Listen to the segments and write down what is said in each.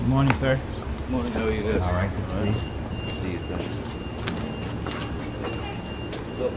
Morning, sir. Morning, how are you guys? All right, good to see you. Good to see you, thanks. So,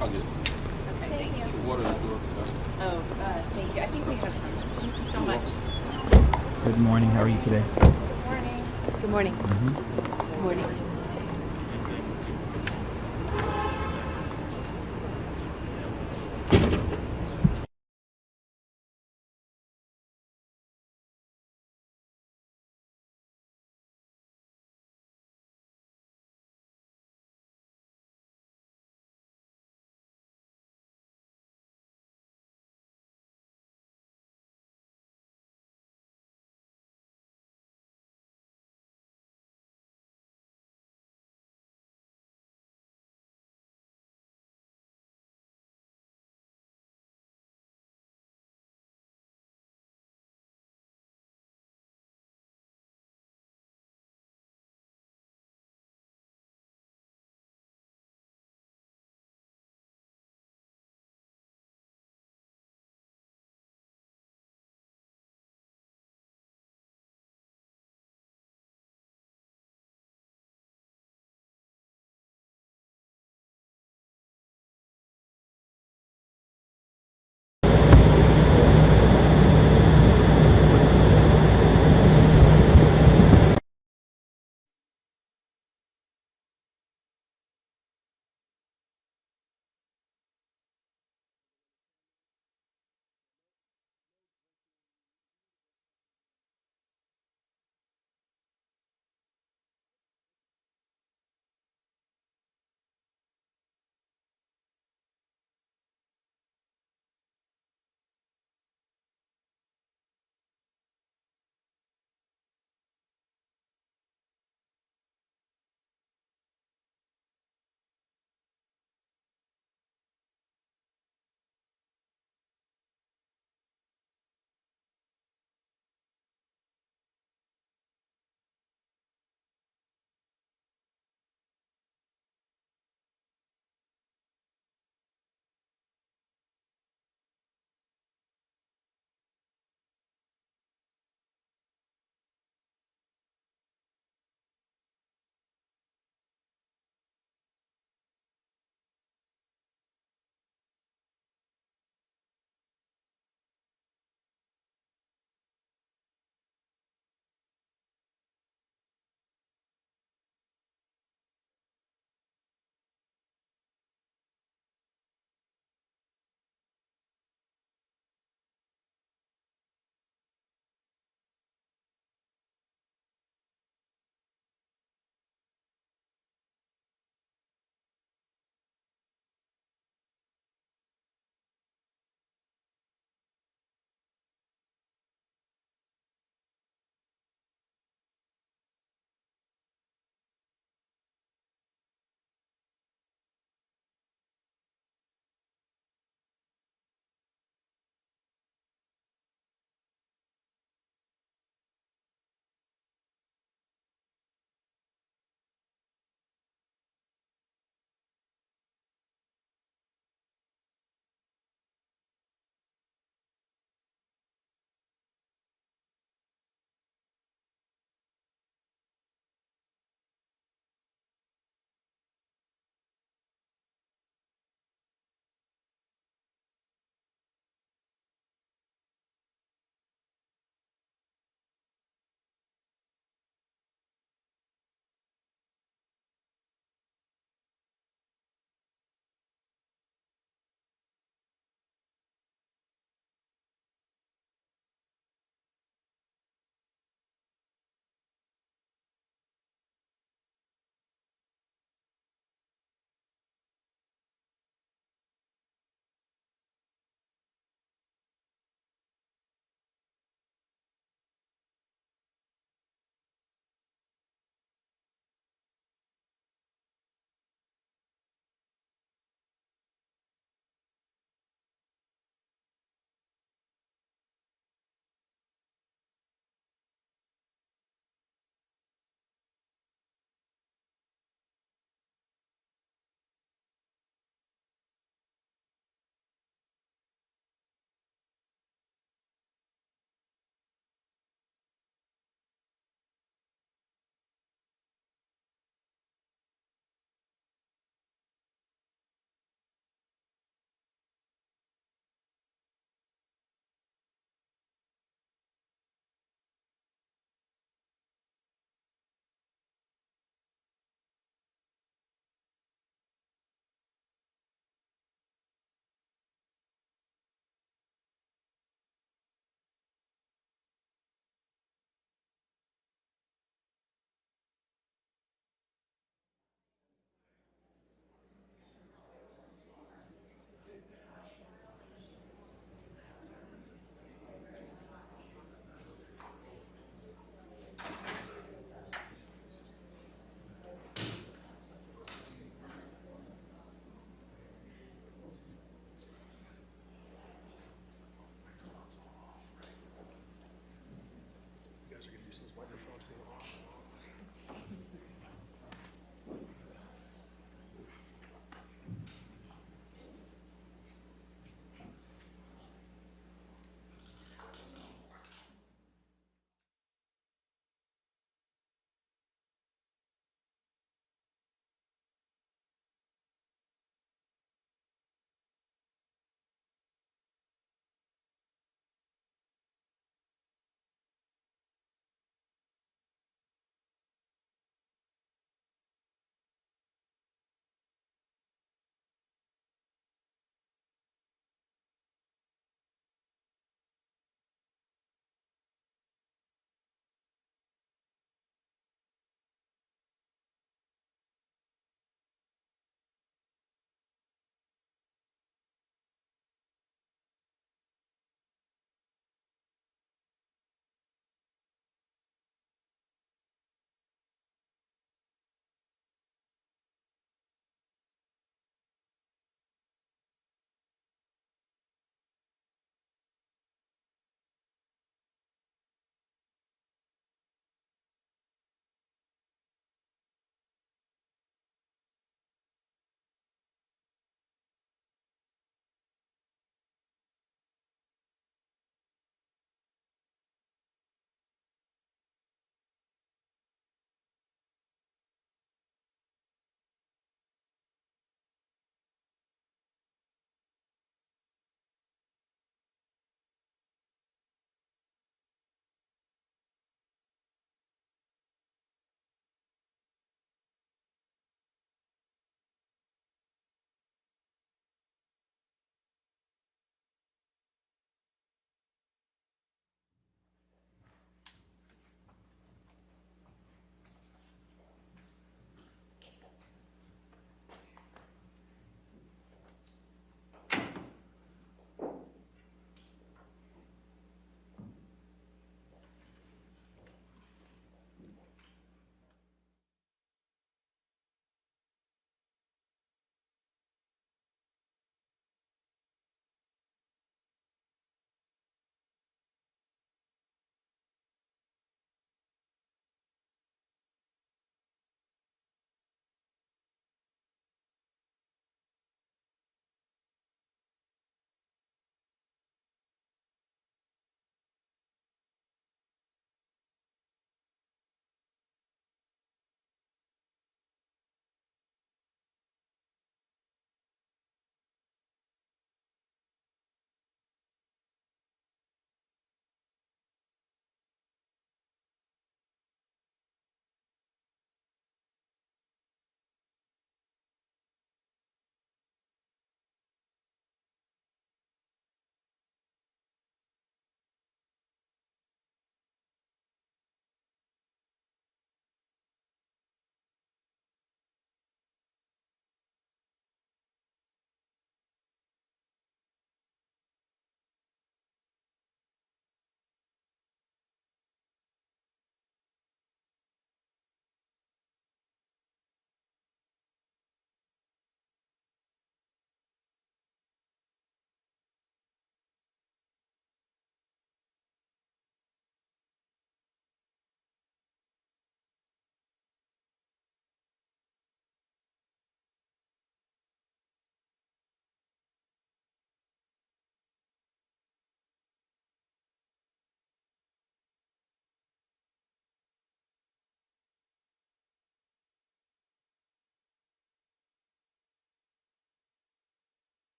I'll get Okay, thank you. the water in the door for that. Oh, thank you. I think we have some. Thank you so much. Good morning. How are you today? Morning. Good morning. Mm-hmm. Good morning.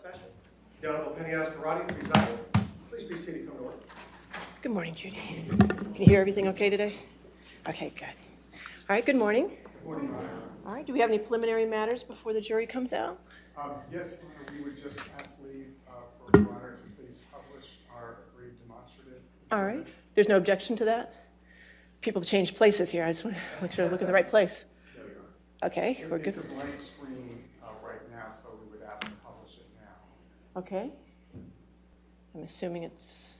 session. The Honorable Penny Ascarati presiding. Please be seated. Come to order. Good morning, Judy. Can you hear everything okay today? Okay, good. All right, good morning. Good morning, Your Honor. All right, do we have any preliminary matters before the jury comes out? Yes, Your Honor, we would just ask leave for Your Honor to please publish our agreed demonstrative. All right, there's no objection to that? People have changed places here. I just want to make sure I look in the right place. There you are. Okay, we're It's good. a blank screen right now, so we would ask to publish it now. Okay. I'm assuming it's,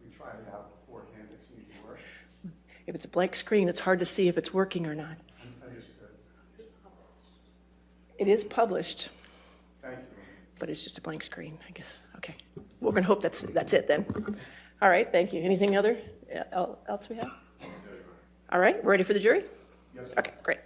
We tried it out beforehand. It seemed to work. if it's a blank screen, it's hard to see if it's working or not. Understood. It is published, Thank you. but it's just a blank screen, I guess. Okay. We're going to hope that's it then. All right, thank you. Anything else we have? All right, we're ready for the jury? Yes, sir. Okay, great.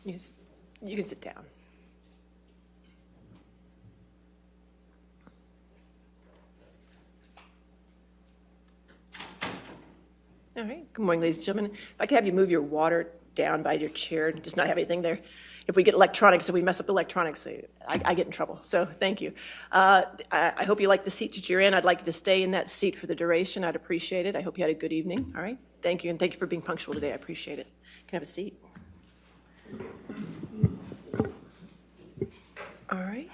You can sit down. All right. Good morning, ladies and gentlemen. If I could have you move your water down by your chair, just not have anything there. If we get electronics, if we mess up the electronics, I get in trouble. So thank you. I hope you like the seat that you're in. I'd like you to stay in that seat for the duration. I'd appreciate it. I hope you had a good evening. All right. Thank you, and thank you for being punctual today. I appreciate it. You can have a seat. All right.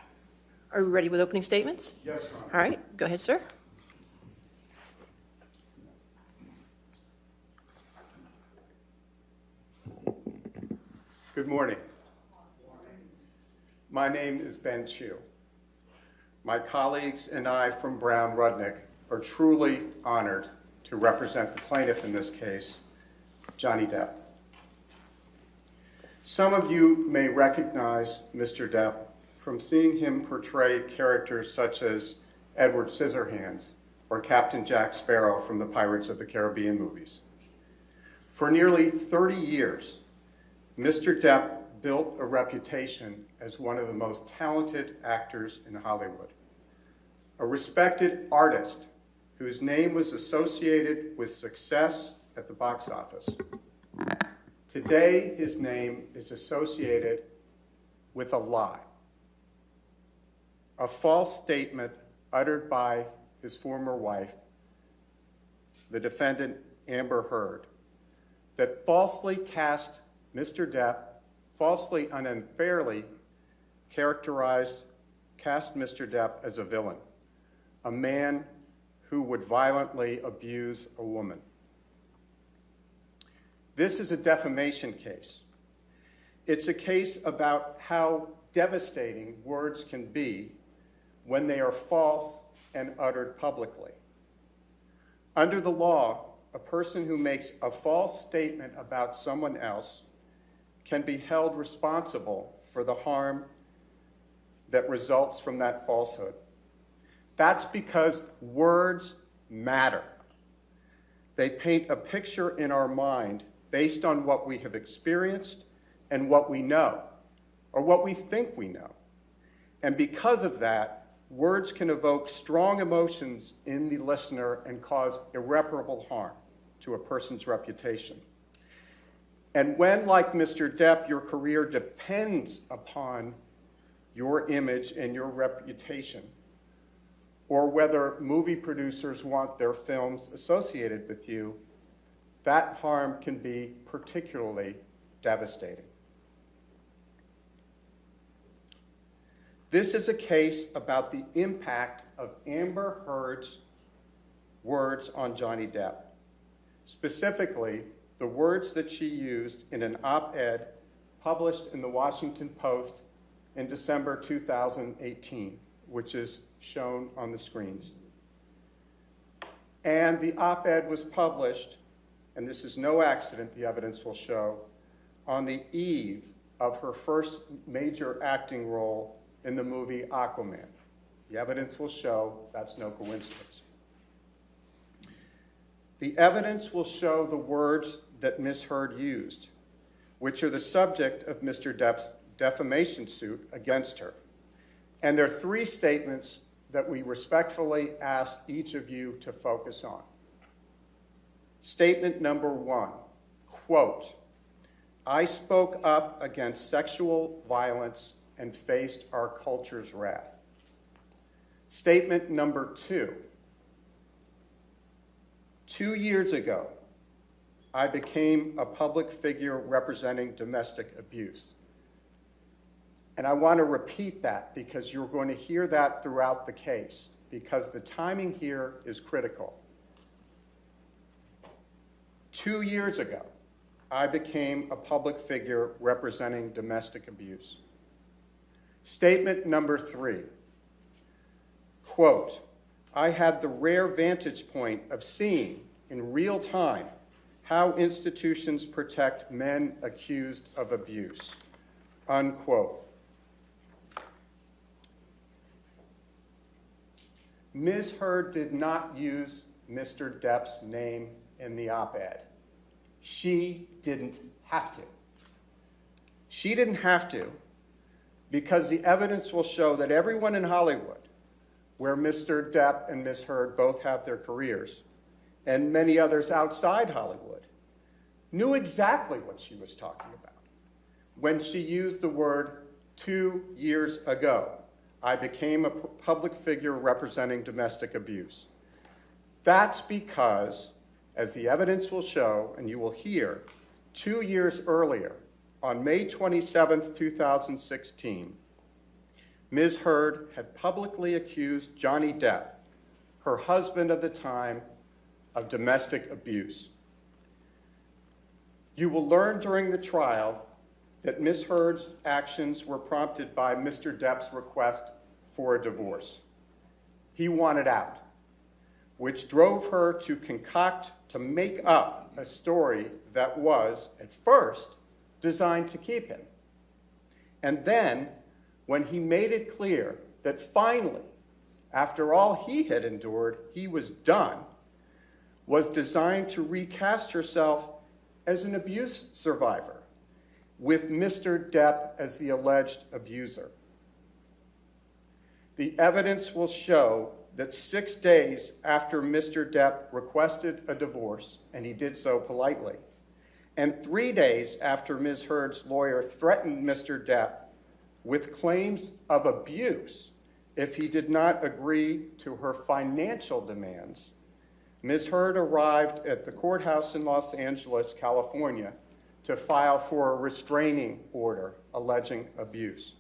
Are we ready with opening statements? Yes, Your Honor. All right. Go ahead, sir. Good morning. My name is Ben Chu. My colleagues and I from Brown Rudnick are truly honored to represent the plaintiff in this case, Johnny Depp. Some of you may recognize Mr. Depp from seeing him portray characters such as Edward Scissorhands or Captain Jack Sparrow from the Pirates of the Caribbean movies. For nearly 30 years, Mr. Depp built a reputation as one of the most talented actors in Hollywood, a respected artist whose name was associated with success at the box office. Today, his name is associated with a lie, a false statement uttered by his former wife, the defendant Amber Heard, that falsely cast Mr. Depp, falsely and unfairly cast Mr. Depp as a villain, a man who would violently abuse a woman. This is a defamation case. It's a case about how devastating words can be when they are false and uttered publicly. Under the law, a person who makes a false statement about someone else can be held responsible for the harm that results from that falsehood. That's because words matter. They paint a picture in our mind based on what we have experienced and what we know, or what we think we know. And because of that, words can evoke strong emotions in the listener and cause irreparable harm to a person's reputation. And when, like Mr. Depp, your career depends upon your image and your reputation, or whether movie producers want their films associated with you, that harm can be particularly devastating. This is a case about the impact of Amber Heard's words on Johnny Depp, specifically the words that she used in an op-ed published in the Washington Post in December 2018, which is shown on the screens. And the op-ed was published, and this is no accident, the evidence will show, on the eve of her first major acting role in the movie Aquaman. The evidence will show that's no coincidence. The evidence will show the words that Ms. Heard used, which are the subject of Mr. Depp's defamation suit against her. And there are three statements that we respectfully ask each of you to focus on. Statement number one, quote, "I spoke up against sexual violence and faced our culture's wrath." Statement number two, 2 years ago, I became a public figure representing domestic abuse. And I want to repeat that because you're going to hear that throughout the case, because the timing here is critical. 2 years ago, I became a public figure representing domestic abuse. Statement number three, quote, "I had the rare vantage point of seeing in real time how institutions protect men accused of abuse," unquote. Ms. Heard did not use Mr. Depp's name in the op-ed. She didn't have to. She didn't have to because the evidence will show that everyone in Hollywood, where Mr. Depp and Ms. Heard both have their careers, and many others outside Hollywood, knew exactly what she was talking about when she used the word 2 years ago. I became a public figure representing domestic abuse. That's because, as the evidence will show, and you will hear, 2 years earlier, on May 27, 2016, Ms. Heard had publicly accused Johnny Depp, her husband at the time, of domestic abuse. You will learn during the trial that Ms. Heard's actions were prompted by Mr. Depp's request for a divorce. He wanted out, which drove her to concoct, to make up a story that was, at first, designed to keep him. And then, when he made it clear that finally, after all he had endured, he was done, was designed to recast herself as an abuse survivor, with Mr. Depp as the alleged abuser. The evidence will show that 6 days after Mr. Depp requested a divorce, and he did so politely, and 3 days after Ms. Heard's lawyer threatened Mr. Depp with claims of abuse if he did not agree to her financial demands, Ms. Heard arrived at the courthouse in Los Angeles, California, to file for a restraining order alleging abuse.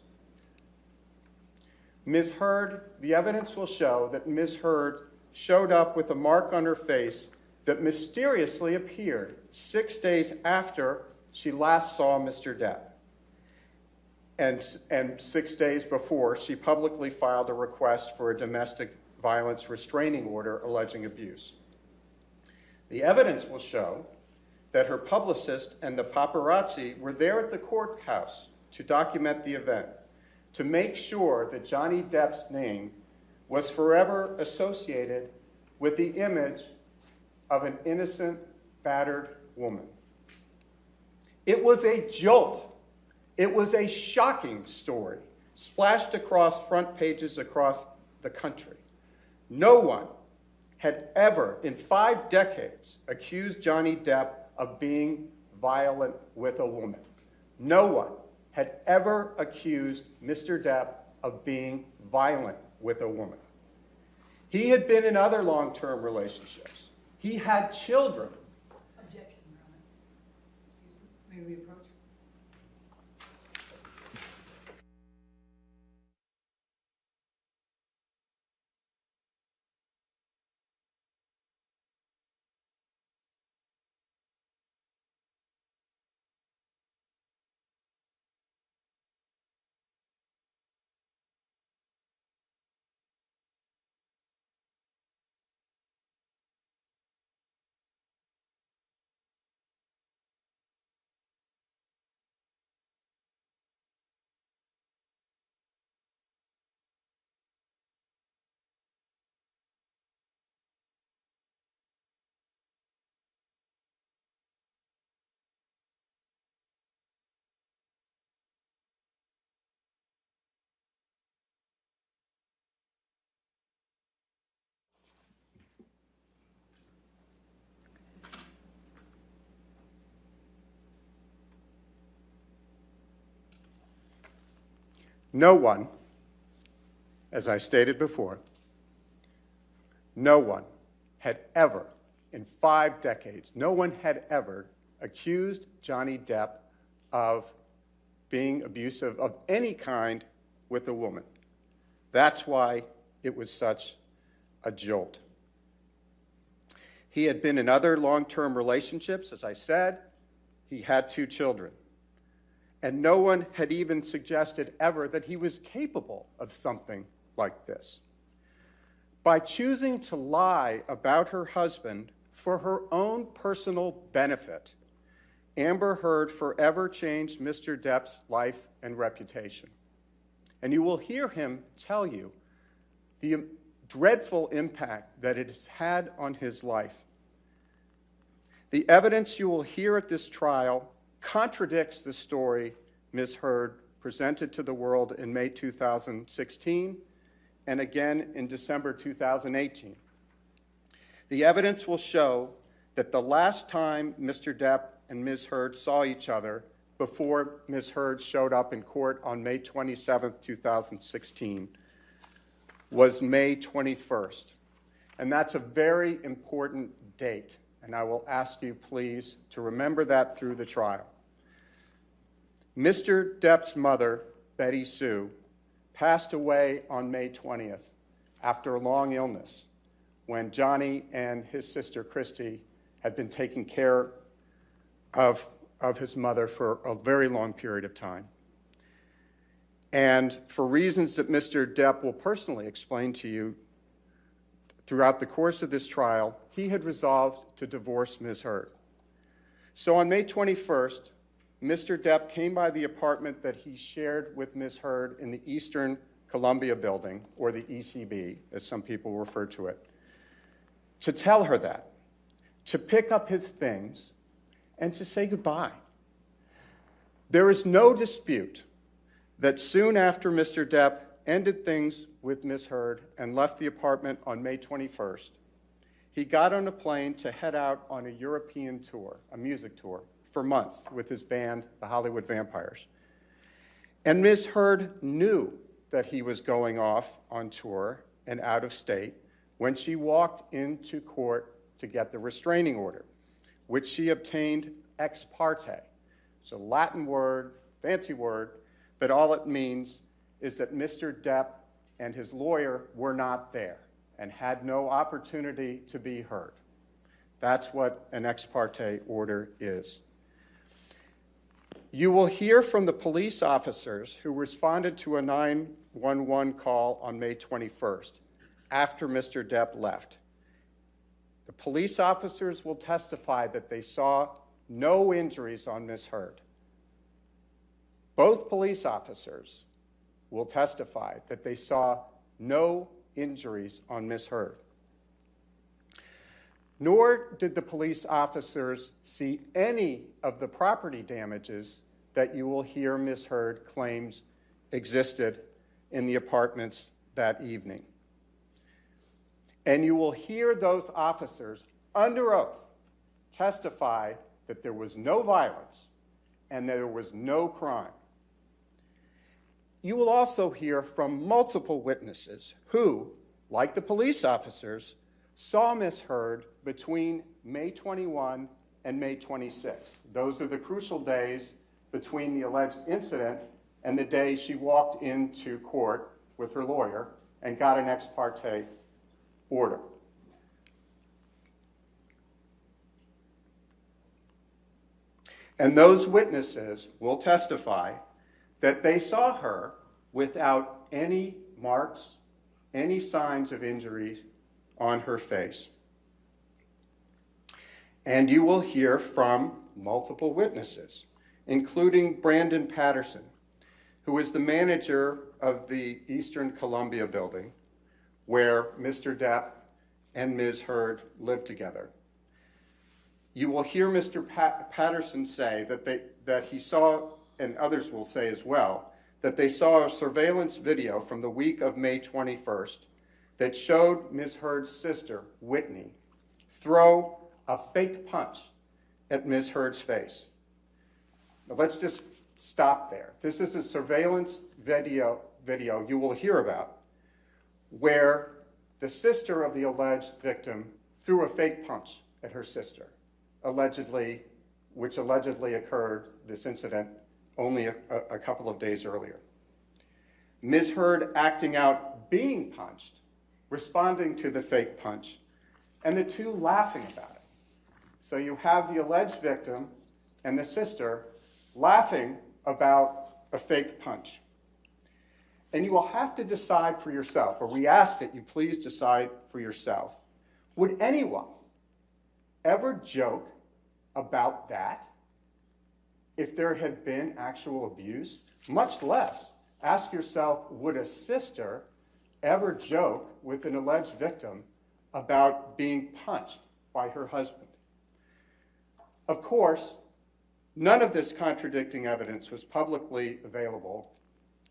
Ms. Heard, the evidence will show that Ms. Heard showed up with a mark on her face that mysteriously appeared 6 days after she last saw Mr. Depp. And 6 days before, she publicly filed a request for a domestic violence restraining order alleging abuse. The evidence will show that her publicist and the paparazzi were there at the courthouse to document the event, to make sure that Johnny Depp's name was forever associated with the image of an innocent, battered woman. It was a jolt. It was a shocking story, splashed across front pages across the country. No one had ever, in 5 decades, accused Johnny Depp of being violent with a woman. No one had ever accused Mr. Depp of being violent with a woman. He had been in other long-term relationships. He had children. Objection, Your Honor. Excuse me. May we approach? No one, as I stated before, no one had ever, in 5 decades, no one had ever accused Johnny Depp of being abusive of any kind with a woman. That's why it was such a jolt. He had been in other long-term relationships, as I said. He had 2 children. And no one had even suggested ever that he was capable of something like this. By choosing to lie about her husband for her own personal benefit, Amber Heard forever changed Mr. Depp's life and reputation. And you will hear him tell you the dreadful impact that it has had on his life. The evidence you will hear at this trial contradicts the story Ms. Heard presented to the world in May 2016 and again in December 2018. The evidence will show that the last time Mr. Depp and Ms. Heard saw each other before Ms. Heard showed up in court on May 27, 2016, was May 21st. And that's a very important date, and I will ask you please to remember that through the trial. Mr. Depp's mother, Betty Sue, passed away on May 20th after a long illness when Johnny and his sister Christy had been taking care of his mother for a very long period of time. And for reasons that Mr. Depp will personally explain to you throughout the course of this trial, he had resolved to divorce Ms. Heard. So on May 21st, Mr. Depp came by the apartment that he shared with Ms. Heard in the Eastern Columbia building, or the ECB, as some people refer to it, to tell her that, to pick up his things, and to say goodbye. There is no dispute that soon after Mr. Depp ended things with Ms. Heard and left the apartment on May 21st, he got on a plane to head out on a European tour, a music tour, for months with his band, the Hollywood Vampires. And Ms. Heard knew that he was going off on tour and out of state when she walked into court to get the restraining order, which she obtained ex parte. It's a Latin word, fancy word, but all it means is that Mr. Depp and his lawyer were not there and had no opportunity to be heard. That's what an ex parte order is. You will hear from the police officers who responded to a 911 call on May 21st after Mr. Depp left. The police officers will testify that they saw no injuries on Ms. Heard. Both police officers will testify that they saw no injuries on Ms. Heard. Nor did the police officers see any of the property damages that you will hear Ms. Heard claims existed in the apartments that evening. And you will hear those officers under oath testify that there was no violence and that there was no crime. You will also hear from multiple witnesses who, like the police officers, saw Miss Heard between May 21 and May 26. Those are the crucial days between the alleged incident and the day she walked into court with her lawyer and got an ex parte order. And those witnesses will testify that they saw her without any marks, any signs of injury on her face. And you will hear from multiple witnesses, including Brandon Patterson, who is the manager of the Eastern Columbia building where Mr. Depp and Ms. Heard lived together. You will hear Mr. Patterson say that he saw, and others will say as well, that they saw a surveillance video from the week of May 21st that showed Ms. Heard's sister, Whitney, throw a fake punch at Ms. Heard's face. Now let's just stop there. This is a surveillance video you will hear about where the sister of the alleged victim threw a fake punch at her sister, which allegedly occurred, this incident, only a couple of days earlier. Ms. Heard acting out being punched, responding to the fake punch, and the two laughing about it. So you have the alleged victim and the sister laughing about a fake punch. And you will have to decide for yourself, or we ask that you please decide for yourself. Would anyone ever joke about that if there had been actual abuse? Much less ask yourself, would a sister ever joke with an alleged victim about being punched by her husband? Of course, none of this contradicting evidence was publicly available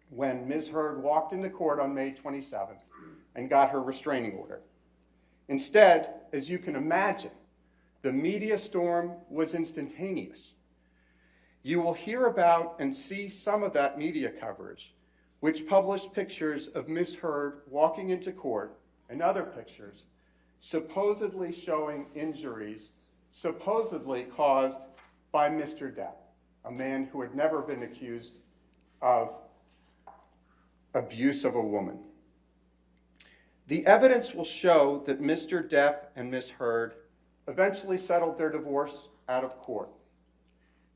when Ms. Heard walked into court on May 27th and got her restraining order. Instead, as you can imagine, the media storm was instantaneous. You will hear about and see some of that media coverage, which published pictures of Ms. Heard walking into court and other pictures supposedly showing injuries supposedly caused by Mr. Depp, a man who had never been accused of abuse of a woman. The evidence will show that Mr. Depp and Ms. Heard eventually settled their divorce out of court.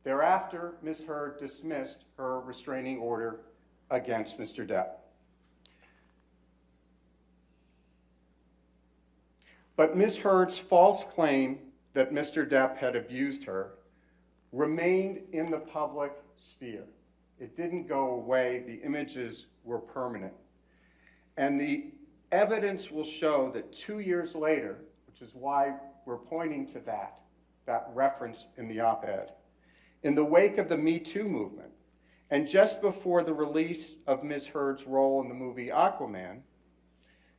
Thereafter, Ms. Heard dismissed her restraining order against Mr. Depp. But Ms. Heard's false claim that Mr. Depp had abused her remained in the public sphere. It didn't go away. The images were permanent. And the evidence will show that 2 years later, which is why we're pointing to that reference in the op-ed, in the wake of the Me Too movement, and just before the release of Ms. Heard's role in the movie Aquaman,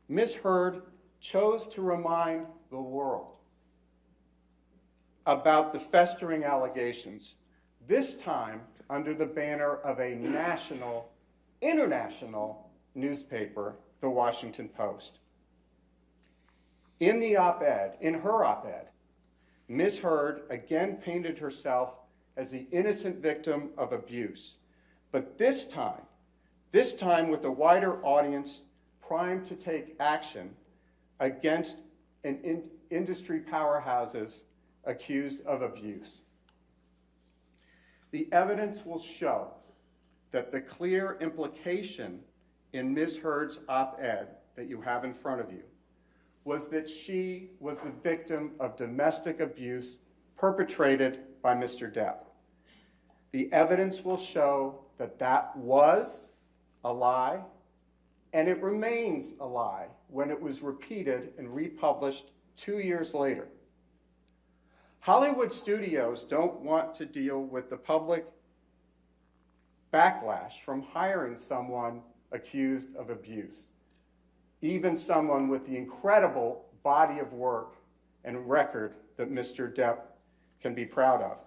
Ms. Heard chose to remind the world about the festering allegations, this time under the banner of a international newspaper, the Washington Post. In her op-ed, Ms. Heard again painted herself as the innocent victim of abuse, but this time with a wider audience primed to take action against industry powerhouses accused of abuse. The evidence will show that the clear implication in Ms. Heard's op-ed that you have in front of you was that she was the victim of domestic abuse perpetrated by Mr. Depp. The evidence will show that that was a lie, and it remains a lie when it was repeated and republished 2 years later. Hollywood studios don't want to deal with the public backlash from hiring someone accused of abuse, even someone with the incredible body of work and record that Mr. Depp can be proud of.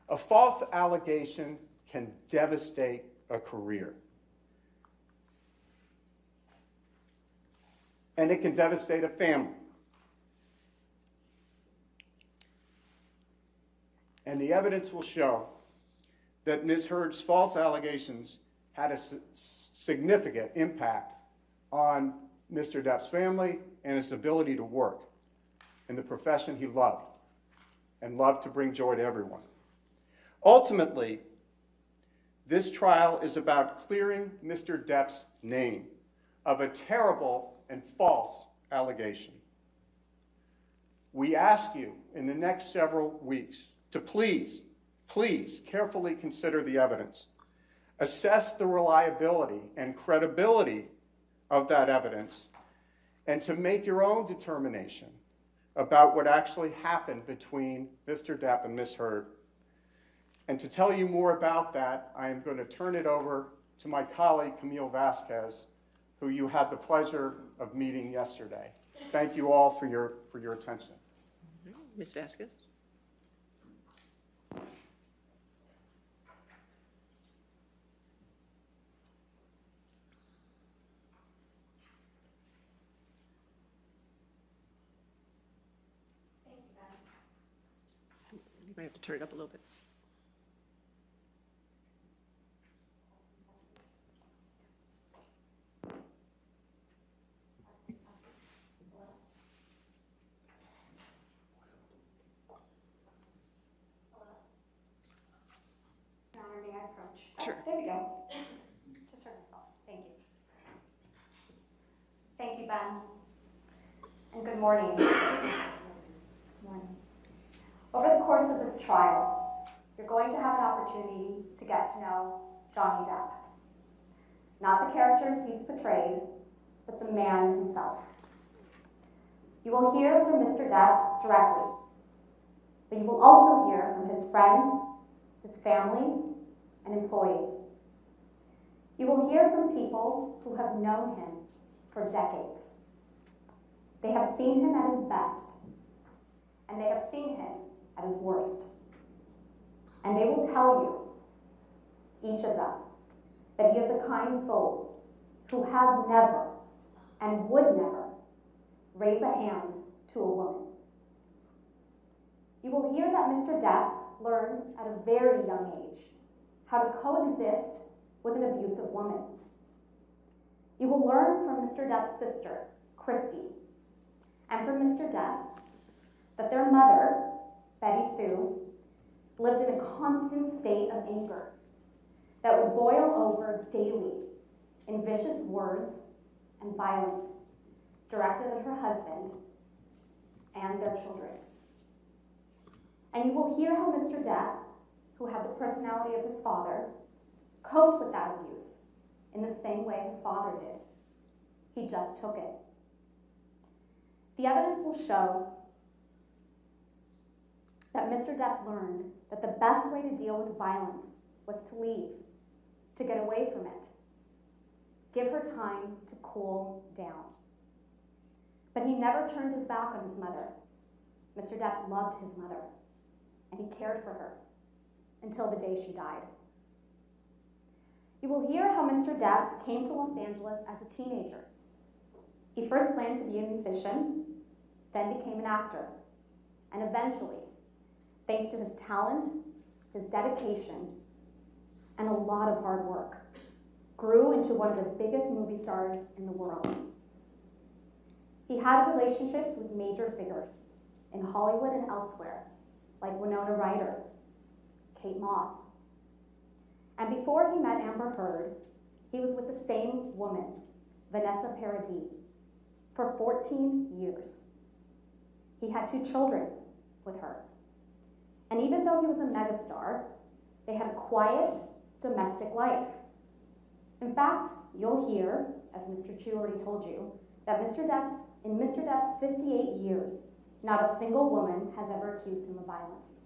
A false allegation can devastate a career. and it can devastate a family. And the evidence will show that Ms. Heard's false allegations had a significant impact on Mr. Depp's family and his ability to work in the profession he loved and loved to bring joy to everyone. Ultimately, this trial is about clearing Mr. Depp's name of a terrible and false allegation. We ask you in the next several weeks to please carefully consider the evidence, assess the reliability and credibility of that evidence, and to make your own determination about what actually happened between Mr. Depp and Ms. Heard. And to tell you more about that, I am going to turn it over to my colleague, Camille Vasquez, who you had the pleasure of meeting yesterday. Thank you all for your attention. Ms. Vasquez? You might have to turn it up a little bit. May I approach? Sure. There we go. Just heard myself. Thank you. Thank you, Ben. And good morning. Good morning. Over the course of this trial, you're going to have an opportunity to get to know Johnny Depp. Not the characters he's portrayed, but the man himself. You will hear from Mr. Depp directly, but you will also hear from his friends, his family, and employees. You will hear from people who have known him for decades. They have seen him at his best, and they have seen him at his worst. And they will tell you, each of them, that he is a kind soul who has never and would never raise a hand to a woman. You will hear that Mr. Depp learned at a very young age how to coexist with an abusive woman. You will learn from Mr. Depp's sister, Christy, and from Mr. Depp that their mother, Betty Sue, lived in a constant state of anger that would boil over daily in vicious words and violence directed at her husband and their children. And you will hear how Mr. Depp, who had the personality of his father, coped with that abuse in the same way his father did. He just took it. The evidence will show that Mr. Depp learned that the best way to deal with violence was to leave, to get away from it. Give her time to cool down. But he never turned his back on his mother. Mr. Depp loved his mother, and he cared for her until the day she died. You will hear how Mr. Depp came to Los Angeles as a teenager. He first planned to be a musician, then became an actor, and eventually, thanks to his talent, his dedication, and a lot of hard work, grew into one of the biggest movie stars in the world. He had relationships with major figures in Hollywood and elsewhere, like Winona Ryder, Kate Moss. And before he met Amber Heard, he was with the same woman, Vanessa Paradis, for 14 years. He had 2 children with her. And even though he was a megastar, they had a quiet, domestic life. In fact, you'll hear, as Mr. Chu already told you, that in Mr. Depp's 58 years, not a single woman has ever accused him of violence.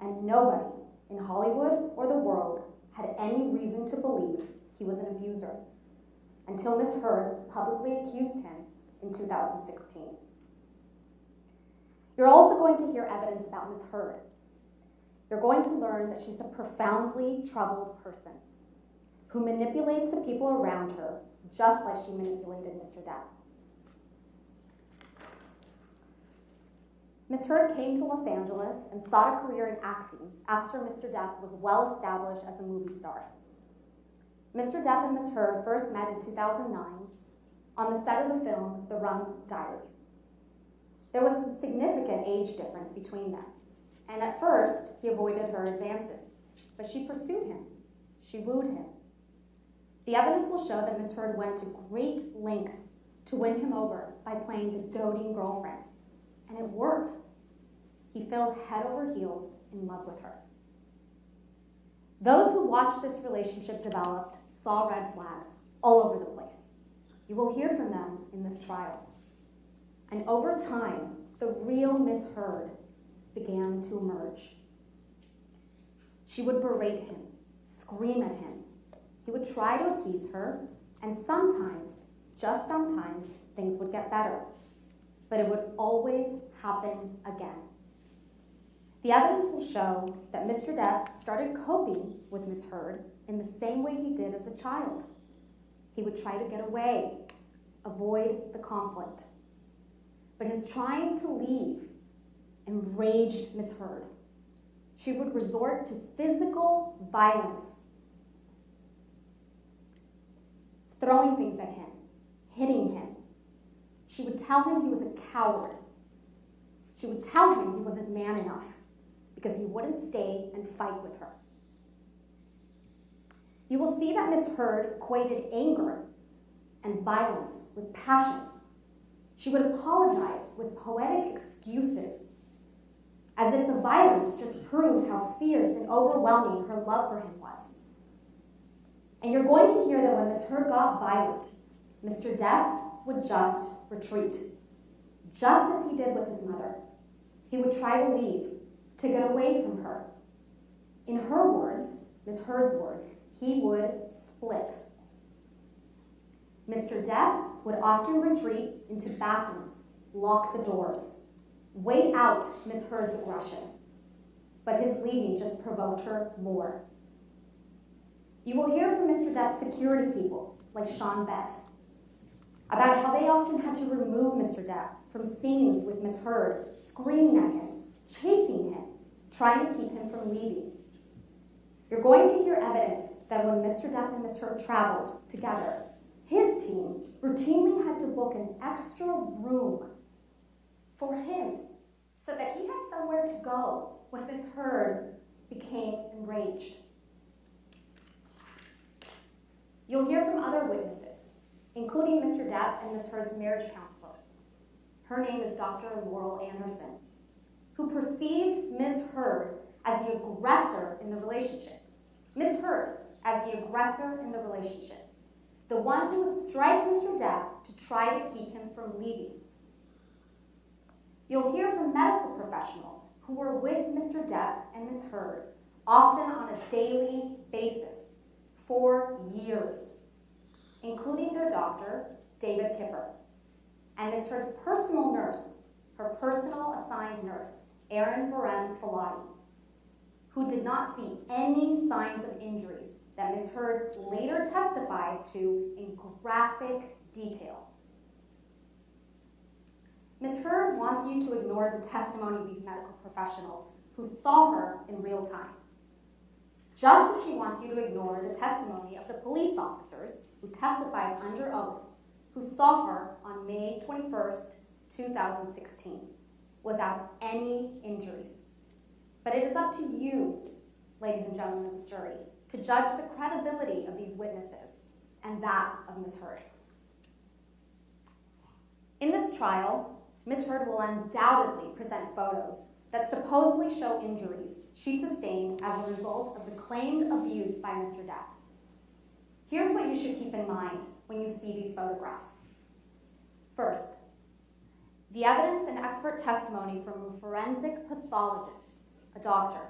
And nobody in Hollywood or the world had any reason to believe he was an abuser until Ms. Heard publicly accused him in 2016. You're also going to hear evidence about Ms. Heard. You're going to learn that she's a profoundly troubled person who manipulates the people around her just like she manipulated Mr. Depp. Ms. Heard came to Los Angeles and sought a career in acting after Mr. Depp was well established as a movie star. Mr. Depp and Ms. Heard first met in 2009 on the set of the film The Rum Diaries. There was a significant age difference between them, and at first he avoided her advances, but she pursued him. She wooed him. The evidence will show that Ms. Heard went to great lengths to win him over by playing the doting girlfriend, and it worked. He fell head over heels in love with her. Those who watched this relationship develop saw red flags all over the place. You will hear from them in this trial. And over time, the real Miss Heard began to emerge. She would berate him, scream at him. He would try to appease her, and sometimes, just sometimes, things would get better. But it would always happen again. The evidence will show that Mr. Depp started coping with Miss Heard in the same way he did as a child. He would try to get away, avoid the conflict. But his trying to leave enraged Miss Heard. She would resort to physical violence, throwing things at him, hitting him. She would tell him he was a coward. She would tell him he wasn't man enough because he wouldn't stay and fight with her. You will see that Miss Heard equated anger and violence with passion. She would apologize with poetic excuses, as if the violence just proved how fierce and overwhelming her love for him was. And you're going to hear that when Miss Heard got violent, Mr. Depp would just retreat, just as he did with his mother. He would try to leave, to get away from her. In her words, Miss Heard's words, he would split. Mr. Depp would often retreat into bathrooms, lock the doors, wait out Miss Heard's aggression, but his leaving just provoked her more. You will hear from Mr. Depp's security people, like Sean Bett, about how they often had to remove Mr. Depp from scenes with Miss Heard, screaming at him, chasing him, trying to keep him from leaving. You're going to hear evidence that when Mr. Depp and Miss Heard traveled together, his team routinely had to book an extra room for him so that he had somewhere to go when Miss Heard became enraged. You'll hear from other witnesses, including Mr. Depp and Miss Heard's marriage counselor. Her name is Dr. Laurel Anderson, who perceived Miss Heard as the aggressor in the relationship. Miss Heard as the aggressor in the relationship, the one who would strike Mr. Depp to try to keep him from leaving. You'll hear from medical professionals who were with Mr. Depp and Miss Heard, often on a daily basis, for years, including their doctor, David Kipper, and Miss Heard's personal nurse, her personal assigned nurse, Erin Barem Filati, who did not see any signs of injuries that Miss Heard later testified to in graphic detail. Ms. Heard wants you to ignore the testimony of these medical professionals who saw her in real time, just as she wants you to ignore the testimony of the police officers who testified under oath who saw her on May 21st, 2016, without any injuries. But it is up to you, ladies and gentlemen of this jury, to judge the credibility of these witnesses and that of Ms. Heard. In this trial, Ms. Heard will undoubtedly present photos that supposedly show injuries she sustained as a result of the claimed abuse by Mr. Depp. Here's what you should keep in mind when you see these photographs. First, the evidence and expert testimony from a forensic pathologist, a doctor,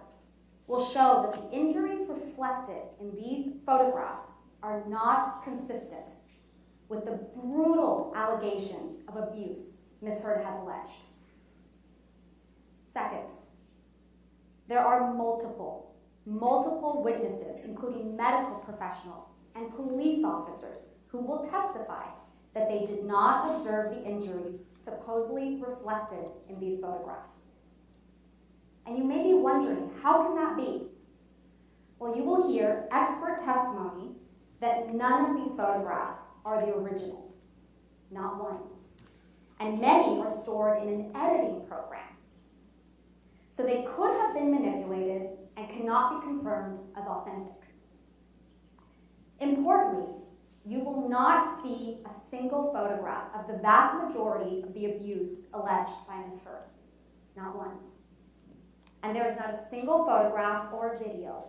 will show that the injuries reflected in these photographs are not consistent with the brutal allegations of abuse Ms. Heard has alleged. Second, there are multiple witnesses, including medical professionals and police officers, who will testify that they did not observe the injuries supposedly reflected in these photographs. And you may be wondering, how can that be? Well, you will hear expert testimony that none of these photographs are the originals, not one. And many are stored in an editing program. So they could have been manipulated and cannot be confirmed as authentic. Importantly, you will not see a single photograph of the vast majority of the abuse alleged by Ms. Heard. Not one. And there is not a single photograph or video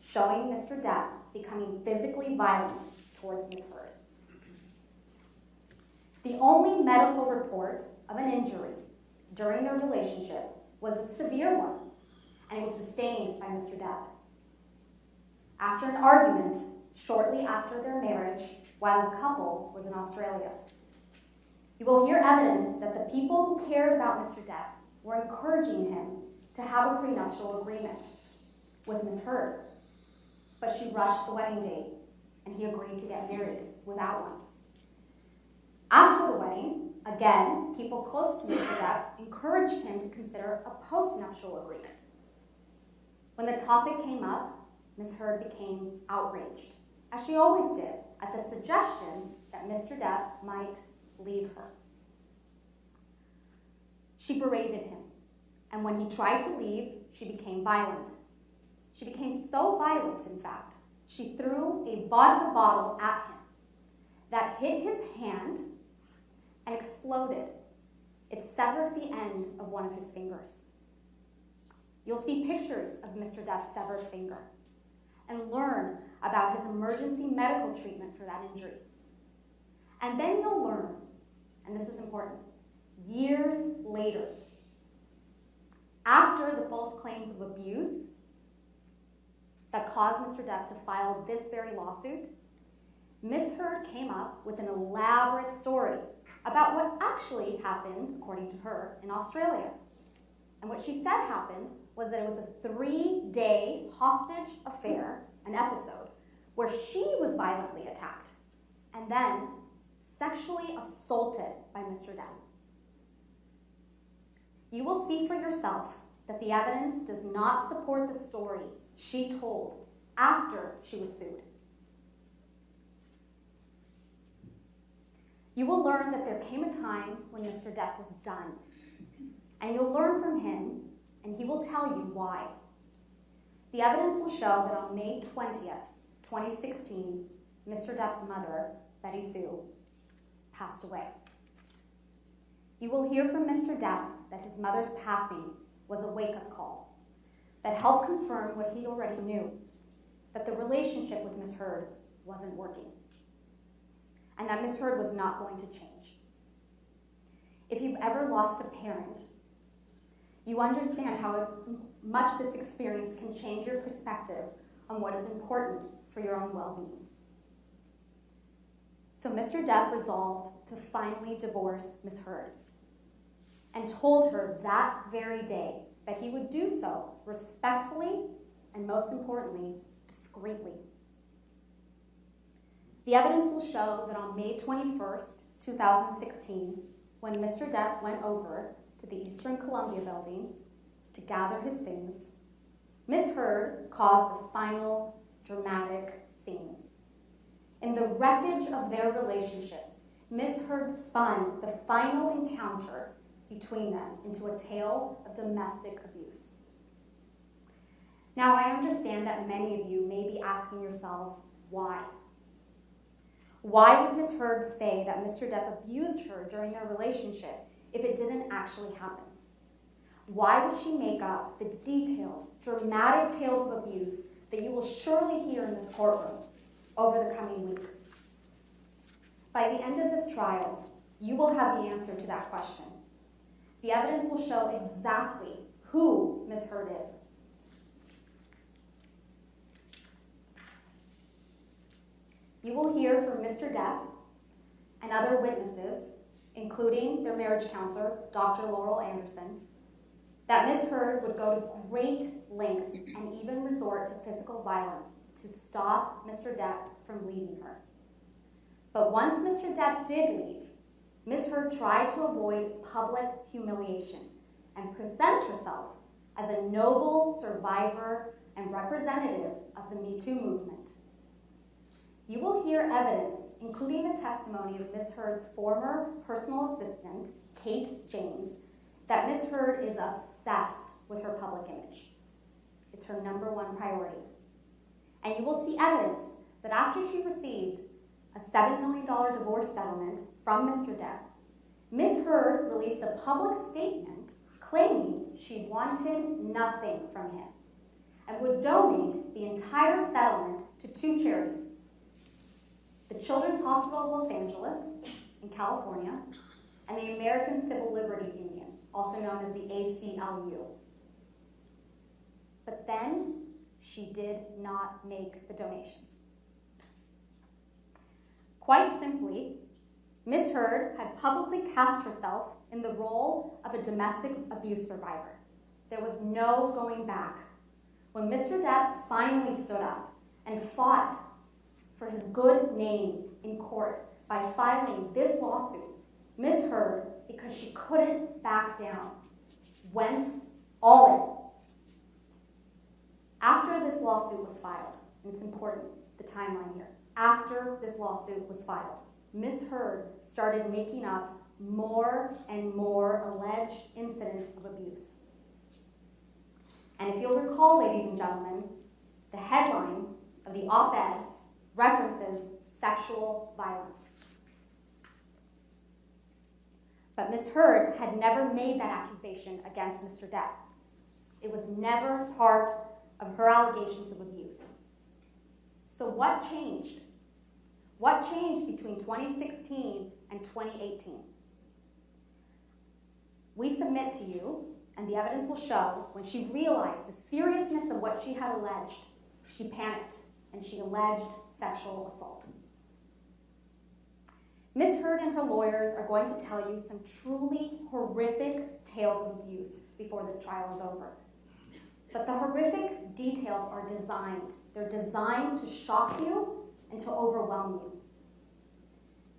showing Mr. Depp becoming physically violent towards Ms. Heard. The only medical report of an injury during their relationship was a severe one, and it was sustained by Mr. Depp. After an argument shortly after their marriage, while the couple was in Australia, you will hear evidence that the people who cared about Mr. Depp were encouraging him to have a prenuptial agreement with Ms. Heard, but she rushed the wedding date, and he agreed to get married without one. After the wedding, again, people close to Mr. Depp encouraged him to consider a postnuptial agreement. When the topic came up, Ms. Heard became outraged, as she always did, at the suggestion that Mr. Depp might leave her. She berated him, and when he tried to leave, she became violent. She became so violent, in fact, she threw a vodka bottle at him that hit his hand and exploded. It severed the end of one of his fingers. You'll see pictures of Mr. Depp's severed finger and learn about his emergency medical treatment for that injury. And then you'll learn, and this is important, years later, after the false claims of abuse that caused Mr. Depp to file this very lawsuit, Ms. Heard came up with an elaborate story about what actually happened, according to her, in Australia. And what she said happened was that it was a 3-day hostage affair, an episode, where she was violently attacked and then sexually assaulted by Mr. Depp. You will see for yourself that the evidence does not support the story she told after she was sued. You will learn that there came a time when Mr. Depp was done, and you'll learn from him, and he will tell you why. The evidence will show that on May 20th, 2016, Mr. Depp's mother, Betty Sue, passed away. You will hear from Mr. Depp that his mother's passing was a wake-up call that helped confirm what he already knew, that the relationship with Ms. Heard wasn't working, and that Ms. Heard was not going to change. If you've ever lost a parent, you understand how much this experience can change your perspective on what is important for your own well-being. So Mr. Depp resolved to finally divorce Ms. Heard and told her that very day that he would do so respectfully and, most importantly, discreetly. The evidence will show that on May 21st, 2016, when Mr. Depp went over to the Eastern Columbia building to gather his things, Ms. Heard caused a final dramatic scene. In the wreckage of their relationship, Ms. Heard spun the final encounter between them into a tale of domestic abuse. Now, I understand that many of you may be asking yourselves, why? Why would Ms. Heard say that Mr. Depp abused her during their relationship if it didn't actually happen? Why would she make up the detailed, dramatic tales of abuse that you will surely hear in this courtroom over the coming weeks? By the end of this trial, you will have the answer to that question. The evidence will show exactly who Ms. Heard is. You will hear from Mr. Depp and other witnesses, including their marriage counselor, Dr. Laurel Anderson, that Ms. Heard would go to great lengths and even resort to physical violence to stop Mr. Depp from leaving her. But once Mr. Depp did leave, Ms. Heard tried to avoid public humiliation and present herself as a noble survivor and representative of the Me Too movement. You will hear evidence, including the testimony of Ms. Heard's former personal assistant, Kate James, that Ms. Heard is obsessed with her public image. It's her #1 priority. And you will see evidence that after she received a $7 million divorce settlement from Mr. Depp, Ms. Heard released a public statement claiming she wanted nothing from him and would donate the entire settlement to 2 charities: the Children's Hospital of Los Angeles in California and the American Civil Liberties Union, also known as the ACLU. But then she did not make the donations. Quite simply, Ms. Heard had publicly cast herself in the role of a domestic abuse survivor. There was no going back. When Mr. Depp finally stood up and fought for his good name in court by filing this lawsuit, Ms. Heard, because she couldn't back down, went all in. After this lawsuit was filed, and it's important, the timeline here, after this lawsuit was filed, Ms. Heard started making up more and more alleged incidents of abuse. And if you'll recall, ladies and gentlemen, the headline of the op-ed references sexual violence. But Ms. Heard had never made that accusation against Mr. Depp. It was never part of her allegations of abuse. So what changed? What changed between 2016 and 2018? We submit to you, and the evidence will show, when she realized the seriousness of what she had alleged, she panicked and she alleged sexual assault. Ms. Heard and her lawyers are going to tell you some truly horrific tales of abuse before this trial is over. But the horrific details are designed. They're designed to shock you and to overwhelm you.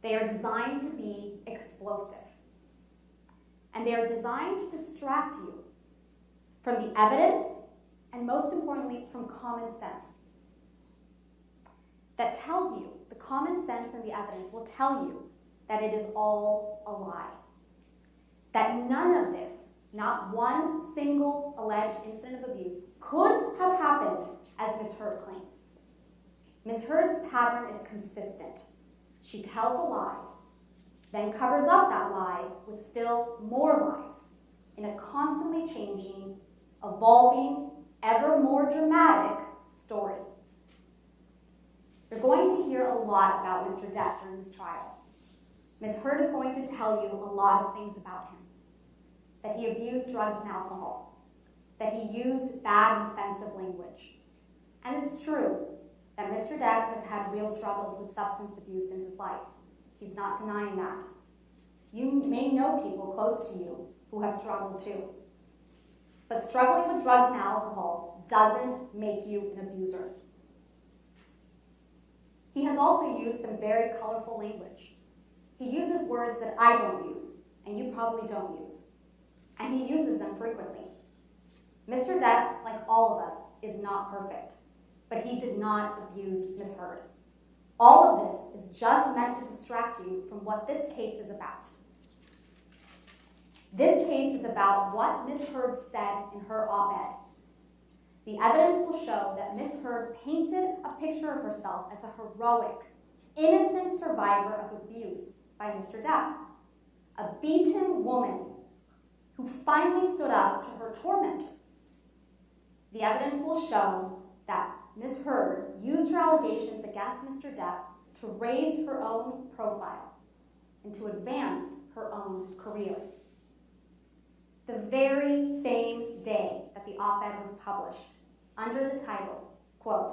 They are designed to be explosive. And they are designed to distract you from the evidence and, most importantly, from common sense. That tells you, the common sense and the evidence will tell you that it is all a lie. That none of this, not one single alleged incident of abuse, could have happened as Ms. Heard claims. Ms. Heard's pattern is consistent. She tells a lie, then covers up that lie with still more lies in a constantly changing, evolving, ever more dramatic story. You're going to hear a lot about Mr. Depp during this trial. Ms. Heard is going to tell you a lot of things about him. That he abused drugs and alcohol. That he used bad and offensive language. And it's true that Mr. Depp has had real struggles with substance abuse in his life. He's not denying that. You may know people close to you who have struggled too. But struggling with drugs and alcohol doesn't make you an abuser. He has also used some very colorful language. He uses words that I don't use, and you probably don't use. And he uses them frequently. Mr. Depp, like all of us, is not perfect, but he did not abuse Ms. Heard. All of this is just meant to distract you from what this case is about. This case is about what Ms. Heard said in her op-ed. The evidence will show that Ms. Heard painted a picture of herself as a heroic, innocent survivor of abuse by Mr. Depp, a beaten woman who finally stood up to her tormentor. The evidence will show that Ms. Heard used her allegations against Mr. Depp to raise her own profile and to advance her own career. The very same day that the op-ed was published, under the title, quote,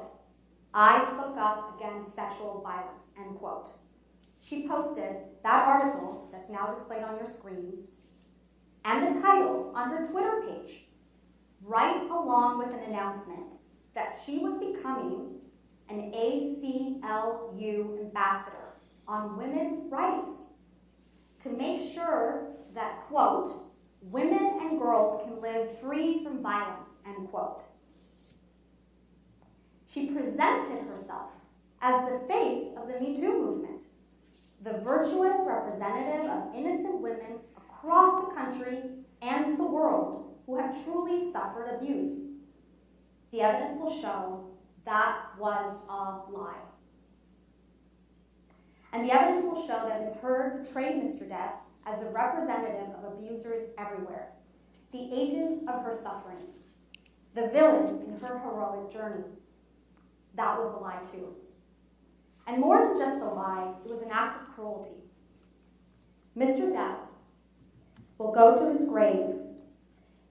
"I spoke up against sexual violence," end quote, she posted that article that's now displayed on your screens and the title on her Twitter page, right along with an announcement that she was becoming an ACLU ambassador on women's rights to make sure that, quote, women and girls can live free from violence, end quote. She presented herself as the face of the Me Too movement, the virtuous representative of innocent women across the country and the world who have truly suffered abuse. The evidence will show that was a lie. And the evidence will show that Ms. Heard portrayed Mr. Depp as the representative of abusers everywhere, the agent of her suffering, the villain in her heroic journey. That was a lie too. And more than just a lie, it was an act of cruelty. Mr. Depp will go to his grave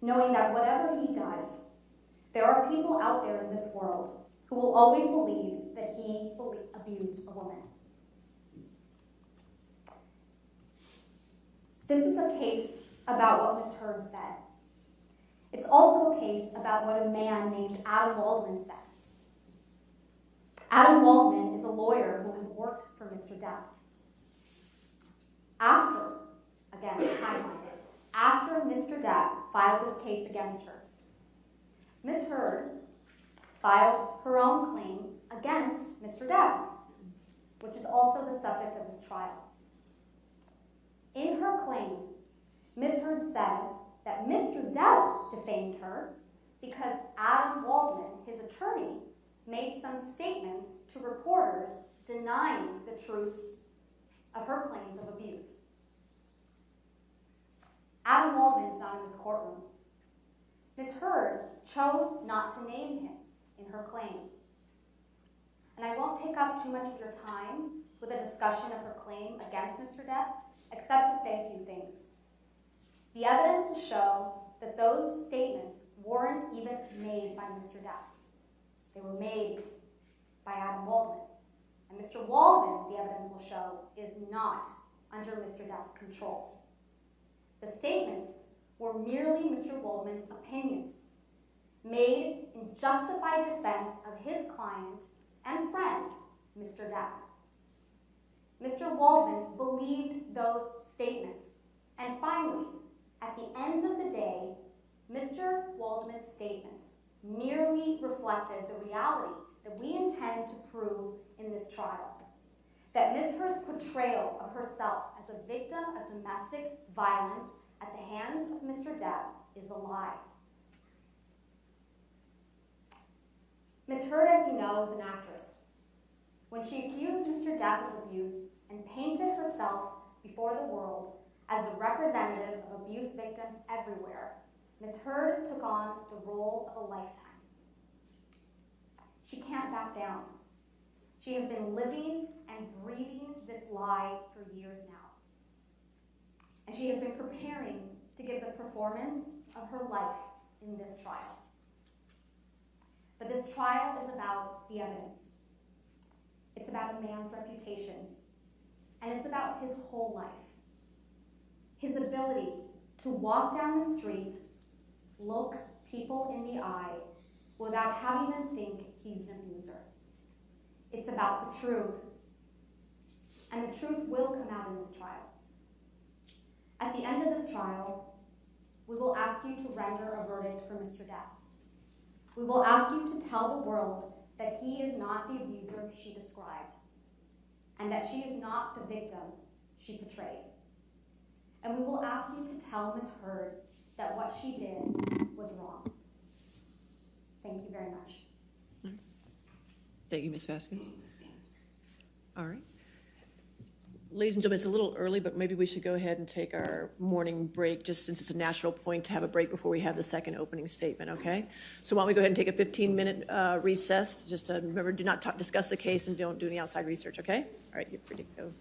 knowing that whatever he does, there are people out there in this world who will always believe that he abused a woman. This is a case about what Ms. Heard said. It's also a case about what a man named Adam Waldman said. Adam Waldman is a lawyer who has worked for Mr. Depp. After Mr. Depp filed this case against her, Ms. Heard filed her own claim against Mr. Depp, which is also the subject of this trial. In her claim, Ms. Heard says that Mr. Depp defamed her because Adam Waldman, his attorney, made some statements to reporters denying the truth of her claims of abuse. Adam Waldman is not in this courtroom. Ms. Heard chose not to name him in her claim. And I won't take up too much of your time with a discussion of her claim against Mr. Depp, except to say a few things. The evidence will show that those statements weren't even made by Mr. Depp. They were made by Adam Waldman. And Mr. Waldman, the evidence will show, is not under Mr. Depp's control. The statements were merely Mr. Waldman's opinions, made in justified defense of his client and friend, Mr. Depp. Mr. Waldman believed those statements. And finally, at the end of the day, Mr. Waldman's statements merely reflected the reality that we intend to prove in this trial. That Ms. Heard's portrayal of herself as a victim of domestic violence at the hands of Mr. Depp is a lie. Ms. Heard, as you know, is an actress. When she accused Mr. Depp of abuse and painted herself before the world as a representative of abuse victims everywhere, Ms. Heard took on the role of a lifetime. She can't back down. She has been living and breathing this lie for years now. And she has been preparing to give the performance of her life in this trial. But this trial is about the evidence. It's about a man's reputation. And it's about his whole life. His ability to walk down the street, look people in the eye, without having them think he's an abuser. It's about the truth. And the truth will come out in this trial. At the end of this trial, we will ask you to render a verdict for Mr. Depp. We will ask you to tell the world that he is not the abuser she described, and that she is not the victim she portrayed. And we will ask you to tell Ms. Heard that what she did was wrong. Thank you very much. Thank you, Ms. Vasquez. All right. Ladies and gentlemen, it's a little early, but maybe we should go ahead and take our morning break, just since it's a natural point to have a break before we have the second opening statement, okay? So why don't we go ahead and take a 15-minute recess. Just remember, do not discuss the case and don't do any outside research, okay? All right, you're free to go.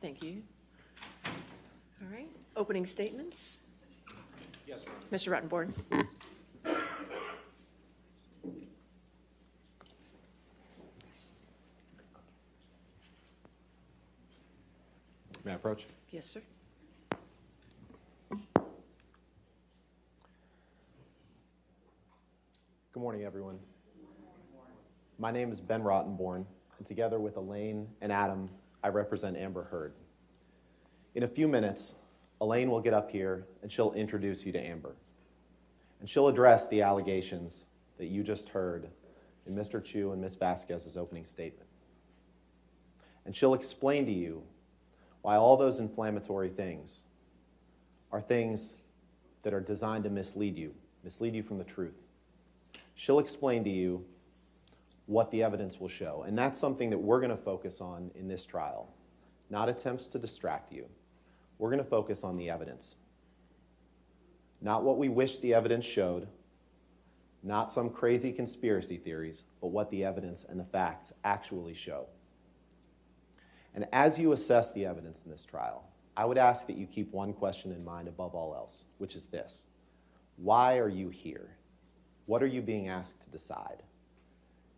thank you. All right, opening statements? Yes, sir. Mr. Rottenborn. May I approach? Yes, sir. Good morning, everyone. My name is Ben Rottenborn, and together with Elaine and Adam, I represent Amber Heard. In a few minutes, Elaine will get up here and she'll introduce you to Amber. And she'll address the allegations that you just heard in Mr. Chu and Ms. Vasquez's opening statement. And she'll explain to you why all those inflammatory things are things that are designed to mislead you from the truth. She'll explain to you what the evidence will show. And that's something that we're going to focus on in this trial, not attempts to distract you. We're going to focus on the evidence. Not what we wish the evidence showed, not some crazy conspiracy theories, but what the evidence and the facts actually show. And as you assess the evidence in this trial, I would ask that you keep one question in mind above all else, which is this: why are you here? What are you being asked to decide?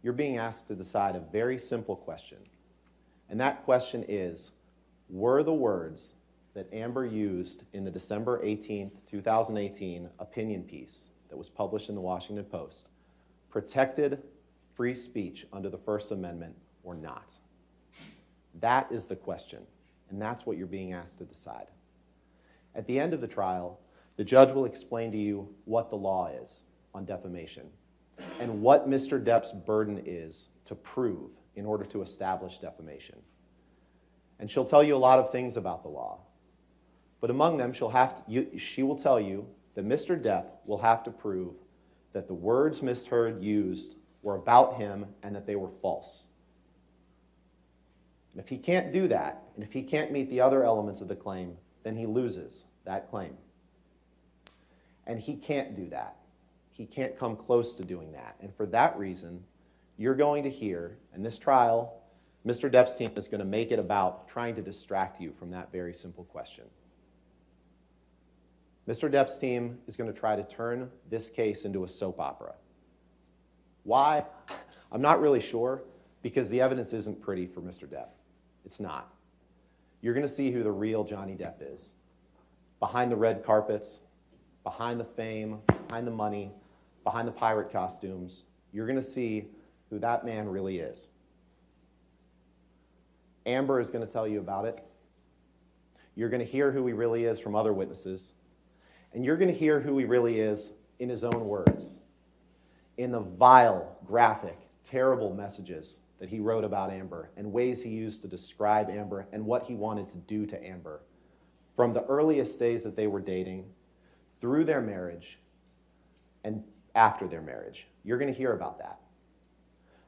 You're being asked to decide a very simple question. And that question is, were the words that Amber used in the December 18th, 2018 opinion piece that was published in the Washington Post protected free speech under the First Amendment or not? That is the question, and that's what you're being asked to decide. At the end of the trial, the judge will explain to you what the law is on defamation and what Mr. Depp's burden is to prove in order to establish defamation. And she'll tell you a lot of things about the law. But among them, she will tell you that Mr. Depp will have to prove that the words Ms. Heard used were about him and that they were false. And if he can't do that, and if he can't meet the other elements of the claim, then he loses that claim. And he can't do that. He can't come close to doing that. And for that reason, you're going to hear, in this trial, Mr. Depp's team is going to make it about trying to distract you from that very simple question. Mr. Depp's team is going to try to turn this case into a soap opera. Why? I'm not really sure, because the evidence isn't pretty for Mr. Depp. It's not. You're going to see who the real Johnny Depp is. Behind the red carpets, behind the fame, behind the money, behind the pirate costumes, you're going to see who that man really is. Amber is going to tell you about it. You're going to hear who he really is from other witnesses. And you're going to hear who he really is in his own words, in the vile, graphic, terrible messages that he wrote about Amber and ways he used to describe Amber and what he wanted to do to Amber from the earliest days that they were dating, through their marriage, and after their marriage. You're going to hear about that.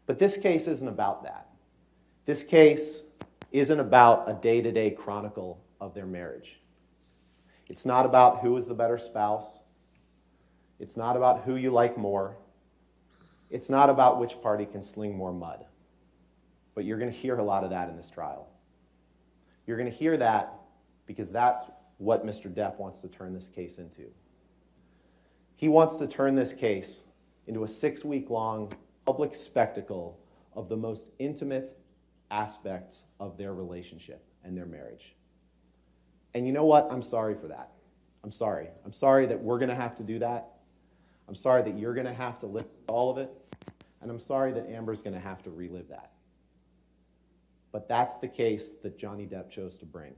But this case isn't about that. This case isn't about a day-to-day chronicle of their marriage. It's not about who is the better spouse. It's not about who you like more. It's not about which party can sling more mud. But you're going to hear a lot of that in this trial. You're going to hear that because that's what Mr. Depp wants to turn this case into. He wants to turn this case into a 6-week-long public spectacle of the most intimate aspects of their relationship and their marriage. And you know what? I'm sorry for that. I'm sorry. I'm sorry that we're going to have to do that. I'm sorry that you're going to have to listen to all of it. And I'm sorry that Amber's going to have to relive that. But that's the case that Johnny Depp chose to bring.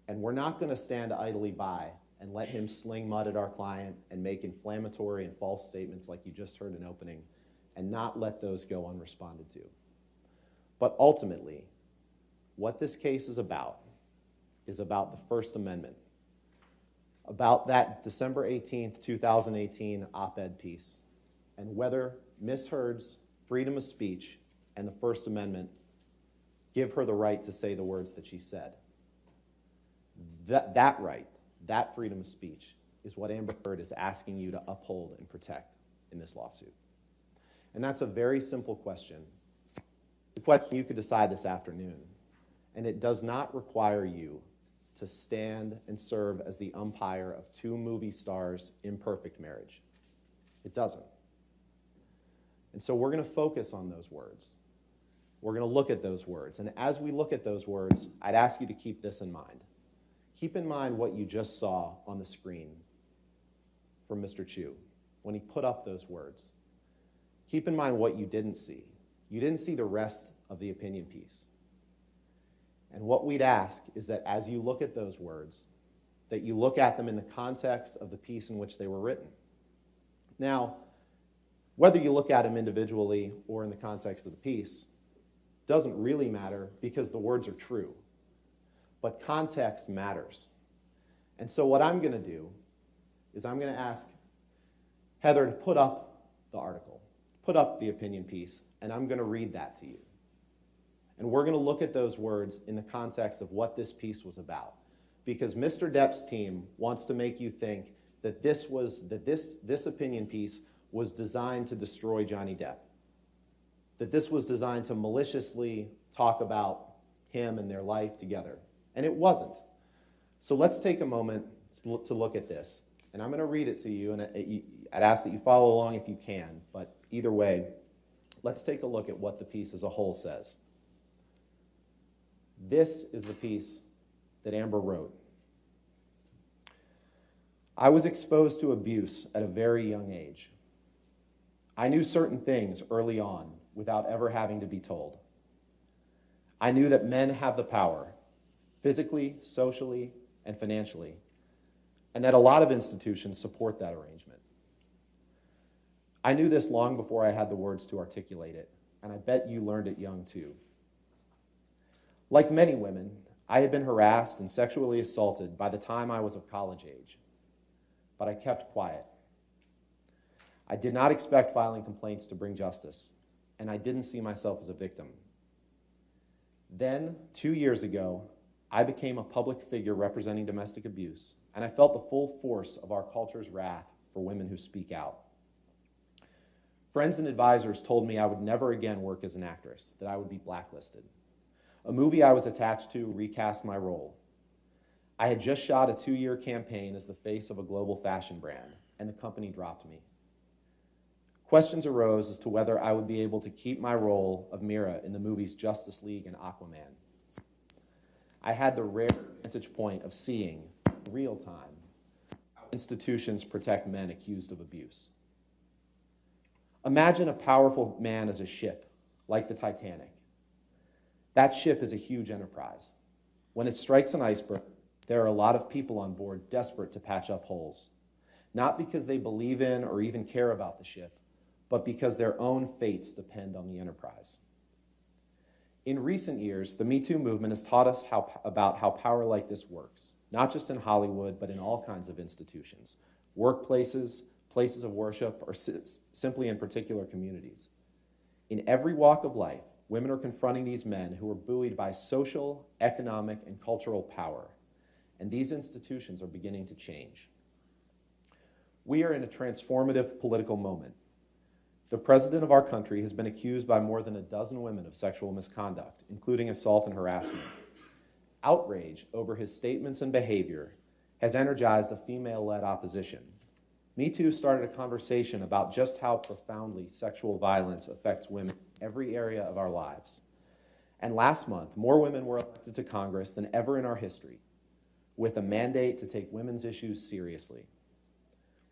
And we're not going to stand idly by and let him sling mud at our client and make inflammatory and false statements like you just heard in opening and not let those go unresponded to. But ultimately, what this case is about the First Amendment, about that December 18th, 2018 op-ed piece, and whether Ms. Heard's freedom of speech and the First Amendment give her the right to say the words that she said. That right, that freedom of speech, is what Amber Heard is asking you to uphold and protect in this lawsuit. And that's a very simple question. It's a question you could decide this afternoon. and it does not require you to stand and serve as the umpire of two movie stars' imperfect marriage. It doesn't. And so we're going to focus on those words. We're going to look at those words. And as we look at those words, I'd ask you to keep this in mind. Keep in mind what you just saw on the screen from Mr. Chu when he put up those words. Keep in mind what you didn't see. You didn't see the rest of the opinion piece. And what we'd ask is that as you look at those words, that you look at them in the context of the piece in which they were written. Now, whether you look at them individually or in the context of the piece doesn't really matter because the words are true. But context matters. And so what I'm going to do is I'm going to ask Heather to put up the article, put up the opinion piece, and I'm going to read that to you. And we're going to look at those words in the context of what this piece was about. Because Mr. Depp's team wants to make you think that this opinion piece was designed to destroy Johnny Depp. That this was designed to maliciously talk about him and their life together. And it wasn't. So let's take a moment to look at this. And I'm going to read it to you, and I'd ask that you follow along if you can. But either way, let's take a look at what the piece as a whole says. This is the piece that Amber wrote. I was exposed to abuse at a very young age. I knew certain things early on without ever having to be told. I knew that men have the power, physically, socially, and financially, and that a lot of institutions support that arrangement. I knew this long before I had the words to articulate it, and I bet you learned it young too. Like many women, I had been harassed and sexually assaulted by the time I was of college age, but I kept quiet. I did not expect filing complaints to bring justice, and I didn't see myself as a victim. Then, 2 years ago, I became a public figure representing domestic abuse, and I felt the full force of our culture's wrath for women who speak out. Friends and advisors told me I would never again work as an actress, that I would be blacklisted. A movie I was attached to recast my role. I had just shot a 2-year campaign as the face of a global fashion brand, and the company dropped me. Questions arose as to whether I would be able to keep my role of Mira in the movies Justice League and Aquaman. I had the rare vantage point of seeing, in real time, how institutions protect men accused of abuse. Imagine a powerful man as a ship, like the Titanic. That ship is a huge enterprise. When it strikes an iceberg, there are a lot of people on board desperate to patch up holes, not because they believe in or even care about the ship, but because their own fates depend on the enterprise. In recent years, the Me Too movement has taught us about how power like this works, not just in Hollywood, but in all kinds of institutions, workplaces, places of worship, or simply in particular communities. In every walk of life, women are confronting these men who are buoyed by social, economic, and cultural power, and these institutions are beginning to change. We are in a transformative political moment. The president of our country has been accused by more than a dozen women of sexual misconduct, including assault and harassment. Outrage over his statements and behavior has energized a female-led opposition. Me Too started a conversation about just how profoundly sexual violence affects women in every area of our lives. And last month, more women were elected to Congress than ever in our history, with a mandate to take women's issues seriously.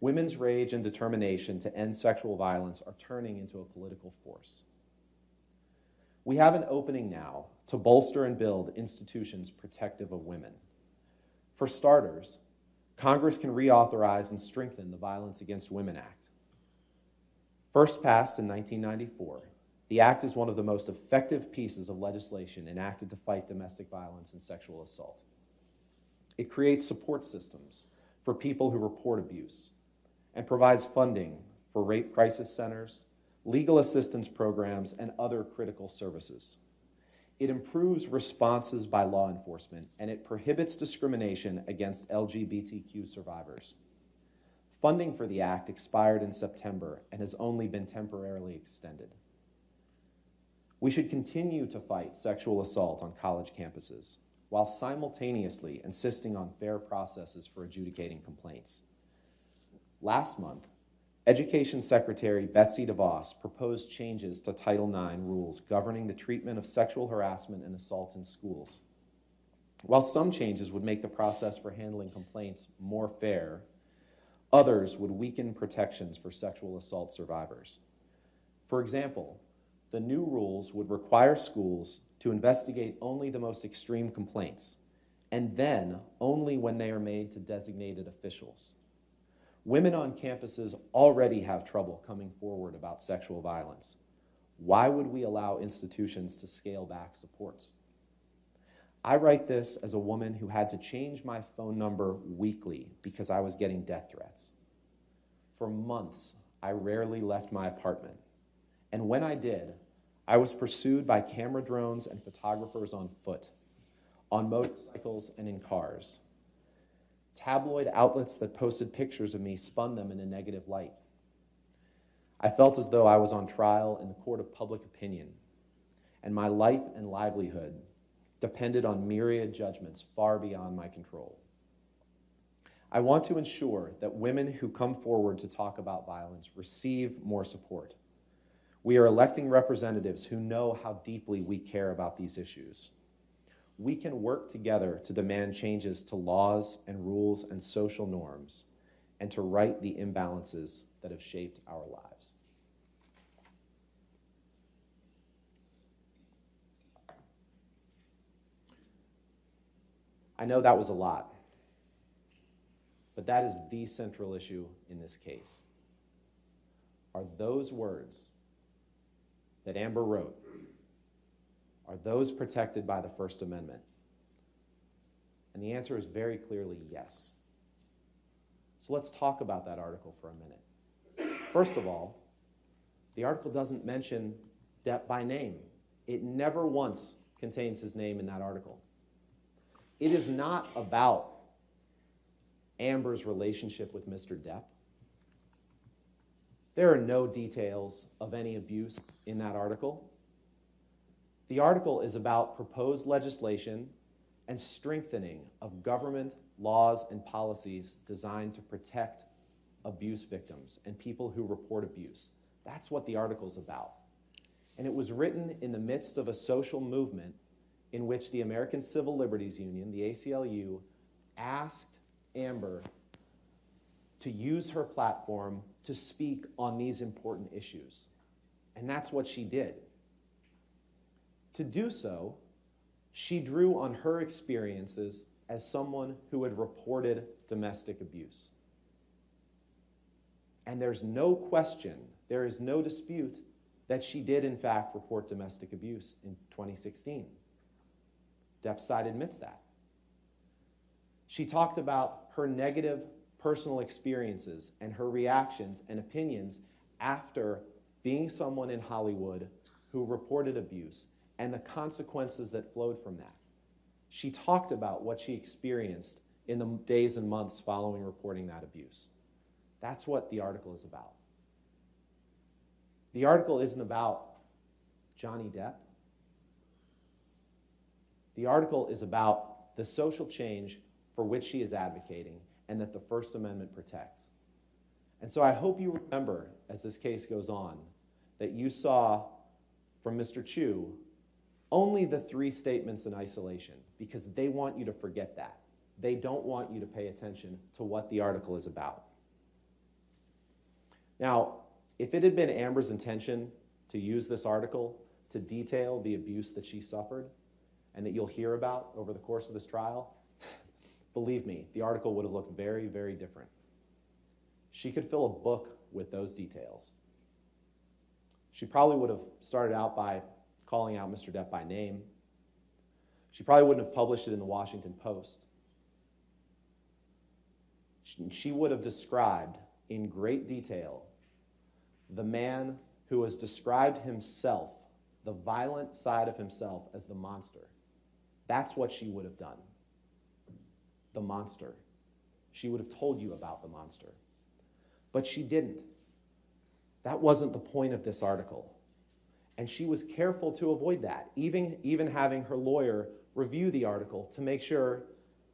Women's rage and determination to end sexual violence are turning into a political force. We have an opening now to bolster and build institutions protective of women. For starters, Congress can reauthorize and strengthen the Violence Against Women Act. First passed in 1994, the act is one of the most effective pieces of legislation enacted to fight domestic violence and sexual assault. It creates support systems for people who report abuse and provides funding for rape crisis centers, legal assistance programs, and other critical services. It improves responses by law enforcement, and it prohibits discrimination against LGBTQ survivors. Funding for the act expired in September and has only been temporarily extended. We should continue to fight sexual assault on college campuses while simultaneously insisting on fair processes for adjudicating complaints. Last month, Education Secretary Betsy DeVos proposed changes to Title IX rules governing the treatment of sexual harassment and assault in schools. While some changes would make the process for handling complaints more fair, others would weaken protections for sexual assault survivors. For example, the new rules would require schools to investigate only the most extreme complaints, and then only when they are made to designated officials. Women on campuses already have trouble coming forward about sexual violence. Why would we allow institutions to scale back supports? I write this as a woman who had to change my phone number weekly because I was getting death threats. For months, I rarely left my apartment. And when I did, I was pursued by camera drones and photographers on foot, on motorcycles and in cars. Tabloid outlets that posted pictures of me spun them in a negative light. I felt as though I was on trial in the court of public opinion, and my life and livelihood depended on myriad judgments far beyond my control. I want to ensure that women who come forward to talk about violence receive more support. We are electing representatives who know how deeply we care about these issues. We can work together to demand changes to laws and rules and social norms, and to right the imbalances that have shaped our lives. I know that was a lot, but that is the central issue in this case. Are those words that Amber wrote, are those protected by the First Amendment? And the answer is very clearly yes. So let's talk about that article for a minute. First of all, the article doesn't mention Depp by name. It never once contains his name in that article. It is not about Amber's relationship with Mr. Depp. There are no details of any abuse in that article. The article is about proposed legislation and strengthening of government laws and policies designed to protect abuse victims and people who report abuse. That's what the article is about. And it was written in the midst of a social movement in which the American Civil Liberties Union, the ACLU, asked Amber to use her platform to speak on these important issues. And that's what she did. To do so, she drew on her experiences as someone who had reported domestic abuse. And there's no question, there is no dispute that she did in fact report domestic abuse in 2016. Depp's side admits that. She talked about her negative personal experiences and her reactions and opinions after being someone in Hollywood who reported abuse and the consequences that flowed from that. She talked about what she experienced in the days and months following reporting that abuse. That's what the article is about. The article isn't about Johnny Depp. The article is about the social change for which she is advocating and that the First Amendment protects. And so I hope you remember, as this case goes on, that you saw from Mr. Chu only the 3 statements in isolation, because they want you to forget that. They don't want you to pay attention to what the article is about. Now, if it had been Amber's intention to use this article to detail the abuse that she suffered and that you'll hear about over the course of this trial, believe me, the article would have looked very, very different. She could fill a book with those details. She probably would have started out by calling out Mr. Depp by name. She probably wouldn't have published it in the Washington Post. She would have described in great detail the man who has described himself, the violent side of himself, as the monster. That's what she would have done. The monster. She would have told you about the monster. But she didn't. That wasn't the point of this article. And she was careful to avoid that, even having her lawyer review the article to make sure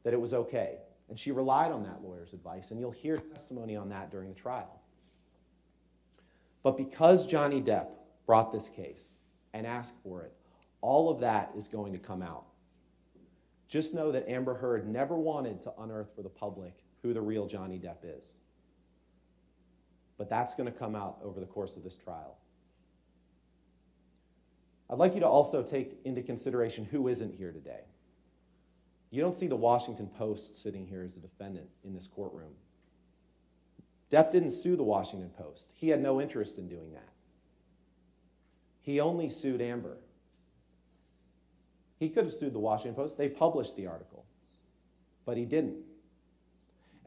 that it was okay. And she relied on that lawyer's advice, and you'll hear testimony on that during the trial. But because Johnny Depp brought this case and asked for it, all of that is going to come out. Just know that Amber Heard never wanted to unearth for the public who the real Johnny Depp is. But that's going to come out over the course of this trial. I'd like you to also take into consideration who isn't here today. You don't see the Washington Post sitting here as a defendant in this courtroom. Depp didn't sue the Washington Post. He had no interest in doing that. He only sued Amber. He could have sued the Washington Post. They published the article. But he didn't.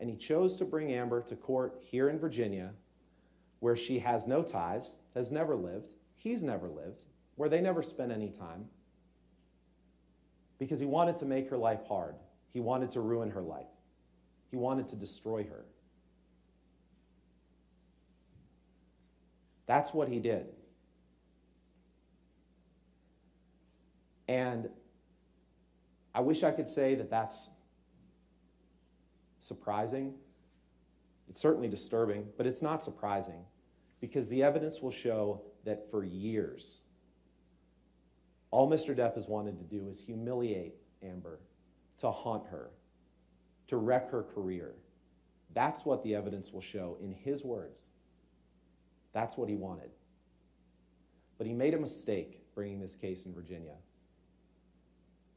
And he chose to bring Amber to court here in Virginia, where she has no ties, has never lived, he's never lived, where they never spent any time, because he wanted to make her life hard. He wanted to ruin her life. He wanted to destroy her. That's what he did. And I wish I could say that that's surprising. It's certainly disturbing, but it's not surprising, because the evidence will show that for years, all Mr. Depp has wanted to do is humiliate Amber, to haunt her, to wreck her career. That's what the evidence will show in his words. That's what he wanted. But he made a mistake bringing this case in Virginia,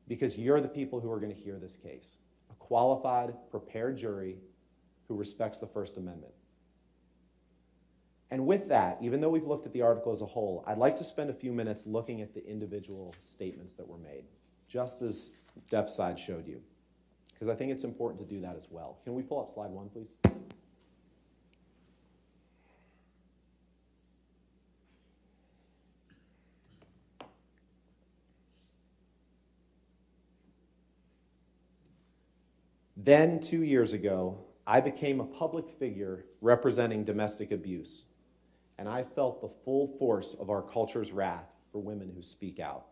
because you're the people who are going to hear this case. A qualified, prepared jury who respects the First Amendment. And with that, even though we've looked at the article as a whole, I'd like to spend a few minutes looking at the individual statements that were made, just as Depp's side showed you, because I think it's important to do that as well. Can we pull up slide 1, please? Then, 2 years ago, I became a public figure representing domestic abuse, and I felt the full force of our culture's wrath for women who speak out.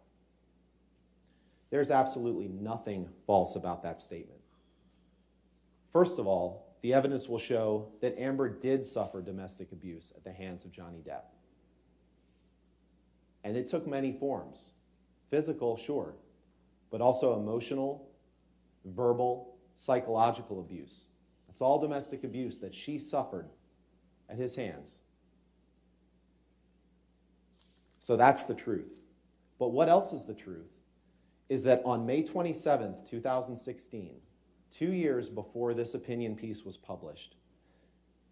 There's absolutely nothing false about that statement. First of all, the evidence will show that Amber did suffer domestic abuse at the hands of Johnny Depp. And it took many forms. Physical, sure, but also emotional, verbal, psychological abuse. It's all domestic abuse that she suffered at his hands. So that's the truth. But what else is the truth? Is that on May 27th, 2016, 2 years before this opinion piece was published,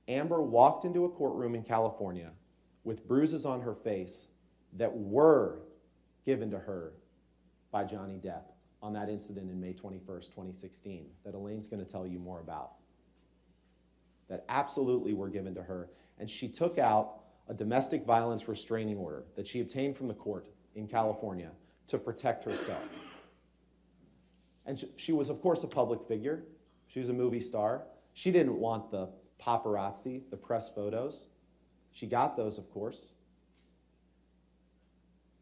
Amber walked into a courtroom in California with bruises on her face that were given to her by Johnny Depp on that incident in May 21st, 2016, that Elaine's going to tell you more about. That absolutely were given to her. And she took out a domestic violence restraining order that she obtained from the court in California to protect herself. And she was, of course, a public figure. She was a movie star. She didn't want the paparazzi, the press photos. She got those, of course.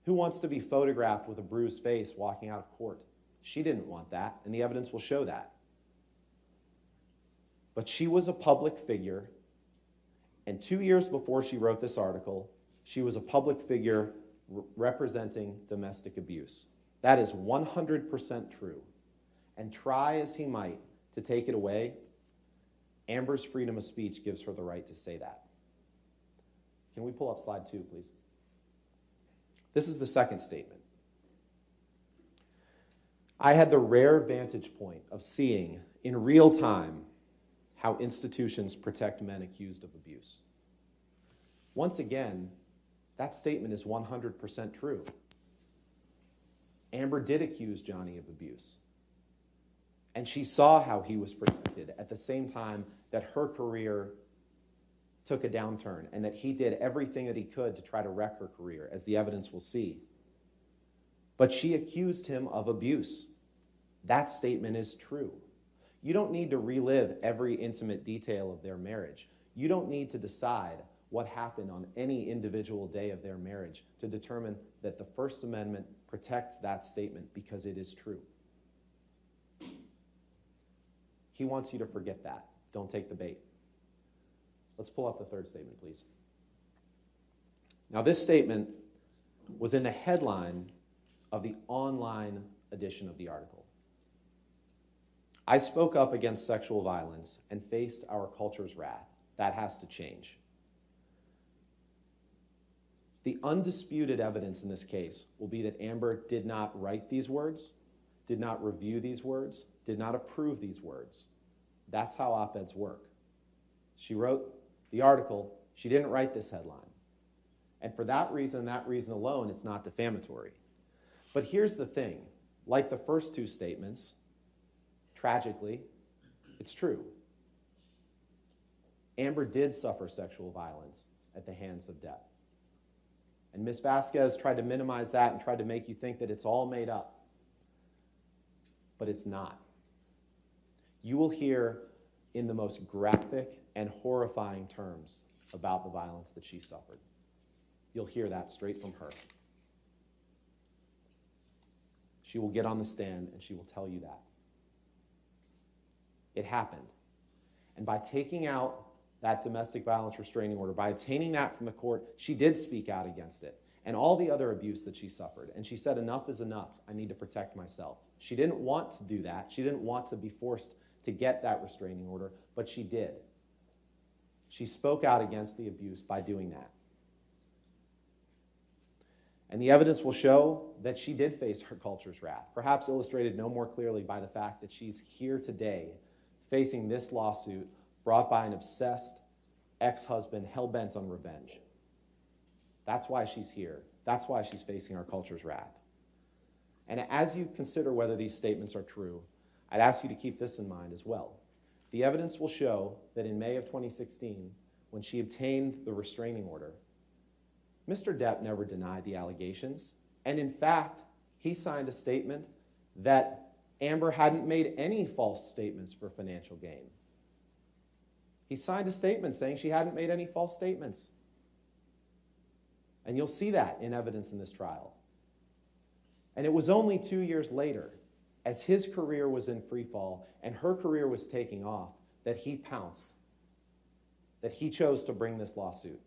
Who wants to be photographed with a bruised face walking out of court? She didn't want that, and the evidence will show that. But she was a public figure, and 2 years before she wrote this article, she was a public figure representing domestic abuse. That is 100% true. And try as he might to take it away, Amber's freedom of speech gives her the right to say that. Can we pull up slide 2, please? This is the second statement. I had the rare vantage point of seeing in real time how institutions protect men accused of abuse. Once again, that statement is 100% true. Amber did accuse Johnny of abuse. And she saw how he was protected at the same time that her career took a downturn and that he did everything that he could to try to wreck her career, as the evidence will see. But she accused him of abuse. That statement is true. You don't need to relive every intimate detail of their marriage. You don't need to decide what happened on any individual day of their marriage to determine that the First Amendment protects that statement because it is true. He wants you to forget that. Don't take the bait. Let's pull up the third statement, please. Now, this statement was in the headline of the online edition of the article. I spoke up against sexual violence and faced our culture's wrath. That has to change. The undisputed evidence in this case will be that Amber did not write these words, did not review these words, did not approve these words. That's how op-eds work. She wrote the article. She didn't write this headline. And for that reason alone, it's not defamatory. But here's the thing. Like the first two statements, tragically, it's true. Amber did suffer sexual violence at the hands of Depp. And Ms. Vasquez tried to minimize that and tried to make you think that it's all made up. But it's not. You will hear in the most graphic and horrifying terms about the violence that she suffered. You'll hear that straight from her. She will get on the stand and she will tell you that. It happened. And by taking out that domestic violence restraining order, by obtaining that from the court, she did speak out against it and all the other abuse that she suffered. And she said, enough is enough. I need to protect myself. She didn't want to do that. She didn't want to be forced to get that restraining order, but she did. She spoke out against the abuse by doing that. And the evidence will show that she did face her culture's wrath, perhaps illustrated no more clearly by the fact that she's here today facing this lawsuit brought by an obsessed ex-husband hell-bent on revenge. That's why she's here. That's why she's facing our culture's wrath. And as you consider whether these statements are true, I'd ask you to keep this in mind as well. The evidence will show that in May of 2016, when she obtained the restraining order, Mr. Depp never denied the allegations. And in fact, he signed a statement that Amber hadn't made any false statements for financial gain. He signed a statement saying she hadn't made any false statements. And you'll see that in evidence in this trial. And it was only 2 years later, as his career was in free fall and her career was taking off, that he pounced, that he chose to bring this lawsuit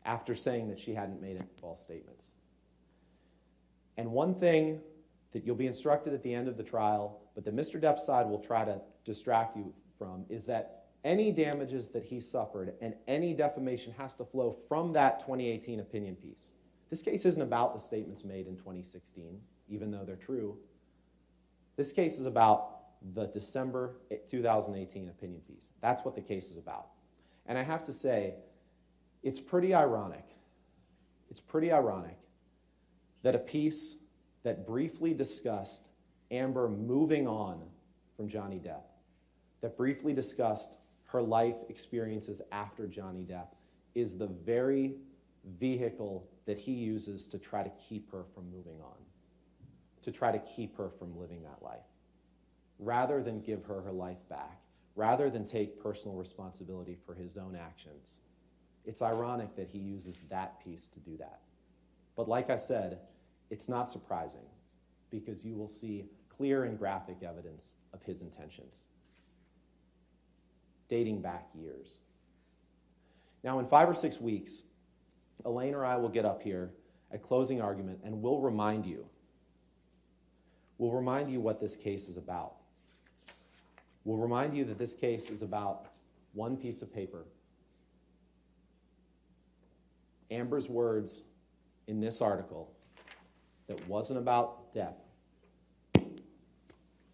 after saying that she hadn't made any false statements. And one thing that you'll be instructed at the end of the trial, but that Mr. Depp's side will try to distract you from, is that any damages that he suffered and any defamation has to flow from that 2018 opinion piece. This case isn't about the statements made in 2016, even though they're true. This case is about the December 2018 opinion piece. That's what the case is about. And I have to say, it's pretty ironic. It's pretty ironic that a piece that briefly discussed Amber moving on from Johnny Depp, that briefly discussed her life experiences after Johnny Depp, is the very vehicle that he uses to try to keep her from moving on, to try to keep her from living that life. Rather than give her her life back, rather than take personal responsibility for his own actions, it's ironic that he uses that piece to do that. But like I said, it's not surprising because you will see clear and graphic evidence of his intentions, dating back years. Now, in 5 or 6 weeks, Elaine or I will get up here at closing argument and we'll remind you what this case is about. We'll remind you that this case is about one piece of paper. Amber's words in this article that wasn't about Depp,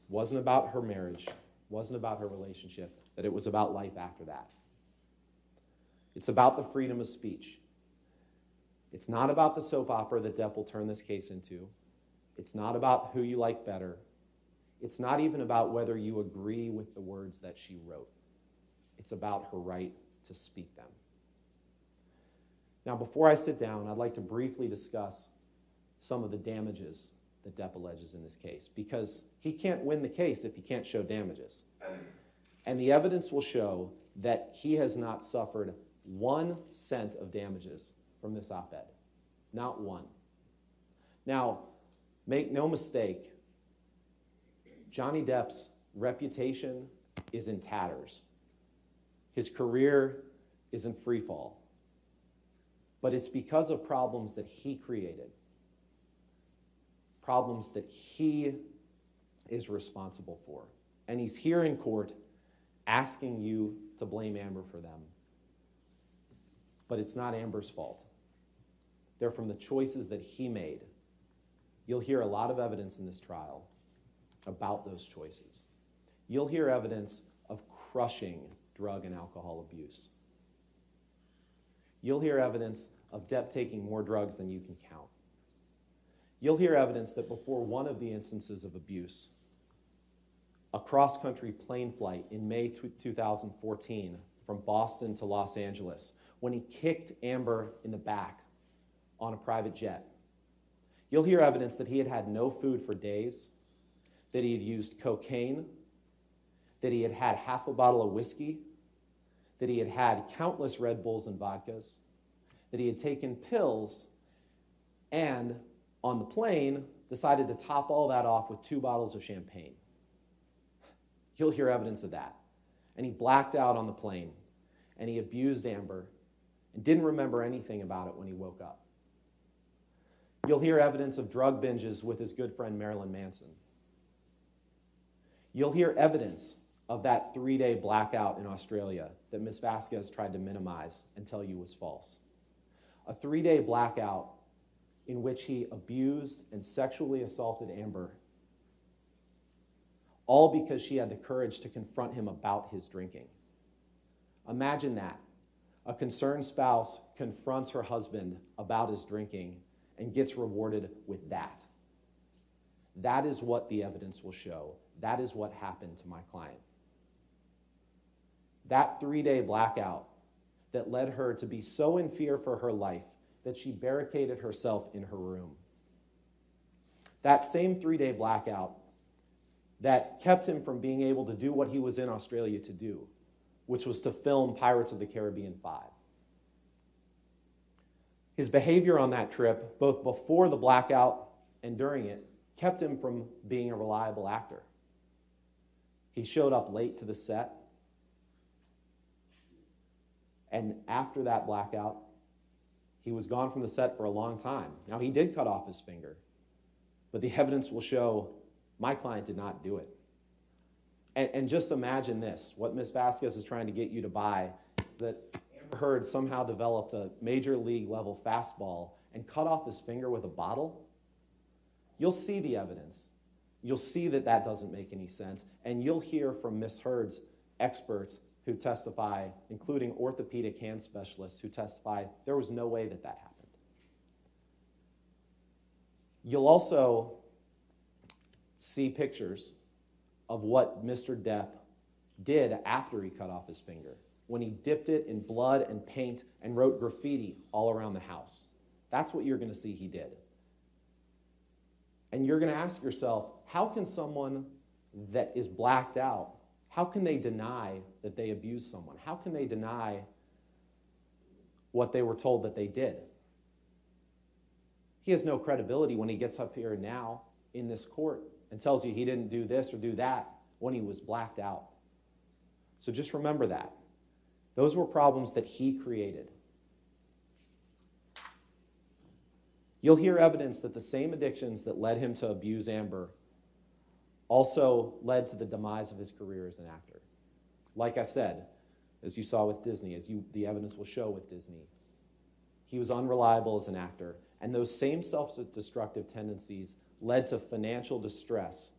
wasn't about her marriage, wasn't about her relationship, that it was about life after that. It's about the freedom of speech. It's not about the soap opera that Depp will turn this case into. It's not about who you like better. It's not even about whether you agree with the words that she wrote. It's about her right to speak them. Now, before I sit down, I'd like to briefly discuss some of the damages that Depp alleges in this case, because he can't win the case if he can't show damages. And the evidence will show that he has not suffered 1 cent of damages from this op-ed. Not one. Now, make no mistake, Johnny Depp's reputation is in tatters. His career is in free fall. But it's because of problems that he created, problems that he is responsible for. And he's here in court asking you to blame Amber for them. But it's not Amber's fault. They're from the choices that he made. You'll hear a lot of evidence in this trial about those choices. You'll hear evidence of crushing drug and alcohol abuse. You'll hear evidence of Depp taking more drugs than you can count. You'll hear evidence that before one of the instances of abuse, a cross-country plane flight in May 2014 from Boston to Los Angeles, when he kicked Amber in the back on a private jet. You'll hear evidence that he had had no food for days, that he had used cocaine, that he had had half a bottle of whiskey, that he had had countless Red Bulls and vodkas, that he had taken pills, and on the plane decided to top all that off with 2 bottles of champagne. You'll hear evidence of that. And he blacked out on the plane, and he abused Amber and didn't remember anything about it when he woke up. You'll hear evidence of drug binges with his good friend Marilyn Manson. You'll hear evidence of that 3-day blackout in Australia that Ms. Vasquez tried to minimize and tell you was false. A 3-day blackout in which he abused and sexually assaulted Amber, all because she had the courage to confront him about his drinking. Imagine that. A concerned spouse confronts her husband about his drinking and gets rewarded with that. That is what the evidence will show. That is what happened to my client. That 3-day blackout that led her to be so in fear for her life that she barricaded herself in her room. That same 3-day blackout that kept him from being able to do what he was in Australia to do, which was to film Pirates of the Caribbean 5. His behavior on that trip, both before the blackout and during it, kept him from being a reliable actor. He showed up late to the set, and after that blackout, he was gone from the set for a long time. Now, he did cut off his finger, but the evidence will show my client did not do it. And just imagine this, what Ms. Vasquez is trying to get you to buy, is that Amber Heard somehow developed a major league level fastball and cut off his finger with a bottle. You'll see the evidence. You'll see that that doesn't make any sense, and you'll hear from Ms. Heard's experts who testify, including orthopedic hand specialists who testify there was no way that that happened. You'll also see pictures of what Mr. Depp did after he cut off his finger, when he dipped it in blood and paint and wrote graffiti all around the house. That's what you're going to see he did. And you're going to ask yourself, how can someone that is blacked out, how can they deny that they abused someone? How can they deny what they were told that they did? He has no credibility when he gets up here now in this court and tells you he didn't do this or do that when he was blacked out. So just remember that. Those were problems that he created. You'll hear evidence that the same addictions that led him to abuse Amber also led to the demise of his career as an actor. Like I said, as you saw with Disney, the evidence will show with Disney, he was unreliable as an actor, and those same self-destructive tendencies led to financial distress.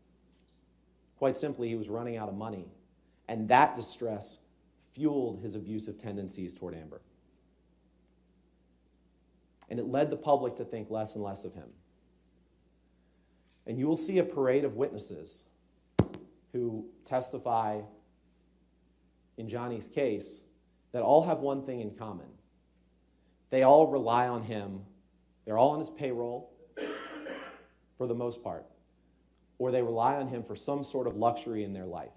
Quite simply, he was running out of money, and that distress fueled his abusive tendencies toward Amber. And it led the public to think less and less of him. And you will see a parade of witnesses who testify in Johnny's case that all have one thing in common. They all rely on him. They're all on his payroll for the most part, or they rely on him for some sort of luxury in their life.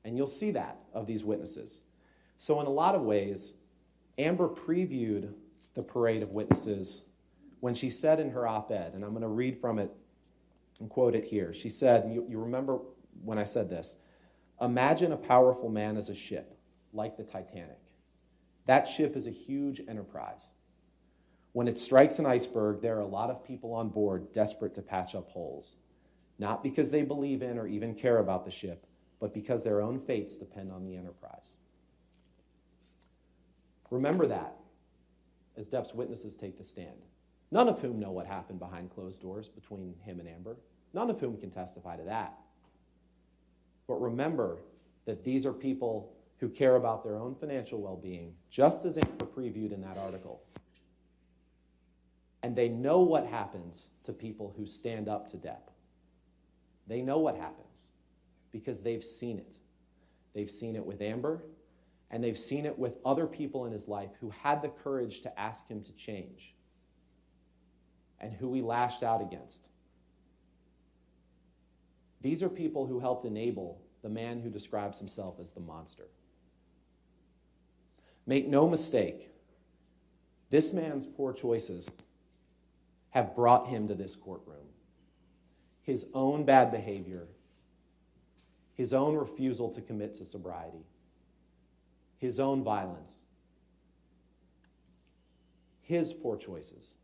And you'll see that of these witnesses. So in a lot of ways, Amber previewed the parade of witnesses when she said in her op-ed, and I'm going to read from it and quote it here. She said, you remember when I said this, "Imagine a powerful man as a ship, like the Titanic. That ship is a huge enterprise. When it strikes an iceberg, there are a lot of people on board desperate to patch up holes, not because they believe in or even care about the ship, but because their own fates depend on the enterprise." Remember that as Depp's witnesses take the stand, none of whom know what happened behind closed doors between him and Amber, none of whom can testify to that. But remember that these are people who care about their own financial well-being, just as Amber previewed in that article. And they know what happens to people who stand up to Depp. They know what happens because they've seen it. They've seen it with Amber, and they've seen it with other people in his life who had the courage to ask him to change and who he lashed out against. These are people who helped enable the man who describes himself as the monster. Make no mistake, this man's poor choices have brought him to this courtroom. His own bad behavior, his own refusal to commit to sobriety, his own violence, his poor choices.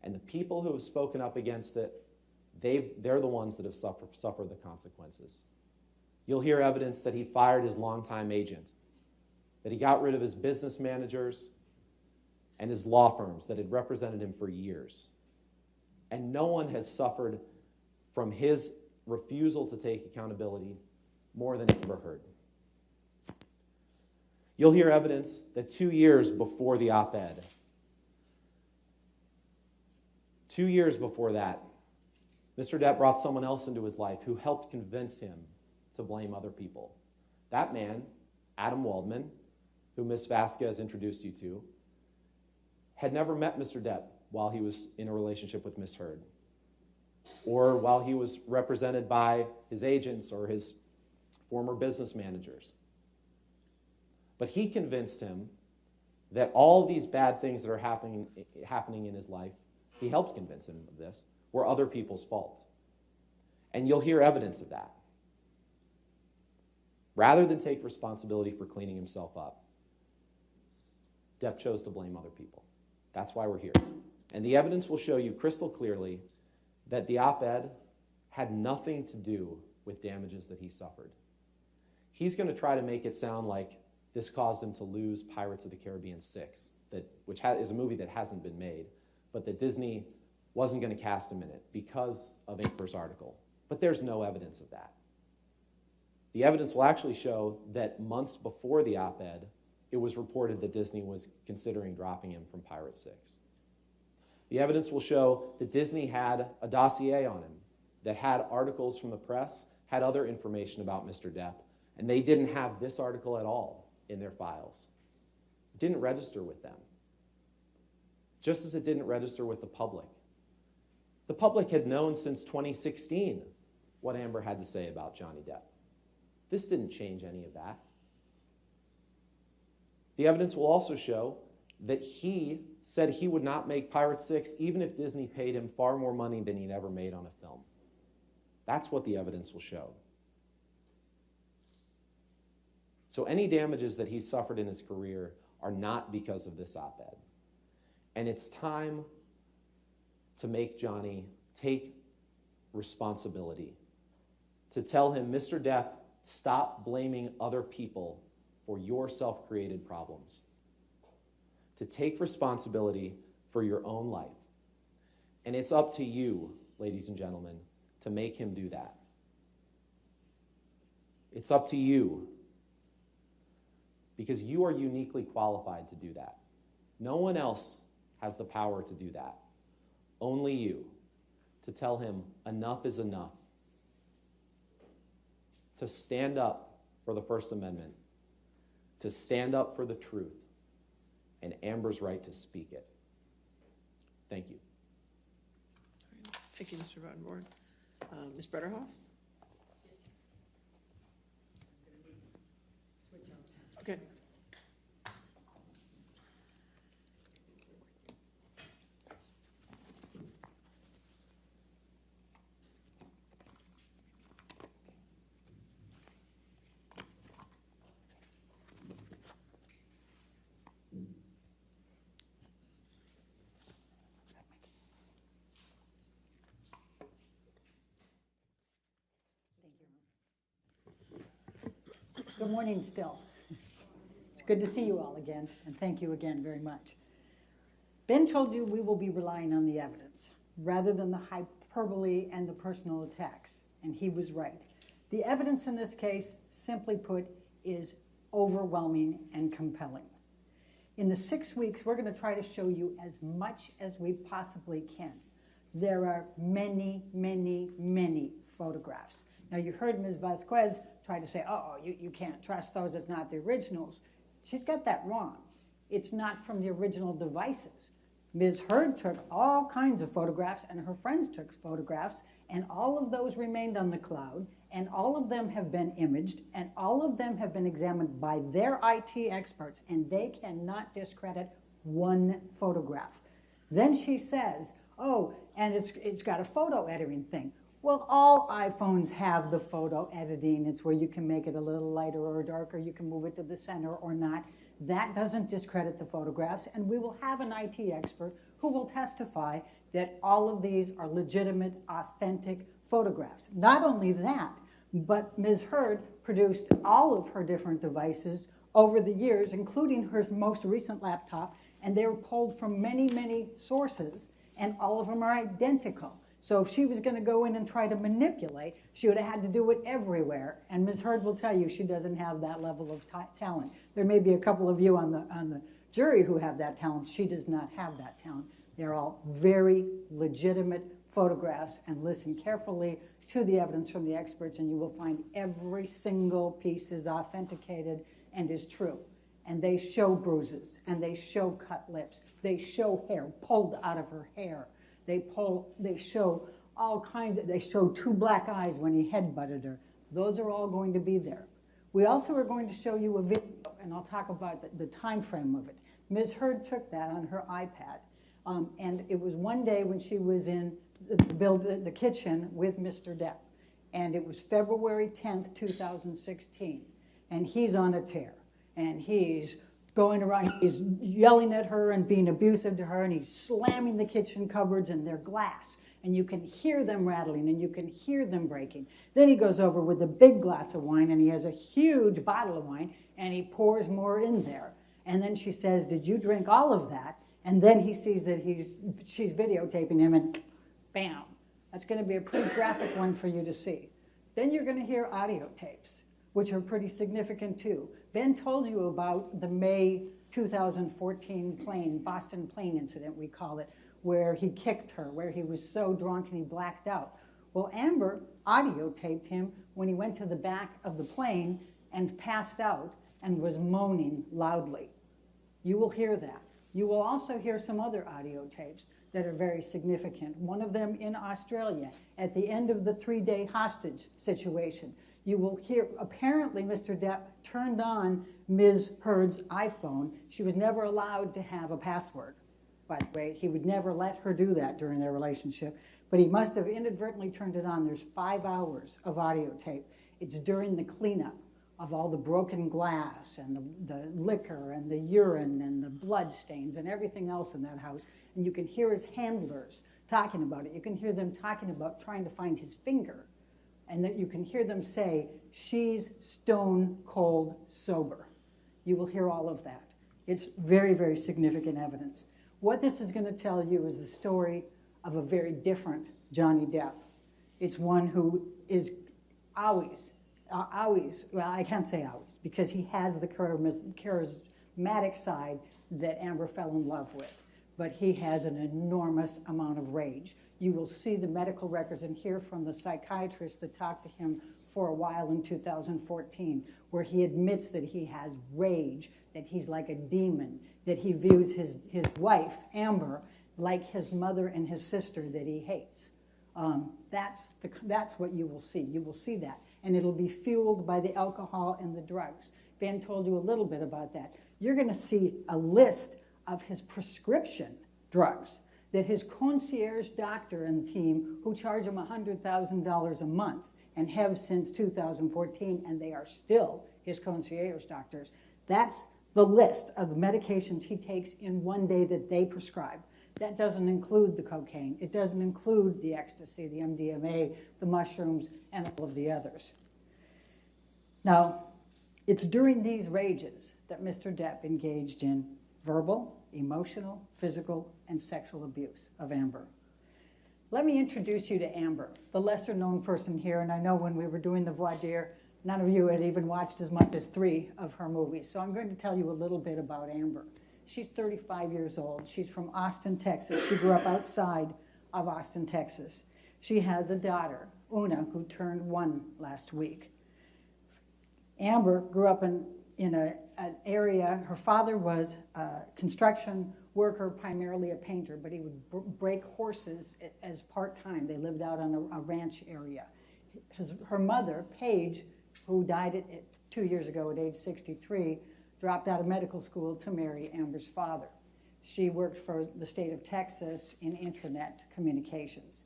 And the people who have spoken up against it, they're the ones that have suffered the consequences. You'll hear evidence that he fired his longtime agent, that he got rid of his business managers and his law firms that had represented him for years. And no one has suffered from his refusal to take accountability more than Amber Heard. You'll hear evidence that 2 years before the op-ed, 2 years before that, Mr. Depp brought someone else into his life who helped convince him to blame other people. That man, Adam Waldman, who Ms. Vasquez introduced you to, had never met Mr. Depp while he was in a relationship with Ms. Heard, or while he was represented by his agents or his former business managers. But he convinced him that all these bad things that are happening in his life, he helped convince him of this, were other people's fault. And you'll hear evidence of that. Rather than take responsibility for cleaning himself up, Depp chose to blame other people. That's why we're here. And the evidence will show you crystal clearly that the op-ed had nothing to do with damages that he suffered. He's going to try to make it sound like this caused him to lose Pirates of the Caribbean 6, which is a movie that hasn't been made, but that Disney wasn't going to cast him in it because of Amber's article. But there's no evidence of that. The evidence will actually show that months before the op-ed, it was reported that Disney was considering dropping him from Pirates 6. The evidence will show that Disney had a dossier on him that had articles from the press, had other information about Mr. Depp, and they didn't have this article at all in their files. It didn't register with them, just as it didn't register with the public. The public had known since 2016 what Amber had to say about Johnny Depp. This didn't change any of that. The evidence will also show that he said he would not make Pirates 6 even if Disney paid him far more money than he'd ever made on a film. That's what the evidence will show. So any damages that he suffered in his career are not because of this op-ed. And it's time to make Johnny take responsibility, to tell him, Mr. Depp, stop blaming other people for your self-created problems, to take responsibility for your own life. And it's up to you, ladies and gentlemen, to make him do that. It's up to you, because you are uniquely qualified to do that. No one else has the power to do that. Only you, to tell him enough is enough, to stand up for the First Amendment, to stand up for the truth, and Amber's right to speak it. Thank you. Thank you, Mr. Rottenborn. Ms. Bretterhoff? Switch out. Okay. Good morning still. It's good to see you all again, and thank you again very much. Ben told you we will be relying on the evidence rather than the hyperbole and the personal attacks, and he was right. The evidence in this case, simply put, is overwhelming and compelling. In the 6 weeks, we're going to try to show you as much as we possibly can. There are many, many, many photographs. Now, you heard Ms. Vasquez try to say, oh, you can't trust those, it's not the originals. She's got that wrong. It's not from the original devices. Ms. Heard took all kinds of photographs, and her friends took photographs, and all of those remained on the cloud, and all of them have been imaged, and all of them have been examined by their IT experts, and they cannot discredit one photograph. Then she says, oh, and it's got a photo editing thing. Well, all iPhones have the photo editing. It's where you can make it a little lighter or darker. You can move it to the center or not. That doesn't discredit the photographs, and we will have an IT expert who will testify that all of these are legitimate, authentic photographs. Not only that, but Ms. Heard produced all of her different devices over the years, including her most recent laptop, and they were pulled from many, many sources, and all of them are identical. So if she was going to go in and try to manipulate, she would have had to do it everywhere. And Ms. Heard will tell you she doesn't have that level of talent. There may be a couple of you on the jury who have that talent. She does not have that talent. They're all very legitimate photographs, and listen carefully to the evidence from the experts, and you will find every single piece is authenticated and is true. And they show bruises, and they show cut lips. They show hair pulled out of her hair. They show all kinds they show two black eyes when he headbutted her. Those are all going to be there. We also are going to show you a video, and I'll talk about the time frame of it. Ms. Heard took that on her iPad, and it was one day when she was in the kitchen with Mr. Depp, and it was February 10th, 2016, and he's on a tear, and he's going around, he's yelling at her and being abusive to her, and he's slamming the kitchen cupboards, and they're glass, and you can hear them rattling, and you can hear them breaking. Then he goes over with a big glass of wine, and he has a huge bottle of wine, and he pours more in there. And then she says, did you drink all of that? And then he sees that she's videotaping him, and bam. That's going to be a pretty graphic one for you to see. Then you're going to hear audio tapes, which are pretty significant too. Ben told you about the May 2014 Boston plane incident, we call it, where he kicked her, where he was so drunk and he blacked out. Well, Amber audio taped him when he went to the back of the plane and passed out and was moaning loudly. You will hear that. You will also hear some other audio tapes that are very significant. One of them in Australia, at the end of the 3-day hostage situation. You will hear, apparently Mr. Depp turned on Ms. Heard's iPhone. She was never allowed to have a password, by the way. He would never let her do that during their relationship, but he must have inadvertently turned it on. There's 5 hours of audio tape. It's during the cleanup of all the broken glass and the liquor and the urine and the blood stains and everything else in that house. And you can hear his handlers talking about it. You can hear them talking about trying to find his finger. And that you can hear them say, she's stone cold sober. You will hear all of that. It's very, very significant evidence. What this is going to tell you is the story of a very different Johnny Depp. It's one who is always, well, I can't say always, because he has the charismatic side that Amber fell in love with, but he has an enormous amount of rage. You will see the medical records and hear from the psychiatrist that talked to him for a while in 2014, where he admits that he has rage, that he's like a demon, that he views his wife, Amber, like his mother and his sister that he hates. That's what you will see. You will see that. And it'll be fueled by the alcohol and the drugs. Ben told you a little bit about that. You're going to see a list of his prescription drugs that his concierge doctor and team, who charge him $100,000 a month and have since 2014, and they are still his concierge doctors. That's the list of the medications he takes in one day that they prescribe. That doesn't include the cocaine. It doesn't include the ecstasy, the MDMA, the mushrooms, and all of the others. Now, It's during these rages that Mr. Depp engaged in verbal, emotional, physical, and sexual abuse of Amber. Let me introduce you to Amber, the lesser known person here, and I know when we were doing the voir dire, none of you had even watched as much as 3 of her movies. So I'm going to tell you a little bit about Amber. She's 35 years old. She's from Austin, Texas. She grew up outside of Austin, Texas. She has a daughter, Una, who turned 1 last week. Amber grew up in an area, her father was a construction worker, primarily a painter, but he would break horses as part-time. They lived out on a ranch area. Her mother, Paige, who died 2 years ago at age 63, dropped out of medical school to marry Amber's father. She worked for the state of Texas in intranet communications.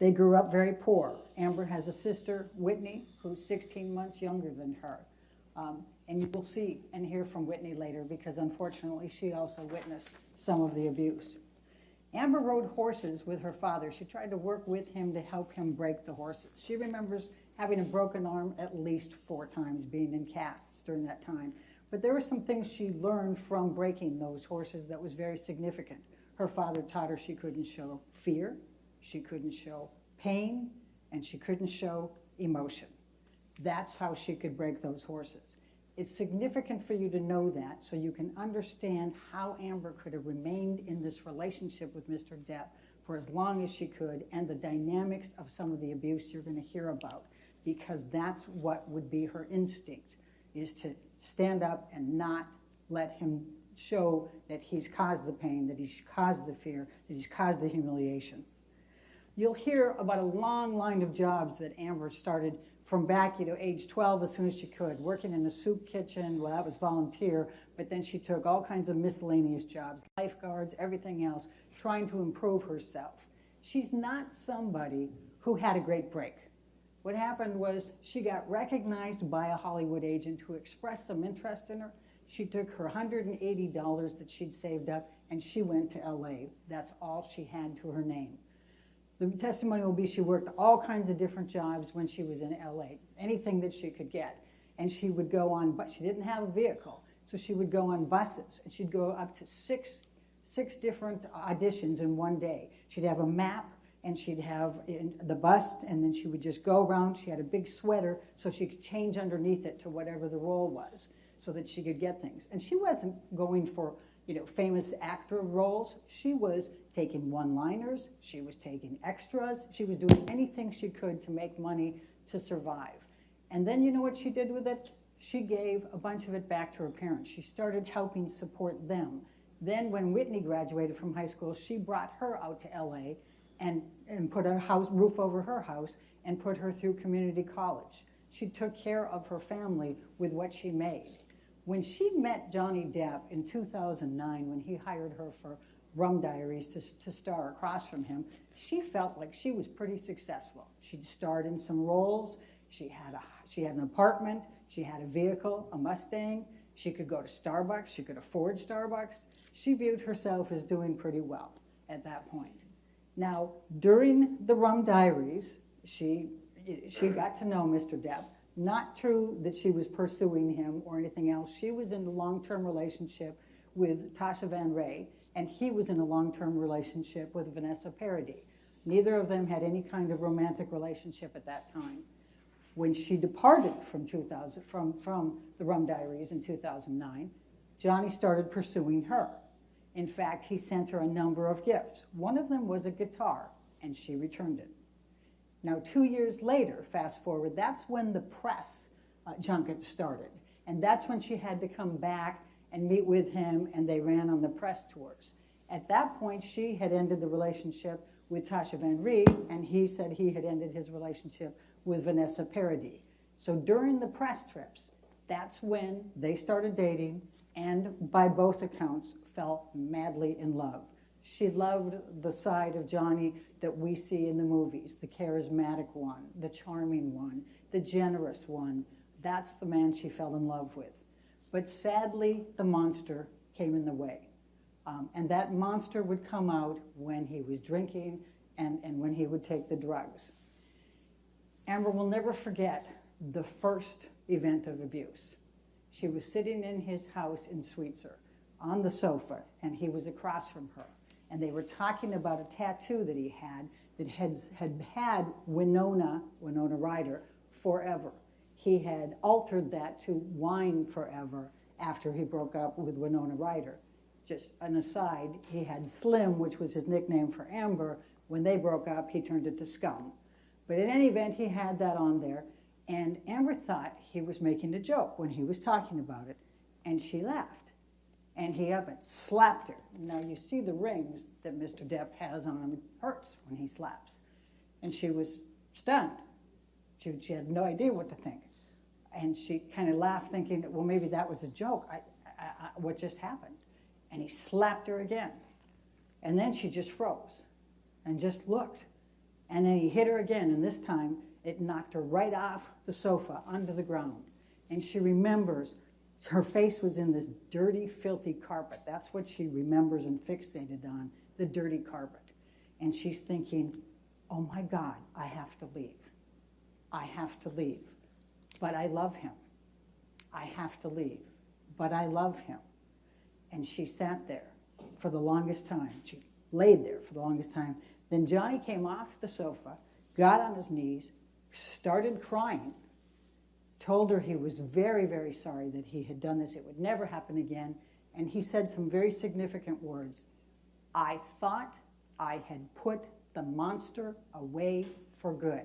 They grew up very poor. Amber has a sister, Whitney, who's 16 months younger than her. And you will see and hear from Whitney later because unfortunately she also witnessed some of the abuse. Amber rode horses with her father. She tried to work with him to help him break the horses. She remembers having a broken arm at least 4 times, being in casts during that time. But there were some things she learned from breaking those horses that was very significant. Her father taught her she couldn't show fear, she couldn't show pain, and she couldn't show emotion. That's how she could break those horses. It's significant for you to know that so you can understand how Amber could have remained in this relationship with Mr. Depp for as long as she could and the dynamics of some of the abuse you're going to hear about, because that's what would be her instinct, is to stand up and not let him show that he's caused the pain, that he's caused the fear, that he's caused the humiliation. You'll hear about a long line of jobs that Amber started from back, age 12 as soon as she could, working in a soup kitchen. Well, that was volunteer, but then she took all kinds of miscellaneous jobs, lifeguards, everything else, trying to improve herself. She's not somebody who had a great break. What happened was she got recognized by a Hollywood agent who expressed some interest in her. She took her $180 that she'd saved up and she went to LA. That's all she had to her name. The testimony will be she worked all kinds of different jobs when she was in LA, anything that she could get. And she would go on, but she didn't have a vehicle, so she would go on buses, and she'd go up to six different auditions in one day. She'd have a map, and she'd have the bus, and then she would just go around. She had a big sweater, so she could change underneath it to whatever the role was, so that she could get things. And she wasn't going for famous actor roles. She was taking one-liners, she was taking extras, she was doing anything she could to make money to survive. And then you know what she did with it? She gave a bunch of it back to her parents. She started helping support them. Then when Whitney graduated from high school, she brought her out to LA and put a roof over her house and put her through community college. She took care of her family with what she made. When she met Johnny Depp in 2009, when he hired her for Rum Diaries to star across from him, she felt like she was pretty successful. She'd starred in some roles, she had an apartment, she had a vehicle, a Mustang, she could go to Starbucks, she could afford Starbucks. She viewed herself as doing pretty well at that point. Now, during the Rum Diaries, she got to know Mr. Depp. Not true that she was pursuing him or anything else. She was in a long-term relationship with Tasha Van Ray, and he was in a long-term relationship with Vanessa Paradis. Neither of them had any kind of romantic relationship at that time. When she departed from the Rum Diaries in 2009, Johnny started pursuing her. In fact, he sent her a number of gifts. One of them was a guitar, and she returned it. Now, 2 years later, fast forward, that's when the press junket started. And that's when she had to come back and meet with him, and they ran on the press tours. At that point, she had ended the relationship with Tasha Van Rie, and he said he had ended his relationship with Vanessa Paradis. So during the press trips, that's when they started dating, and by both accounts, fell madly in love. She loved the side of Johnny that we see in the movies, the charismatic one, the charming one, the generous one. That's the man she fell in love with. But sadly, the monster came in the way. And that monster would come out when he was drinking and when he would take the drugs. Amber will never forget the first event of abuse. She was sitting in his house in Sweetser on the sofa, and he was across from her. And they were talking about a tattoo that he had that had Winona Ryder forever. He had altered that to Wine Forever after he broke up with Winona Ryder. Just an aside, he had Slim, which was his nickname for Amber. When they broke up, he turned it to Scum. But in any event, he had that on there, and Amber thought he was making a joke when he was talking about it, and she laughed. And he up and slapped her. Now you see the rings that Mr. Depp has on him. It hurts when he slaps. And she was stunned. She had no idea what to think. And she kind of laughed, thinking, well, maybe that was a joke. What just happened? And he slapped her again. And then she just froze and just looked. And then he hit her again, and this time it knocked her right off the sofa onto the ground. And she remembers her face was in this dirty, filthy carpet. That's what she remembers and fixated on, the dirty carpet. And she's thinking, oh my God, I have to leave. I have to leave. But I love him. I have to leave. But I love him. And she sat there for the longest time. She laid there for the longest time. Then Johnny came off the sofa, got on his knees, started crying, told her he was very, very sorry that he had done this. It would never happen again. And he said some very significant words. I thought I had put the monster away for good.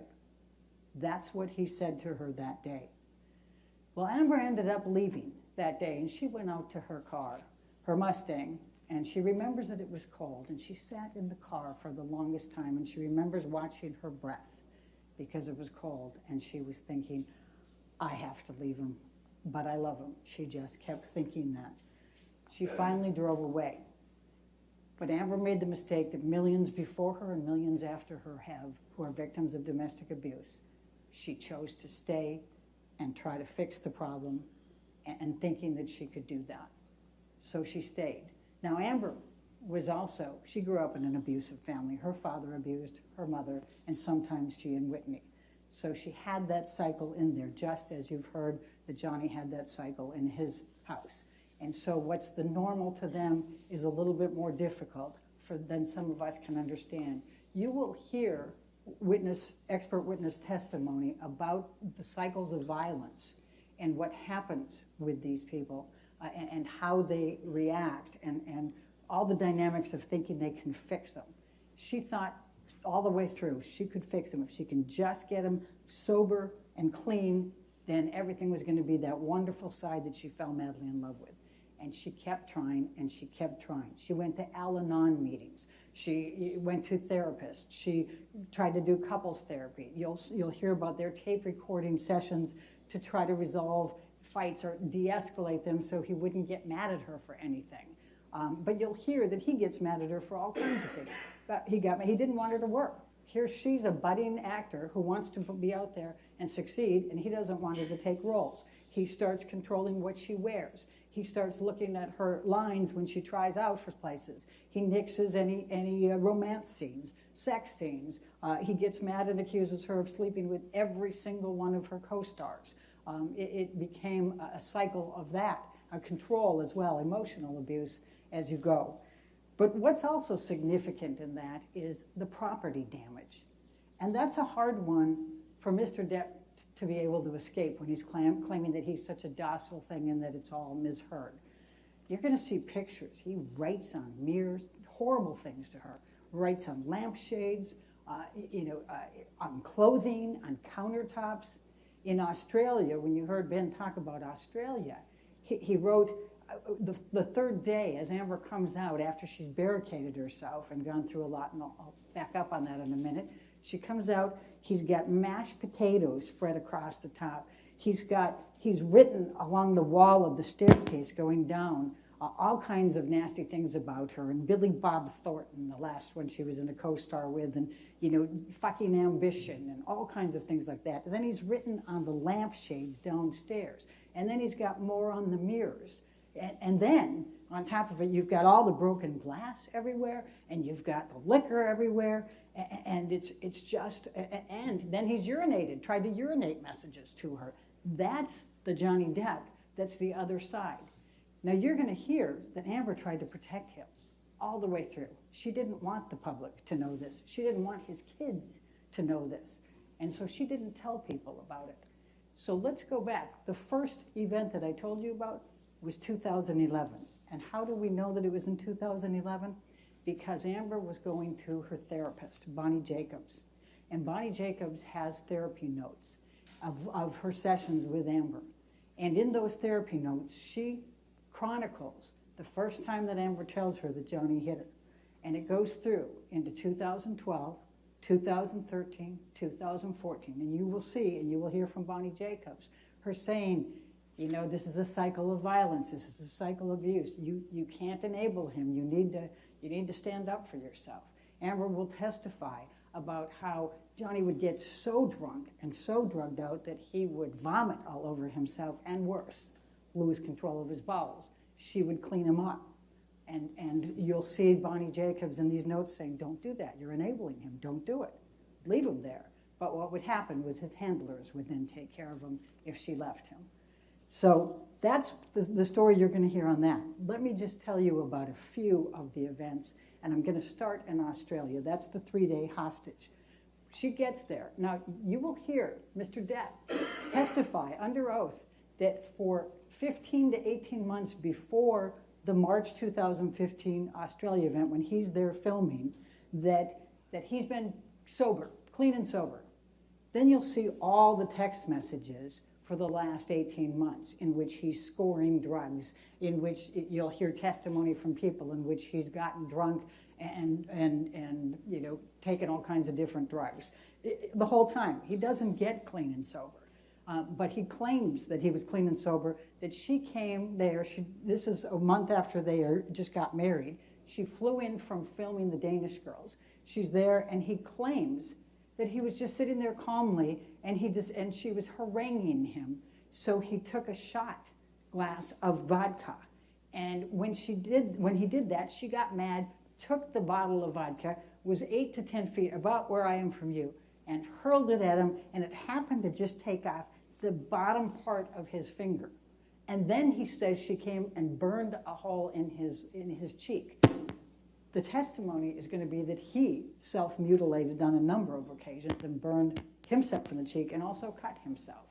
That's what he said to her that day. Well, Amber ended up leaving that day, and she went out to her car, her Mustang, and she remembers that it was cold, and she sat in the car for the longest time, and she remembers watching her breath because it was cold, and she was thinking, I have to leave him, but I love him. She just kept thinking that. She finally drove away. But Amber made the mistake that millions before her and millions after her have, who are victims of domestic abuse. She chose to stay and try to fix the problem, and thinking that she could do that. So she stayed. Now Amber was also, she grew up in an abusive family. Her father abused her mother, and sometimes she and Whitney. So she had that cycle in there, just as you've heard that Johnny had that cycle in his house. And so what's the normal to them is a little bit more difficult than some of us can understand. You will hear expert witness testimony about the cycles of violence and what happens with these people and how they react and all the dynamics of thinking they can fix them. She thought all the way through she could fix them. If she can just get them sober and clean, then everything was going to be that wonderful side that she fell madly in love with. And she kept trying, and she kept trying. She went to Al-Anon meetings. She went to therapists. She tried to do couples therapy. You'll hear about their tape recording sessions to try to resolve fights or de-escalate them so he wouldn't get mad at her for anything. But you'll hear that he gets mad at her for all kinds of things. But he didn't want her to work. Here she's a budding actor who wants to be out there and succeed, and he doesn't want her to take roles. He starts controlling what she wears. He starts looking at her lines when she tries out for places. He nixes any romance scenes, sex scenes. He gets mad and accuses her of sleeping with every single one of her co-stars. It became a cycle of that, a control as well, emotional abuse as you go. But what's also significant in that is the property damage. And that's a hard one for Mr. Depp to be able to escape when he's claiming that he's such a docile thing and that it's all Ms. Heard. You're going to see pictures. He writes on mirrors, horrible things to her, writes on lampshades, on clothing, on countertops. In Australia, when you heard Ben talk about Australia, he wrote the third day as Amber comes out after she's barricaded herself and gone through a lot, and I'll back up on that in a minute. She comes out, he's got mashed potatoes spread across the top. He's written along the wall of the staircase going down all kinds of nasty things about her, and Billy Bob Thornton, the last one she was in a co-star with, and fucking ambition and all kinds of things like that. And then he's written on the lampshades downstairs, and then he's got more on the mirrors. And then, on top of it, you've got all the broken glass everywhere, and you've got the liquor everywhere, and it's just, and then he's tried to urinate messages to her. That's the Johnny Depp. That's the other side. Now, you're going to hear that Amber tried to protect him all the way through. She didn't want the public to know this. She didn't want his kids to know this. And so she didn't tell people about it. So let's go back. The first event that I told you about was 2011. And how do we know that it was in 2011? Because Amber was going to her therapist, Bonnie Jacobs. And Bonnie Jacobs has therapy notes of her sessions with Amber. And in those therapy notes, she chronicles the first time that Amber tells her that Johnny hit her. And it goes through into 2012, 2013, 2014. And you will see, and you will hear from Bonnie Jacobs, her saying, you know, this is a cycle of violence. This is a cycle of abuse. You can't enable him. You need to stand up for yourself. Amber will testify about how Johnny would get so drunk and so drugged out that he would vomit all over himself and worse, lose control of his bowels. She would clean him up. And you'll see Bonnie Jacobs in these notes saying, don't do that. You're enabling him. Don't do it. Leave him there. But what would happen was his handlers would then take care of him if she left him. So that's the story you're going to hear on that. Let me just tell you about a few of the events, and I'm going to start in Australia. That's the 3-day hostage. She gets there. Now, you will hear Mr. Depp testify under oath that for 15 to 18 months before the March 2015 Australia event, when he's there filming, that he's been sober, clean and sober. Then you'll see all the text messages for the last 18 months in which he's scoring drugs, in which you'll hear testimony from people in which he's gotten drunk and you know, taken all kinds of different drugs. The whole time. He doesn't get clean and sober. But he claims that he was clean and sober, that she came there. This is a month after they just got married. She flew in from filming The Danish Girls. She's there, and he claims that he was just sitting there calmly, and she was haranguing him. So he took a shot glass of vodka. And when he did that, she got mad, took the bottle of vodka, was 8 to 10 feet, about where I am from you, and hurled it at him, and it happened to just take off the bottom part of his finger. And then he says she came and burned a hole in his cheek. The testimony is going to be that he self-mutilated on a number of occasions and burned himself in the cheek and also cut himself.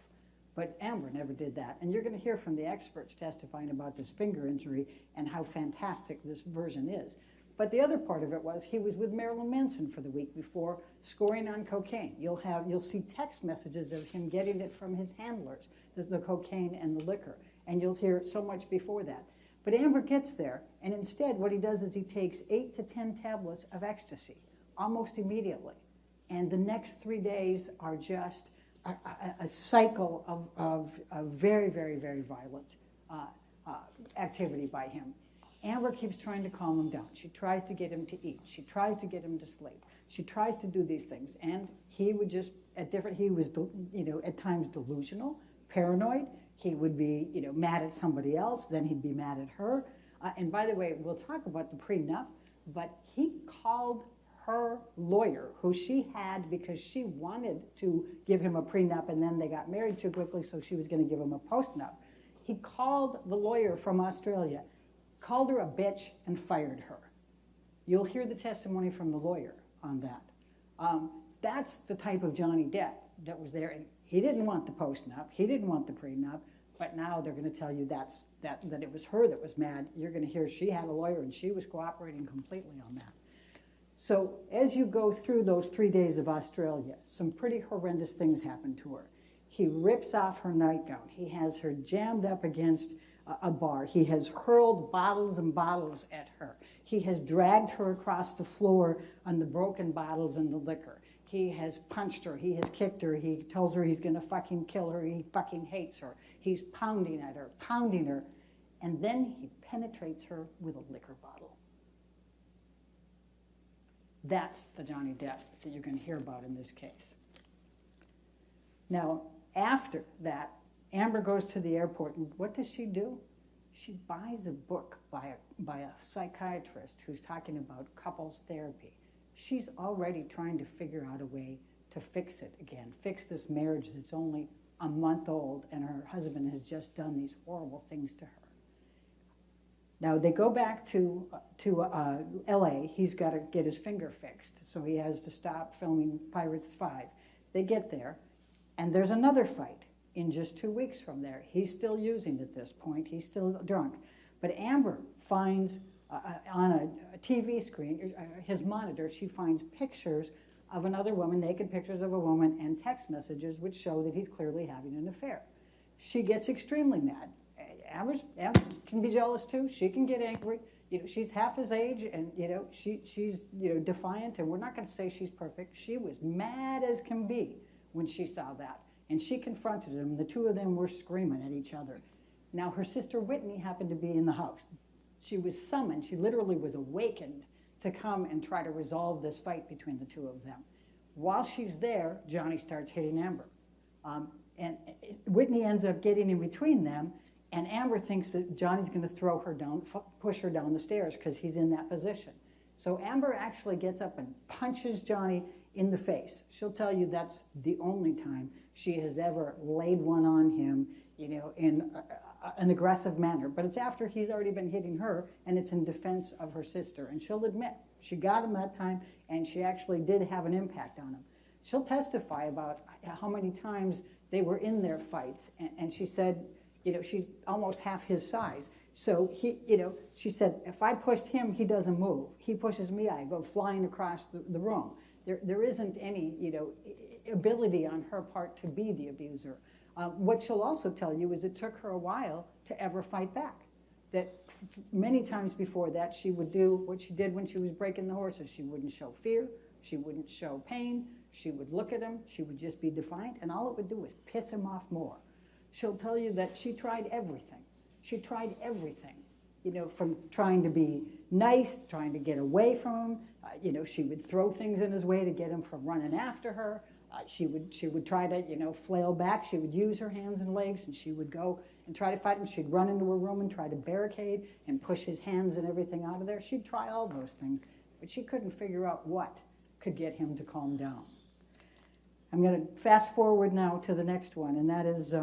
But Amber never did that. And you're going to hear from the experts testifying about this finger injury and how fantastic this version is. But the other part of it was he was with Marilyn Manson for the week before, scoring on cocaine. You'll see text messages of him getting it from his handlers, the cocaine and the liquor. And you'll hear so much before that. But Amber gets there, and instead what he does is he takes 8 to 10 tablets of ecstasy almost immediately. And the next 3 days are just a cycle of very, very, very violent activity by him. Amber keeps trying to calm him down. She tries to get him to eat. She tries to get him to sleep. She tries to do these things. And he would just, he was, at times delusional, paranoid. He would be, mad at somebody else. Then he'd be mad at her. And by the way, we'll talk about the prenup, but he called her lawyer, who she had because she wanted to give him a prenup, and then they got married too quickly, so she was going to give him a postnup. He called the lawyer from Australia, called her a bitch, and fired her. You'll hear the testimony from the lawyer on that. That's the type of Johnny Depp that was there. And he didn't want the postnup. He didn't want the prenup. But now they're going to tell you that it was her that was mad. You're going to hear she had a lawyer, and she was cooperating completely on that. So as you go through those 3 days of Australia, some pretty horrendous things happen to her. He rips off her nightgown. He has her jammed up against a bar. He has hurled bottles and bottles at her. He has dragged her across the floor on the broken bottles and the liquor. He has punched her. He has kicked her. He tells her he's going to fucking kill her. He fucking hates her. He's pounding at her, pounding her. And then he penetrates her with a liquor bottle. That's the Johnny Depp that you're going to hear about in this case. Now, after that, Amber goes to the airport, and what does she do? She buys a book by a psychiatrist who's talking about couples therapy. She's already trying to figure out a way to fix it again, fix this marriage that's only a month old and her husband has just done these horrible things to her. Now they go back to LA. He's got to get his finger fixed, so he has to stop filming Pirates 5. They get there, and there's another fight in just 2 weeks from there. He's still using at this point. He's still drunk. But Amber finds on a TV screen, his monitor, she finds pictures of another woman, naked pictures of a woman, and text messages which show that he's clearly having an affair. She gets extremely mad. Amber can be jealous too. She can get angry. You know, she's half his age, and you know she's defiant. And we're not going to say she's perfect. She was mad as can be when she saw that, and she confronted him. The two of them were screaming at each other. Now her sister Whitney happened to be in the house. She was summoned. She literally was awakened to come and try to resolve this fight between the two of them. While she's there, Johnny starts hitting Amber, and Whitney ends up getting in between them. And Amber thinks that Johnny's going to throw her down, push her down the stairs because he's in that position. So Amber actually gets up and punches Johnny in the face. She'll tell you that's the only time she has ever laid one on him, in an aggressive manner. But it's after he's already been hitting her, and it's in defense of her sister. And she'll admit she got him that time, and she actually did have an impact on him. She'll testify about how many times they were in their fights, and she said, she's almost half his size. So she said, if I pushed him, he doesn't move. He pushes me, I go flying across the room. There isn't any, ability on her part to be the abuser. What she'll also tell you is it took her a while to ever fight back. That many times before that, she would do what she did when she was breaking the horses. She wouldn't show fear. She wouldn't show pain. She would look at him. She would just be defiant, and all it would do was piss him off more. She'll tell you that she tried everything. She tried everything, from trying to be nice, trying to get away from him. She would throw things in his way to get him from running after her. She would try to, flail back. She would use her hands and legs, and she would go and try to fight him. She'd run into her room and try to barricade and push his hands and everything out of there. She'd try all those things, but she couldn't figure out what could get him to calm down. I'm going to fast forward now to the next one, and that is...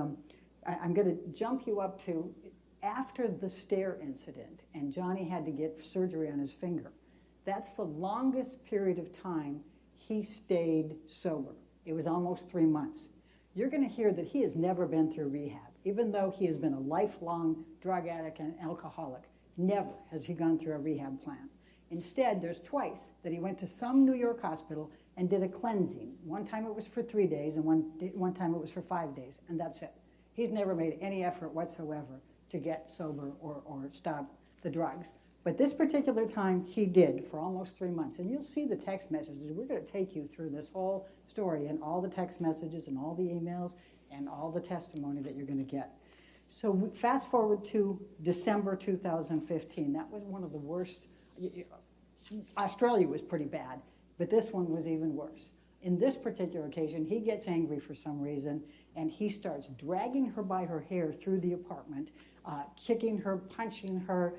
I'm going to jump you up to after the stair incident, and Johnny had to get surgery on his finger. That's the longest period of time he stayed sober. It was almost 3 months. You're going to hear that he has never been through rehab, even though he has been a lifelong drug addict and alcoholic. Never has he gone through a rehab plan. Instead, there's twice that he went to some New York hospital and did a cleansing. One time it was for 3 days, and one time it was for 5 days, and that's it. He's never made any effort whatsoever to get sober or stop the drugs. But this particular time, he did for almost 3 months. And you'll see the text messages. We're going to take you through this whole story and all the text messages and all the emails and all the testimony that you're going to get. So fast forward to December 2015. That was one of the worst. Australia was pretty bad, but this one was even worse. In this particular occasion, he gets angry for some reason, and he starts dragging her by her hair through the apartment, kicking her, punching her,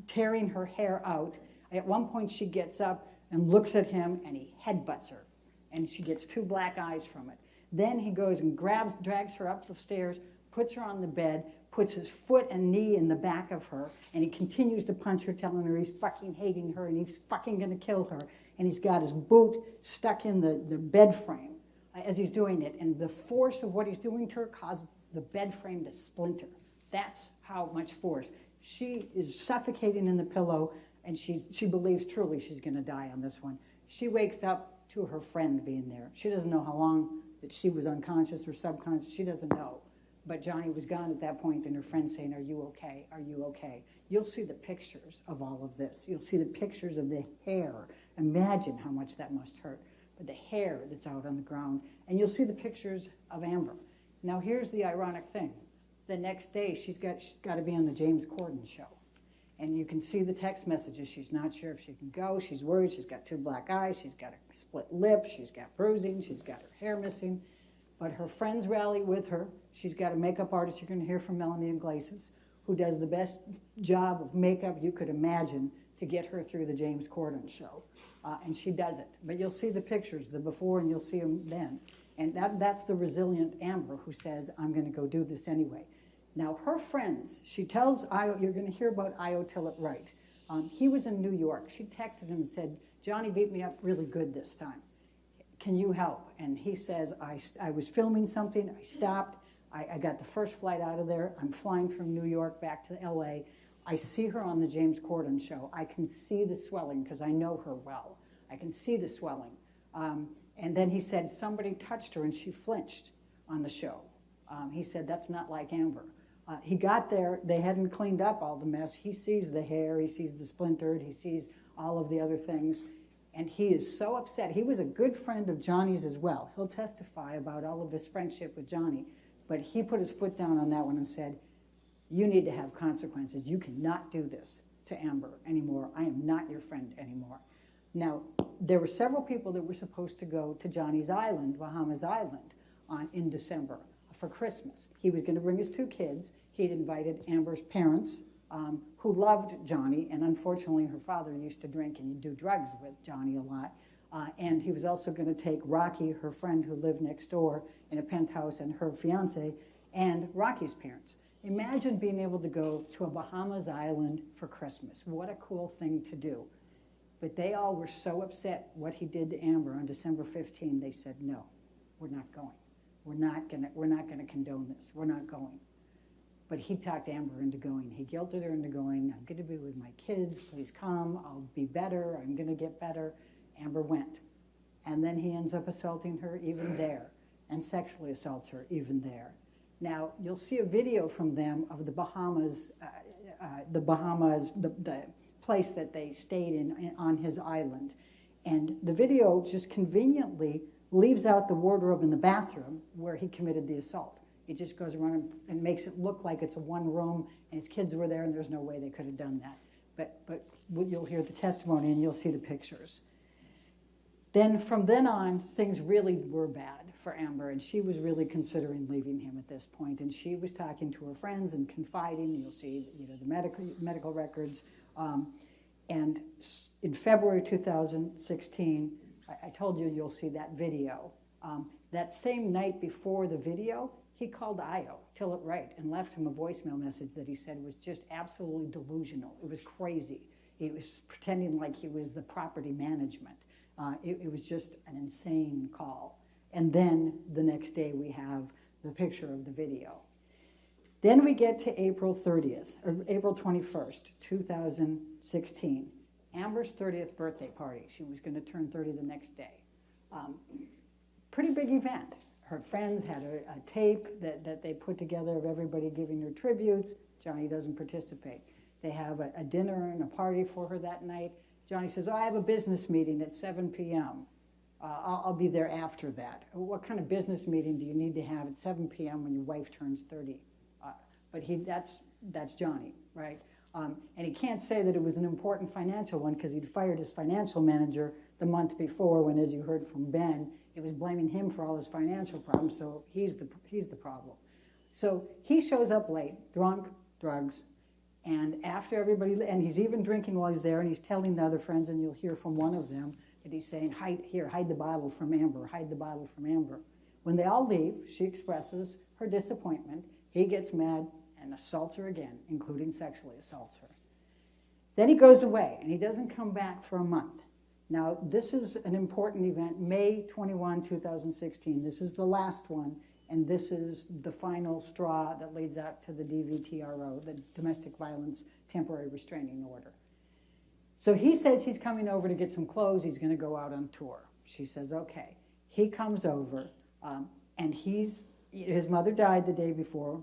tearing her hair out. At one point, she gets up and looks at him, and he headbutts her, and she gets 2 black eyes from it. Then he goes and drags her up the stairs, puts her on the bed, puts his foot and knee in the back of her, and he continues to punch her, telling her he's fucking hating her and he's fucking going to kill her. And he's got his boot stuck in the bed frame as he's doing it. And the force of what he's doing to her causes the bed frame to splinter. That's how much force. She is suffocating in the pillow, and she believes truly she's going to die on this one. She wakes up to her friend being there. She doesn't know how long that she was unconscious or subconscious. She doesn't know. But Johnny was gone at that point, and her friend saying, "Are you okay? Are you okay?" You'll see the pictures of all of this. You'll see the pictures of the hair. Imagine how much that must hurt. But the hair that's out on the ground. And you'll see the pictures of Amber. Now, here's the ironic thing. The next day, she's got to be on the James Corden show. And you can see the text messages. She's not sure if she can go. She's worried. She's got 2 black eyes. She's got a split lip. She's got bruising. She's got her hair missing. But her friends rally with her. She's got a makeup artist you're going to hear from, Melanie Iglesias, who does the best job of makeup you could imagine to get her through the James Corden show. And she does it. But you'll see the pictures, the before, and you'll see them then. And that's the resilient Amber who says, I'm going to go do this anyway. Now, her friends, she tells Io, you're going to hear about Io Tillett Wright. He was in New York. She texted him and said, Johnny beat me up really good this time. Can you help? And he says, I was filming something. I stopped. I got the first flight out of there. I'm flying from New York back to LA. I see her on the James Corden show. I can see the swelling because I know her well. I can see the swelling. And then he said somebody touched her and she flinched on the show. He said, that's not like Amber. He got there. They hadn't cleaned up all the mess. He sees the hair. He sees the splintered. He sees all of the other things. And he is so upset. He was a good friend of Johnny's as well. He'll testify about all of his friendship with Johnny. But he put his foot down on that one and said, you need to have consequences. You cannot do this to Amber anymore. I am not your friend anymore. Now, there were several people that were supposed to go to Johnny's Island, Bahamas Island, in December for Christmas. He was going to bring his 2 kids. He'd invited Amber's parents, who loved Johnny, and unfortunately her father used to drink and do drugs with Johnny a lot. And he was also going to take Rocky, her friend who lived next door in a penthouse, and her fiance, and Rocky's parents. Imagine being able to go to a Bahamas island for Christmas. What a cool thing to do. But they all were so upset what he did to Amber on December 15, they said, no, we're not going. We're not gonna condone this. We're not going. But he talked Amber into going. He guilted her into going. I'm going to be with my kids. Please come. I'll be better. I'm going to get better. Amber went. And then he ends up assaulting her even there and sexually assaults her even there. Now, you'll see a video from them of the Bahamas, the place that they stayed in on his island. And the video just conveniently leaves out the wardrobe in the bathroom where he committed the assault. He just goes around and makes it look like it's a one room and his kids were there and there's no way they could have done that. But you'll hear the testimony and you'll see the pictures. Then from then on, things really were bad for Amber, and she was really considering leaving him at this point. And she was talking to her friends and confiding. You'll see, the medical records. And in February 2016, I told you you'll see that video. That same night before the video, he called Io Tillett Wright and left him a voicemail message that he said was just absolutely delusional. It was crazy. He was pretending like he was the property management. It was just an insane call. And then the next day we have the picture of the video. Then we get to April 30th, or April 21st, 2016. Amber's 30th birthday party. She was going to turn 30 the next day. Pretty big event. Her friends had a tape that they put together of everybody giving her tributes. Johnny doesn't participate. They have a dinner and a party for her that night. Johnny says, I have a business meeting at 7 p.m. I'll be there after that. What kind of business meeting do you need to have at 7 p.m. when your wife turns 30? But that's Johnny, right? And he can't say that it was an important financial one because he'd fired his financial manager the month before when, as you heard from Ben, he was blaming him for all his financial problems, so he's the problem. So he shows up late, drunk, drugs, and after everybody, and he's even drinking while he's there, and he's telling the other friends, and you'll hear from one of them, that he's saying, hide the bottle from Amber, hide the bottle from Amber. When they all leave, she expresses her disappointment. He gets mad and assaults her again, including sexually assaults her. Then he goes away, and he doesn't come back for a month. Now, this is an important event, May 21, 2016. This is the last one, and this is the final straw that leads up to the DVTRO, the Domestic Violence Temporary Restraining Order. So he says he's coming over to get some clothes. He's going to go out on tour. She says, okay. He comes over, and his mother died the day before,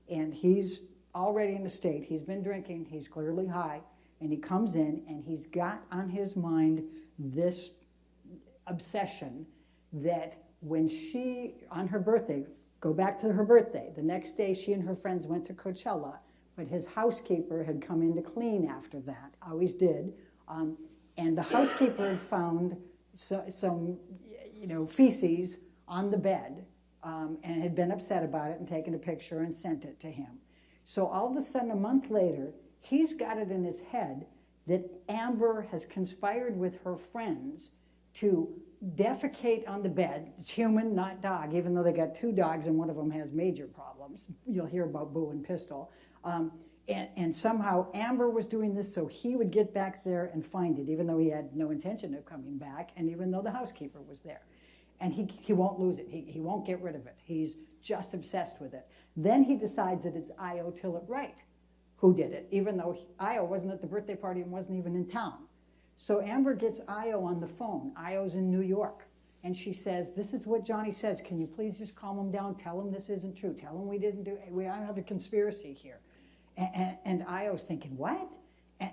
and he's already in a state. He's been drinking. He's clearly high. And he comes in, and he's got on his mind this obsession that when she, on her birthday, go back to her birthday, the next day she and her friends went to Coachella, but his housekeeper had come in to clean after that, always did, and the housekeeper had found some feces on the bed and had been upset about it and taken a picture and sent it to him. So all of a sudden, a month later, he's got it in his head that Amber has conspired with her friends to defecate on the bed. It's human, not dog, even though they got 2 dogs and one of them has major problems. You'll hear about Boo and Pistol. And somehow Amber was doing this so he would get back there and find it, even though he had no intention of coming back, and even though the housekeeper was there. And he won't lose it. He won't get rid of it. He's just obsessed with it. Then he decides that it's Io Tillett-Wright who did it, even though Io wasn't at the birthday party and wasn't even in town. So Amber gets Io on the phone. Io's in New York. And she says, this is what Johnny says. Can you please just calm him down? Tell him this isn't true. Tell him we don't have a conspiracy here. And Io's thinking, what?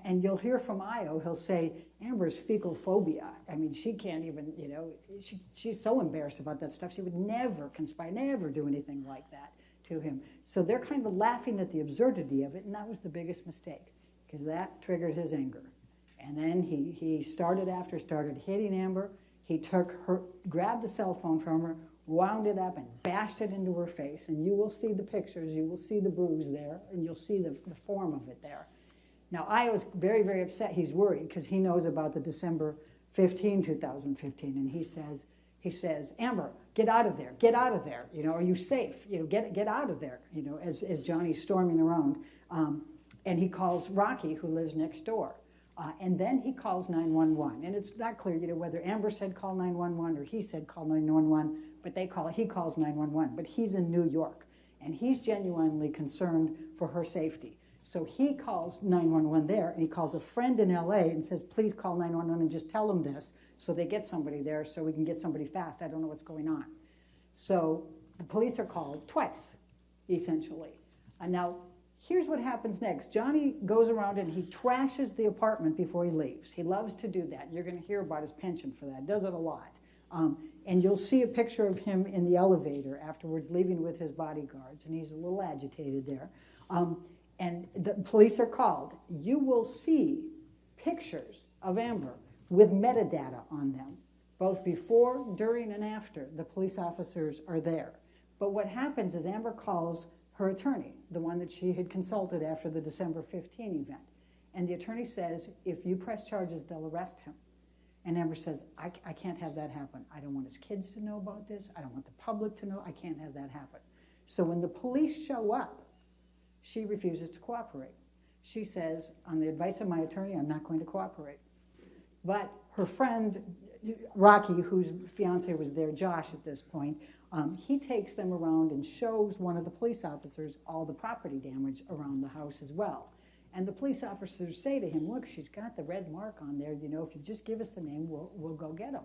And you'll hear from Io, he'll say, Amber's fecal phobia. I mean, she can't even, she's so embarrassed about that stuff. She would never conspire, never do anything like that to him. So they're kind of laughing at the absurdity of it, and that was the biggest mistake, because that triggered his anger. And then he started hitting Amber. He grabbed the cell phone from her, wound it up, and bashed it into her face. And you will see the pictures, you will see the bruise there, and you'll see the form of it there. Now, Io's very, very upset. He's worried because he knows about the December 15, 2015, and he says, Amber, get out of there, get out of there. Are you safe? Get out of there. As Johnny's storming around, and he calls Rocky, who lives next door, and then he calls 911. And it's not clear, whether Amber said call 911 or he said call 911, but he calls 911. But he's in New York, and he's genuinely concerned for her safety. So he calls 911 there, and he calls a friend in LA and says, please call 911 and just tell them this, so they get somebody there so we can get somebody fast. I don't know what's going on. So the police are called twice, essentially. And now, here's what happens next. Johnny goes around and he trashes the apartment before he leaves. He loves to do that. You're going to hear about his penchant for that. Does it a lot. And you'll see a picture of him in the elevator afterwards, leaving with his bodyguards, and he's a little agitated there. And the police are called. You will see pictures of Amber with metadata on them, both before, during, and after the police officers are there. But what happens is Amber calls her attorney, the one that she had consulted after the December 15 event. And the attorney says, if you press charges, they'll arrest him. And Amber says, I can't have that happen. I don't want his kids to know about this. I don't want the public to know. I can't have that happen. So when the police show up, she refuses to cooperate. She says, on the advice of my attorney, I'm not going to cooperate. But her friend, Rocky, whose fiance was there, Josh, at this point, he takes them around and shows one of the police officers all the property damage around the house as well. And the police officers say to him, look, she's got the red mark on there. If you just give us the name, we'll go get him.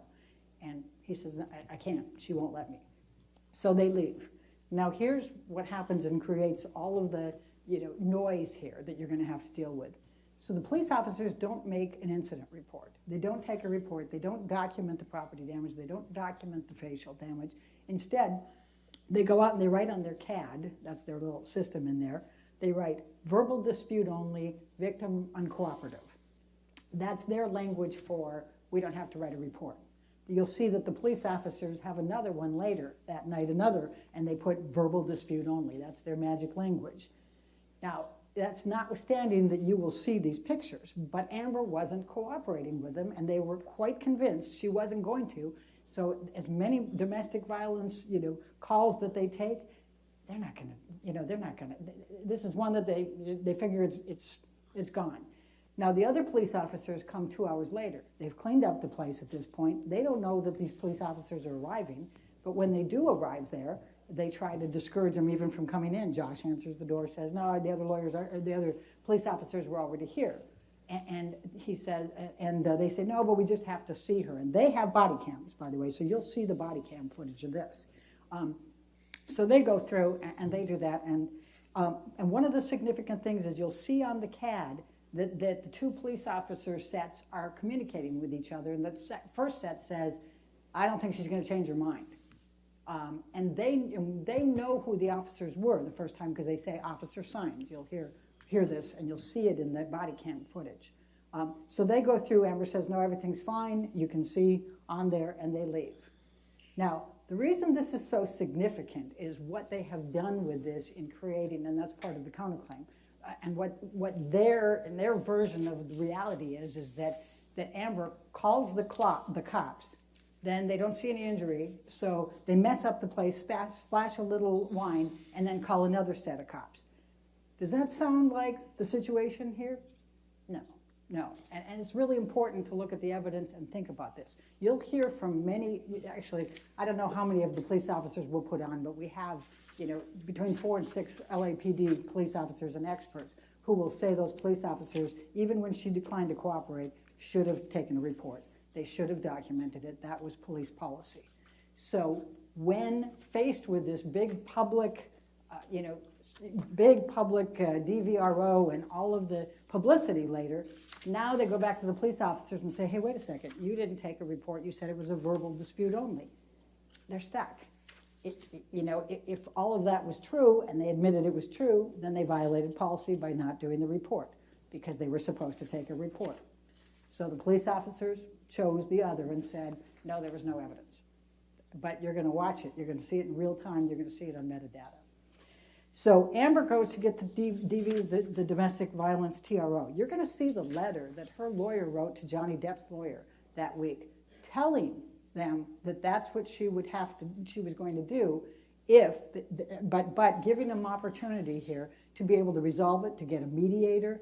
And he says, I can't. She won't let me. So they leave. Now here's what happens and creates all of the noise here that you're going to have to deal with. So the police officers don't make an incident report. They don't take a report. They don't document the property damage. They don't document the facial damage. Instead, they go out and they write on their CAD, that's their little system in there, they write verbal dispute only, victim uncooperative. That's their language for we don't have to write a report. You'll see that the police officers have another one later that night, and they put verbal dispute only. That's their magic language. Now, that's notwithstanding that you will see these pictures, but Amber wasn't cooperating with them, and they were quite convinced she wasn't going to. So as many domestic violence, calls that they take, they're not going to, this is one that they figure it's gone. Now, the other police officers come 2 hours later. They've cleaned up the place at this point. They don't know that these police officers are arriving, but when they do arrive there, they try to discourage them even from coming in. Josh answers the door, says, no, the other police officers were already here. And he says, and they say, no, but we just have to see her. And they have body cams, by the way, so you'll see the body cam footage of this. So they go through and they do that. And one of the significant things is you'll see on the CAD that the two police officers' sets are communicating with each other. And that first set says, I don't think she's going to change her mind. And they know who the officers were the first time because they say officer signs. You'll hear this, and you'll see it in the body cam footage. So they go through. Amber says, no, everything's fine. You can see on there, and they leave. Now, The reason this is so significant is what they have done with this in creating, and that's part of the counterclaim, and what their version of the reality is that Amber calls the cops, then they don't see any injury, so they mess up the place, splash a little wine, and then call another set of cops. Does that sound like the situation here? No. And it's really important to look at the evidence and think about this. You'll hear from many, actually, I don't know how many of the police officers we'll put on, but we have, between 4 and 6 LAPD police officers and experts who will say those police officers, even when she declined to cooperate, should have taken a report. They should have documented it. That was police policy. So when faced with this big public, DVRO and all of the publicity later, now they go back to the police officers and say, hey, wait a second, you didn't take a report. You said it was a verbal dispute only. They're stuck. If all of that was true and they admitted it was true, then they violated policy by not doing the report because they were supposed to take a report. So the police officers chose the other and said, no, there was no evidence. But you're going to watch it. You're going to see it in real time. You're going to see it on metadata. So Amber goes to get the domestic violence TRO. You're going to see the letter that her lawyer wrote to Johnny Depp's lawyer that week, telling them that that's what she was going to do, but giving them opportunity here to be able to resolve it, to get a mediator,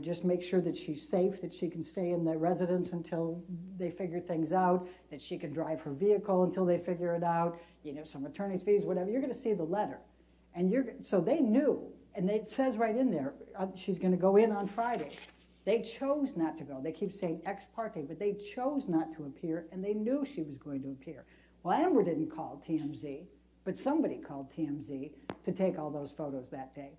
just make sure that she's safe, that she can stay in the residence until they figure things out, that she can drive her vehicle until they figure it out, some attorney's fees, whatever. You're going to see the letter. So they knew, and it says right in there, she's going to go in on Friday. They chose not to go. They keep saying ex parte, but they chose not to appear, and they knew she was going to appear. Well, Amber didn't call TMZ, but somebody called TMZ to take all those photos that day.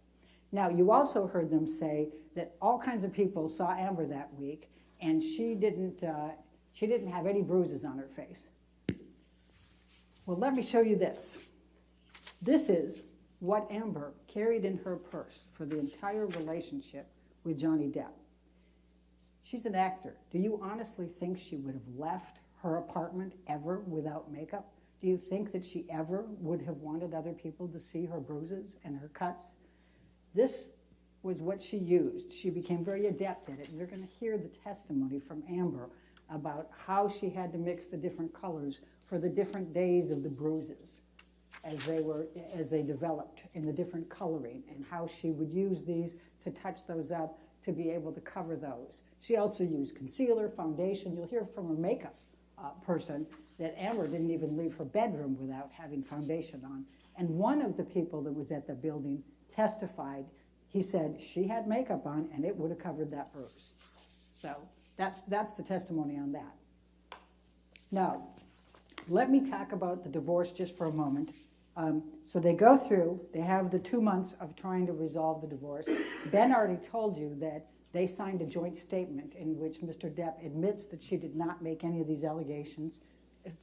Now, you also heard them say that all kinds of people saw Amber that week, and she didn't have any bruises on her face. Well, let me show you this. This is what Amber carried in her purse for the entire relationship with Johnny Depp. She's an actor. Do you honestly think she would have left her apartment ever without makeup? Do you think that she ever would have wanted other people to see her bruises and her cuts? This was what she used. She became very adept at it. And you're going to hear the testimony from Amber about how she had to mix the different colors for the different days of the bruises as they developed in the different coloring, and how she would use these to touch those up to be able to cover those. She also used concealer, foundation. You'll hear from her makeup person that Amber didn't even leave her bedroom without having foundation on. And one of the people that was at the building testified. He said she had makeup on and it would have covered that bruise. So that's the testimony on that. Now, let me talk about the divorce just for a moment. So they go through, they have the 2 months of trying to resolve the divorce. Ben already told you that they signed a joint statement in which Mr. Depp admits that she did not make any of these allegations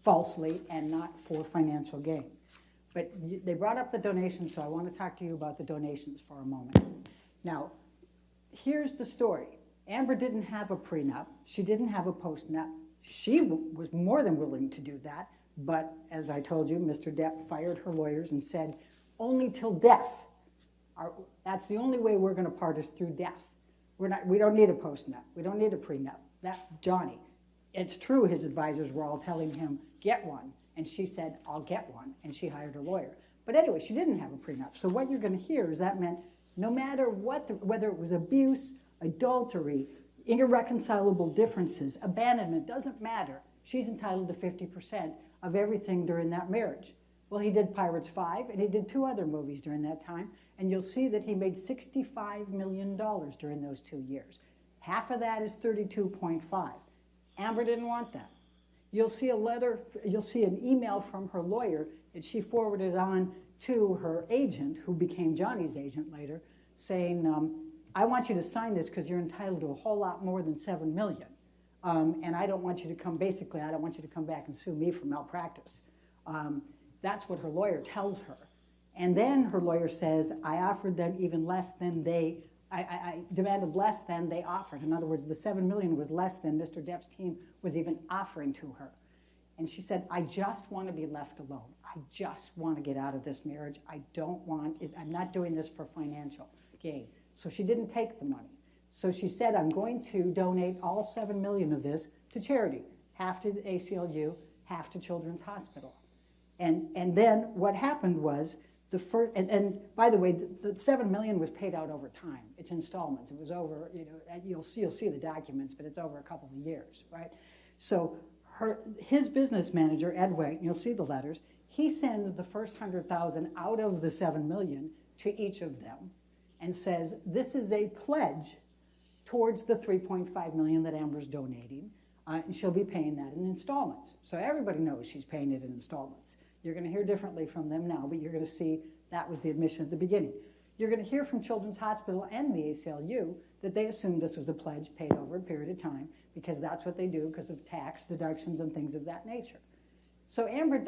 falsely and not for financial gain. But they brought up the donations, so I want to talk to you about the donations for a moment. Now, here's the story. Amber didn't have a prenup. She didn't have a postnup. She was more than willing to do that. But as I told you, Mr. Depp fired her lawyers and said, only till death. That's the only way we're going to part is through death. We don't need a postnup. We don't need a prenup. That's Johnny. It's true his advisors were all telling him, get one. And she said, I'll get one. And she hired a lawyer. But anyway, she didn't have a prenup. So what you're going to hear is that meant no matter what, whether it was abuse, adultery, irreconcilable differences, abandonment, doesn't matter. She's entitled to 50% of everything during that marriage. Well, he did Pirates 5, and he did 2 other movies during that time, and you'll see that he made $65 million during those 2 years. Half of that is 32.5. Amber didn't want that. You'll see a letter, you'll see an email from her lawyer that she forwarded on to her agent, who became Johnny's agent later, saying, I want you to sign this because you're entitled to a whole lot more than $7 million. And I don't want you to come back and sue me for malpractice. That's what her lawyer tells her. And then her lawyer says, I offered them even less than I demanded less than they offered. In other words, the $7 million was less than Mr. Depp's team was even offering to her. And she said, I just want to be left alone. I just want to get out of this marriage. I don't want it. I'm not doing this for financial gain. So she didn't take the money. So she said, I'm going to donate all $7 million of this to charity, half to the ACLU, half to Children's Hospital. And then what happened was the first, and by the way, the $7 million was paid out over time. It's installments. It was over, you'll see the documents, but it's over a couple of years, right? So his business manager, Ed White, you'll see the letters, he sends the first $100,000 out of the $7 million to each of them and says, this is a pledge towards the $3.5 million that Amber's donating, and she'll be paying that in installments. So everybody knows she's paying it in installments. You're going to hear differently from them now, but you're going to see that was the admission at the beginning. You're going to hear from Children's Hospital and the ACLU that they assumed this was a pledge paid over a period of time because that's what they do because of tax deductions and things of that nature. So Amber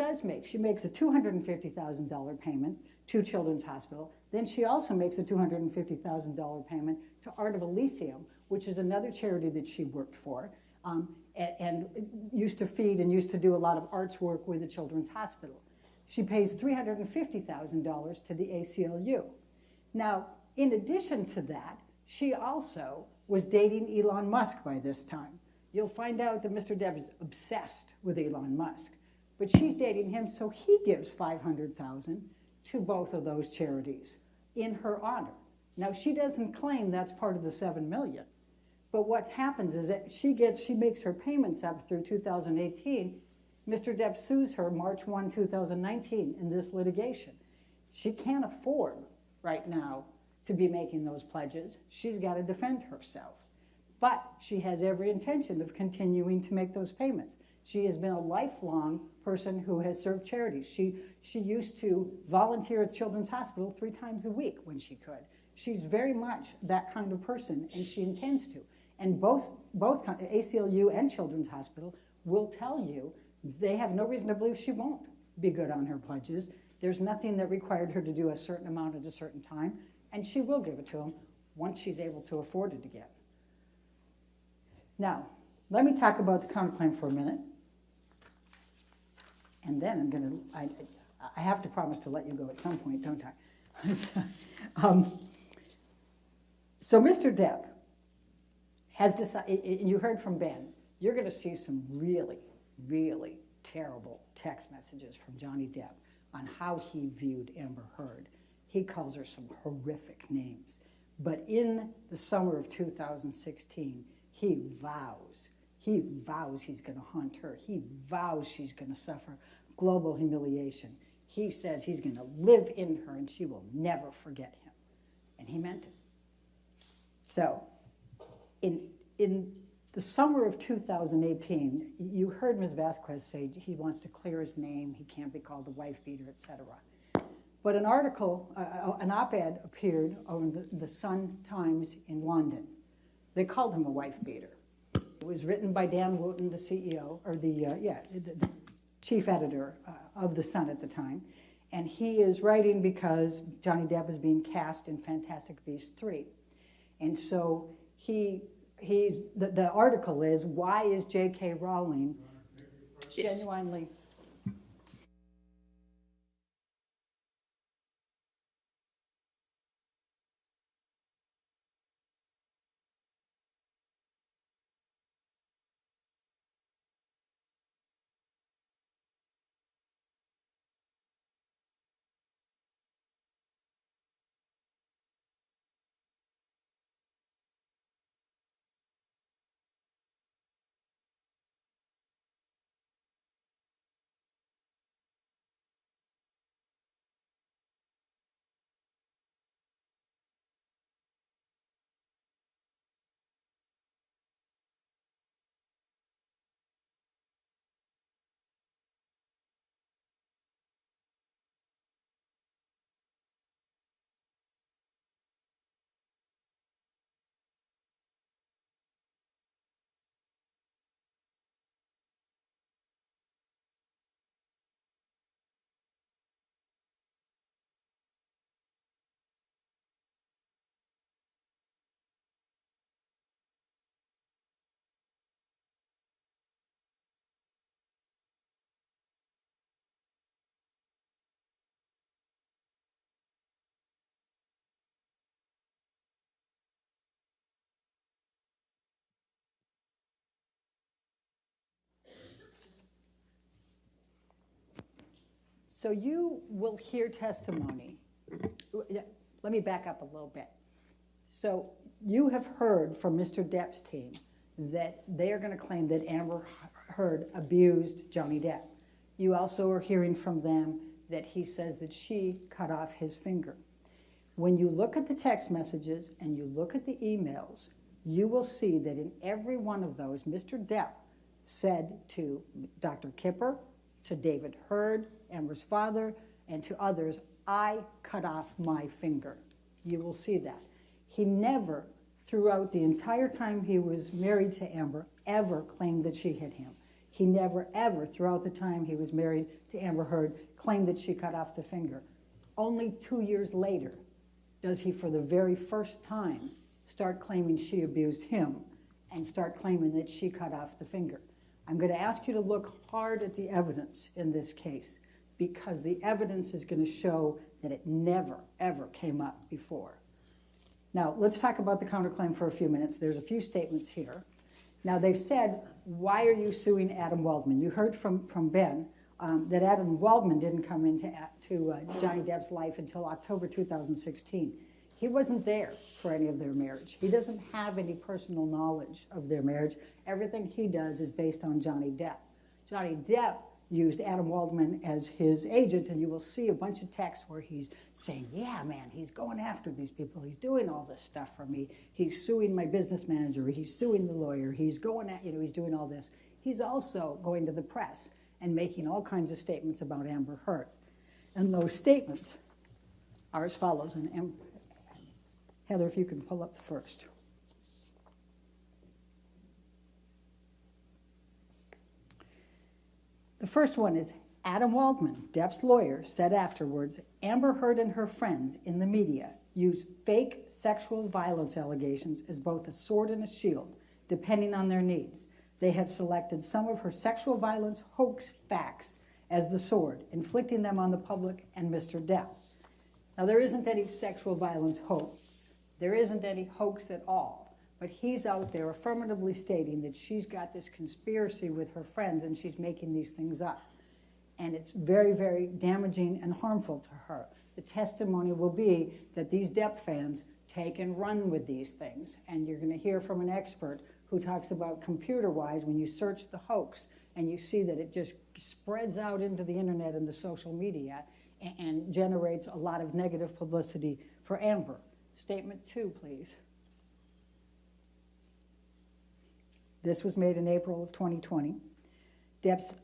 she makes a $250,000 payment to Children's Hospital. Then she also makes a $250,000 payment to Art of Elysium, which is another charity that she worked for and used to feed and used to do a lot of arts work with the Children's Hospital. She pays $350,000 to the ACLU. Now, in addition to that, she also was dating Elon Musk by this time. You'll find out that Mr. Depp is obsessed with Elon Musk. But she's dating him, so he gives $500,000 to both of those charities in her honor. Now, she doesn't claim that's part of the $7 million. But what happens is that she makes her payments up through 2018. Mr. Depp sues her March 1, 2019 in this litigation. She can't afford right now to be making those pledges. She's got to defend herself. But she has every intention of continuing to make those payments. She has been a lifelong person who has served charities. She used to volunteer at Children's Hospital 3 times a week when she could. She's very much that kind of person, and she intends to. And both ACLU and Children's Hospital will tell you they have no reason to believe she won't be good on her pledges. There's nothing that required her to do a certain amount at a certain time, and she will give it to them once she's able to afford it again. Now, let me talk about the counterclaim for a minute. And then I have to promise to let you go at some point, don't I? So Mr. Depp has decided, you heard from Ben, you're going to see some really, really terrible text messages from Johnny Depp on how he viewed Amber Heard. He calls her some horrific names. But in the summer of 2016, he vows he's going to hunt her. He vows she's going to suffer global humiliation. He says he's going to live in her and she will never forget him. And he meant it. So in the summer of 2018, you heard Ms. Vasquez say he wants to clear his name, he can't be called a wife beater, etc. But an article, an op-ed appeared on the Sun Times in London. They called him a wife beater. It was written by Dan Wooten, the CEO, or the chief editor of the Sun at the time. And he is writing because Johnny Depp is being cast in Fantastic Beasts 3. And so the article is, why is J.K. Rowling genuinely So you will hear testimony. Let me back up a little bit. So you have heard from Mr. Depp's team that they are going to claim that Amber Heard abused Johnny Depp. You also are hearing from them that he says that she cut off his finger. When you look at the text messages and you look at the emails, you will see that in every one of those, Mr. Depp said to Dr. Kipper, to David Heard, Amber's father, and to others, I cut off my finger. You will see that. He never, throughout the entire time he was married to Amber, ever claimed that she hit him. He never, ever, throughout the time he was married to Amber Heard, claimed that she cut off the finger. Only 2 years later does he, for the very first time, start claiming she abused him and start claiming that she cut off the finger. I'm going to ask you to look hard at the evidence in this case because the evidence is going to show that it never, ever came up before. Now, let's talk about the counterclaim for a few minutes. There's a few statements here. Now, they've said, why are you suing Adam Waldman? You heard from Ben that Adam Waldman didn't come into Johnny Depp's life until October 2016. He wasn't there for any of their marriage. He doesn't have any personal knowledge of their marriage. Everything he does is based on Johnny Depp. Johnny Depp used Adam Waldman as his agent, and you will see a bunch of texts where he's saying, yeah, man, he's going after these people. He's doing all this stuff for me. He's suing my business manager. He's suing the lawyer. He's going at, he's doing all this. He's also going to the press and making all kinds of statements about Amber Heard. And those statements are as follows. And Heather, if you can pull up the first. The first one is Adam Waldman, Depp's lawyer, said afterwards, Amber Heard and her friends in the media use fake sexual violence allegations as both a sword and a shield, depending on their needs. They have selected some of her sexual violence hoax facts as the sword, inflicting them on the public and Mr. Depp. Now, there isn't any sexual violence hoax. There isn't any hoax at all. But he's out there affirmatively stating that she's got this conspiracy with her friends and she's making these things up. And it's very, very damaging and harmful to her. The testimony will be that these Depp fans take and run with these things. And you're going to hear from an expert who talks about computer-wise, when you search the hoax and you see that it just spreads out into the internet and the social media and generates a lot of negative publicity for Amber. Statement 2, please. This was made in April of 2020. Depp's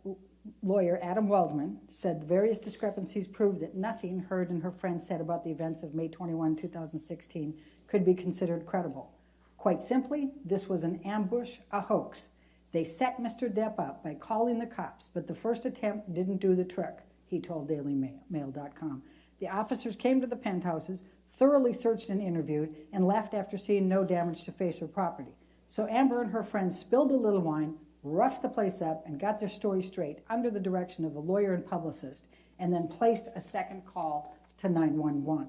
lawyer, Adam Waldman, said the various discrepancies proved that nothing Heard and her friends said about the events of May 21, 2016 could be considered credible. Quite simply, this was an ambush, a hoax. They set Mr. Depp up by calling the cops, but the first attempt didn't do the trick, he told DailyMail.com. The officers came to the penthouses, thoroughly searched and interviewed, and left after seeing no damage to face or property. So Amber and her friends spilled a little wine, roughed the place up, and got their story straight under the direction of a lawyer and publicist, and then placed a second call to 911.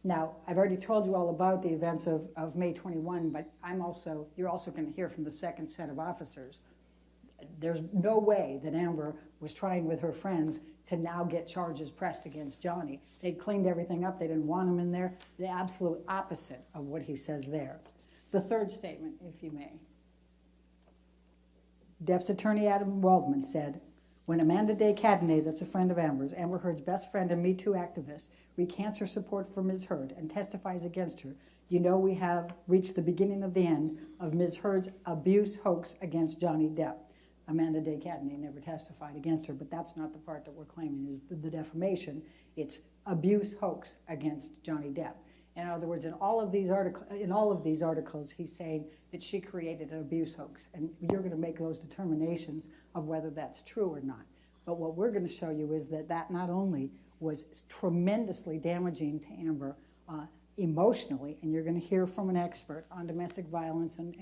Now, I've already told you all about the events of May 21, but you're also going to hear from the second set of officers. There's no way that Amber was trying with her friends to now get charges pressed against Johnny. They'd cleaned everything up. They didn't want him in there. The absolute opposite of what he says there. The third statement, if you may. Depp's attorney, Adam Waldman, said, when Amanda Day Cadenet, that's a friend of Amber's, Amber Heard's best friend and Me Too activist, recants her support for Ms. Heard and testifies against her, you know we have reached the beginning of the end of Ms. Heard's abuse hoax against Johnny Depp. Amanda Day Cadenet never testified against her, but that's not the part that we're claiming is the defamation. It's abuse hoax against Johnny Depp. In other words, in all of these articles, he's saying that she created an abuse hoax, and you're going to make those determinations of whether that's true or not. But what we're going to show you is that not only was tremendously damaging to Amber emotionally, and you're going to hear from an expert on domestic violence and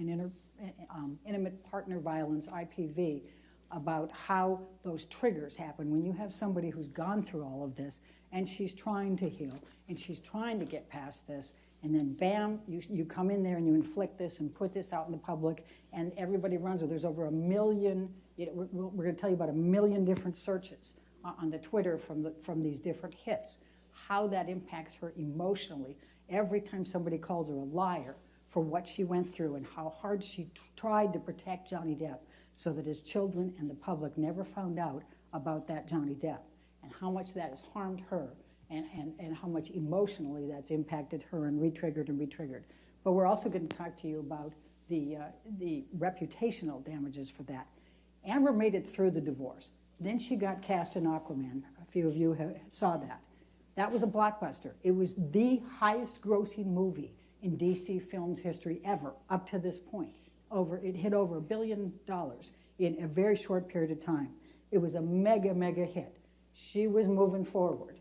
intimate partner violence, IPV, about how those triggers happen when you have somebody who's gone through all of this and she's trying to heal and she's trying to get past this, and then bam, you come in there and you inflict this and put this out in the public, and everybody runs with it. There's over 1 million, we're going to tell you about 1 million different searches on the Twitter from these different hits, how that impacts her emotionally every time somebody calls her a liar for what she went through and how hard she tried to protect Johnny Depp so that his children and the public never found out about that Johnny Depp, and how much that has harmed her, and how much emotionally that's impacted her and re-triggered. But we're also going to talk to you about the reputational damages for that. Amber made it through the divorce. Then she got cast in Aquaman. A few of you saw that. That was a blockbuster. It was the highest grossing movie in DC Films history ever, up to this point. It hit over $1 billion in a very short period of time. It was a mega hit. She was moving forward.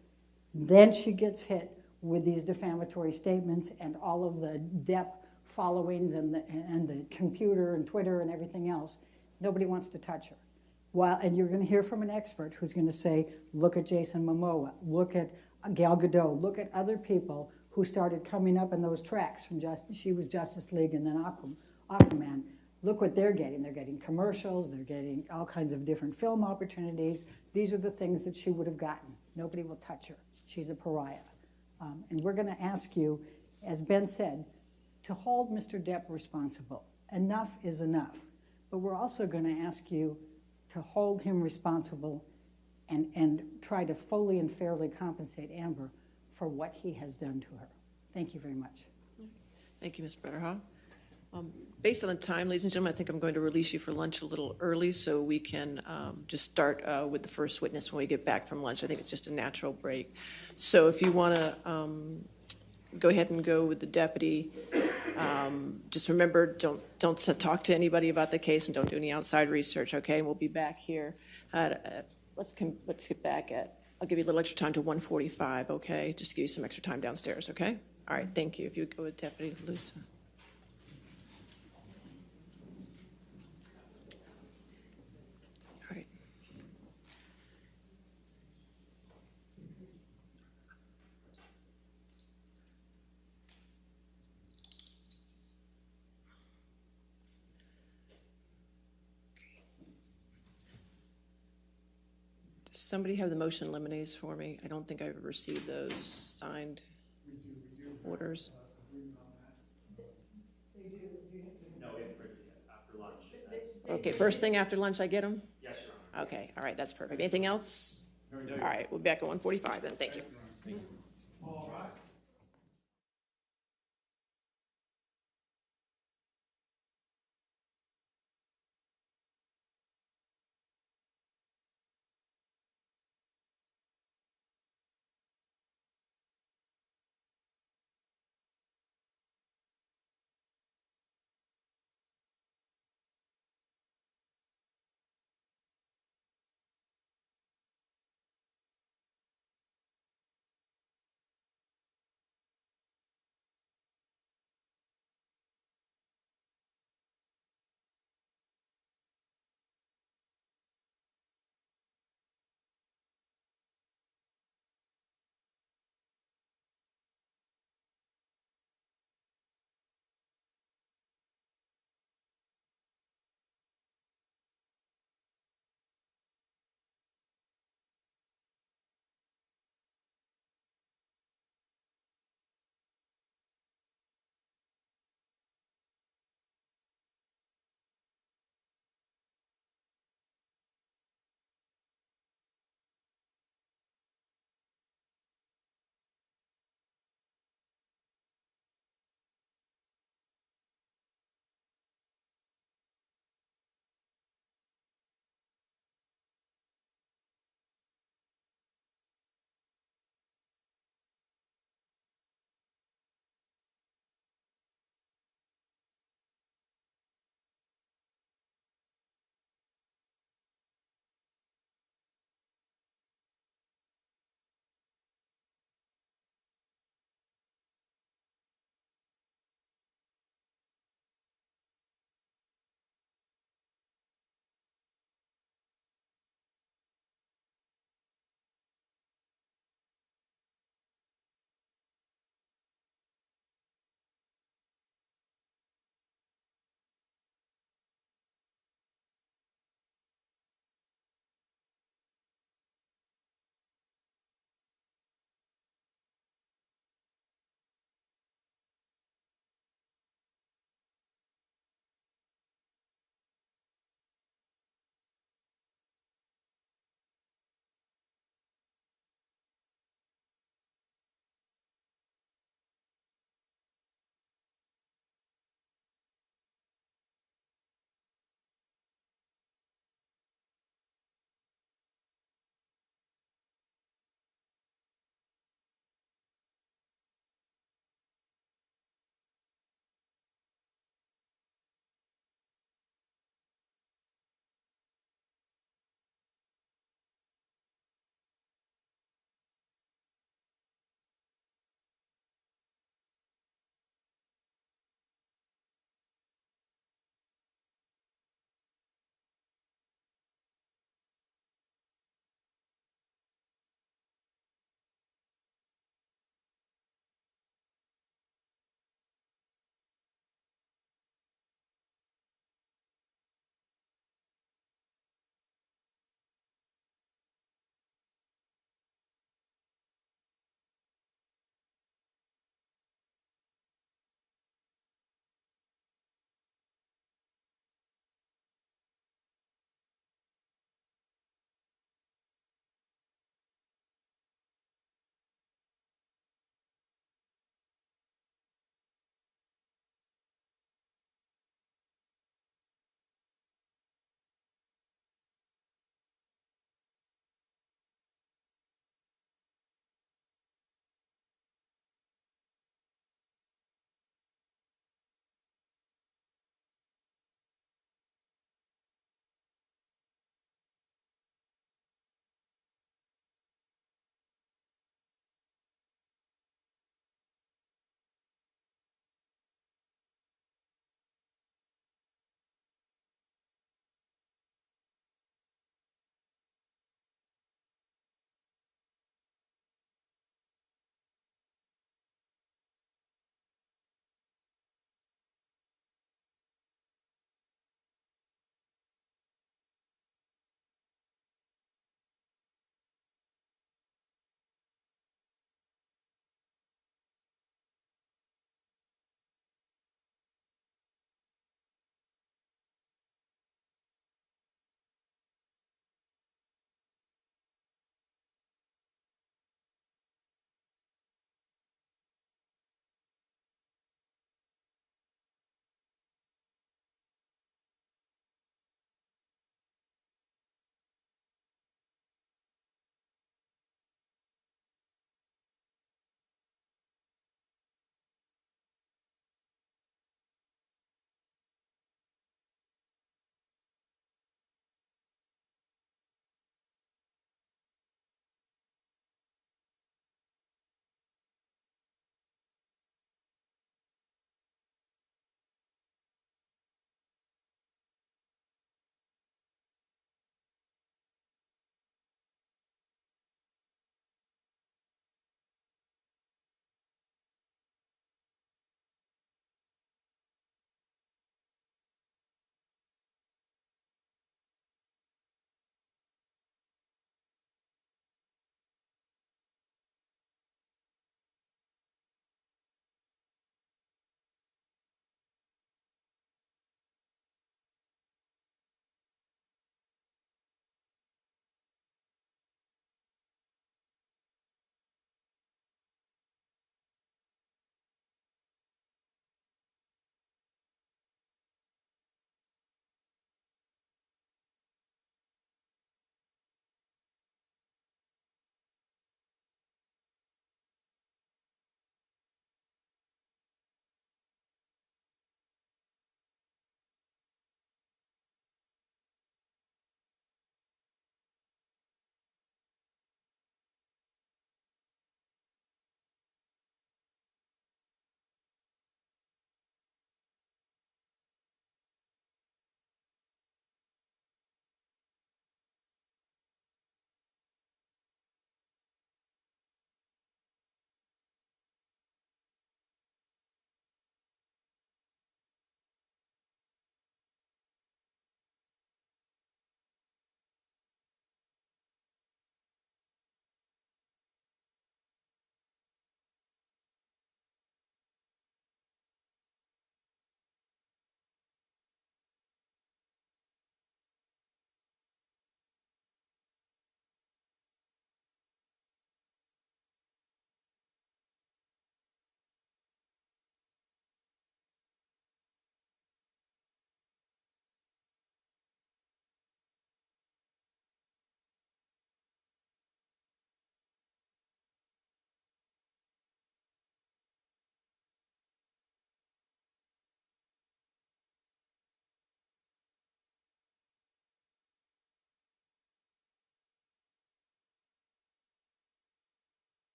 Then she gets hit with these defamatory statements and all of the Depp followings and the computer and Twitter and everything else. Nobody wants to touch her. And you're going to hear from an expert who's going to say, look at Jason Momoa, look at Gal Gadot, look at other people who started coming up in those tracks from she was Justice League and then Aquaman. Look what they're getting. They're getting commercials. They're getting all kinds of different film opportunities. These are the things that she would have gotten. Nobody will touch her. She's a pariah. And we're going to ask you, as Ben said, to hold Mr. Depp responsible. Enough is enough. But we're also going to ask you to hold him responsible and try to fully and fairly compensate Amber for what he has done to her. Thank you very much. Thank you, Ms. Bretterhoff. Based on the time, ladies and gentlemen, I think I'm going to release you for lunch a little early so we can just start with the first witness when we get back from lunch. I think it's just a natural break. So if you want to go ahead and go with the deputy, just remember, don't talk to anybody about the case and don't do any outside research, okay? And we'll be back here let's get back at, I'll give you a little extra time to 1:45, okay? Just to give you some extra time downstairs, okay? All right, thank you. If you would go with Deputy Luce. All right. Does somebody have the motion limines for me? I don't think I've received those signed orders. Okay, first thing after lunch I get them? Yes, Your Honor. Okay, all right, that's perfect. Anything else? All right, we'll be back at 1:45 then. Thank you. All right.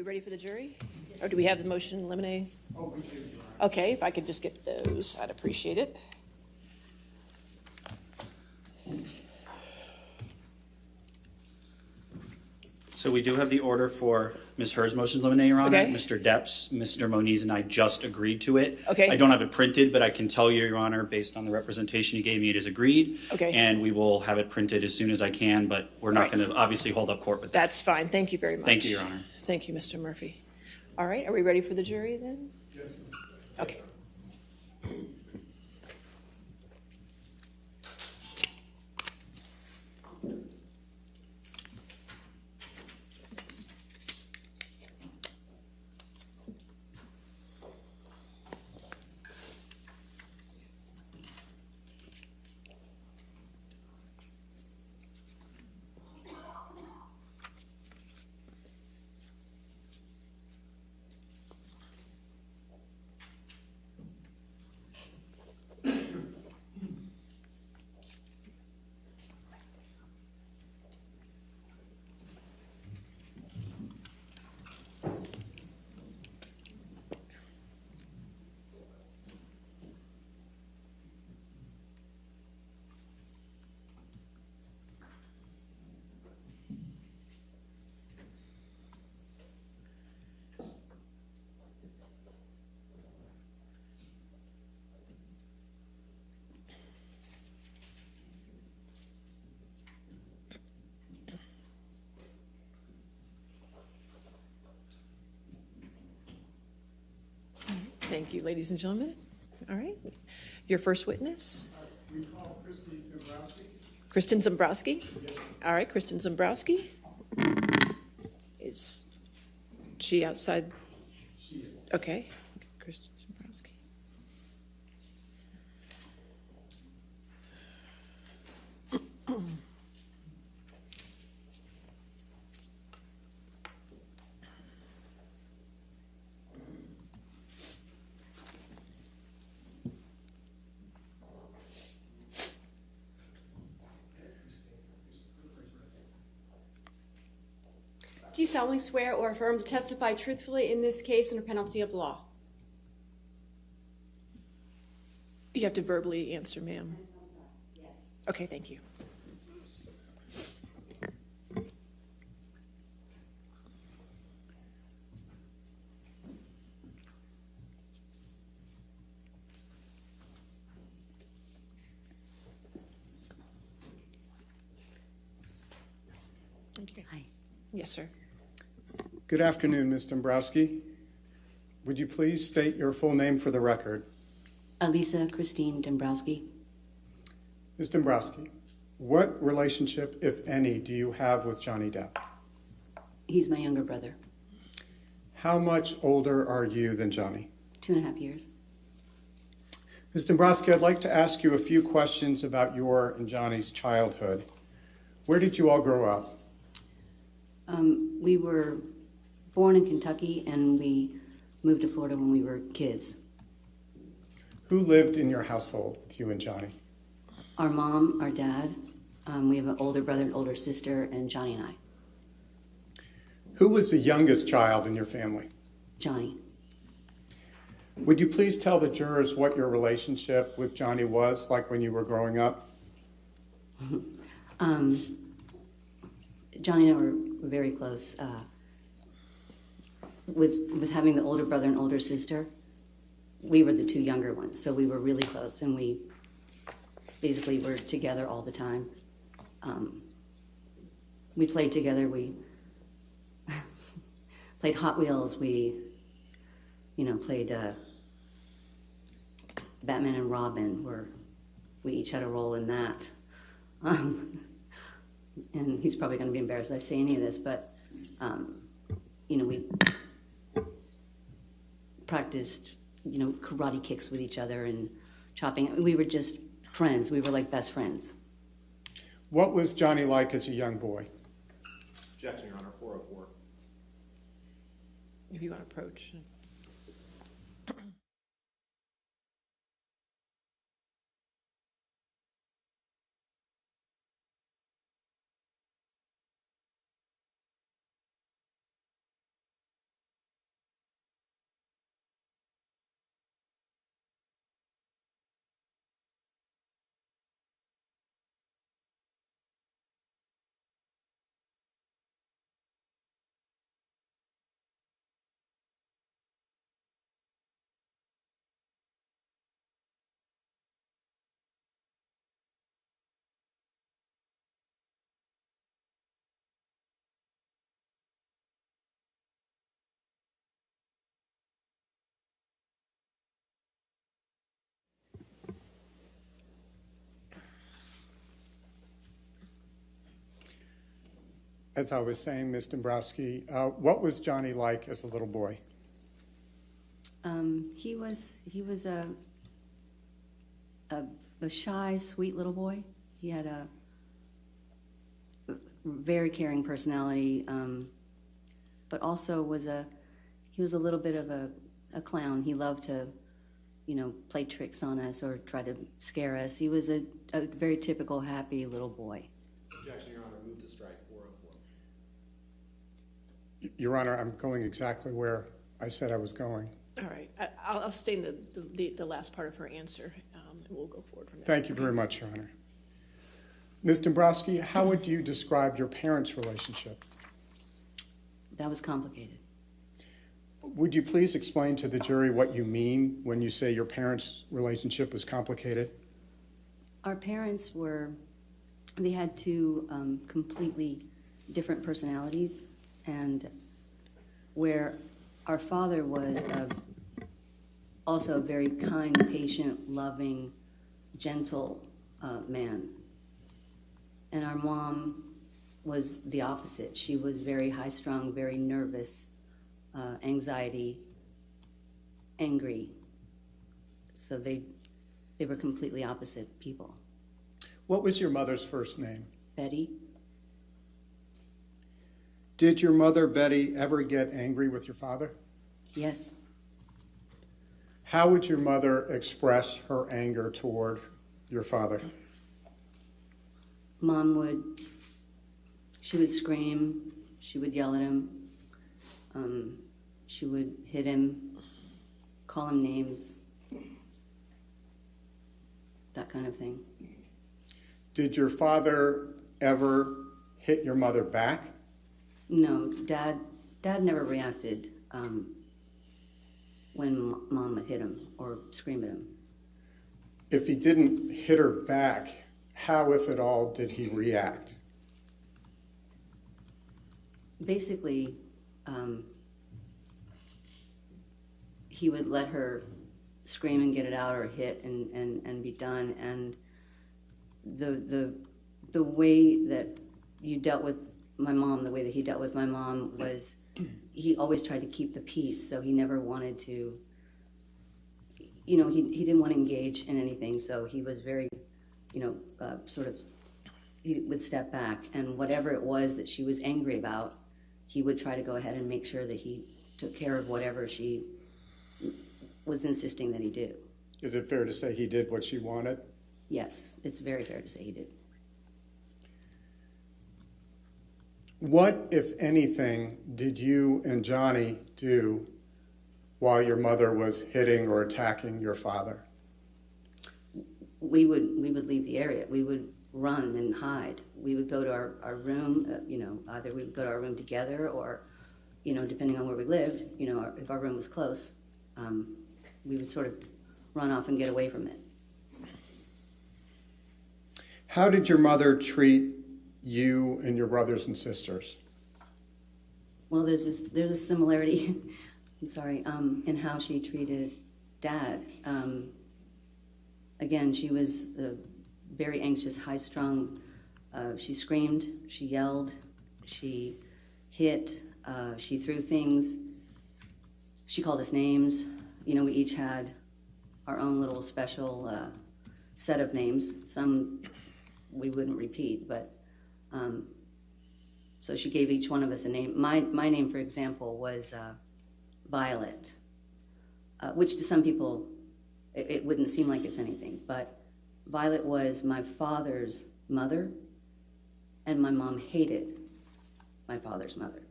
we ready for the jury? Or do we have the motion limines? Okay, if I could just get those, I'd appreciate it. So we do have the order for Ms. Heard's motion limine, Your Honor. Okay. Mr. Depp's, Mr. Moniz, and I just agreed to it. Okay. I don't have it printed, but I can tell you, Your Honor, based on the representation you gave me, it is agreed. Okay. And we will have it printed as soon as I can, but we're not Right. going to obviously hold up court with that. That's fine. Thank you very much. Thank you, Your Honor. Thank you, Mr. Murphy. All right, are we ready for the jury then? Yes. Okay. Thank you, ladies and gentlemen. All right. Your first witness? We call Kristen Dombrowski. Kristen Zambrowski? All right, Kristen Zambrowski. Is she outside? She is. Okay. Kristen Zambrowski. Do you solemnly swear or affirm to testify truthfully in this case under penalty of law? You have to verbally answer, ma'am. Yes. Okay, thank you. Okay. Hi. Yes, sir. Good afternoon, Ms. Dombrowski. Would you please state your full name for the record? Elisa Christine Dombrowski. Ms. Dombrowski, what relationship, if any, do you have with Johnny Depp? He's my younger brother. How much older are you than Johnny? 2.5 years. Ms. Dombrowski, I'd like to ask you a few questions about your and Johnny's childhood. Where did you all grow up? We were born in Kentucky and we moved to Florida when we were kids. Who lived in your household with you and Johnny? Our mom, our dad, we have an older brother and older sister, and Johnny and I. Who was the youngest child in your family? Johnny. Would you please tell the jurors what your relationship with Johnny was like when you were growing up? Johnny and I were very close. With having the older brother and older sister, we were the two younger ones, so we were really close, and we basically were together all the time. We played together. We played Hot Wheels. We, played Batman and Robin, where we each had a role in that. And he's probably going to be embarrassed if I say any of this, but, we practiced, karate kicks with each other and chopping. We were just friends. We were like best friends. What was Johnny like as a young boy? Objection, Your Honor, 404. If you want to approach. As I was saying, Ms. Dombrowski, what was Johnny like as a little boy? He was a shy, sweet little boy. He had a very caring personality, but also he was a little bit of a clown. He loved to, play tricks on us or try to scare us. He was a very typical, happy little boy. Objection, Your Honor. Move to strike 404. Your Honor, I'm going exactly where I said I was going. All right, I'll stay in the last part of her answer, and we'll go forward from there. Thank you very much, Your Honor. Ms. Dombrowski, how would you describe your parents' relationship? That was complicated. Would you please explain to the jury what you mean when you say your parents' relationship was complicated? Our parents they had two completely different personalities, and where our father was also a very kind, patient, loving, gentle man. And our mom was the opposite. She was very high-strung, very nervous, anxiety, angry. So they were completely opposite people. What was your mother's first name? Betty? Did your mother, Betty, ever get angry with your father? Yes. How would your mother express her anger toward your father? She would scream, she would yell at him, she would hit him, call him names, that kind of thing. Did your father ever hit your mother back? No, Dad never reacted when Mom would hit him or scream at him. If he didn't hit her back, how, if at all, did he react? Basically, he would let her scream and get it out or hit and be done. And the way that you dealt with my mom, the way that he dealt with my mom was he always tried to keep the peace, so he never wanted to, he didn't want to engage in anything, so he was very, he would step back, and whatever it was that she was angry about, he would try to go ahead and make sure that he took care of whatever she was insisting that he do. Is it fair to say he did what she wanted? Yes, it's very fair to say he did. What, if anything, did you and Johnny do while your mother was hitting or attacking your father? We would leave the area. We would run and hide. We would go to our room, either we would go to our room together or, depending on where we lived, if our room was close, we would sort of run off and get away from it. How did your mother treat you and your brothers and sisters? Well, there's a similarity, I'm sorry, in how she treated Dad. Again, she was very anxious, high-strung. She screamed, she yelled, she hit, she threw things. She called us names. We each had our own little special set of names. Some we wouldn't repeat, but so she gave each one of us a name. My name, for example, was Violet, which to some people it wouldn't seem like it's anything, but Violet was my father's mother, and my mom hated my father's mother.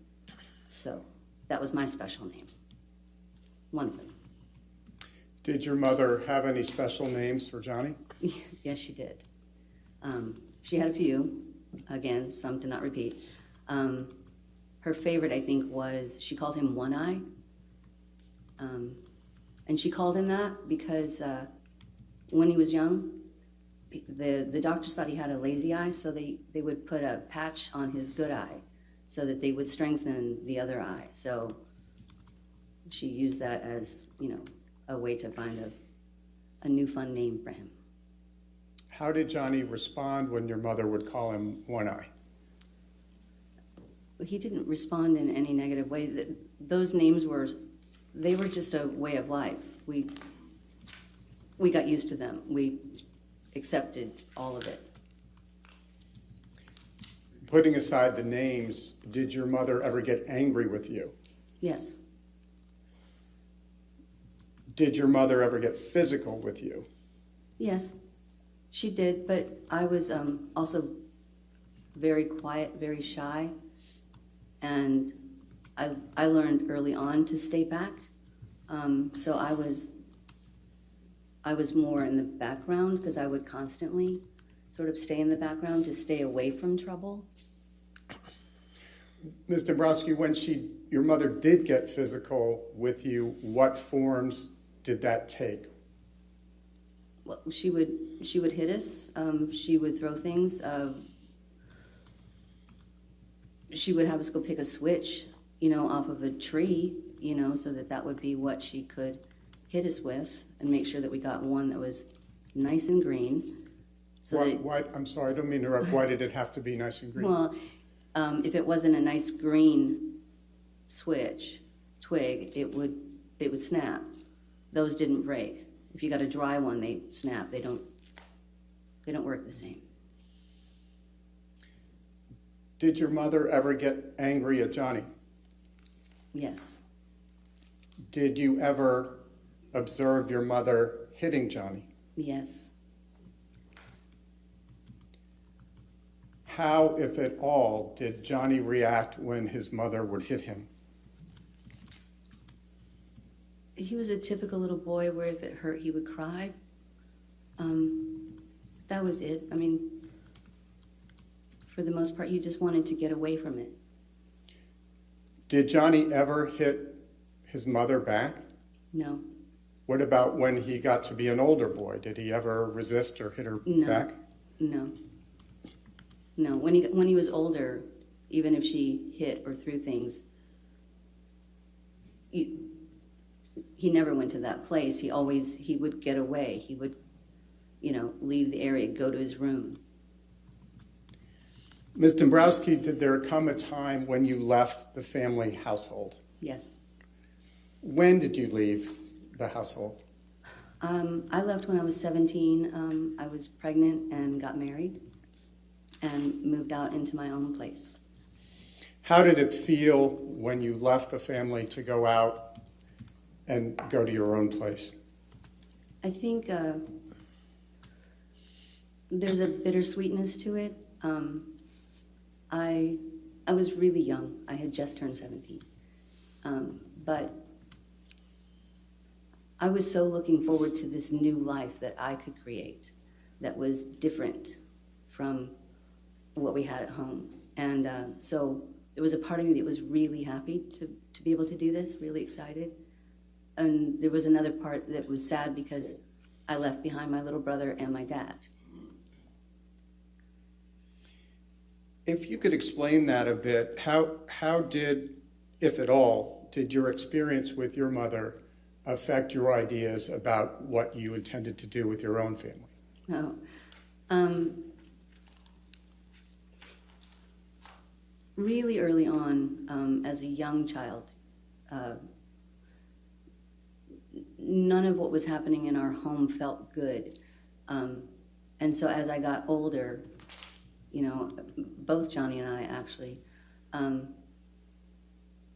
So that was my special name, one of them. Did your mother have any special names for Johnny? Yes, she did. She had a few. Again, some to not repeat. Her favorite, I think, was she called him One Eye. And she called him that because when he was young, the doctors thought he had a lazy eye, so they would put a patch on his good eye so that they would strengthen the other eye. So she used that as, a way to find a new fun name for him. How did Johnny respond when your mother would call him One Eye? He didn't respond in any negative way. Those names were just a way of life. We got used to them. We accepted all of it. Putting aside the names, did your mother ever get angry with you? Yes. Did your mother ever get physical with you? Yes, she did, but I was also very quiet, very shy, and I learned early on to stay back. So I was more in the background because I would constantly sort of stay in the background to stay away from trouble. Ms. Dombrowski, when your mother did get physical with you, what forms did that take? Well, she would hit us. She would throw things. She would have us go pick a switch, off of a tree, so that would be what she could hit us with, and make sure that we got one that was nice and green. So Why, I'm sorry, I don't mean to interrupt. Why did it have to be nice and green? Well, if it wasn't a nice green twig, it would snap. Those didn't break. If you got a dry one, they snap. They don't work the same. Did your mother ever get angry at Johnny? Yes. Did you ever observe your mother hitting Johnny? Yes. How, if at all, did Johnny react when his mother would hit him? He was a typical little boy where if it hurt, he would cry. That was it. I mean, for the most part, you just wanted to get away from it. Did Johnny ever hit his mother back? No. What about when he got to be an older boy? Did he ever resist or hit her back? No. No. When he was older, even if she hit or threw things, he never went to that place. He would get away. He would, leave the area, go to his room. Ms. Dombrowski, did there come a time when you left the family household? Yes. When did you leave the household? I left when I was 17. I was pregnant and got married and moved out into my own place. How did it feel when you left the family to go out and go to your own place? I think there's a bittersweetness to it. I was really young. I had just turned 17. But I was so looking forward to this new life that I could create that was different from what we had at home. And so there was a part of me that was really happy to be able to do this, really excited. And there was another part that was sad because I left behind my little brother and my dad. If you could explain that a bit, how did, if at all, did your experience with your mother affect your ideas about what you intended to do with your own family? Really early on, as a young child, none of what was happening in our home felt good. And so as I got older, both Johnny and I actually,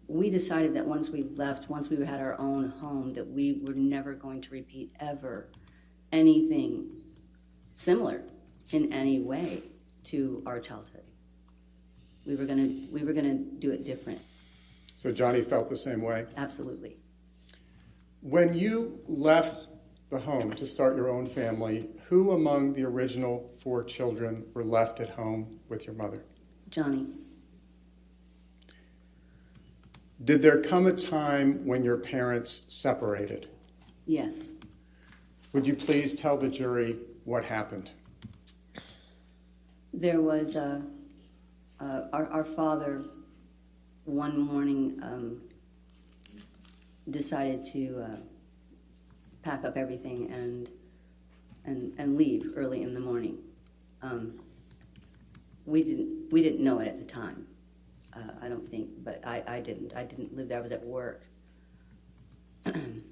we decided that once we had our own home, that we were never going to repeat ever anything similar in any way to our childhood. We were gonna do it different. So Johnny felt the same way? Absolutely. When you left the home to start your own family, who among the original 4 children were left at home with your mother? Johnny. Did there come a time when your parents separated? Yes. Would you please tell the jury what happened? There was our father one morning decided to pack up everything and leave early in the morning. We didn't know it at the time, I don't think, but I didn't. I didn't live there. I was at work. And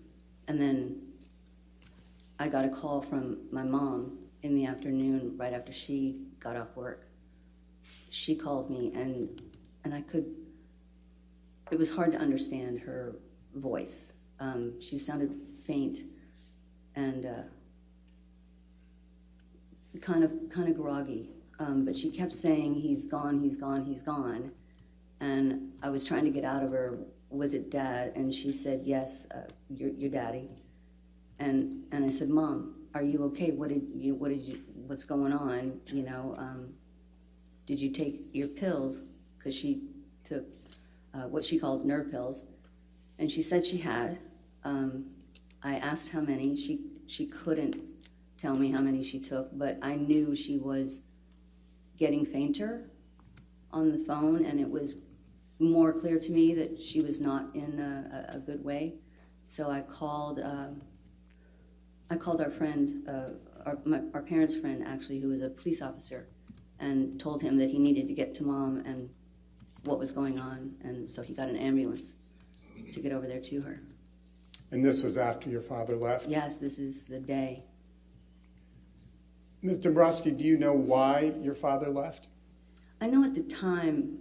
then I got a call from my mom in the afternoon right after she got off work. She called me, and I could, it was hard to understand her voice. She sounded faint and kind of groggy, but she kept saying, "He's gone, he's gone, he's gone." And I was trying to get out of her, "Was it Dad?" And she said, "Yes, your daddy." And I said, "Mom, are you okay? What's going on? You know, did you take your pills?" Because she took what she called nerve pills, and she said she had. I asked how many. She couldn't tell me how many she took, but I knew she was getting fainter on the phone, and it was more clear to me that she was not in a good way. So I called our friend, our parents' friend actually, who was a police officer, and told him that he needed to get to Mom and what was going on, and so he got an ambulance to get over there to her. And this was after your father left? Yes, this is the day. Ms. Dombrowski, do you know why your father left? I know at the time,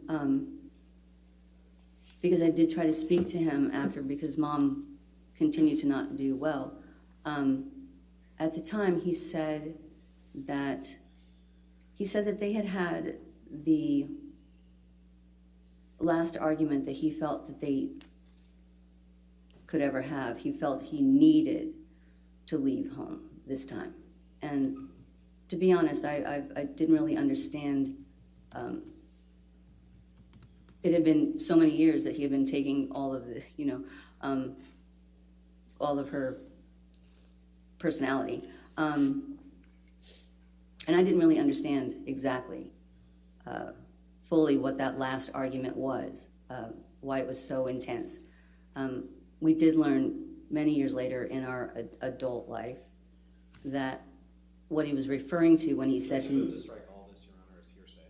because I did try to speak to him after, because Mom continued to not do well. At the time, he said that they had the last argument that he felt that they could ever have. He felt he needed to leave home this time. And to be honest, I didn't really understand. It had been so many years that he had been taking all of the, all of her personality. And I didn't really understand exactly, fully what that last argument was, why it was so intense. We did learn many years later in our adult life that what he was referring to when he said he... Move to strike all this, Your Honor, as hearsay.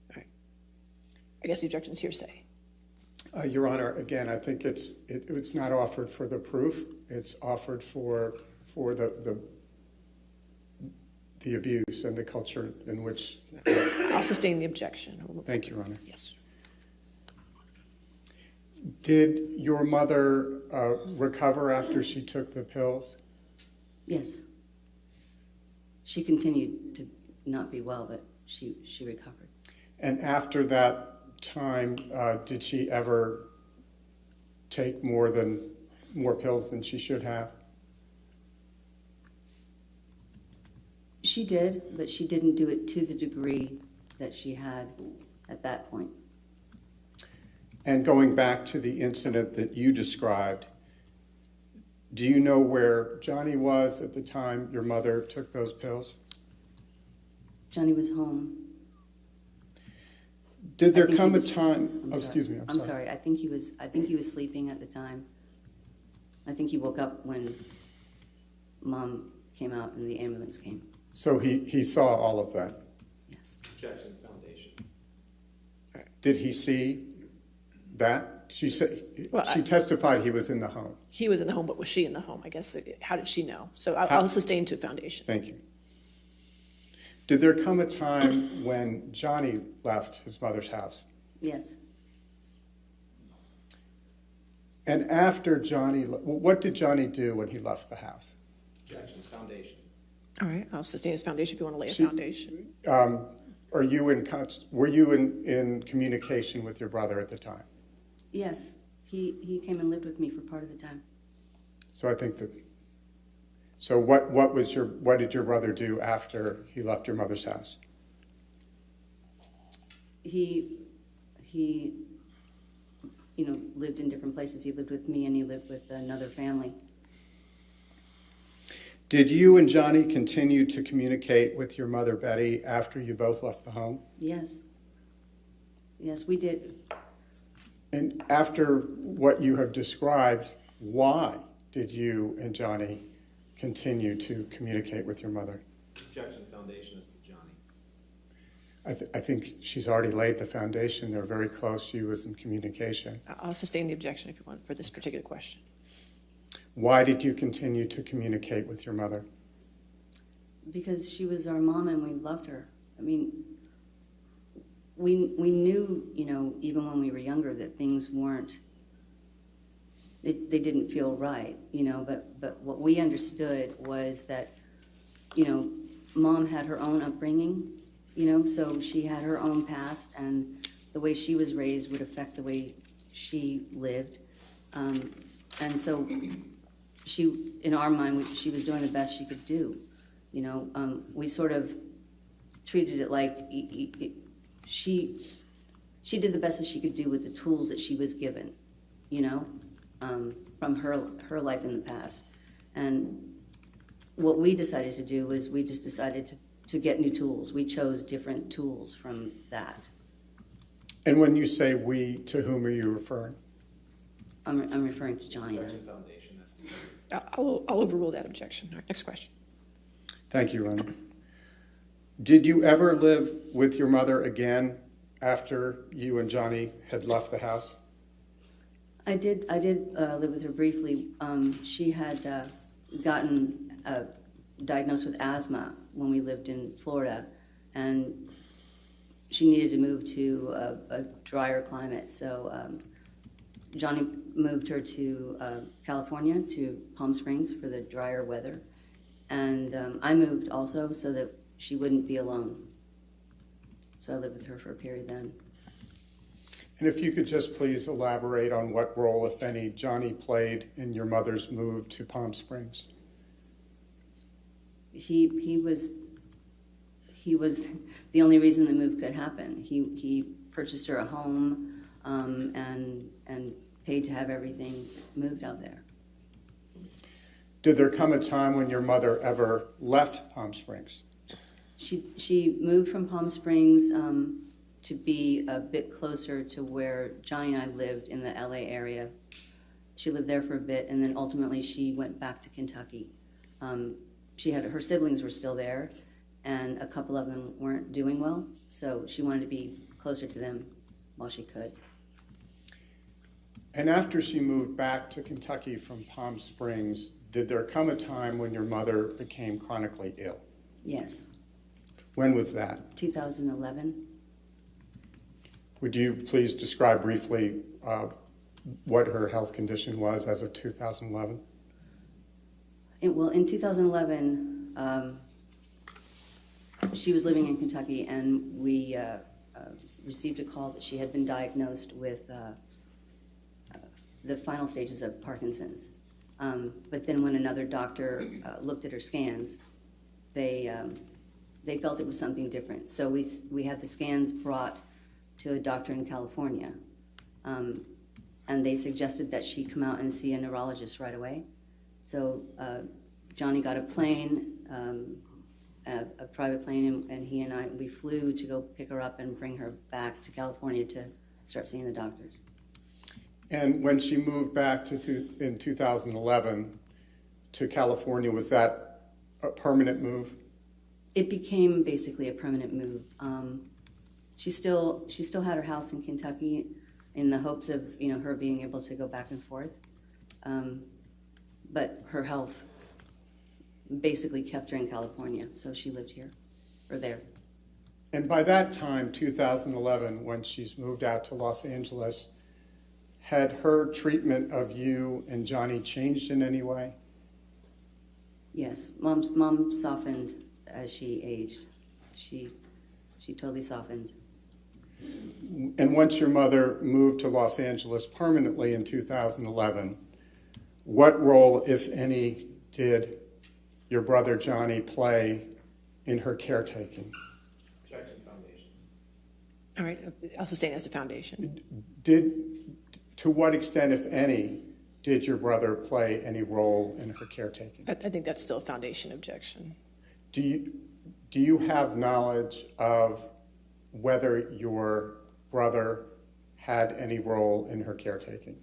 All right. I guess the objection is hearsay. Your Honor, again, I think it's not offered for the proof. It's offered for the abuse and the culture in which... I'll sustain the objection. Thank you, Your Honor. Yes. Did your mother recover after she took the pills? Yes. She continued to not be well, but she recovered. And after that time, did she ever take more pills than she should have? She did, but she didn't do it to the degree that she had at that point. And going back to the incident that you described, do you know where Johnny was at the time your mother took those pills? Johnny was home. Did there come a time? Oh, excuse me. I'm sorry. I think he was sleeping at the time. I think he woke up when Mom came out and the ambulance came. So he saw all of that. Yes. Objection, foundation. Did he see that? She said Well, she testified he was in the home. He was in the home, but was she in the home? I guess, how did she know? So I'll sustain to foundation. Thank you. Did there come a time when Johnny left his mother's house? Yes. And after Johnny, what did Johnny do when he left the house? Objection, foundation. All right, I'll sustain his foundation if you want to lay a foundation. Were you in communication with your brother at the time? Yes. He came and lived with me for part of the time. So I think that. So what did your brother do after he left your mother's house? He lived in different places. He lived with me and he lived with another family. Did you and Johnny continue to communicate with your mother, Betty, after you both left the home? Yes. Yes, we did. And after what you have described, why did you and Johnny continue to communicate with your mother? Objection, foundation as to Johnny. I think she's already laid the foundation. They're very close. She was in communication. I'll sustain the objection if you want for this particular question. Why did you continue to communicate with your mother? Because she was our mom and we loved her. I mean, we knew, you know, even when we were younger that things weren't, they didn't feel right, you know, but what we understood was that, you know, Mom had her own upbringing, you know, so she had her own past, and the way she was raised would affect the way she lived. And so she, in our mind, she was doing the best she could do. You know, we sort of treated it like she did the best that she could do with the tools that she was given, you know, from her life in the past. And what we decided to do was we just decided to get new tools. We chose different tools from that. And when you say we, to whom are you referring? I'm referring to Johnny. I'll overrule that objection. All right, next question. Thank you, Ronnie. Did you ever live with your mother again after you and Johnny had left the house? I did live with her briefly. She had gotten diagnosed with asthma when we lived in Florida, and she needed to move to a drier climate. So Johnny moved her to California, to Palm Springs for the drier weather. And I moved also so that she wouldn't be alone. So I lived with her for a period then. And if you could just please elaborate on what role, if any, Johnny played in your mother's move to Palm Springs. He was the only reason the move could happen. He purchased her a home and paid to have everything moved out there. Did there come a time when your mother ever left Palm Springs? She moved from Palm Springs to be a bit closer to where Johnny and I lived in the LA area. She lived there for a bit, and then ultimately she went back to Kentucky. Her siblings were still there, and a couple of them weren't doing well, so she wanted to be closer to them while she could. And after she moved back to Kentucky from Palm Springs, did there come a time when your mother became chronically ill? Yes. When was that? 2011. Would you please describe briefly what her health condition was as of 2011? In 2011, she was living in Kentucky, and we received a call that she had been diagnosed with the final stages of Parkinson's. But then when another doctor looked at her scans, they felt it was something different. So we had the scans brought to a doctor in California, and they suggested that she come out and see a neurologist right away. So Johnny got a plane, a private plane, and he and we flew to go pick her up and bring her back to California to start seeing the doctors. And when she moved back in 2011 to California, was that a permanent move? It became basically a permanent move. She still had her house in Kentucky in the hopes of her being able to go back and forth, but her health basically kept her in California, so she lived here or there. And by that time, 2011, when she's moved out to Los Angeles, had her treatment of you and Johnny changed in any way? Yes, mom softened as she aged. She totally softened. And once your mother moved to Los Angeles permanently in 2011, what role, if any, did your brother Johnny play in her caretaking? All right, I'll sustain as the foundation. To what extent, if any, did your brother play any role in her caretaking? I think that's still a foundation objection. Do you have knowledge of whether your brother had any role in her caretaking?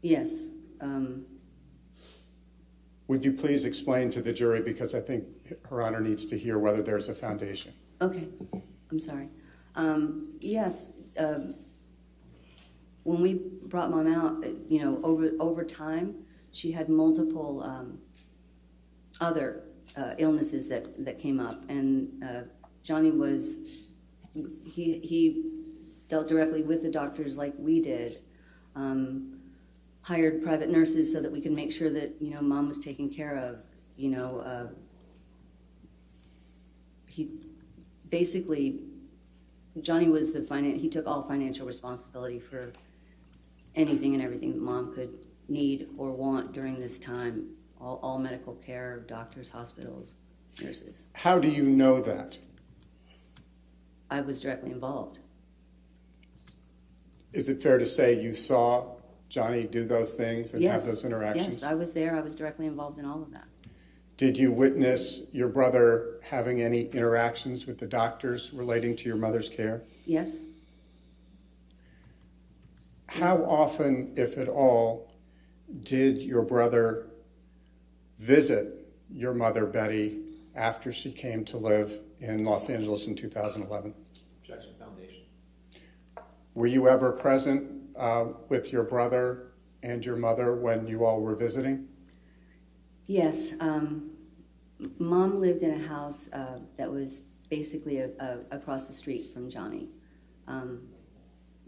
Yes. Would you please explain to the jury, because I think Her Honor needs to hear whether there's a foundation. Okay. I'm sorry. Yes, when we brought Mom out, over time, she had multiple other illnesses that came up, and Johnny he dealt directly with the doctors like we did. Hired private nurses so that we could make sure that Mom was taken care of. He basically, Johnny was he took all financial responsibility for anything and everything that Mom could need or want during this time. All medical care, doctors, hospitals, nurses. How do you know that? I was directly involved. Is it fair to say you saw Johnny do those things and have those interactions? Yes, I was there. I was directly involved in all of that. Did you witness your brother having any interactions with the doctors relating to your mother's care? Yes. How often, if at all, did your brother visit your mother, Betty, after she came to live in Los Angeles in 2011? Objection, Foundation. Were you ever present with your brother and your mother when you all were visiting? Yes. Mom lived in a house that was basically across the street from Johnny.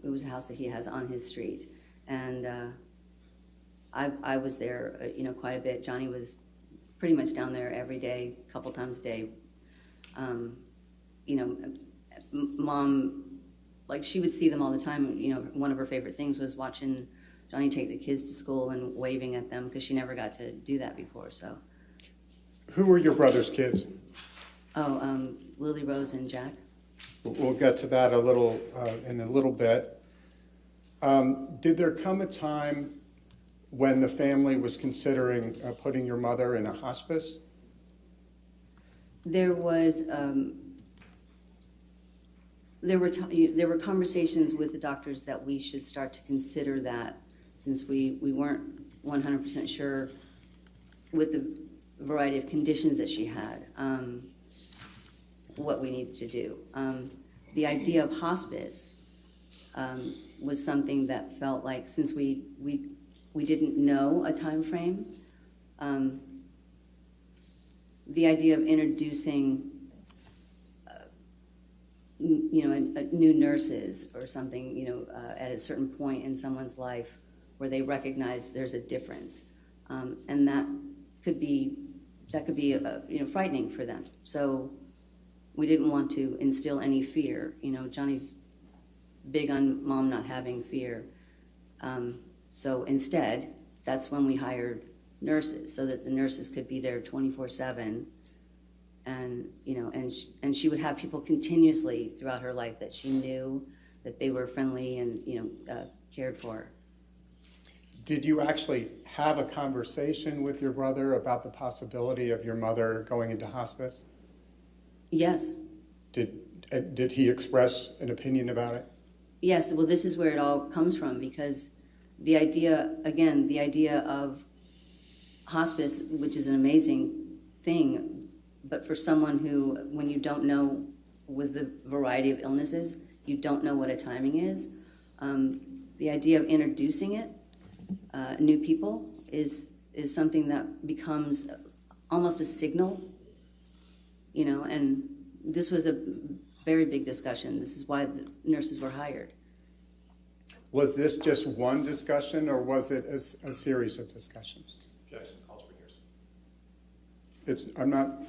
It was a house that he has on his street. And I was there, quite a bit. Johnny was pretty much down there every day, a couple times a day. Mom, like, she would see them all the time. One of her favorite things was watching Johnny take the kids to school and waving at them because she never got to do that before. So, who were your brother's kids? Lily Rose and Jack. We'll get to that in a little bit. Did there come a time when the family was considering putting your mother in a hospice? There was. There were conversations with the doctors that we should start to consider that, since we weren't 100% sure with the variety of conditions that she had, what we needed to do. The idea of hospice was something that felt like, since we didn't know a time frame, the idea of introducing new nurses or something, at a certain point in someone's life where they recognize there's a difference, and that could be frightening for them. So we didn't want to instill any fear. Johnny's big on Mom not having fear. So instead, that's when we hired nurses, so that the nurses could be there 24/7. And and she would have people continuously throughout her life that she knew that they were friendly and cared for. Did you actually have a conversation with your brother about the possibility of your mother going into hospice? Yes. Did he express an opinion about it? Yes. Well, this is where it all comes from, because the idea of hospice, which is an amazing thing, but for someone who, when you don't know, with the variety of illnesses, you don't know what a timing is, the idea of introducing it, new people, is something that becomes almost a signal, and this was a very big discussion. This is why the nurses were hired. Was this just one discussion, or was it a series of discussions? Objection, calls for hearsay. I'm not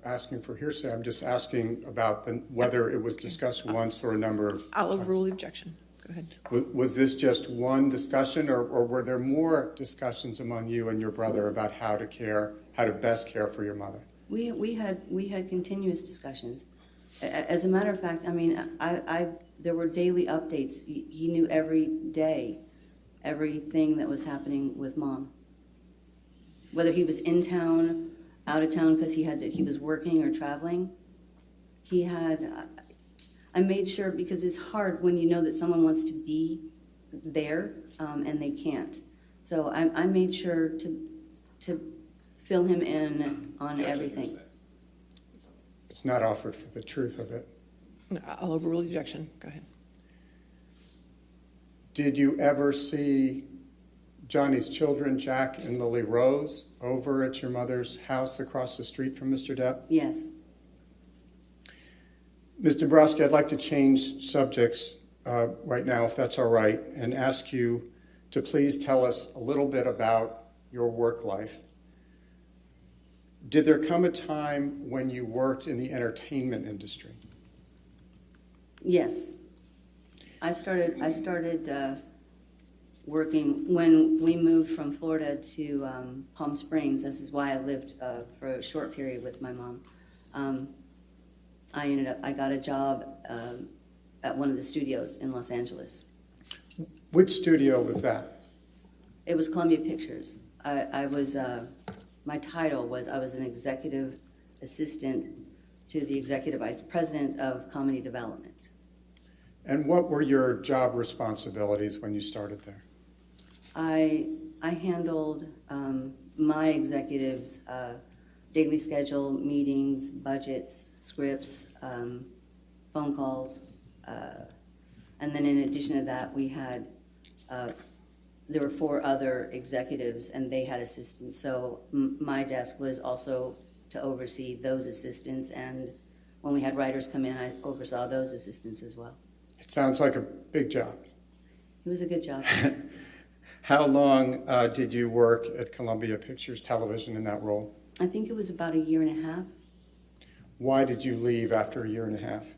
asking for hearsay. I'm just asking about whether it was discussed once or a number of I'll times. overrule the objection. Go ahead. Was this just one discussion, or were there more discussions among you and your brother about how to best care for your mother? We had continuous discussions. As a matter of fact, there were daily updates. He knew every day everything that was happening with Mom. Whether he was in town, out of town because he was working or traveling, I made sure, because it's hard when you know that someone wants to be there and they can't. So I made sure to fill him in on everything. It's not offered for the truth of it. No, I'll overrule the objection. Go ahead. Did you ever see Johnny's children, Jack and Lily Rose, over at your mother's house across the street from Mr. Depp? Yes. Ms. Dombrowski, I'd like to change subjects right now, if that's all right, and ask you to please tell us a little bit about your work life. Did there come a time when you worked in the entertainment industry? Yes. I started working when we moved from Florida to Palm Springs. This is why I lived for a short period with my mom. I got a job at one of the studios in Los Angeles. Which studio was that? It was Columbia Pictures. My title was, I was an executive assistant to the executive vice president of comedy development. And what were your job responsibilities when you started there? I handled my executives' daily schedule, meetings, budgets, scripts, phone calls, and then in addition to that, we had there were 4 other executives, and they had assistants. So my desk was also to oversee those assistants, and when we had writers come in, I oversaw those assistants as well. It sounds like a big job. It was a good job. How long did you work at Columbia Pictures Television in that role? I think it was about a year and a half. Why did you leave after a year and a half?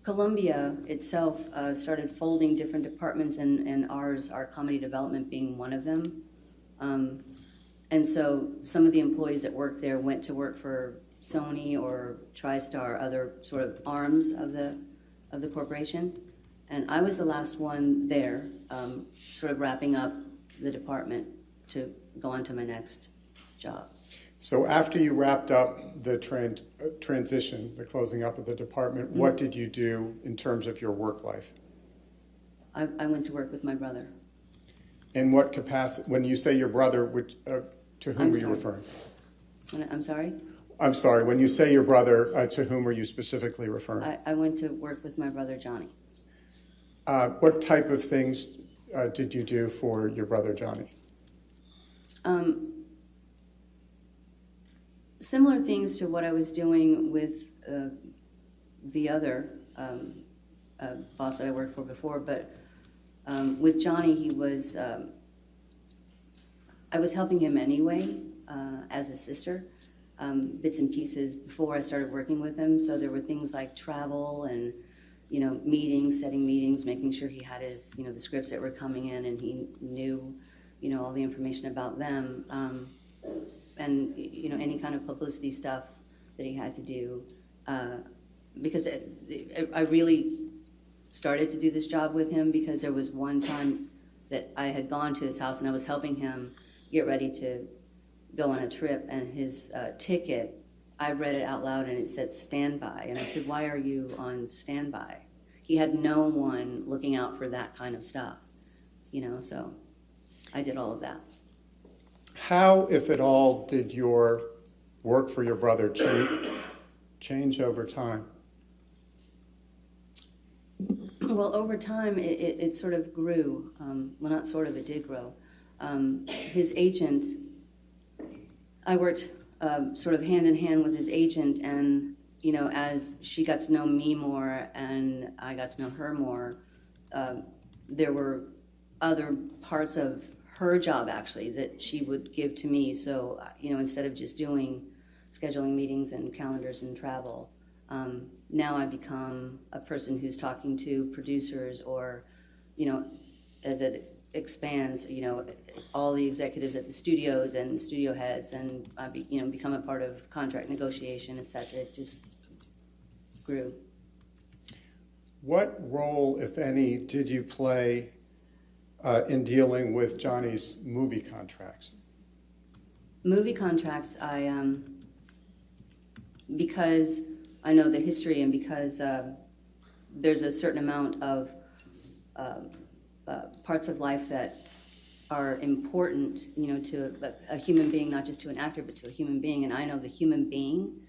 Columbia itself started folding different departments, and our comedy development being one of them. And so some of the employees that worked there went to work for Sony or TriStar, other sort of arms of the corporation. And I was the last one there, sort of wrapping up the department to go on to my next job. So after you wrapped up the transition, the closing up of the department, what did you do in terms of your work life? I went to work with my brother. In what capacity? When you say your brother, to whom are you referring? I'm sorry? I'm sorry, when you say your brother, to whom are you specifically referring? I went to work with my brother, Johnny. What type of things did you do for your brother, Johnny? Similar things to what I was doing with the other boss that I worked for before, but with Johnny, I was helping him anyway as a sister, bits and pieces before I started working with him. So there were things like travel and meetings, setting meetings, making sure he had his the scripts that were coming in and he knew all the information about them. And any kind of publicity stuff that he had to do, because I really started to do this job with him because there was one time that I had gone to his house and I was helping him get ready to go on a trip, and his ticket, I read it out loud and it said standby, and I said, "Why are you on standby?" He had no one looking out for that kind of stuff, so I did all of that. How, if at all, did your work for your brother change over time? Well, over time, it sort of grew. Well, not sort of, it did grow. His agent, I worked sort of hand in hand with his agent, and, as she got to know me more and I got to know her more, there were other parts of her job actually that she would give to me. So, instead of just doing scheduling meetings and calendars and travel, now I become a person who's talking to producers or, as it expands, all the executives at the studios and studio heads, and I become a part of contract negotiation, etc. It just grew. What role, if any, did you play in dealing with Johnny's movie contracts? Movie contracts, because I know the history and because there's a certain amount of parts of life that are important, to a human being, not just to an actor, but to a human being, and I know the human being.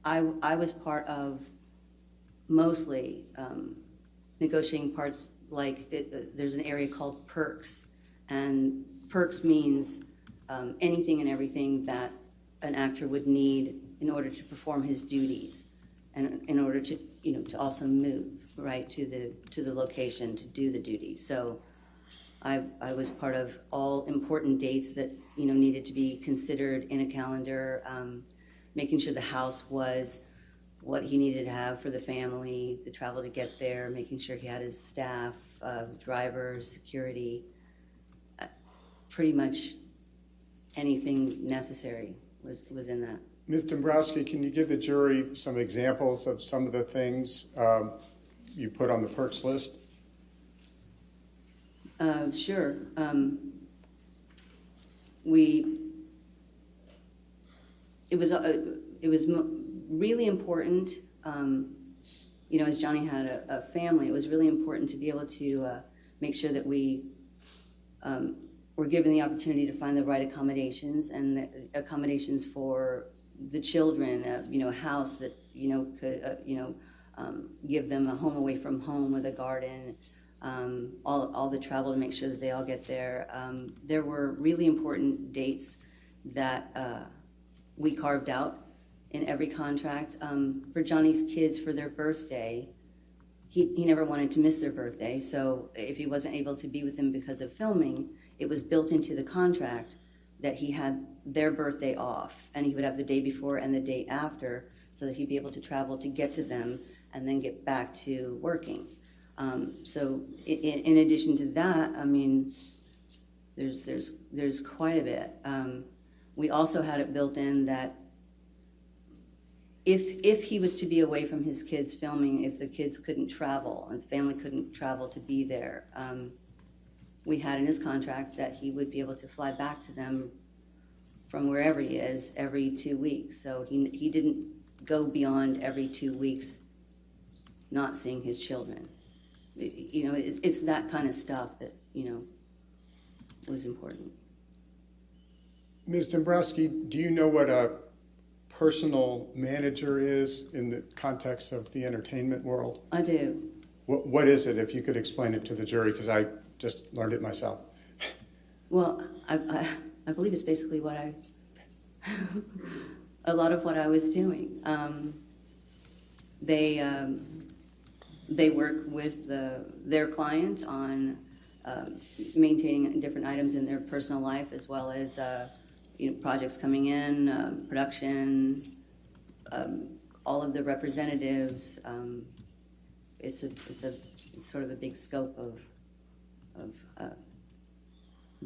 I was part of mostly negotiating parts like there's an area called perks, and perks means anything and everything that an actor would need in order to perform his duties, and in order to to also move right to the location to do the duties. So I was part of all important dates that needed to be considered in a calendar, making sure the house was what he needed to have for the family, the travel to get there, making sure he had his staff, drivers, security, pretty much anything necessary was in that. Ms. Dombrowski, can you give the jury some examples of some of the things you put on the perks list? Sure. It was really important, as Johnny had a family, it was really important to be able to make sure that we were given the opportunity to find the right accommodations, and the accommodations for the children, a house that, could, give them a home away from home with a garden, all the travel to make sure that they all get there. There were really important dates that we carved out in every contract. For Johnny's kids, for their birthday, he never wanted to miss their birthday, so if he wasn't able to be with them because of filming, it was built into the contract that he had their birthday off, and he would have the day before and the day after, so that he'd be able to travel to get to them and then get back to working. So in addition to that, I mean, there's quite a bit. We also had it built in that if he was to be away from his kids filming, if the kids couldn't travel and the family couldn't travel to be there, we had in his contract that he would be able to fly back to them from wherever he is every 2 weeks. So he didn't go beyond every 2 weeks not seeing his children. It's that kind of stuff that, was important. Ms. Dombrowski, do you know what a personal manager is in the context of the entertainment world? I do. What is it, if you could explain it to the jury, because I just learned it myself. Well, I believe it's basically what a lot of what I was doing. They work with their client on maintaining different items in their personal life, as well as projects coming in, production, all of the representatives. It's sort of a big scope of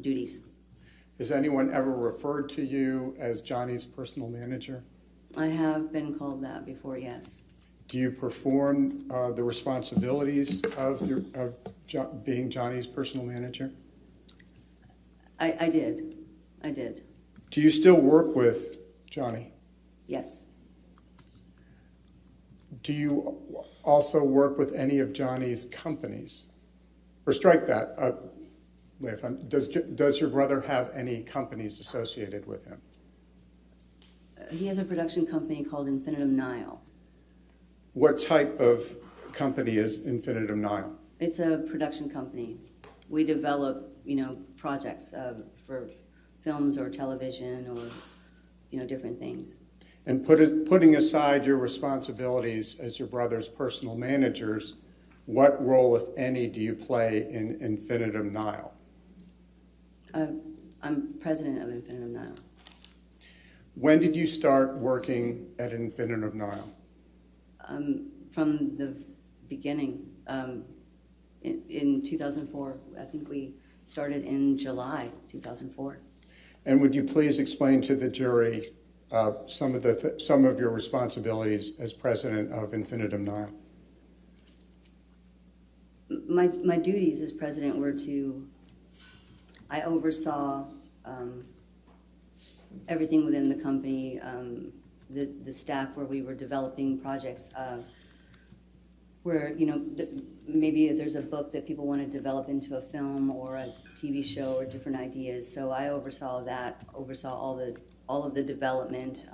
duties. Has anyone ever referred to you as Johnny's personal manager? I have been called that before, yes. Do you perform the responsibilities of being Johnny's personal manager? I did. Do you still work with Johnny? Yes. Do you also work with any of Johnny's companies? Or strike that. Does your brother have any companies associated with him? He has a production company called Infinitum Nile. What type of company is Infinitum Nile? It's a production company. We develop, projects for films or television or, different things. And putting aside your responsibilities as your brother's personal managers, what role, if any, do you play in Infinitum Nile? I'm president of Infinitum Nile. When did you start working at Infinitum Nile? From the beginning. In 2004, I think we started in July 2004. And would you please explain to the jury some of your responsibilities as president of Infinitum Nile? My duties as president were I oversaw everything within the company, the staff where we were developing projects where, maybe there's a book that people want to develop into a film or a TV show or different ideas. So I oversaw that, all of the development,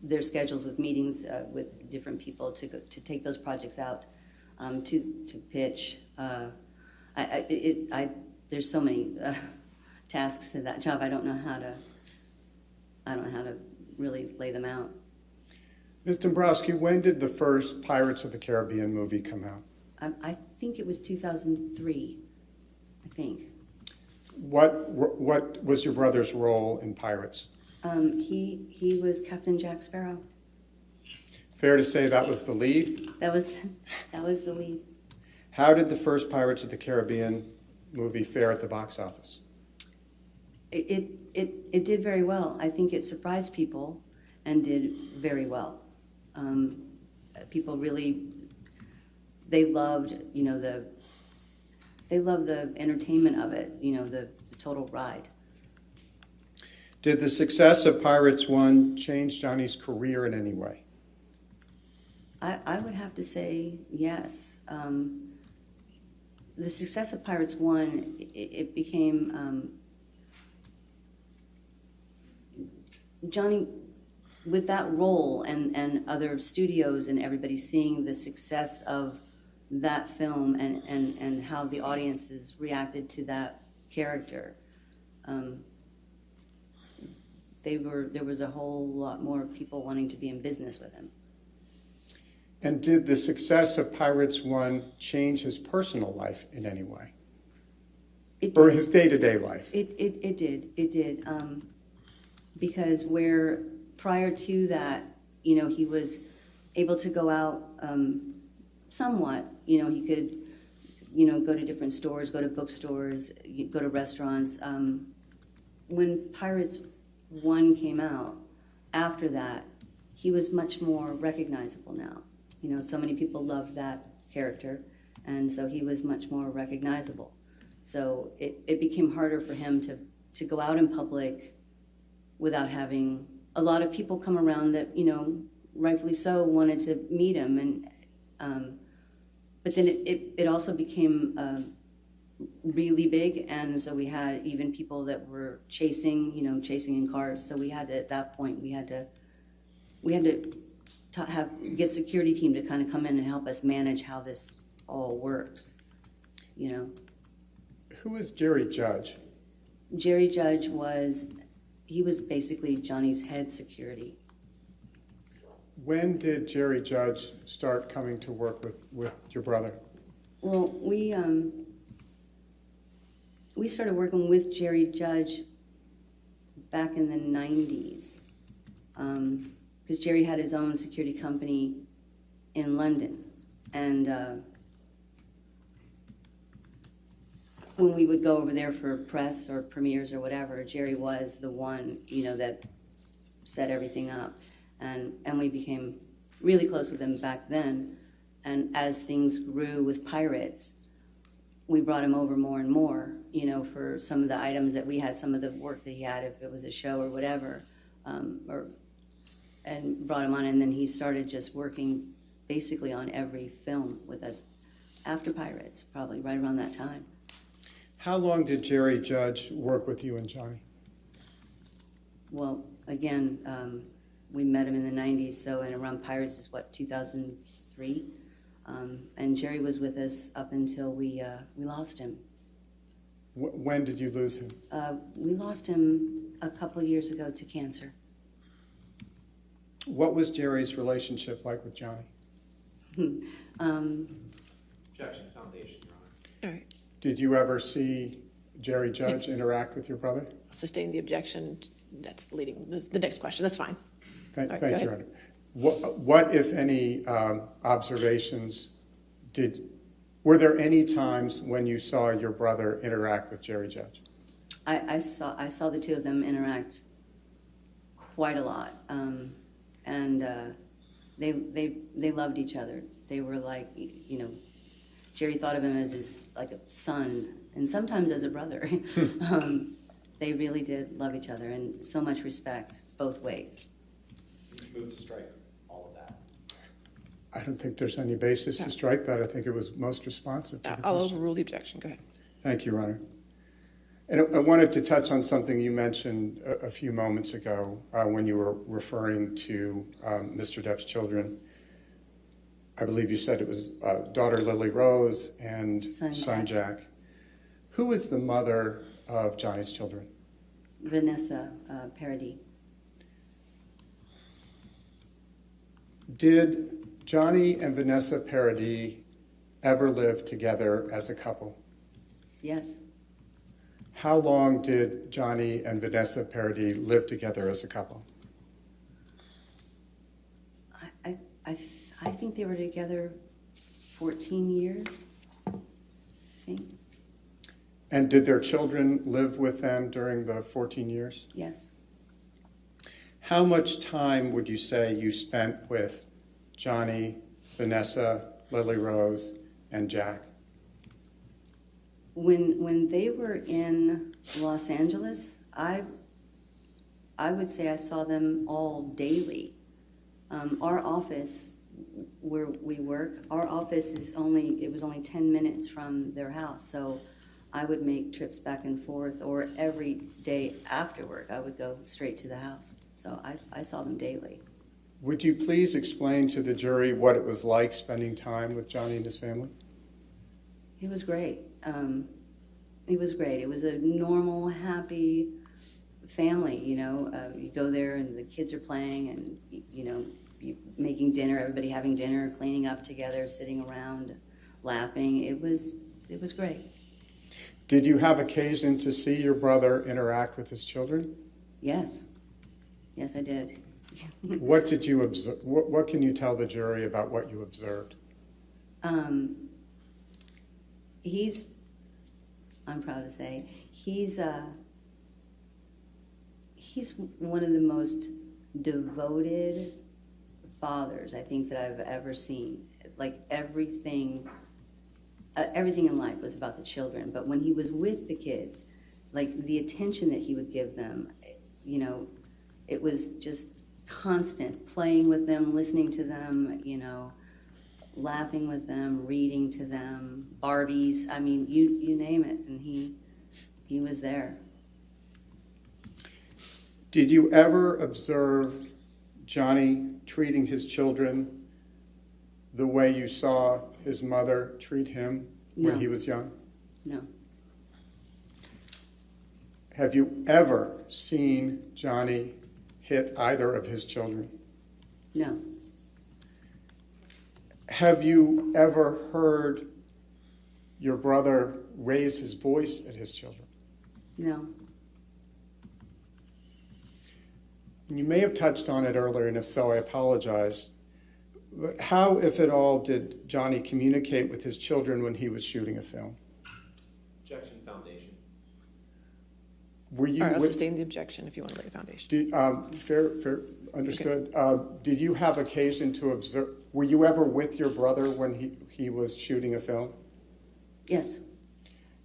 their schedules with meetings with different people to take those projects out to pitch. There's so many tasks to that job. I don't know how to really lay them out. Ms. Dombrowski, when did the first Pirates of the Caribbean movie come out? I think it was 2003. I think. What was your brother's role in Pirates? He was Captain Jack Sparrow. Fair to say that was the lead? That was the lead. How did the first Pirates of the Caribbean movie fare at the box office? It did very well. I think it surprised people and did very well. People really, they loved, they loved the entertainment of it, the total ride. Did the success of Pirates 1 change Johnny's career in any way? I would have to say yes. The success of Pirates 1, it became, Johnny, with that role and other studios and everybody seeing the success of that film and how the audiences reacted to that character, there was a whole lot more people wanting to be in business with him. And did the success of Pirates 1 change his personal life in any way? Or his day-to-day life? It did. Because where prior to that, he was able to go out somewhat. He could, go to different stores, go to bookstores, go to restaurants. When Pirates 1 came out, after that, he was much more recognizable now. So many people loved that character, and so he was much more recognizable. So it became harder for him to go out in public without having a lot of people come around that, rightfully so, wanted to meet him. And but then it also became really big, and so we had even people that were chasing in cars. So we had to, at that point, we had to get security team to kind of come in and help us manage how this all works. Who is Jerry Judge? Jerry Judge was basically Johnny's head security. When did Jerry Judge start coming to work with your brother? Well, we started working with Jerry Judge back in the 90s. Because Jerry had his own security company in London. And when we would go over there for press or premieres or whatever, Jerry was the one, that set everything up. And we became really close with him back then. And as things grew with Pirates, we brought him over more and more, for some of the items that we had, some of the work that he had, if it was a show or whatever, and brought him on, and then he started just working basically on every film with us after Pirates, probably right around that time. How long did Jerry Judge work with you and Johnny? Well, again, we met him in the 90s, so and around Pirates is 2003, and Jerry was with us up until we lost him. When did you lose him? We lost him a couple years ago to cancer. What was Jerry's relationship like with Johnny? Objection, Foundation, Your Honor. All right. Did you ever see Jerry Judge interact with your brother? Sustain the objection. That's leading the next question. That's fine. Thank All right, you, go Your Honor. What, if any, observations were there any times when you saw your brother interact with Jerry Judge? I saw the two of them interact quite a lot, and they loved each other. They were like, Jerry thought of him as like a son, and sometimes as a brother. They really did love each other, and so much respect both ways. Move to strike all of that. I don't think there's any basis to strike that. I think it was most responsive to the I'll question. overrule the objection. Go ahead. Thank you, Your Honor. And I wanted to touch on something you mentioned a few moments ago when you were referring to Mr. Depp's children. I believe you said it was daughter Lily Rose and son Jack. Who is the mother of Johnny's children? Vanessa Paradis. Did Johnny and Vanessa Paradis ever live together as a couple? Yes. How long did Johnny and Vanessa Paradis live together as a couple? I think they were together 14 years, I think. And did their children live with them during the 14 years? Yes. How much time would you say you spent with Johnny, Vanessa, Lily Rose, and Jack? When they were in Los Angeles, I would say I saw them all daily. Our office, where we work, our office was only 10 minutes from their house, so I would make trips back and forth, or every day after work, I would go straight to the house. So I saw them daily. Would you please explain to the jury what it was like spending time with Johnny and his family? It was great. It was great. It was a normal, happy family, you know. You go there and the kids are playing and, you know, making dinner, everybody having dinner, cleaning up together, sitting around, laughing. It was great. Did you have occasion to see your brother interact with his children? Yes. Yes, I did. What did you observe? What can you tell the jury about what you observed? I'm proud to say, he's one of the most devoted fathers I think that I've ever seen. Like everything in life was about the children, but when he was with the kids, like the attention that he would give them, you know, it was just constant, playing with them, listening to them, you know, laughing with them, reading to them, Barbies, I mean, you name it, and he was there. Did you ever observe Johnny treating his children the way you saw his mother treat him when he was young? No. Have you ever seen Johnny hit either of his children? No. Have you ever heard your brother raise his voice at his children? No. You may have touched on it earlier, and if so, I apologize. But how, if at all, did Johnny communicate with his children when he was shooting a film? Objection, foundation. Were you? All right, I'll sustain the objection if you want to lay a foundation. Fair, understood. Okay. Did you have occasion to observe? Were you ever with your brother when he was shooting a film? Yes.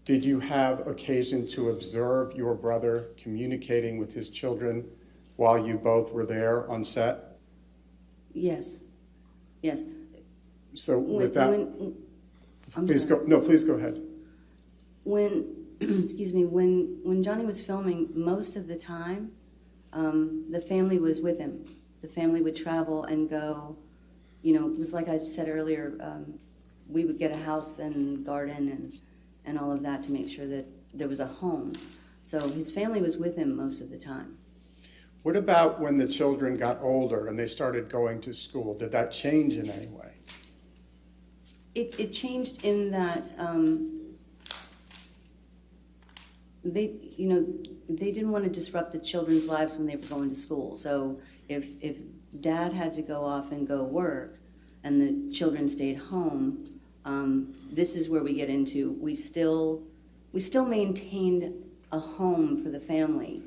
Did you have occasion to observe your brother communicating with his children while you both were there on set? Yes. Yes. So with that, please go ahead. Excuse me, when Johnny was filming, most of the time, the family was with him. The family would travel and go, you know, it was like I said earlier, we would get a house and garden and all of that to make sure that there was a home. So his family was with him most of the time. What about when the children got older and they started going to school? Did that change in any way? It changed in that they didn't want to disrupt the children's lives when they were going to school. So if Dad had to go off and go work and the children stayed home, this is where we get into, we still maintained a home for the family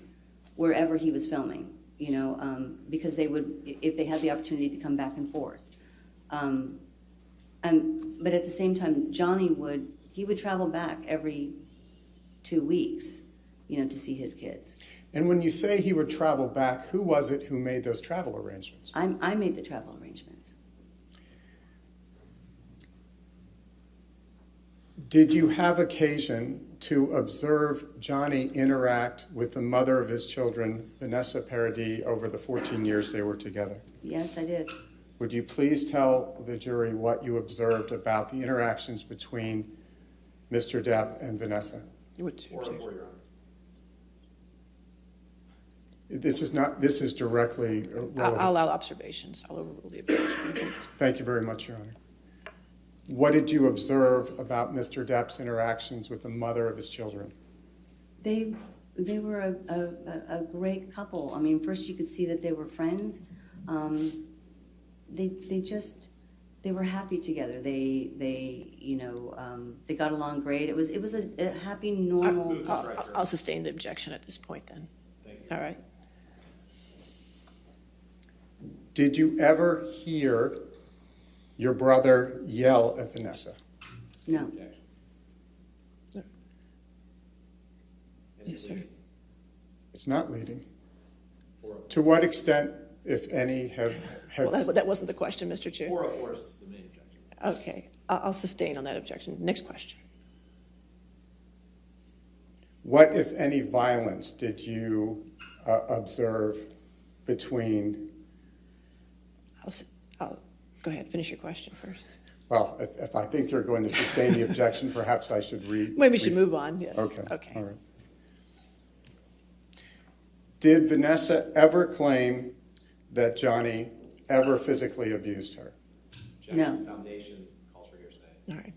wherever he was filming, you know, because they would, if they had the opportunity to come back and forth. But at the same time, Johnny would travel back every 2 weeks, you know, to see his kids. And when you say he would travel back, who was it who made those travel arrangements? I made the travel arrangements. Did you have occasion to observe Johnny interact with the mother of his children, Vanessa Paradis, over the 14 years they were together? Yes, I did. Would you please tell the jury what you observed about the interactions between Mr. Depp and Vanessa? This is directly relevant. I'll allow observations. I'll overrule the objection. Thank you very much, Your Honor. What did you observe about Mr. Depp's interactions with the mother of his children? They were a great couple. I mean, first you could see that they were friends. They were happy together. They got along great. It was a happy, normal. I'll sustain the objection at this point then. Thank you. All right. Did you ever hear your brother yell at Vanessa? No. Yes, sir. It's not leading. To what extent, if any, have Well, that wasn't the question, Mr. Chair. 404 is the main objection. Okay, I'll sustain on that objection. Next question. what, if any, violence did you observe between? I'll go ahead, finish your question first. Well, if I think you're going to sustain the objection, perhaps I should read. Maybe we should move on, yes. Okay. Okay. All right. Did Vanessa ever claim that Johnny ever physically abused her? No. Foundation calls for hearsay. All right.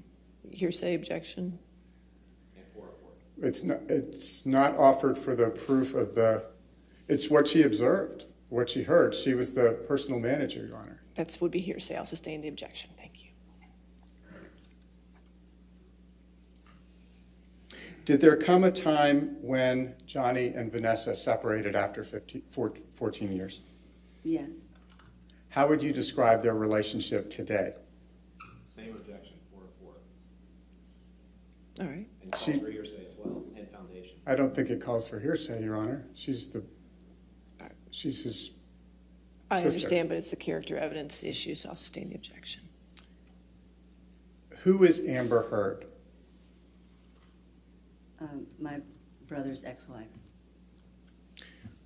Hearsay objection. And 404. It's not offered for the proof of the, it's what she observed, what she heard. She was the personal manager, Your Honor. That would be hearsay. I'll sustain the objection. Thank you. Did there come a time when Johnny and Vanessa separated after 14 years? Yes. How would you describe their relationship today? Same objection, 404. All right. And calls for hearsay as well, and foundation. I don't think it calls for hearsay, Your Honor. She's his I sister. understand, but it's a character evidence issue, so I'll sustain the objection. Who is Amber Heard? My brother's ex-wife.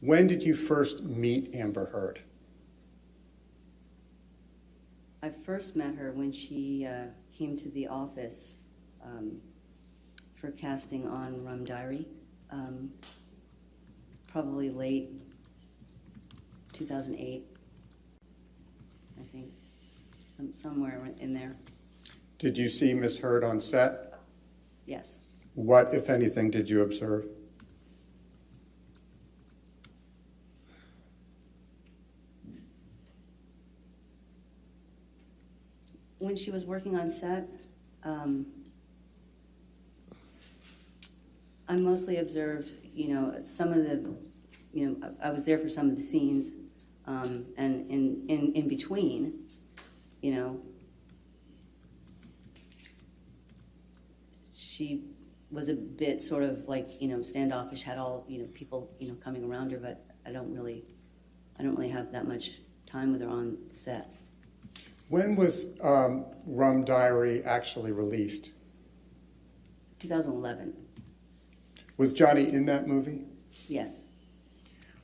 When did you first meet Amber Heard? I first met her when she came to the office for casting on Rum Diary, probably late 2008, I think, somewhere in there. Did you see Miss Heard on set? Yes. What, if anything, did you observe? When she was working on set, I mostly observed, some of the, I was there for some of the scenes, and in between, she was a bit sort of like, standoffish, had all, people, coming around her, but I don't really have that much time with her on set. When was Rum Diary actually released? 2011, Was Johnny in that movie? yes.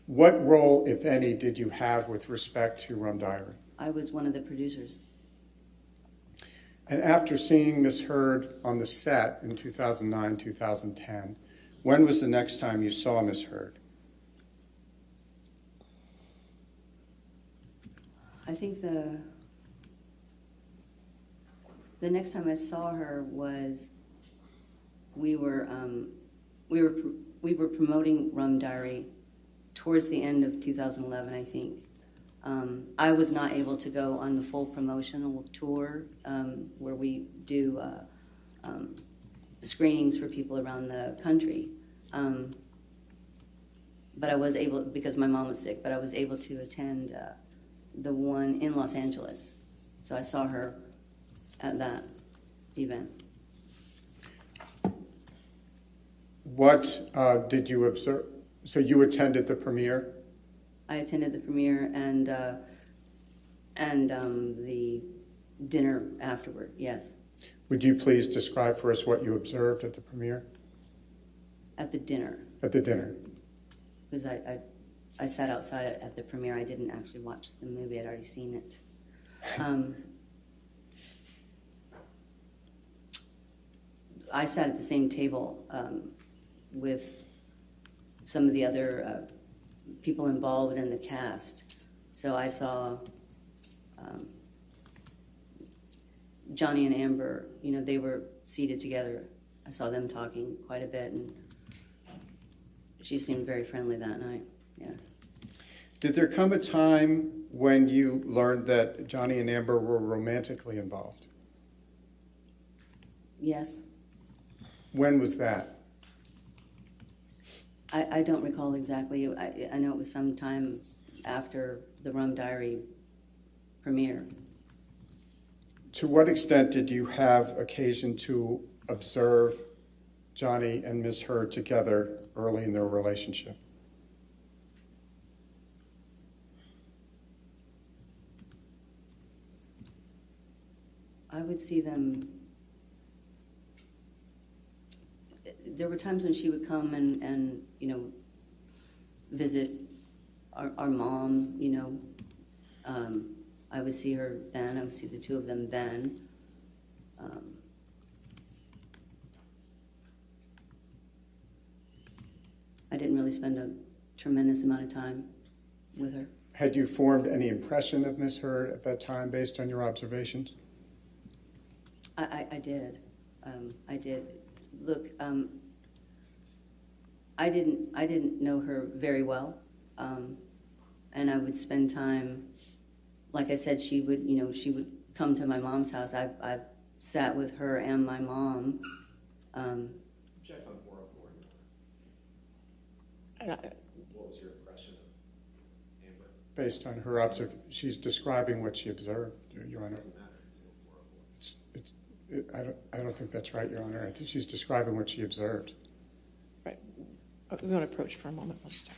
What role, if any, did you have with respect to Rum Diary? I was one of the producers. And after seeing Miss Heard on the set in 2009, 2010, when was the next time you saw Miss Heard? I think the next time I saw her was we were promoting Rum Diary towards the end of 2011, I think. I was not able to go on the full promotional tour where we do screenings for people around the country. But I was able, because my mom was sick, but I was able to attend the one in Los Angeles. So I saw her at that event. What did you observe? So you attended the premiere? I attended the premiere and the dinner afterward, yes. Would you please describe for us what you observed at the premiere? At the dinner, At the dinner? because I sat outside at the premiere. I didn't actually watch the movie. I'd already seen it. I sat at the same table with some of the other people involved in the cast. So I saw Johnny and Amber, they were seated together. I saw them talking quite a bit, and she seemed very friendly that night, yes. Did there come a time when you learned that Johnny and Amber were romantically involved? Yes. When was that? I don't recall exactly. I know it was sometime after the Rum Diary premiere. To what extent did you have occasion to observe Johnny and Miss Heard together early in their relationship? I would see them. There were times when she would come and visit our mom, I would see her then. I would see the two of them then. I didn't really spend a tremendous amount of time with her. Had you formed any impression of Miss Heard at that time based on your observations? I did. I did. Look, I didn't know her very well, and I would spend time. Like I said, she would come to my mom's house. I sat with her and my mom. Checked on 404. What was your impression of Amber? Based on her observation, she's describing what she observed, Your Honor. Doesn't matter. It's still 404. I don't think that's right, Your Honor. I think she's describing what she observed. Right. We want to approach for a moment. We'll start.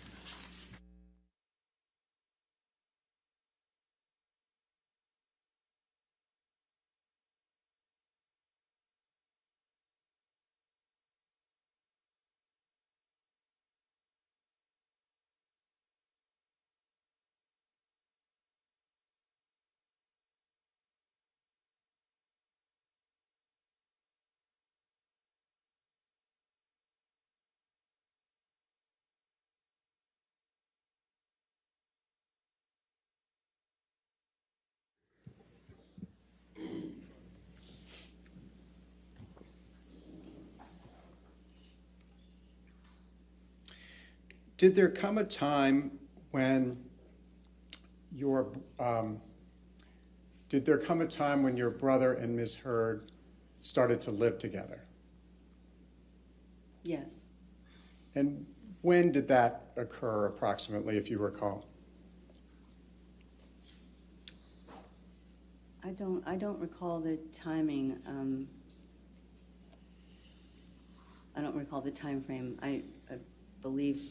Did there come a time when your brother and Miss Heard started to live together? Yes. And when did that occur approximately, if you recall? I don't recall the timing. I don't recall the time frame. I believe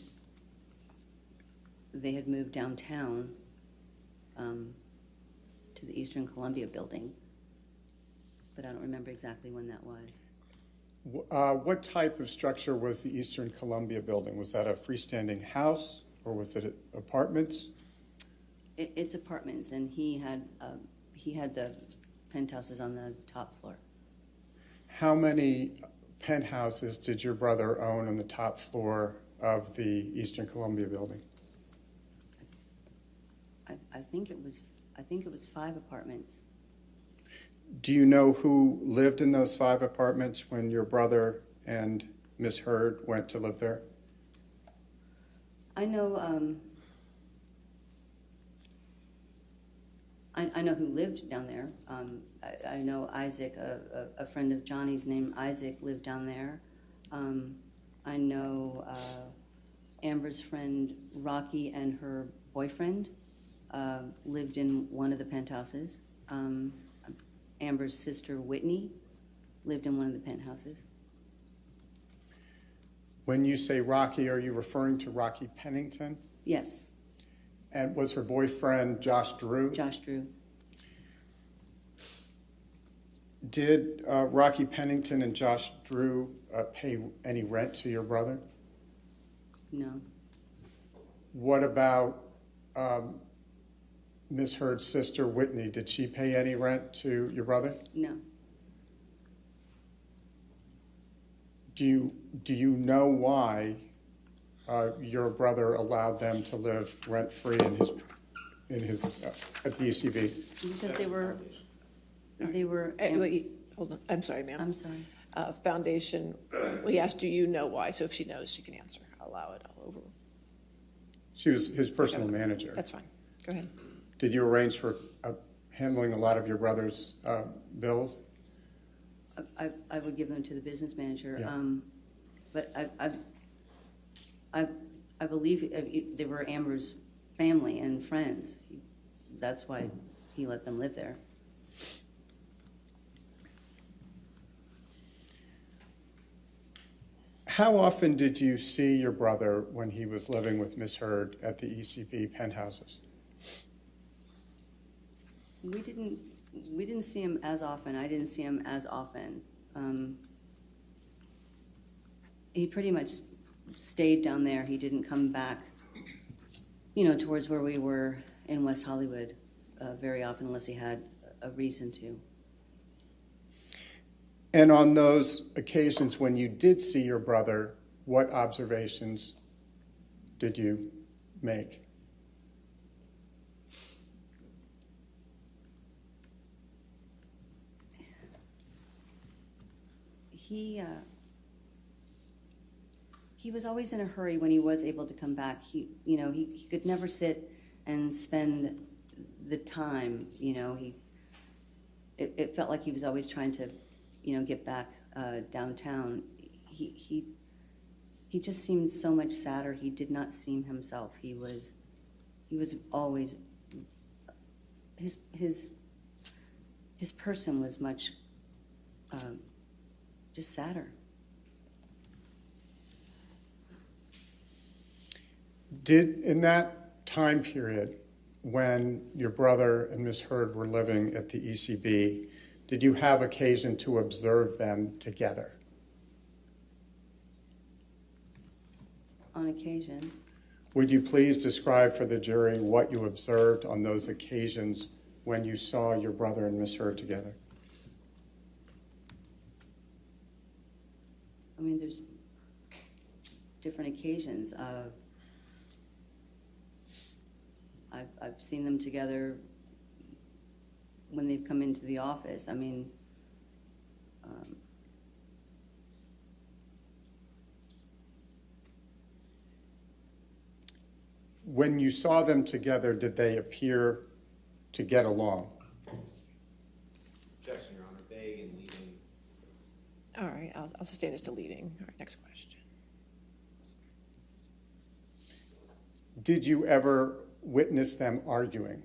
they had moved downtown to the Eastern Columbia building, but I don't remember exactly when that was. What type of structure was the Eastern Columbia building? Was that a freestanding house, or was it apartments? It's apartments, and he had the penthouses on the top floor. How many penthouses did your brother own on the top floor of the Eastern Columbia building? I think it was 5 apartments. Do you know who lived in those 5 apartments when your brother and Miss Heard went to live there? I know. I know who lived down there. I know Isaac, a friend of Johnny's named Isaac, lived down there. I know Amber's friend Rocky and her boyfriend lived in one of the penthouses. Amber's sister Whitney lived in one of the penthouses. When you say Rocky, are you referring to Rocky Pennington? Yes. And was her boyfriend Josh Drew? Josh Drew. Did Rocky Pennington and Josh Drew pay any rent to your brother? No, What about Miss Heard's sister, Whitney? Did she pay any rent to your brother? no. Do you know why your brother allowed them to live rent-free in his at the ECB? Because they were, Wait, hold on, I'm sorry, ma'am. I'm sorry. Foundation, we asked, do you know why? So if she knows, she can answer. I'll allow it all over. She was his personal manager. That's fine. Go ahead. Did you arrange for handling a lot of your brother's bills? I would give them to the business manager. Yeah. But I believe they were Amber's family and friends. That's why he let them live there. How often did you see your brother when he was living with Miss Heard at the ECB penthouses? We didn't see him as often. I didn't see him as often. He pretty much stayed down there. He didn't come back, towards where we were in West Hollywood very often unless he had a reason to. And on those occasions when you did see your brother, what observations did you make? He was always in a hurry when he was able to come back. He could never sit and spend the time. It felt like he was always trying to, get back downtown. He just seemed so much sadder. He did not seem himself. He was always his person was much just sadder. In that time period when your brother and Miss Heard were living at the ECB, did you have occasion to observe them together? On occasion. Would you please describe for the jury what you observed on those occasions when you saw your brother and Miss Heard together? I mean, there's different occasions. I've seen them together when they've come into the office. I mean, when you saw them together, did they appear to get along? Objection, Your Honor. Vague and leading. All right, I'll sustain this to leading. All right, next question. Did you ever witness them arguing?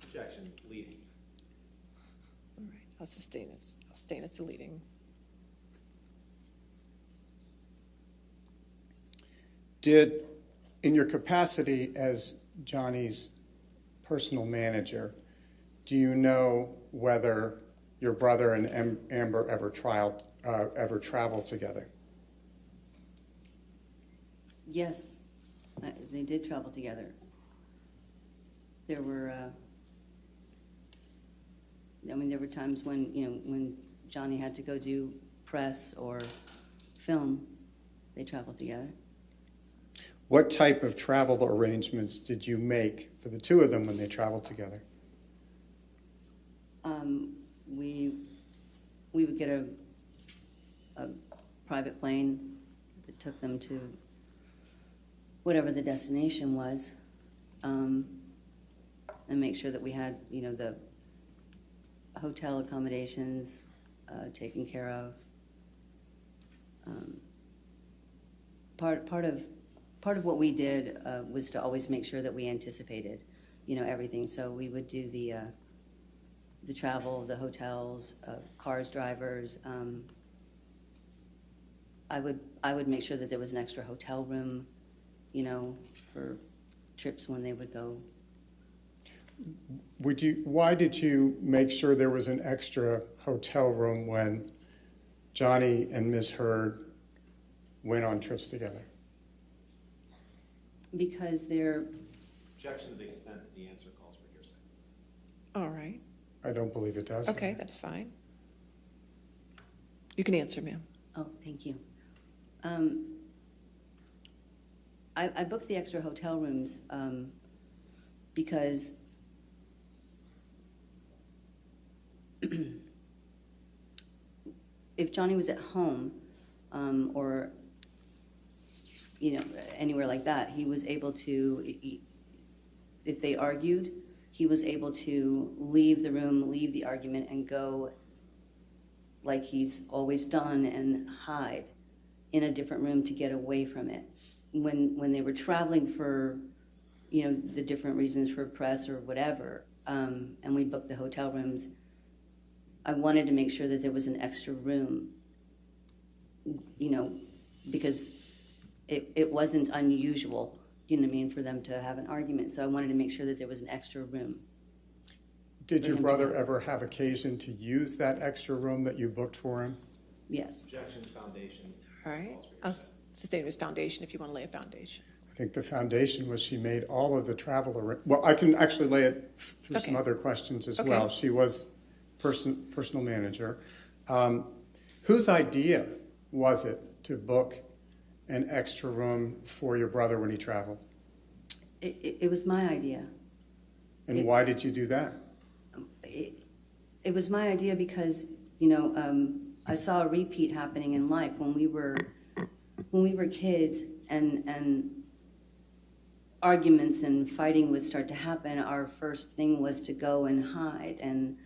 Objection, leading. All right, I'll sustain this. I'll sustain this to leading. Did, in your capacity as Johnny's personal manager, do you know whether your brother and Amber ever traveled together? yes, they did travel together. There were, there were times when, when Johnny had to go do press or film, they traveled together. What type of travel arrangements did you make for the two of them when they traveled together? We would get a private plane that took them to whatever the destination was, and make sure that we had, the hotel accommodations taken care of. Part of what we did was to always make sure that we anticipated, everything. So we would do the travel, the hotels, cars, drivers. I would make sure that there was an extra hotel room, for trips when they would go. Why did you make sure there was an extra hotel room when Johnny and Ms. Heard went on trips together? Because they're, Objection to the extent that the answer calls for hearsay. All right. I don't believe it does. Okay, that's fine. You can answer, ma'am. oh, thank you. I booked the extra hotel rooms because if Johnny was at home or anywhere like that, he was able to, if they argued, he was able to leave the room, leave the argument, and go like he's always done and hide in a different room to get away from it. When they were traveling for, the different reasons for press or whatever, and we booked the hotel rooms, I wanted to make sure that there was an extra room, because it wasn't unusual, for them to have an argument. So I wanted to make sure that there was an extra room. Did your brother ever have occasion to use that extra room that you booked for him? Yes. Objection, foundation. All right. I'll sustain his foundation if you want to lay a foundation. I think the foundation was she made all of the travel. Well, I can actually lay it through some other questions as well. She was personal manager. Whose idea was it to book an extra room for your brother when he traveled? It was my idea. And why did you do that? It was my idea because, I saw a repeat happening in life when we were kids and arguments and fighting would start to happen. Our first thing was to go and hide and,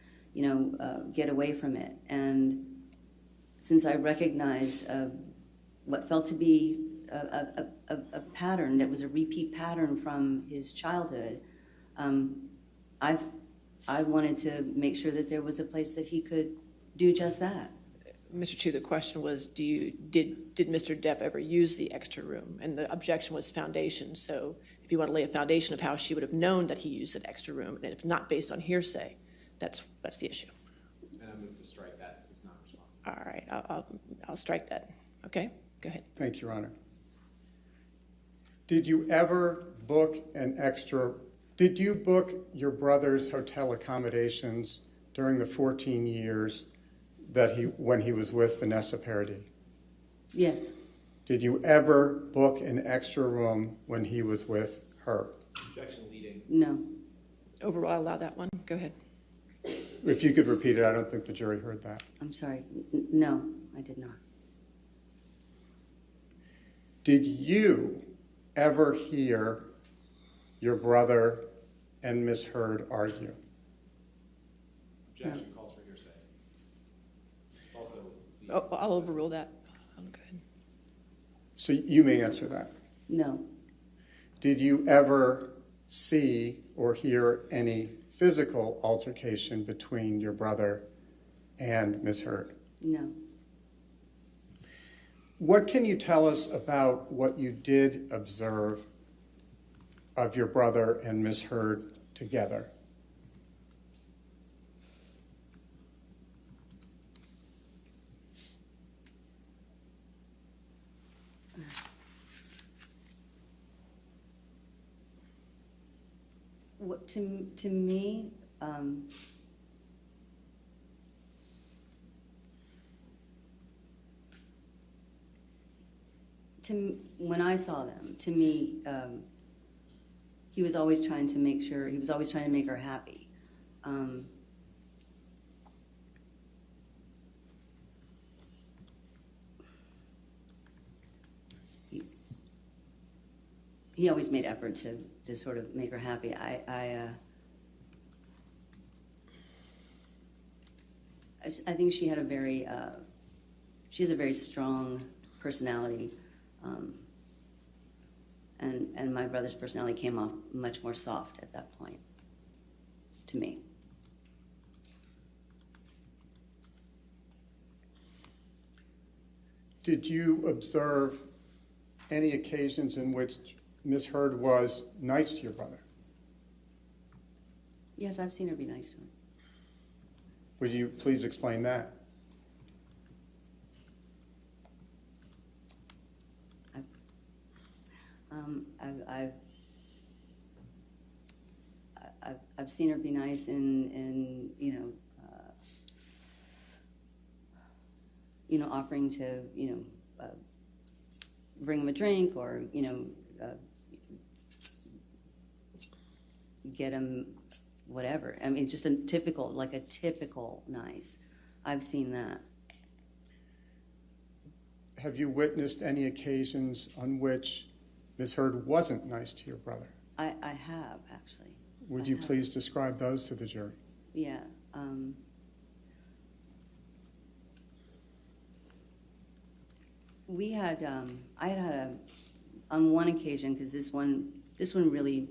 get away from it. And since I recognized what felt to be a pattern that was a repeat pattern from his childhood, I wanted to make sure that there was a place that he could do just that. Mr. Chu, the question was, did Mr. Depp ever use the extra room? And the objection was foundation. So if you want to lay a foundation of how she would have known that he used that extra room, and if not based on hearsay, that's the issue. And I move to strike that. It's not responsible. All right, I'll strike that. Okay, go ahead. Thank you, Your Honor. Did you ever book did you book your brother's hotel accommodations during the 14 years when he was with Vanessa Paradis? Yes. Did you ever book an extra room when he was with her? Objection leading. No. Overall, I'll allow that one. Go ahead. If you could repeat it, I don't think the jury heard that. I'm sorry. No, I did not. Did you ever hear your brother and Miss Heard argue? Objection calls for hearsay. Also, I'll overrule that. Go ahead. So you may answer that. No. Did you ever see or hear any physical altercation between your brother and Miss Heard? No. What can you tell us about what you did observe of your brother and Miss Heard together? What to me, when I saw them, to me, he was always trying to make her happy. He always made effort to sort of make her happy. I think she has a very strong personality, and my brother's personality came off much more soft at that point, to me. Did you observe any occasions in which Miss Heard was nice to your brother? Yes, I've seen her be nice to him. Would you please explain that? I've seen her be nice in offering to, bring him a drink or, get him whatever. I mean, just a typical nice. I've seen that. Have you witnessed any occasions on which Ms. Heard wasn't nice to your brother? I have, actually. Would you please describe those to the jury? Yeah. We had, I had on one occasion, because this one really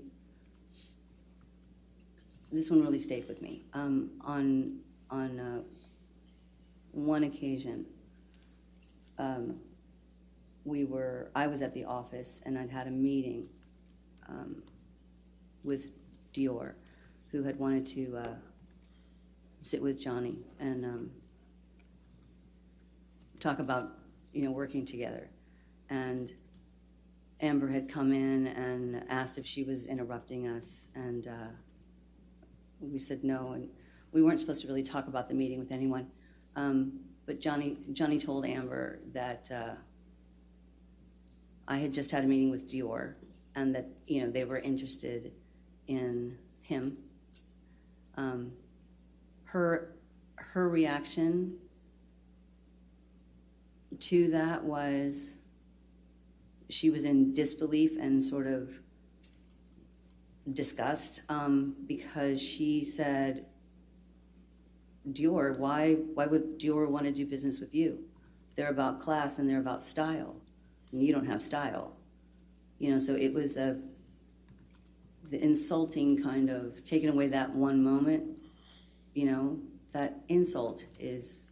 stayed with me. On one occasion, I was at the office and I'd had a meeting with Dior, who had wanted to sit with Johnny and talk about, working together. And Amber had come in and asked if she was interrupting us, and we said no, and we weren't supposed to really talk about the meeting with anyone. But Johnny told Amber that I had just had a meeting with Dior, and that they were interested in him. Her reaction to that was she was in disbelief and sort of disgust, because she said, Dior, why would Dior want to do business with you? They're about class and they're about style, and you don't have style. So it was the insulting kind of taking away that one moment, that insult is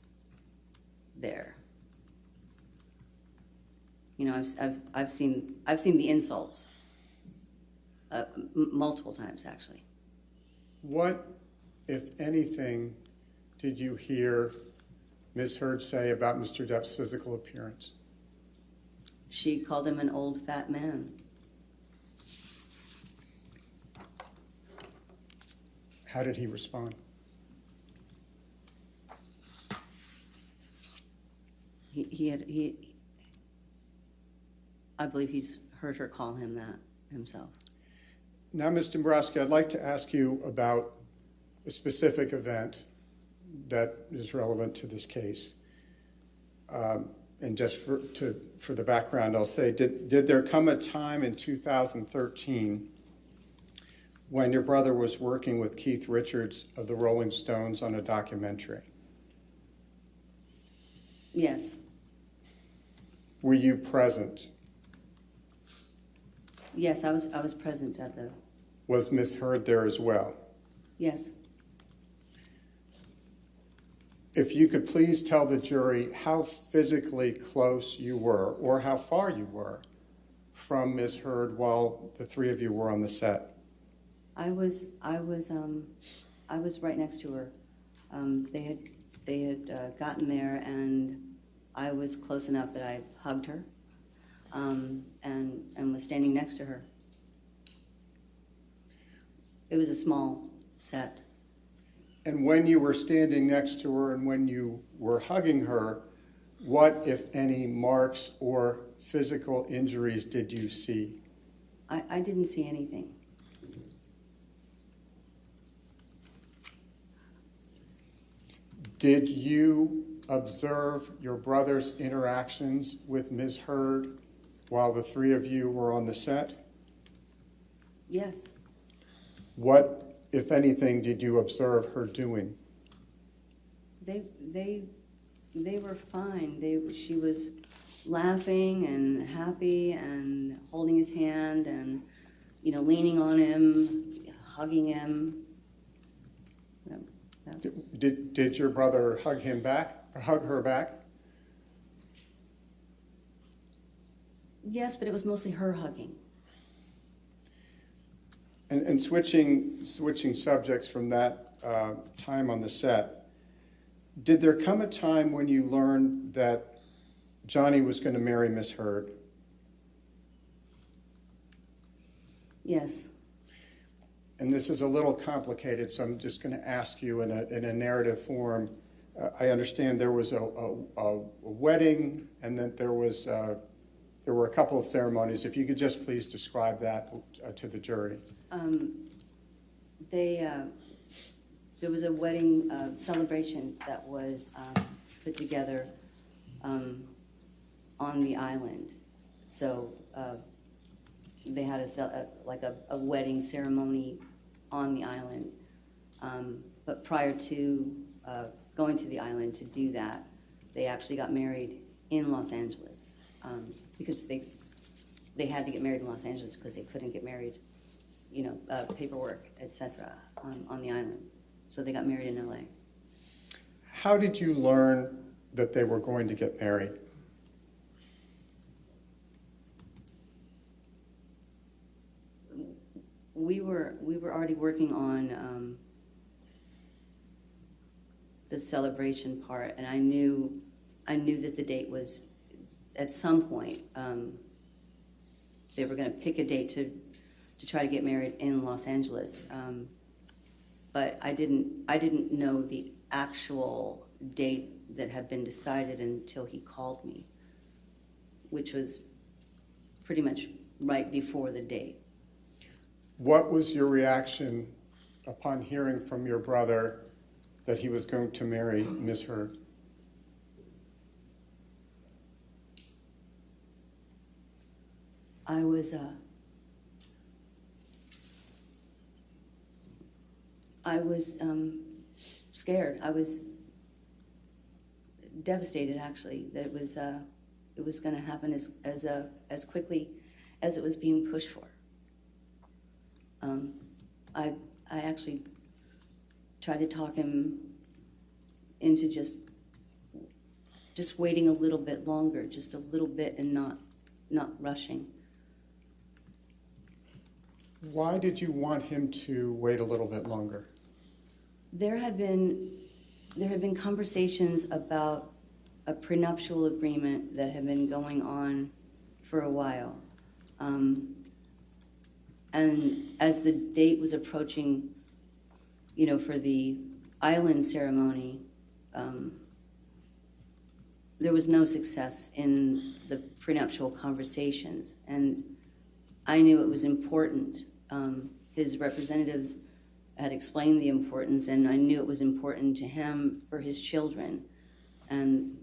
there. I've seen the insults multiple times, actually. What, if anything, did you hear Ms. Heard say about Mr. Depp's physical appearance? She called him an old fat man. How did he respond? I believe he's heard her call him that himself. Now, Ms. Dombrowski, I'd like to ask you about a specific event that is relevant to this case. And just for the background, I'll say, did there come a time in 2013 when your brother was working with Keith Richards of the Rolling Stones on a documentary? Yes. Were you present? Yes, I was present at the... Was Ms. Heard there as well? Yes. If you could please tell the jury how physically close you were, or how far you were from Ms. Heard while the three of you were on the set. I was right next to her. They had gotten there, and I was close enough that I hugged her, and was standing next to her. It was a small set. And when you were standing next to her and when you were hugging her, what, if any, marks or physical injuries did you see? I didn't see anything. Did you observe your brother's interactions with Ms. Heard while the three of you were on the set? Yes. What, if anything, did you observe her doing? They were fine. She was laughing and happy and holding his hand and, leaning on him, hugging him. Did your brother hug him back, or hug her back? Yes, but it was mostly her hugging. And switching subjects from that time on the set, did there come a time when you learned that Johnny was going to marry Miss Heard? Yes. And this is a little complicated, so I'm just going to ask you in a narrative form. I understand there was a wedding, and that there were a couple of ceremonies. If you could just please describe that to the jury. There was a wedding celebration that was put together on the island. So they had a wedding ceremony on the island. But prior to going to the island to do that, they actually got married in Los Angeles because they had to get married in Los Angeles because they couldn't get married, paperwork, etc. On the island. So they got married in LA. How did you learn that they were going to get married? We were already working on the celebration part, and I knew that the date was at some point they were going to pick a date to try to get married in Los Angeles. But I didn't know the actual date that had been decided until he called me, which was pretty much right before the date. What was your reaction upon hearing from your brother that he was going to marry Miss Heard? I was scared. I was devastated, actually, that it was going to happen as quickly as it was being pushed for. I actually tried to talk him into just waiting a little bit longer, just a little bit, and not rushing. Why did you want him to wait a little bit longer? There had been conversations about a prenuptial agreement that had been going on for a while. And as the date was approaching, for the island ceremony, there was no success in the prenuptial conversations. And I knew it was important. His representatives had explained the importance, and I knew it was important to him for his children. And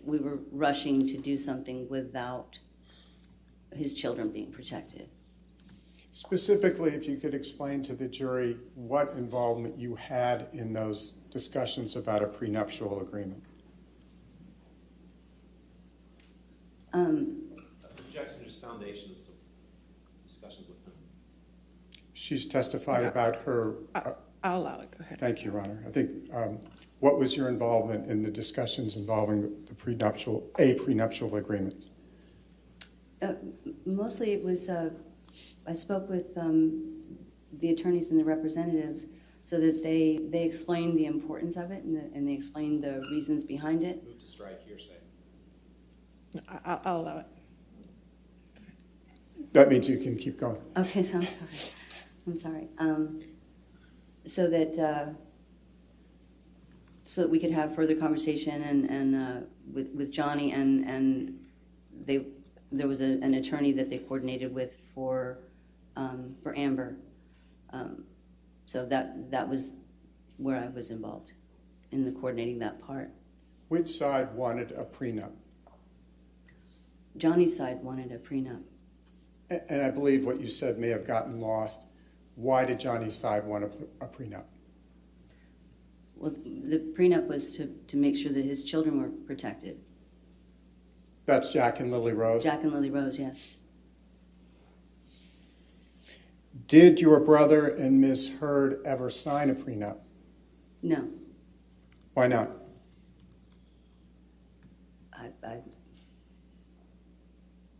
we were rushing to do something without his children being protected. Specifically, if you could explain to the jury what involvement you had in those discussions about a prenuptial agreement. Objection is foundations to discussions with him. She's testified about her... I'll allow it. Go ahead. Thank you, Your Honor. I think, what was your involvement in the discussions involving the prenuptial agreement? Mostly it was, I spoke with the attorneys and the representatives so that they explained the importance of it and they explained the reasons behind it. Move to strike hearsay. I'll allow it. That means you can keep going. Okay, so I'm sorry. So that we could have further conversation and with Johnny and there was an attorney that they coordinated with for Amber. So that was where I was involved in the coordinating that part. Which side wanted a prenup? Johnny's side wanted a prenup. And I believe what you said may have gotten lost. Why did Johnny's side want a prenup? Well, the prenup was to make sure that his children were protected. That's Jack and Lily Rose? Jack and Lily Rose, yes. Did your brother and Ms. Heard ever sign a prenup? No. Why not?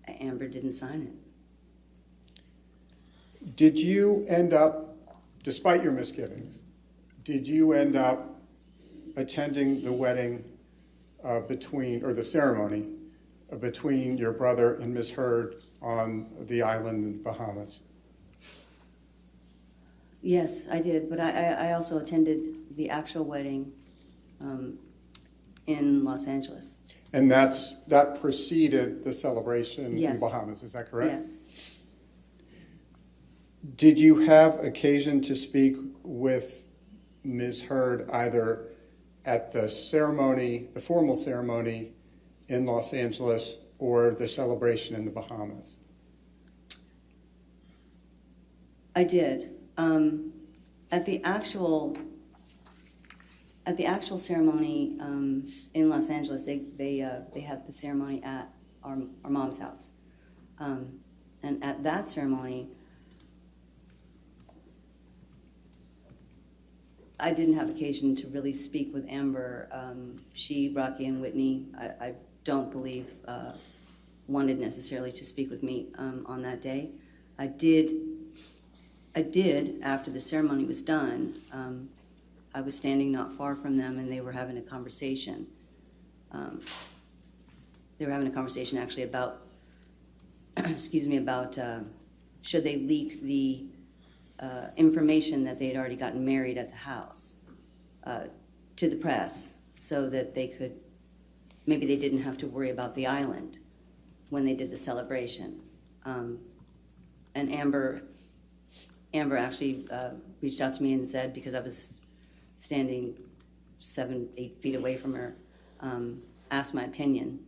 Amber didn't sign it. Did you end up, despite your misgivings, did you end up attending the wedding or the ceremony between your brother and Miss Heard on the island in the Bahamas? Yes, I did, but I also attended the actual wedding in Los Angeles. And that preceded the celebration in Yes. Bahamas, is that correct? Yes. Did you have occasion to speak with Ms. Heard either at the ceremony, the formal ceremony in Los Angeles, or the celebration in the Bahamas? I did. At the actual ceremony in Los Angeles, they had the ceremony at our mom's house, and at that ceremony, I didn't have occasion to really speak with Amber. She, Rocky, and Whitney, I don't believe wanted necessarily to speak with me on that day. I did after the ceremony was done. I was standing not far from them, and they were having a conversation. They were having a conversation actually about, about should they leak the information that they had already gotten married at the house to the press, so that they could, maybe they didn't have to worry about the island when they did the celebration. And Amber actually reached out to me and said, because I was standing 7-8 feet away from her, asked my opinion,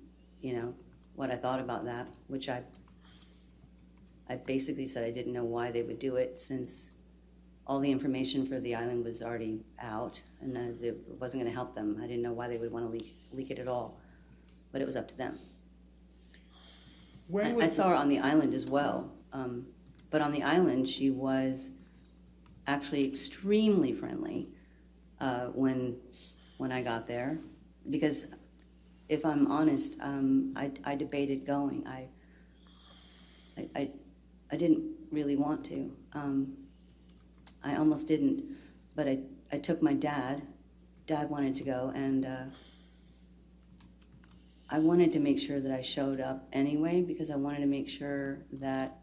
what I thought about that, which I basically said I didn't know why they would do it, since all the information for the island was already out, and it wasn't going to help them. I didn't know why they would want to leak it at all, but it was up to them. I saw her on the island as well, but on the island she was actually extremely friendly when I got there, because if I'm honest, I debated going. I didn't really want to. I almost didn't, but I took my dad. Dad wanted to go, and I wanted to make sure that I showed up anyway, because I wanted to make sure that,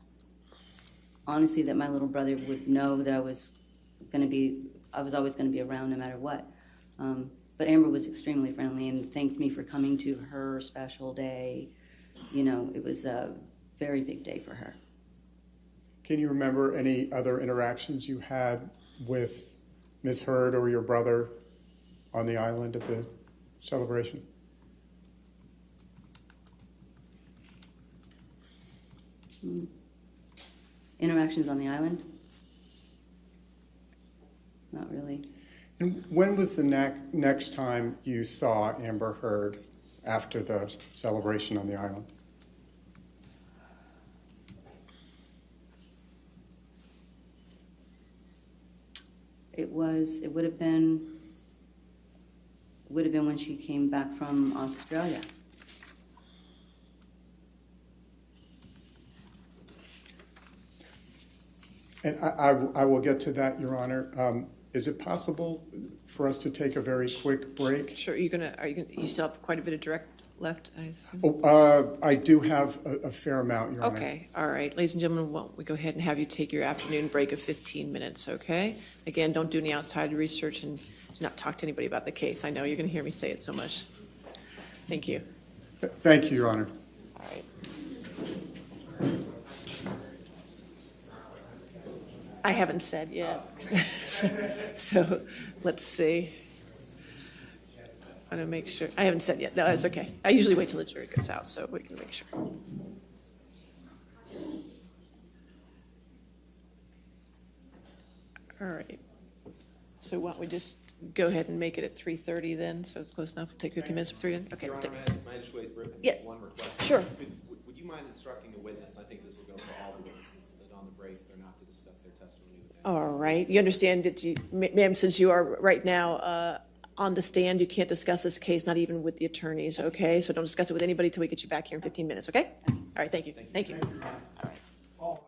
honestly, that my little brother would know that I was always going to be around no matter what. But Amber was extremely friendly and thanked me for coming to her special day. It was a very big day for her. Can you remember any other interactions you had with Ms. Heard or your brother on the island at the celebration? Interactions on the island? Not really. And when was the next time you saw Amber Heard after the celebration on the island? It would have been when she came back from Australia. And I will get to that, Your Honor. Is it possible for us to take a very quick break? Sure, you still have quite a bit of direct left, I assume? I do have a fair amount, Your Honor. Okay, all right. Ladies and gentlemen, why don't we go ahead and have you take your afternoon break of 15 minutes, okay? Again, don't do any outside research and do not talk to anybody about the case. I know you're going to hear me say it so much. Thank you. Thank you, Your Honor. All right. I haven't said yet. So let's see. I want to make sure. I haven't said yet. No, it's okay. I usually wait till the jury goes out so we can make sure. All right. So why don't we just go ahead and make it at 3:30 then, so it's close enough? It'll take 15 minutes for 3 then? Okay. Your Honor, may I just wait? Yes. One request. Sure. Would you mind instructing a witness? I think this will go for all the witnesses, that on the breaks they're not to discuss their testimony with anyone. All right. You understand that ma'am, since you are right now on the stand, you can't discuss this case, not even with the attorneys, okay? So don't discuss it with anybody till we get you back here in 15 minutes, okay? All right, thank you. Thank you. All right.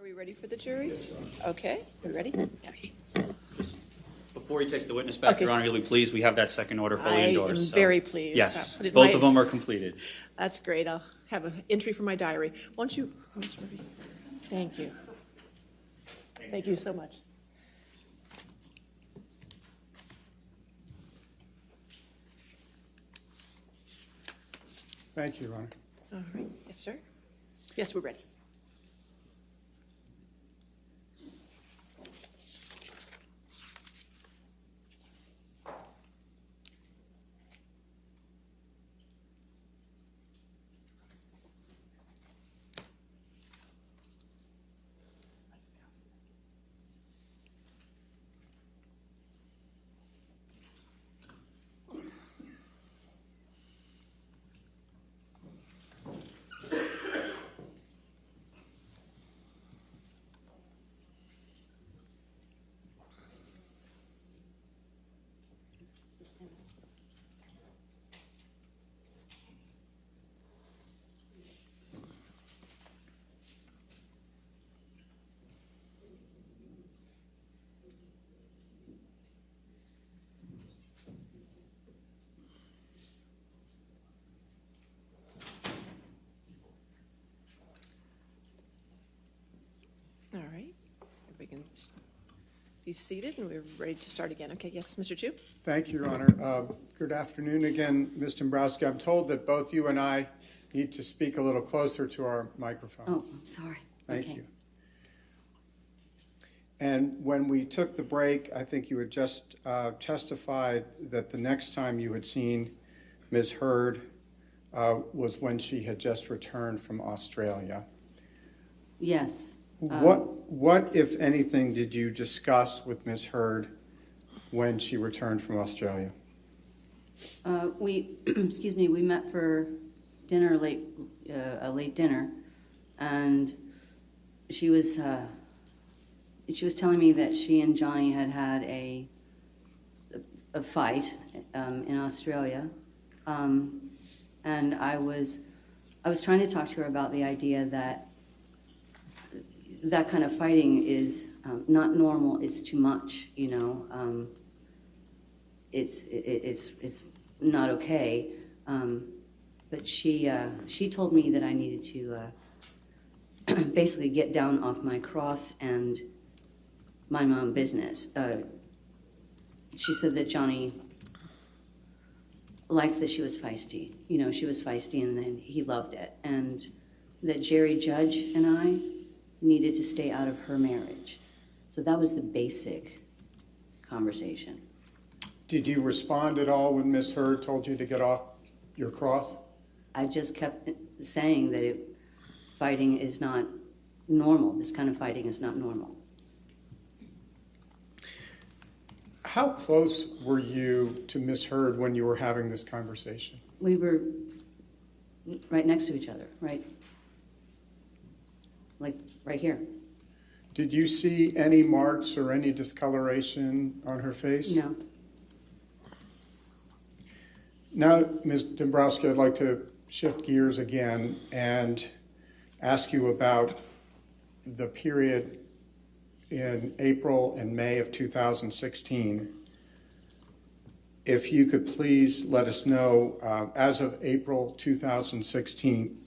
Are we ready for the jury? Okay, we ready? Yeah. Before he takes the witness back, Okay. Your Honor, you'll be pleased, we have that second order fully I am endorsed. so- very pleased. Yes, I'll put it in both my- of them are completed. That's great. I'll have an entry for my diary. Won't you, Ms. Ruby? Thank you. Thank you so much. Thank you, Your Honor. All right, yes, sir? Yes, we're ready. All right, if we can just be seated and we're ready to start again. Okay, yes, Mr. Chu? Thank you, Your Honor. Good afternoon again, Ms. Dombrowski. I'm told that both you and I need to speak a little closer to our Oh, microphones. I'm sorry. Thank Okay. you. And when we took the break, I think you had just testified that the next time you had seen Ms. Heard was when she had just returned from Australia. Yes. What, if anything, did you discuss with Ms. Heard when she returned from Australia? Excuse me, we met for dinner a late dinner, and she was telling me that she and Johnny had had a fight in Australia, and I was trying to talk to her about the idea that that kind of fighting is not normal. It's too much, you know. It's not okay. But she told me that I needed to basically get down off my cross and mind my own business. She said that Johnny liked that she was feisty. You know, she was feisty, and then he loved it. And that Jerry Judge and I needed to stay out of her marriage. So that was the basic conversation. Did you respond at all when Ms. Heard told you to get off your cross? I just kept saying that fighting is not normal. This kind of fighting is not normal. How close were you to Ms. Heard when you were having this conversation? We were right next to each other, right? Like right here. Did you see any marks or any discoloration on her face? No. Now, Ms. Dombrowski, I'd like to shift gears again and ask you about the period in April and May of 2016. If you could please let us know, as of April 2016,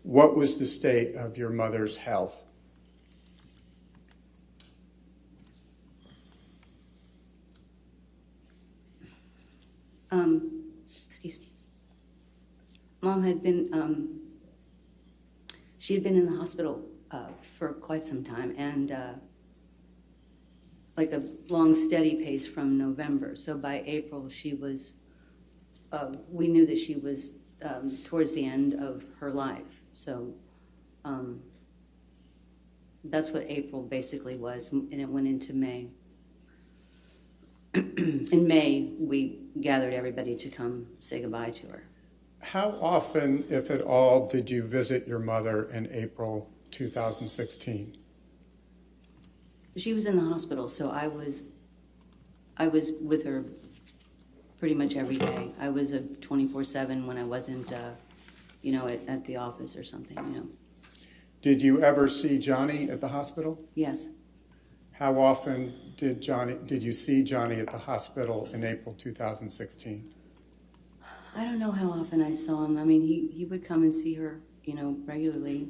what was the state of your mother's health? Excuse me. Mom had been, she had been in the hospital for quite some time, and like a long, steady pace from November. So by April, she was, we knew that she was towards the end of her life. So that's what April basically was, and it went into May. In May, we gathered everybody to come say goodbye to her. How often, if at all, did you visit your mother in April 2016? She was in the hospital, so I was with her pretty much every day. I was a 24/7 when I wasn't, at the office or something, Did you ever see Johnny at the hospital? Yes. How often did you see Johnny at the hospital in April 2016? I don't know how often I saw him. I mean, he would come and see her, regularly.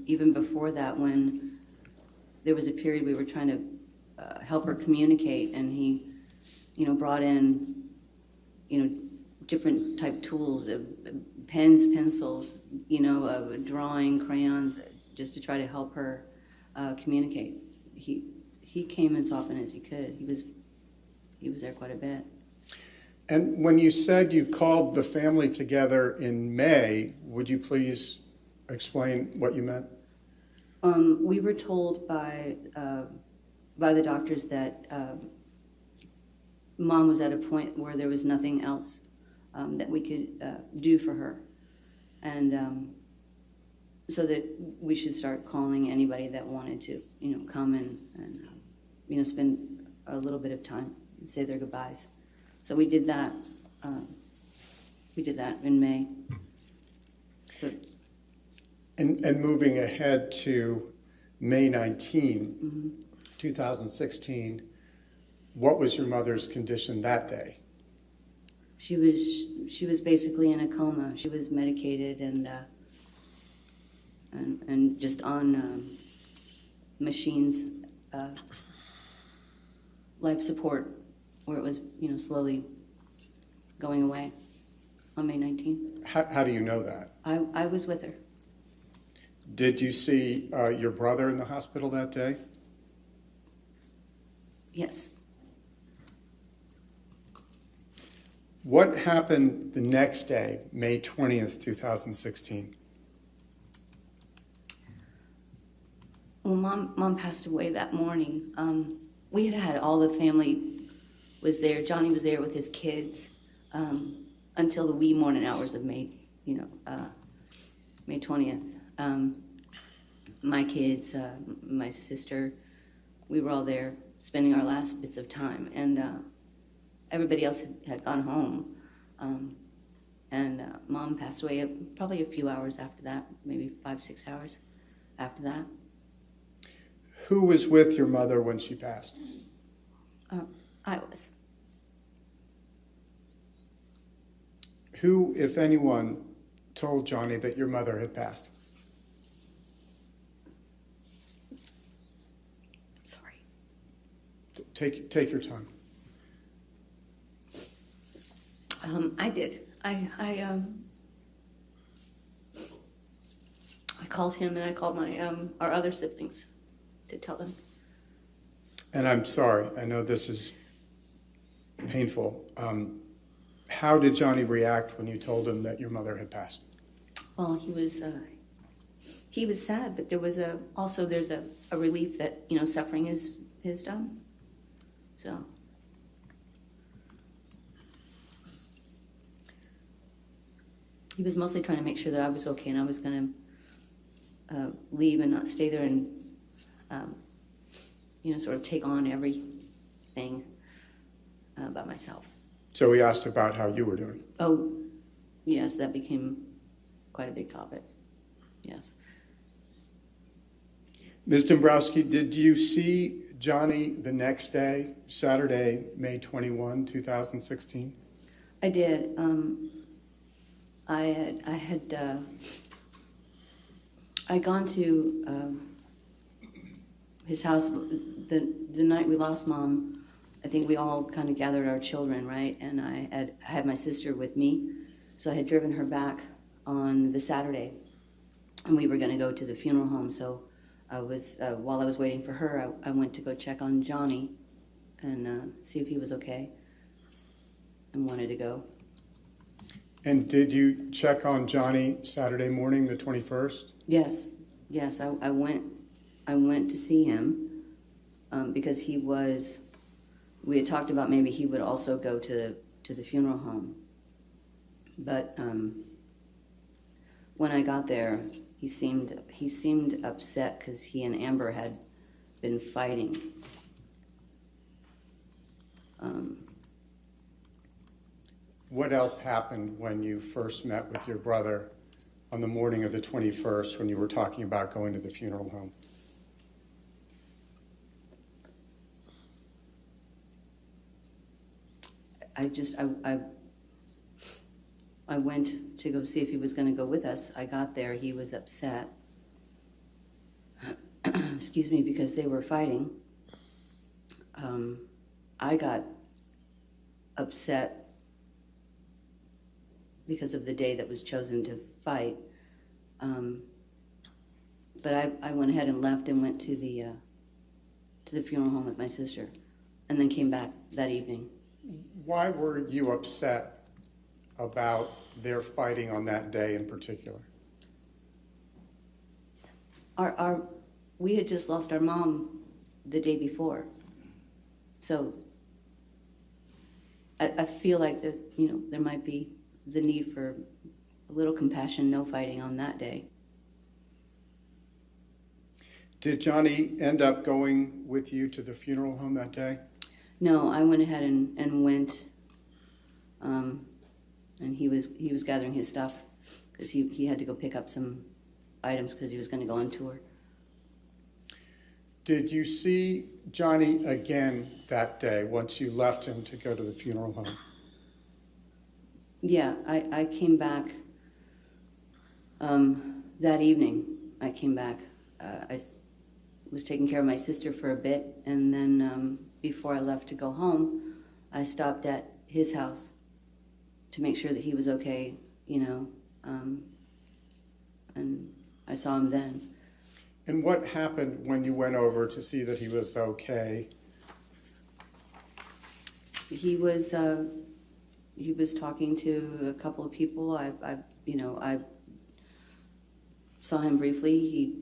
Even before that, when there was a period we were trying to help her communicate, and he, brought in, different type tools, pens, pencils, drawing, crayons, just to try to help her communicate. He came as often as he could. He was there quite a bit. And when you said you called the family together in May, would you please explain what you meant? We were told by the doctors that Mom was at a point where there was nothing else that we could do for her, and so that we should start calling anybody that wanted to, come and spend a little bit of time and say their goodbyes. So we did that. We did that in May. But, And moving ahead to May 19, 2016, what was your mother's condition that day? she was basically in a coma. She was medicated and just on machines, life support, where it was, slowly going away on May 19th. How do you know that? I was with her. Did you see your brother in the hospital that day? Yes. What happened the next day, May 20th, 2016? Well, Mom passed away that morning. We had all the family was there. Johnny was there with his kids until the wee morning hours of May 20th. My kids, my sister, we were all there spending our last bits of time, and everybody else had gone home. And Mom passed away probably a few hours after that, maybe 5-6 hours after that. Who was with your mother when she passed? I was. Who, if anyone, told Johnny that your mother had passed? Sorry. Take your time. I did. I called him, and I called my our other siblings to tell them. And I'm sorry, I know this is painful. How did Johnny react when you told him that your mother had passed? Well, he was sad, but there was also there's a relief that suffering is done. So. He was mostly trying to make sure that I was okay, and I was going to leave and not stay there and, sort of take on everything by myself. So he asked about how you were doing. Oh, yes, that became quite a big topic. Yes. Ms. Dombrowski, did you see Johnny the next day, Saturday, May 21, 2016? I did. I'd gone to his house the night we lost Mom. I think we all kind of gathered our children, right? And I had my sister with me, so I had driven her back on the Saturday, and we were going to go to the funeral home. So I was while I was waiting for her, I went to go check on Johnny and see if he was okay, and wanted to go. And did you check on Johnny Saturday morning, the 21st? Yes. I went to see him because we had talked about maybe he would also go to the funeral home. But when I got there, he seemed upset because he and Amber had been fighting. What else happened when you first met with your brother on the morning of the 21st when you were talking about going to the funeral home? I went to go see if he was going to go with us. I got there, he was upset. Excuse me, because they were fighting. I got upset because of the day that was chosen to fight. But I went ahead and left and went to the funeral home with my sister, and then came back that evening. Why were you upset about their fighting on that day in particular? We had just lost our mom the day before, so I feel like that, you know, there might be the need for a little compassion, no fighting on that day. Did Johnny end up going with you to the funeral home that day? No, I went ahead and went, and he was gathering his stuff because he had to go pick up some items because he was going to go on tour. Did you see Johnny again that day once you left him to go to the funeral home? Yeah, I came back that evening. I came back. I was taking care of my sister for a bit, and then before I left to go home, I stopped at his house to make sure that he was okay, you know, and I saw him then. And what happened when you went over to see that he was okay? He was talking to a couple of people. I saw him briefly.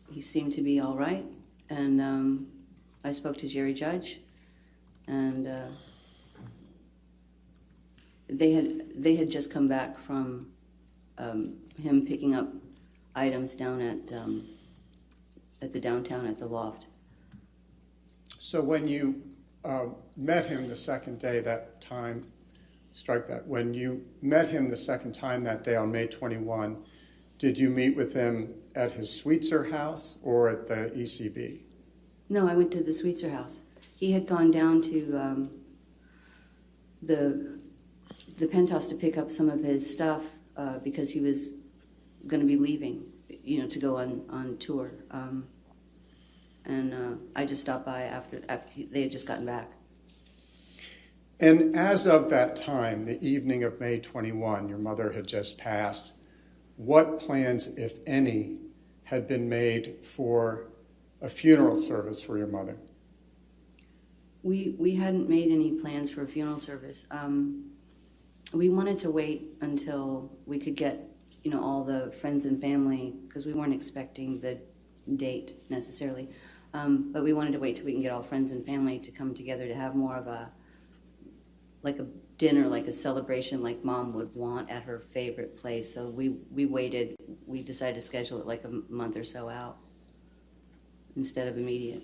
He seemed to be all right, and I spoke to Jerry Judge, and they had just come back from him picking up items down at the downtown at the loft. So when you met him the second day that time, when you met him the second time that day on May 21, did you meet with him at his Sweetser house or at the ECB? No, I went to the Sweetser house. He had gone down to the penthouse to pick up some of his stuff because he was going to be leaving, you know, to go on tour. And I just stopped by after they had just gotten back. And as of that time, the evening of May 21, your mother had just passed. What plans, if any, had been made for a funeral service for your mother? We hadn't made any plans for a funeral service. We wanted to wait until we could get, you know, all the friends and family, because we weren't expecting the date necessarily. But we wanted to wait till we can get all friends and family to come together to have more of a dinner, like a celebration like Mom would want at her favorite place. So we waited. We decided to schedule it like a month or so out instead of immediate.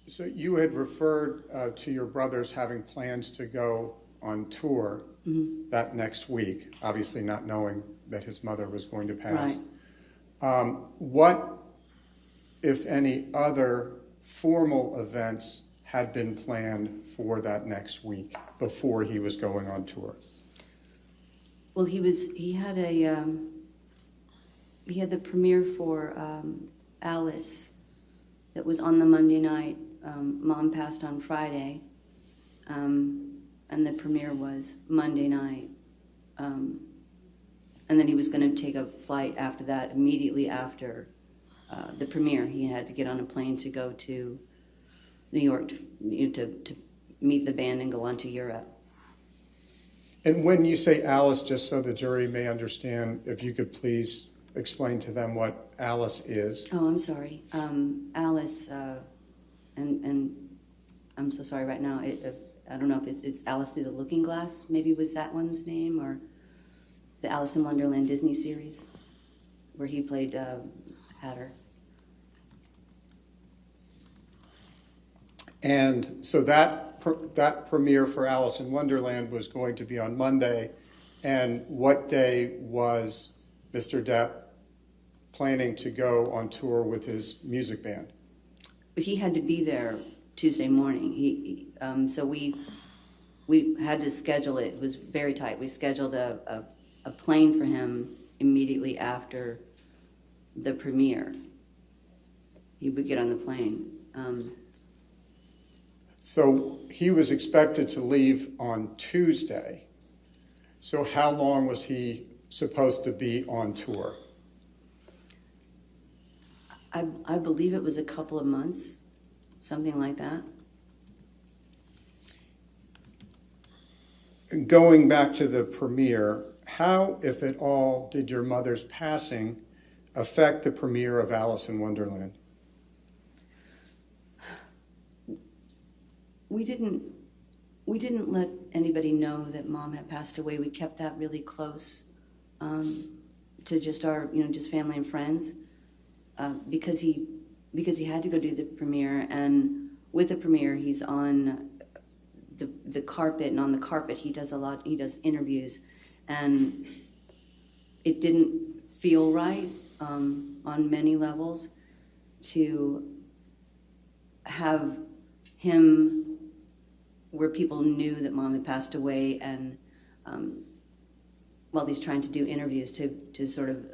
So you had referred to your brothers having plans to go on tour that next week, obviously not knowing that his mother was going to pass. Right. What, if any, other formal events had been planned for that next week before he was going on tour? Well, he had the premiere for Alice that was on the Monday night. Mom passed on Friday, and the premiere was Monday night. And then he was going to take a flight after that, immediately after the premiere. He had to get on a plane to go to New York to meet the band and go on to Europe. And when you say Alice, just so the jury may understand, if you could please explain to them what Alice is. Oh, I'm sorry. Alice, and I'm so sorry right now. I don't know if it's Alice Through the Looking Glass, maybe was that one's name, or the Alice in Wonderland Disney series, where he played Hatter. And so that premiere for Alice in Wonderland was going to be on Monday, And what day was Mr. Depp planning to go on tour with his music band? He had to be there Tuesday morning. So we had to schedule it. It was very tight. We scheduled a plane for him immediately after the premiere. He would get on the plane. So he was expected to leave on Tuesday. So how long was he supposed to be on tour? I believe it was a couple of months, something like that. Going back to the premiere, how, if at all, did your mother's passing affect the premiere of Alice in Wonderland? We didn't let anybody know that Mom had passed away. We kept that really close to just our, just family and friends, because he had to go do the premiere, and with the premiere he's on the carpet, and on the carpet he does interviews, and it didn't feel right on many levels to have him where people knew that Mom had passed away, and while he's trying to do interviews to sort of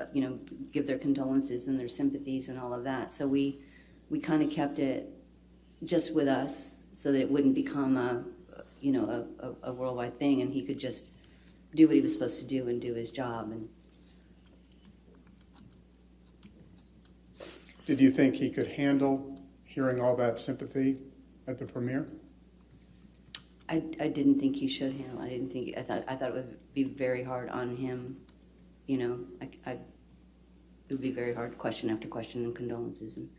give their condolences and their sympathies and all of that. So we kind of kept it just with us so that it wouldn't become a worldwide thing, and he could just do what he was supposed to do and do his job. And did you think he could handle hearing all that sympathy at the premiere? I didn't think he should handle. I thought it would be very hard on him. It would be very hard, question after question and condolences. And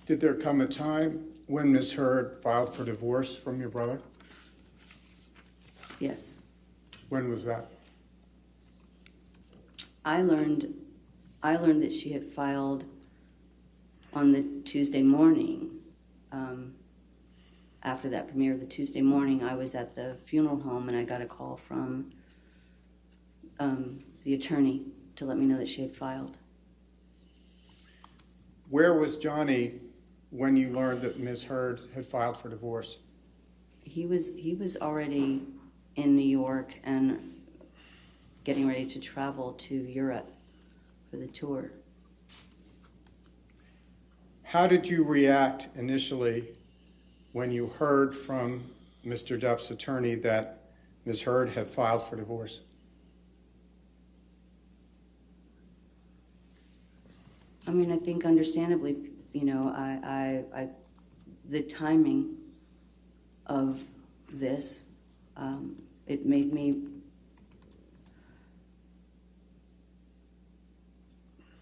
did there come a time when Ms. Heard filed for divorce from your brother? yes, When was that? I learned that she had filed on the Tuesday morning. After that premiere of the Tuesday morning, I was at the funeral home, and I got a call from the attorney to let me know that she had filed. Where was Johnny when you learned that Ms. Heard had filed for divorce? He was already in New York and getting ready to travel to Europe for the tour. How did you react initially when you heard from Mr. Depp's attorney that Ms. Heard had filed for divorce? I mean, I think understandably, the timing of this, it made me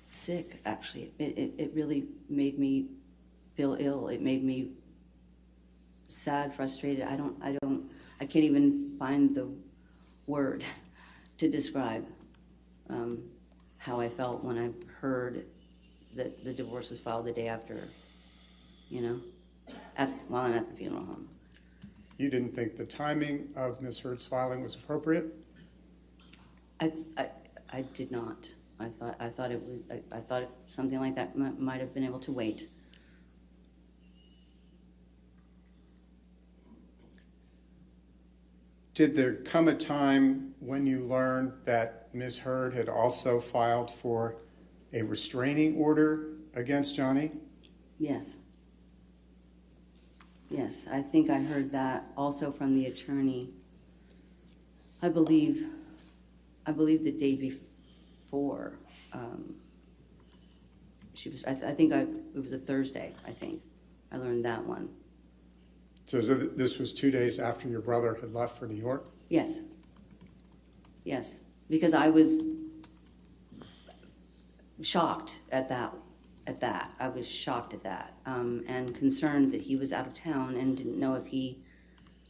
sick, actually. It really made me feel ill. It made me sad, frustrated. I can't even find the word to describe how I felt when I heard that the divorce was filed the day after, while I'm at the funeral home. You didn't think the timing of Ms. Heard's filing was appropriate? I did not. I thought something like that might have been able to wait. Did there come a time when you learned that Ms. Heard had also filed for a restraining order against Johnny? Yes. Yes, I think I heard that also from the attorney. I believe the day before. It was a Thursday, I think. I learned that one. So this was 2 days after your brother had left for New York? Yes. Yes, because I was shocked at that. I was shocked at that, and concerned that he was out of town and didn't know if he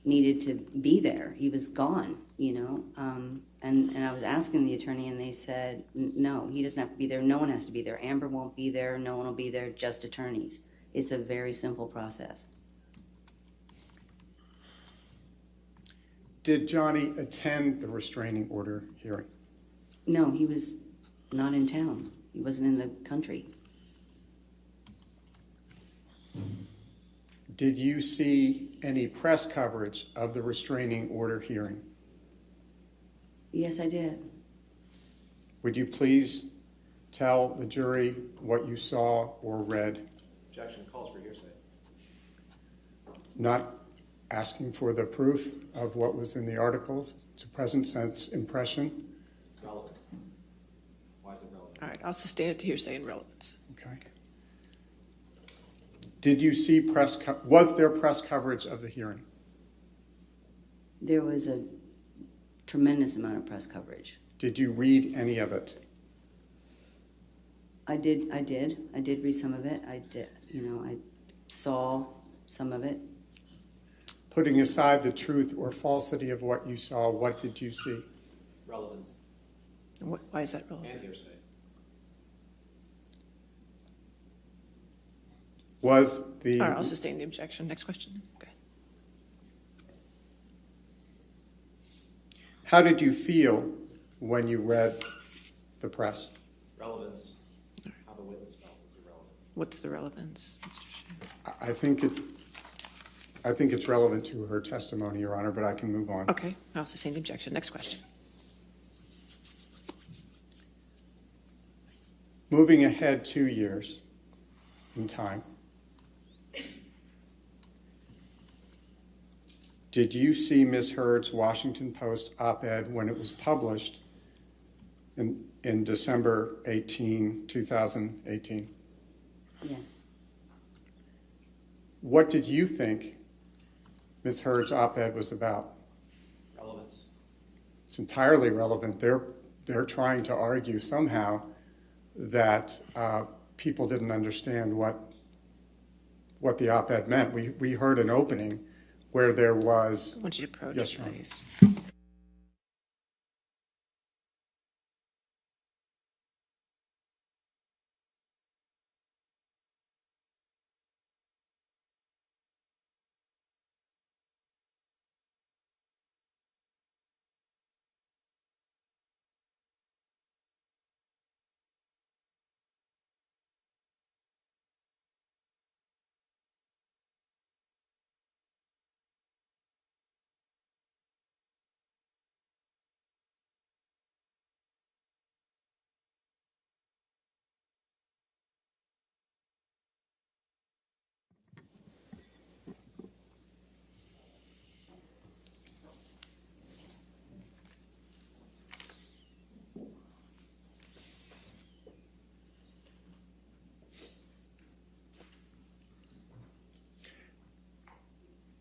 needed to be there. He was gone, and I was asking the attorney, and they said, no, he doesn't have to be there. No one has to be there. Amber won't be there. No one will be there, just attorneys. It's a very simple process. Did Johnny attend the restraining order hearing? No, he was not in town. He wasn't in the country. Did you see any press coverage of the restraining order hearing? Yes, I did. Would you please tell the jury what you saw or read? Objection calls for hearsay. Not asking for the proof of what was in the articles. It's a present sense impression. Relevant. Why is it relevant? All right, I'll sustain it to hearsay and relevance. Okay. Did you see was there press coverage of the hearing? There was a tremendous amount of press coverage. Did you read any of it? I did read some of it. I saw some of it. Putting aside the truth or falsity of what you saw, what did you see? Relevance Why is that relevant? and hearsay. Was the... All right, I'll sustain the objection. Next question. Okay. How did you feel when you read the press? Relevance. How the witness felt is irrelevant. What's the relevance, Mr. Shea? I think it's relevant to her testimony, Your Honor, but I can move on. Okay, I'll sustain the objection. Next question. Moving ahead 2 years in time, did you see Ms. Heard's Washington Post op-ed when it was published in December 18, 2018? Yes. What did you think Ms. Heard's op-ed was about? Relevance. It's entirely relevant. They're trying to argue somehow that people didn't understand what the op-ed meant. We heard an opening where there was... I want you to approach, yes, Your Honor. please.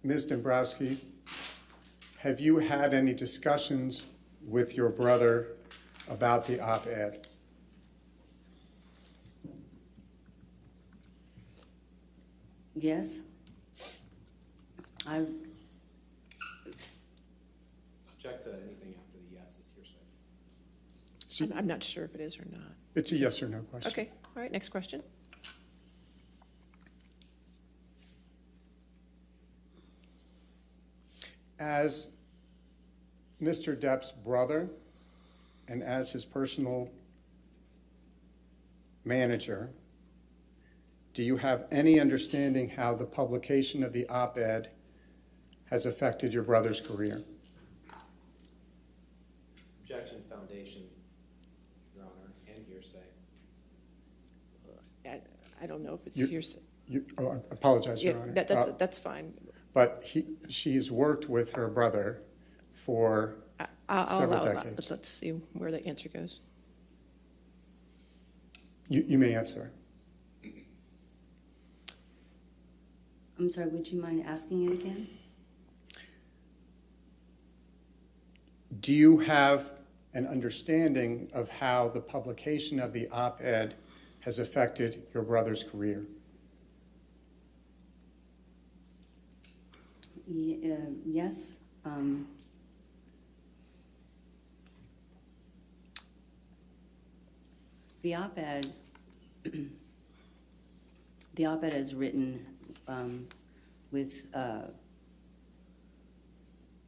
Ms. Dombrowski, have you had any discussions with your brother about the op-ed? Yes. I Object to anything after the yes is hearsay. I'm not sure if it is or not. It's a yes or no question. Okay, all right, next question. As Mr. Depp's brother and as his personal manager, do you have any understanding how the publication of the op-ed has affected your brother's career? Objection, foundation, Your Honor, and hearsay. I don't know if it's You- hearsay. I apologize, Your Yeah, Honor. that's fine. But she's worked with her brother for I'll several allow decades. that. Let's see where the answer goes. You may answer. I'm sorry, would you mind asking it again? Do you have an understanding of how the publication of the op-ed has affected your brother's career? Yes. The op-ed is written with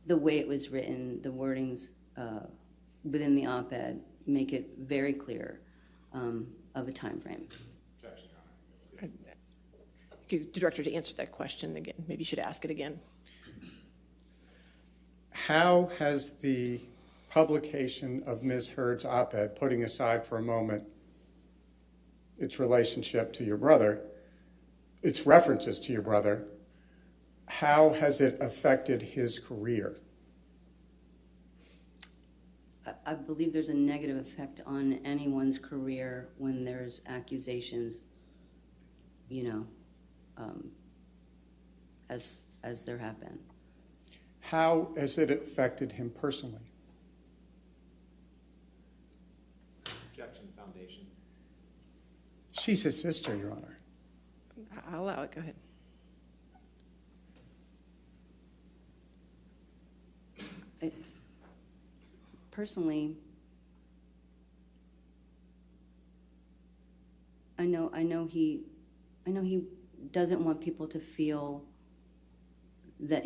the way it was written, the wordings within the op-ed make it very clear of a time frame. Get the director to answer that question again. Maybe you should ask it again. How has the publication of Ms. Heard's op-ed, putting aside for a moment its relationship to your brother, its references to your brother, how has it affected his career? I believe there's a negative effect on anyone's career when there's accusations, as there have been. How has it affected him personally? Objection, foundation. She's his sister, Your Honor. I'll allow it. Go ahead. Personally, I know he doesn't want people to feel that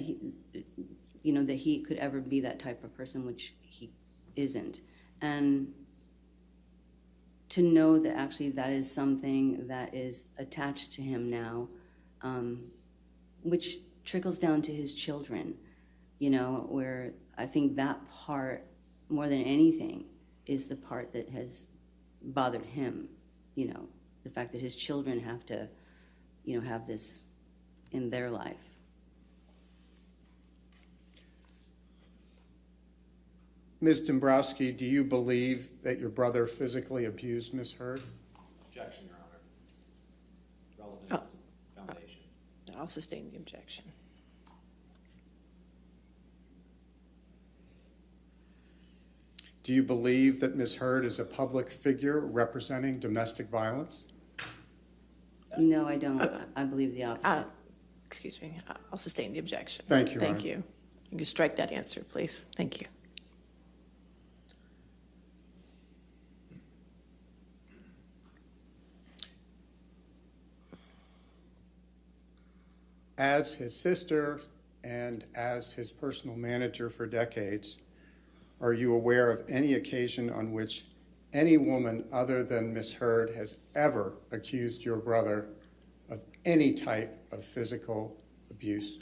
that he could ever be that type of person, which he isn't. And to know that actually that is something that is attached to him now, which trickles down to his children, where I think that part, more than anything, is the part that has bothered him, the fact that his children have to, have this in their life. Ms. Dombrowski, do you believe that your brother physically abused Ms. Heard? Objection, Your Honor. Relevance, foundation. I'll sustain the objection. Do you believe that Ms. Heard is a public figure representing domestic violence? No, I don't. I believe the opposite. Excuse me. I'll sustain the objection. Thank you, Thank Ryan. you. You can strike that answer, please. Thank you. As his sister and as his personal manager for decades, are you aware of any occasion on which any woman other than Ms. Heard has ever accused your brother of any type of physical abuse?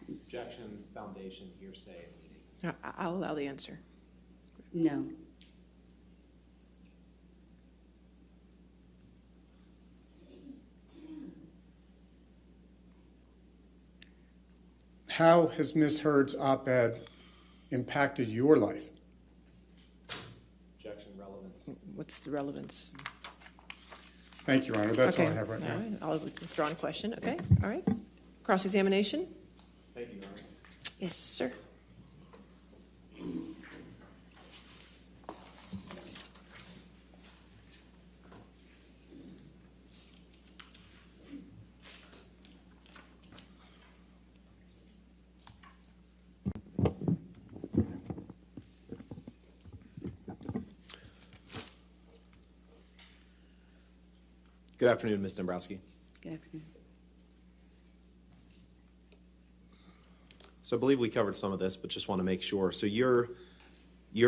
Objection, foundation, hearsay, leading. I'll allow the answer. No. How has Ms. Heard's op-ed impacted your life? Objection, relevance. What's the relevance? Thank you, Your Honor. That's all I Okay. have right now. All right. I'll withdraw a question. Okay. All right. Cross-examination? Thank you, Your Honor. Yes, sir. Good afternoon, Ms. Dombrowski. Good afternoon. So I believe we covered some of this, but just want to make sure. So you're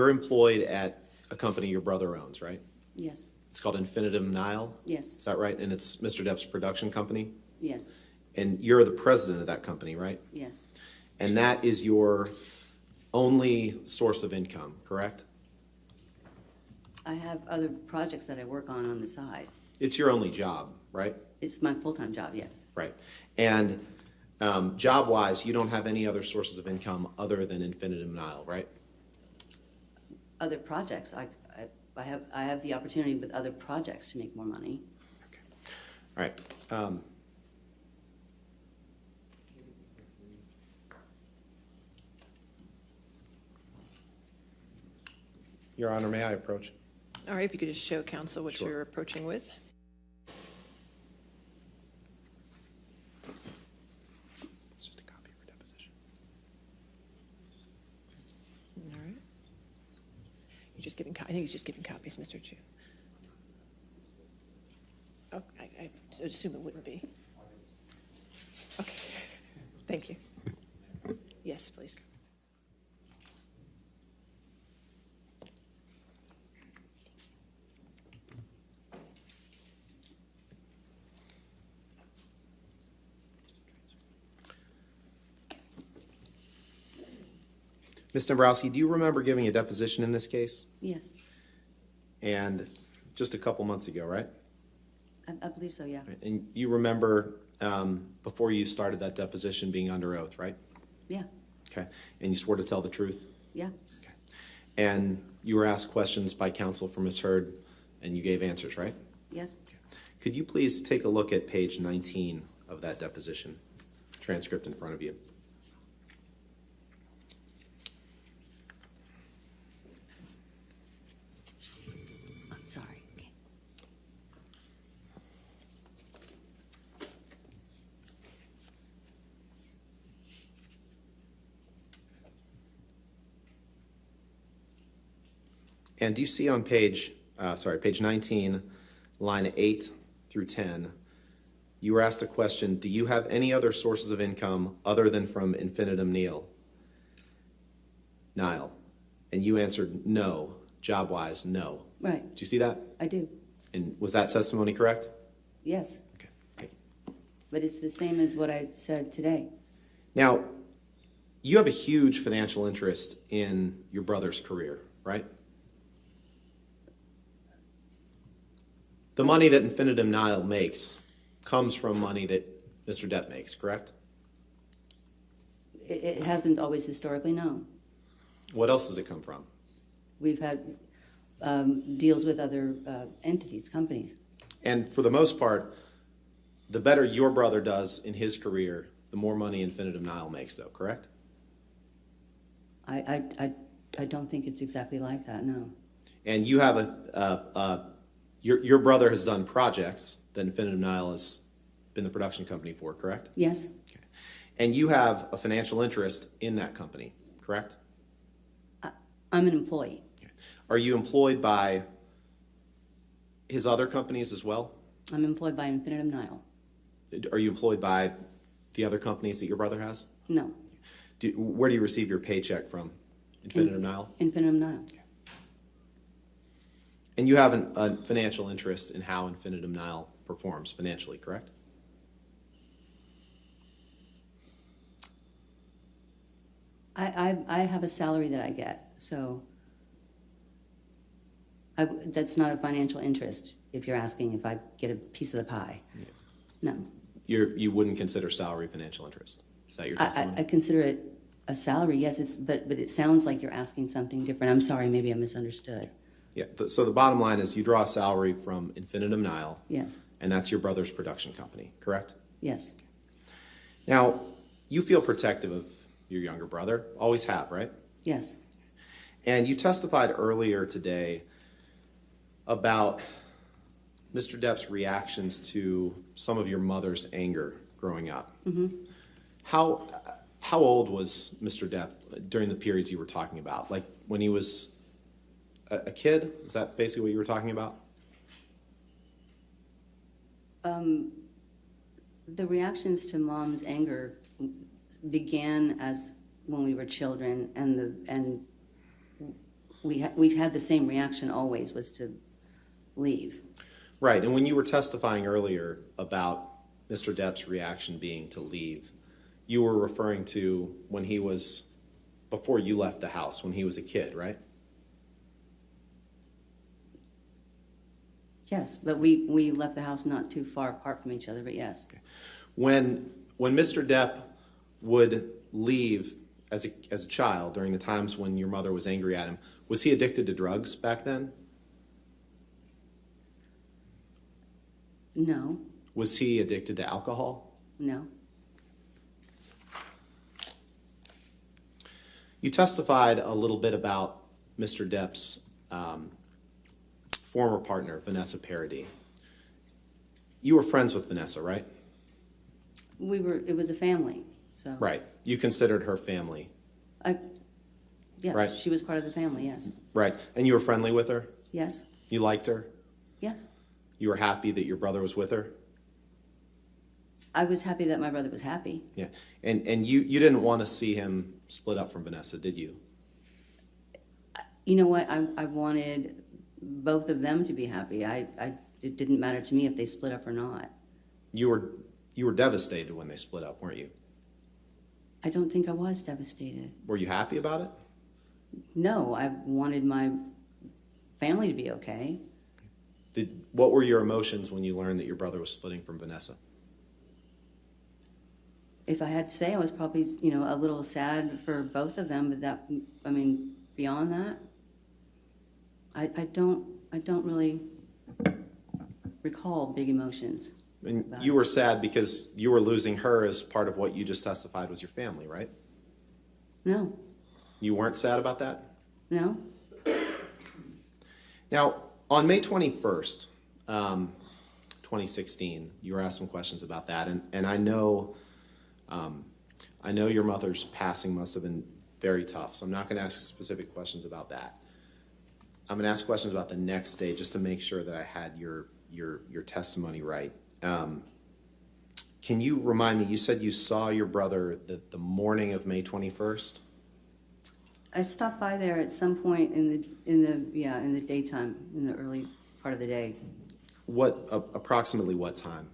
employed at a company your brother owns, right? Yes. It's called Infinitum Nile? Yes. Is that right? And it's Mr. Depp's production company? Yes. And you're the president of that company, right? Yes. And that is your only source of income, correct? I have other projects that I work on the side. It's your only job, right? It's my full-time job, yes. Right. And job-wise, you don't have any other sources of income other than Infinitum Nile, right? Other projects, I have the opportunity with other projects to make more money. Okay. All right. Your Honor, may I approach? All right. If you could just show counsel what Sure. you're approaching with. It's just a copy of your deposition. All right. You're just giving. I think he's just giving copies, Mr. Chu. Oh, I would assume it wouldn't be. Okay. Thank you. Yes, please. Ms. Dombrowski, do you remember giving a deposition in this case? Yes, And just a couple months ago, right? I believe so, yeah. And you remember before you started that deposition being under oath, right? Yeah, Okay. And you swore to tell the truth? yeah, Okay. And you were asked questions by counsel for Ms. Hurd, and you gave answers, right? yes. Could you please take a look at page 19 of that deposition transcript in front of you? I'm sorry. Okay. And do you see on page 19, line 8 through 10, you were asked a question, do you have any other sources of income other than from Infinitum Nile? And you answered no, job-wise, no. Right, Do you see that? I do, And was that testimony correct? yes. Okay. Okay. But it's the same as what I said today. Now, you have a huge financial interest in your brother's career, right? The money that Infinitum Nile makes comes from money that Mr. Depp makes, correct? It hasn't always historically known. What else does it come from? We've had deals with other entities, companies. And for the most part, the better your brother does in his career, the more money Infinitum Nile makes, though, correct? I don't think it's exactly like that, no. And you have your brother has done projects that Infinitum Nile has been the production company for, correct? Yes, Okay. And you have a financial interest in that company, correct? I'm an employee. Are you employed by his other companies as well? I'm employed by Infinitum Nile. Are you employed by the other companies that your brother has? No, Where do you receive your paycheck from? Infinitum Nile? Infinitum Nile. And you have a financial interest in how Infinitum Nile performs financially, correct? I have a salary that I get, so that's not a financial interest if you're asking if I get a piece of the pie. No. You wouldn't consider salary financial interest? Is that your testimony? I consider it a salary, yes, but it sounds like you're asking something different. I'm sorry, maybe I misunderstood. Yeah, so the bottom line is you draw a salary from Infinitum Nile, Yes, and that's your brother's production company, correct? yes, Now, you feel protective of your younger brother, always have, right? yes. And you testified earlier today about Mr. Depp's reactions to some of your mother's anger growing up. Mm-hmm. How old was Mr. Depp during the periods you were talking about? Like when he was a kid? Is that basically what you were talking about? The reactions to Mom's anger began as when we were children, and we had the same reaction always, was to leave. Right, and when you were testifying earlier about Mr. Depp's reaction being to leave, you were referring to when he was, before you left the house, when he was a kid, right? Yes, but we left the house not too far apart from each other, but yes. Okay. When Mr. Depp would leave as a child during the times when your mother was angry at him, was he addicted to drugs back then? No, Was he addicted to alcohol? no. You testified a little bit about Mr. Depp's former partner, Vanessa Paradis. You were friends with Vanessa, right? It was a family, so. Right. You considered her family. Yeah, Right. she was part of the family, yes. Right. And you were friendly with her? Yes, You liked her? yes. You were happy that your brother was with her? I was happy that my brother was happy. Yeah. And you didn't want to see him split up from Vanessa, did you? You know what, I wanted both of them to be happy. It didn't matter to me if they split up or not. You were devastated when they split up, weren't you? I don't think I was devastated. Were you happy about it? no, I wanted my family to be okay. What were your emotions when you learned that your brother was splitting from Vanessa? If I had to say, I was probably, you know, a little sad for both of them, but that, I mean, beyond that, I don't really recall big emotions. And you were sad because you were losing her as part of what you just testified was your family, right? No, You weren't sad about that? no, Now, on May 21st, 2016, you were asked some questions about that, and I know your mother's passing must have been very tough, so I'm not going to ask specific questions about that. I'm going to ask questions about the next day just to make sure that I had your testimony right. Can you remind me, you said you saw your brother the morning of May 21st? I stopped by there at some point in the daytime, in the early part of the day. Approximately what time?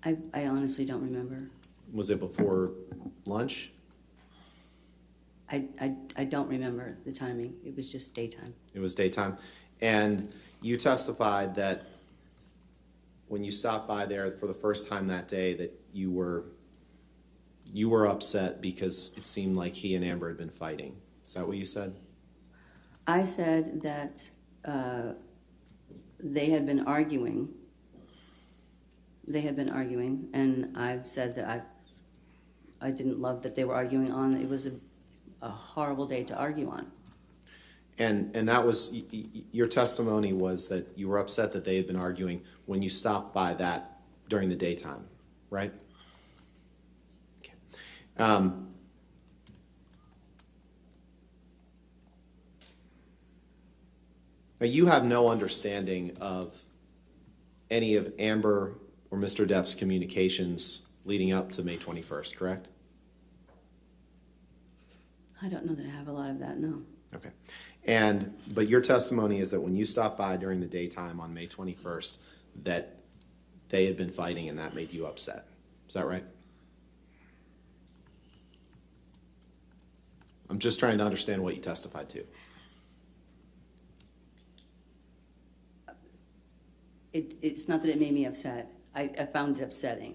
I honestly don't remember. Was it before lunch? I don't remember the timing. It was just daytime. It was daytime. And you testified that when you stopped by there for the first time that day that you were upset because it seemed like he and Amber had been fighting. Is that what you said? I said that they had been arguing. And I've said that I didn't love that they were arguing on. It was a horrible day to argue on. And that was, your testimony was that you were upset that they had been arguing when you stopped by that during the daytime, right? Okay. Now you have no understanding of any of Amber or Mr. Depp's communications leading up to May 21st, correct? I don't know that I have a lot of that, no. Okay. But your testimony is that when you stopped by during the daytime on May 21st, that they had been fighting and that made you upset. Is that right? I'm just trying to understand what you testified to. It's not that it made me upset. I found it upsetting.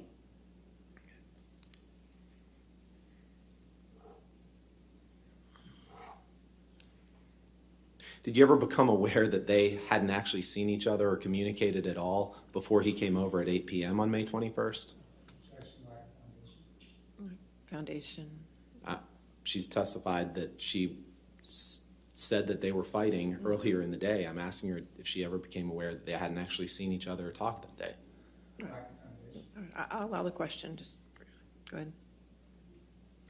Did you ever become aware that they hadn't actually seen each other or communicated at all before he came over at 8 p.m. on May 21st? Foundation. She's testified that she said that they were fighting earlier in the day. I'm asking her if she ever became aware that they hadn't actually seen each other or talked that day. I'll allow the question. Just go ahead.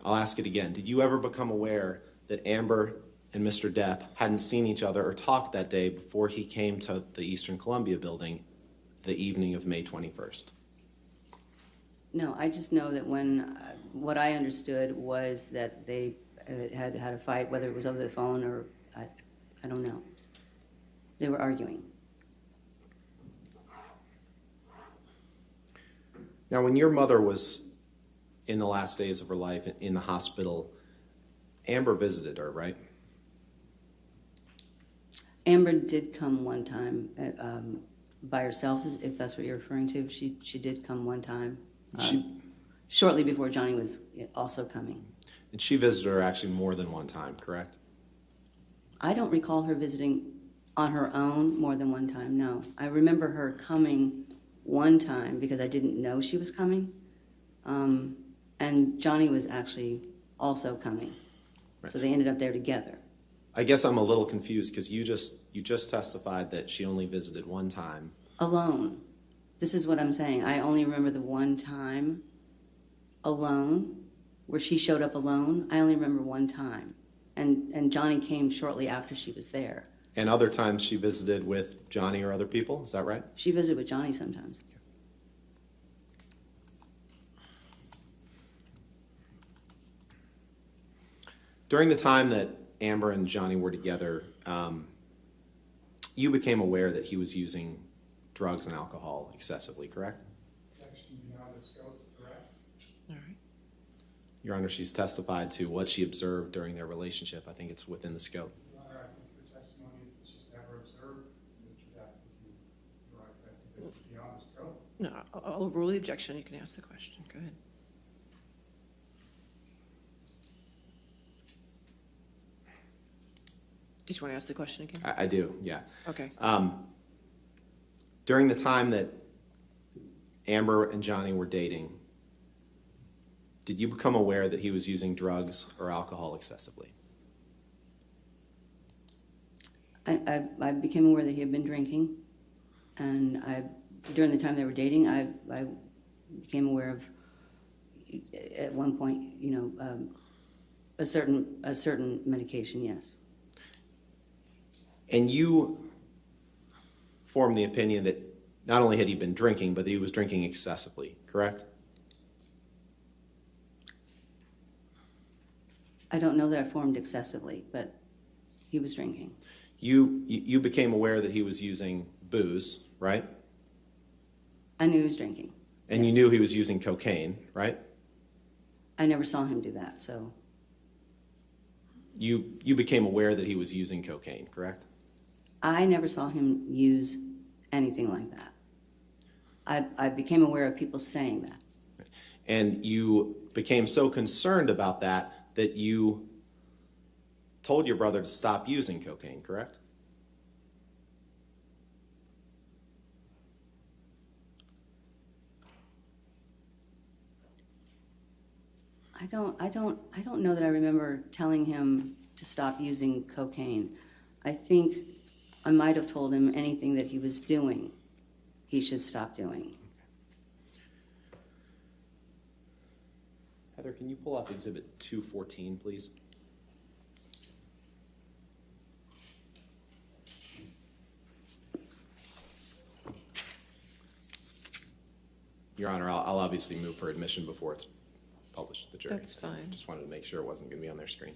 I'll ask it again. Did you ever become aware that Amber and Mr. Depp hadn't seen each other or talked that day before he came to the Eastern Columbia building the evening of May 21st? No, I just know that what I understood was that they had a fight, whether it was over the phone or I don't know. They were arguing. Now, when your mother was in the last days of her life in the hospital, Amber visited her, right? Amber did come one time by herself, if that's what you're referring to. She did come one time, shortly before Johnny was also coming. And she visited her actually more than one time, correct? I don't recall her visiting on her own more than one time, no. I remember her coming one time because I didn't know she was coming. And Johnny was actually also coming. Right. So they ended up there together. I guess I'm a little confused because you just testified that she only visited one time. Alone. This is what I'm saying. I only remember the one time alone, where she showed up alone. I only remember one time. And Johnny came shortly after she was there. And other times she visited with Johnny or other people, is that right? She visited with Johnny sometimes. Okay. During the time that Amber and Johnny were together, you became aware that he was using drugs and alcohol excessively, correct? Beyond the scope, correct? All right. Your Honor, she's testified to what she observed during their relationship. I think it's within the scope. Your No, I'll overrule the objection. You can ask the question. Go ahead. Did you want to ask the question again? I do, yeah. Okay. During the time that Amber and Johnny were dating, did you become aware that he was using drugs or alcohol excessively? I became aware that he had been drinking, and during the time they were dating, I became aware of, at one point, a certain medication, yes. And you formed the opinion that not only had he been drinking, but that he was drinking excessively, correct? I don't know that I formed excessively, but he was drinking. You became aware that he was using booze, right? I knew he was drinking. And you knew he was using cocaine, right? I never saw him do that, so. You became aware that he was using cocaine, correct? I never saw him use anything like that. I became aware of people saying that. And you became so concerned about that that you told your brother to stop using cocaine, correct? I don't know that I remember telling him to stop using cocaine. I think I might have told him anything that he was doing, he should stop doing. Heather, can you pull up Exhibit 214, please? Your Honor, I'll obviously move for admission before it's published to the jury. That's fine. Just wanted to make sure it wasn't going to be on their screen.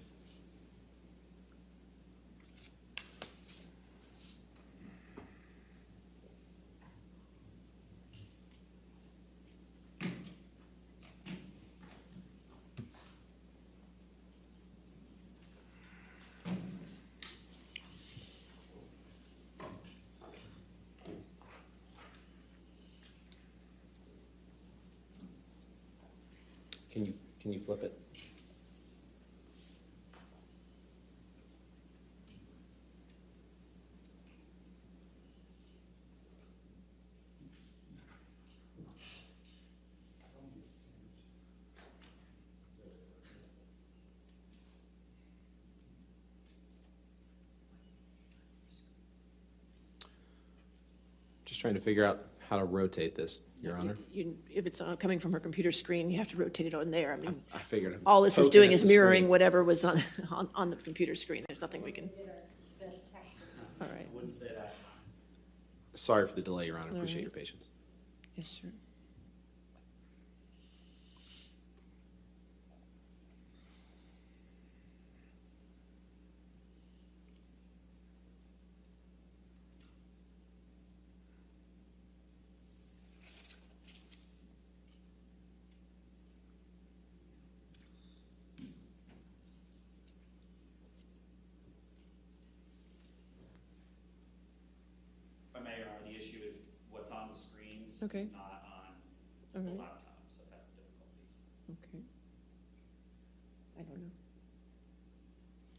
Can you flip it? Just trying to figure out how to rotate this, Your Honor. If it's coming from her computer screen, you have to rotate it on there. I mean, I figured. all this is poking doing at is the mirroring screen. whatever was on the computer screen. There's nothing we can. All right. I wouldn't say that. Sorry for the delay, Your Honor. All Appreciate right. your patience. Yes, sir. If I may, Your Honor, the issue is what's on the screens, Okay. not on All the right. laptop, so that's the difficulty. Okay. I don't know.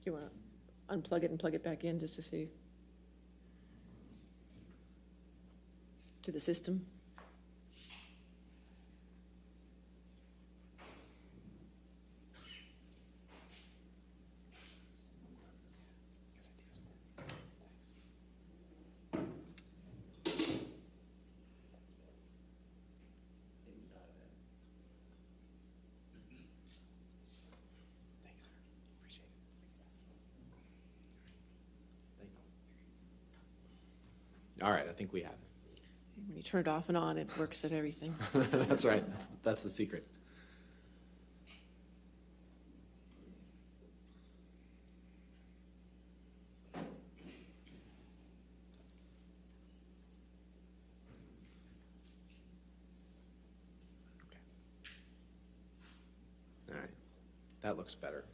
Do you want to unplug it and plug it back in just to see? To the system? Thanks, sir. Appreciate it. Thank you. All right, I think we have it. When you turn it off and on, it works at everything. That's right. That's the secret. Okay. All right. That looks better.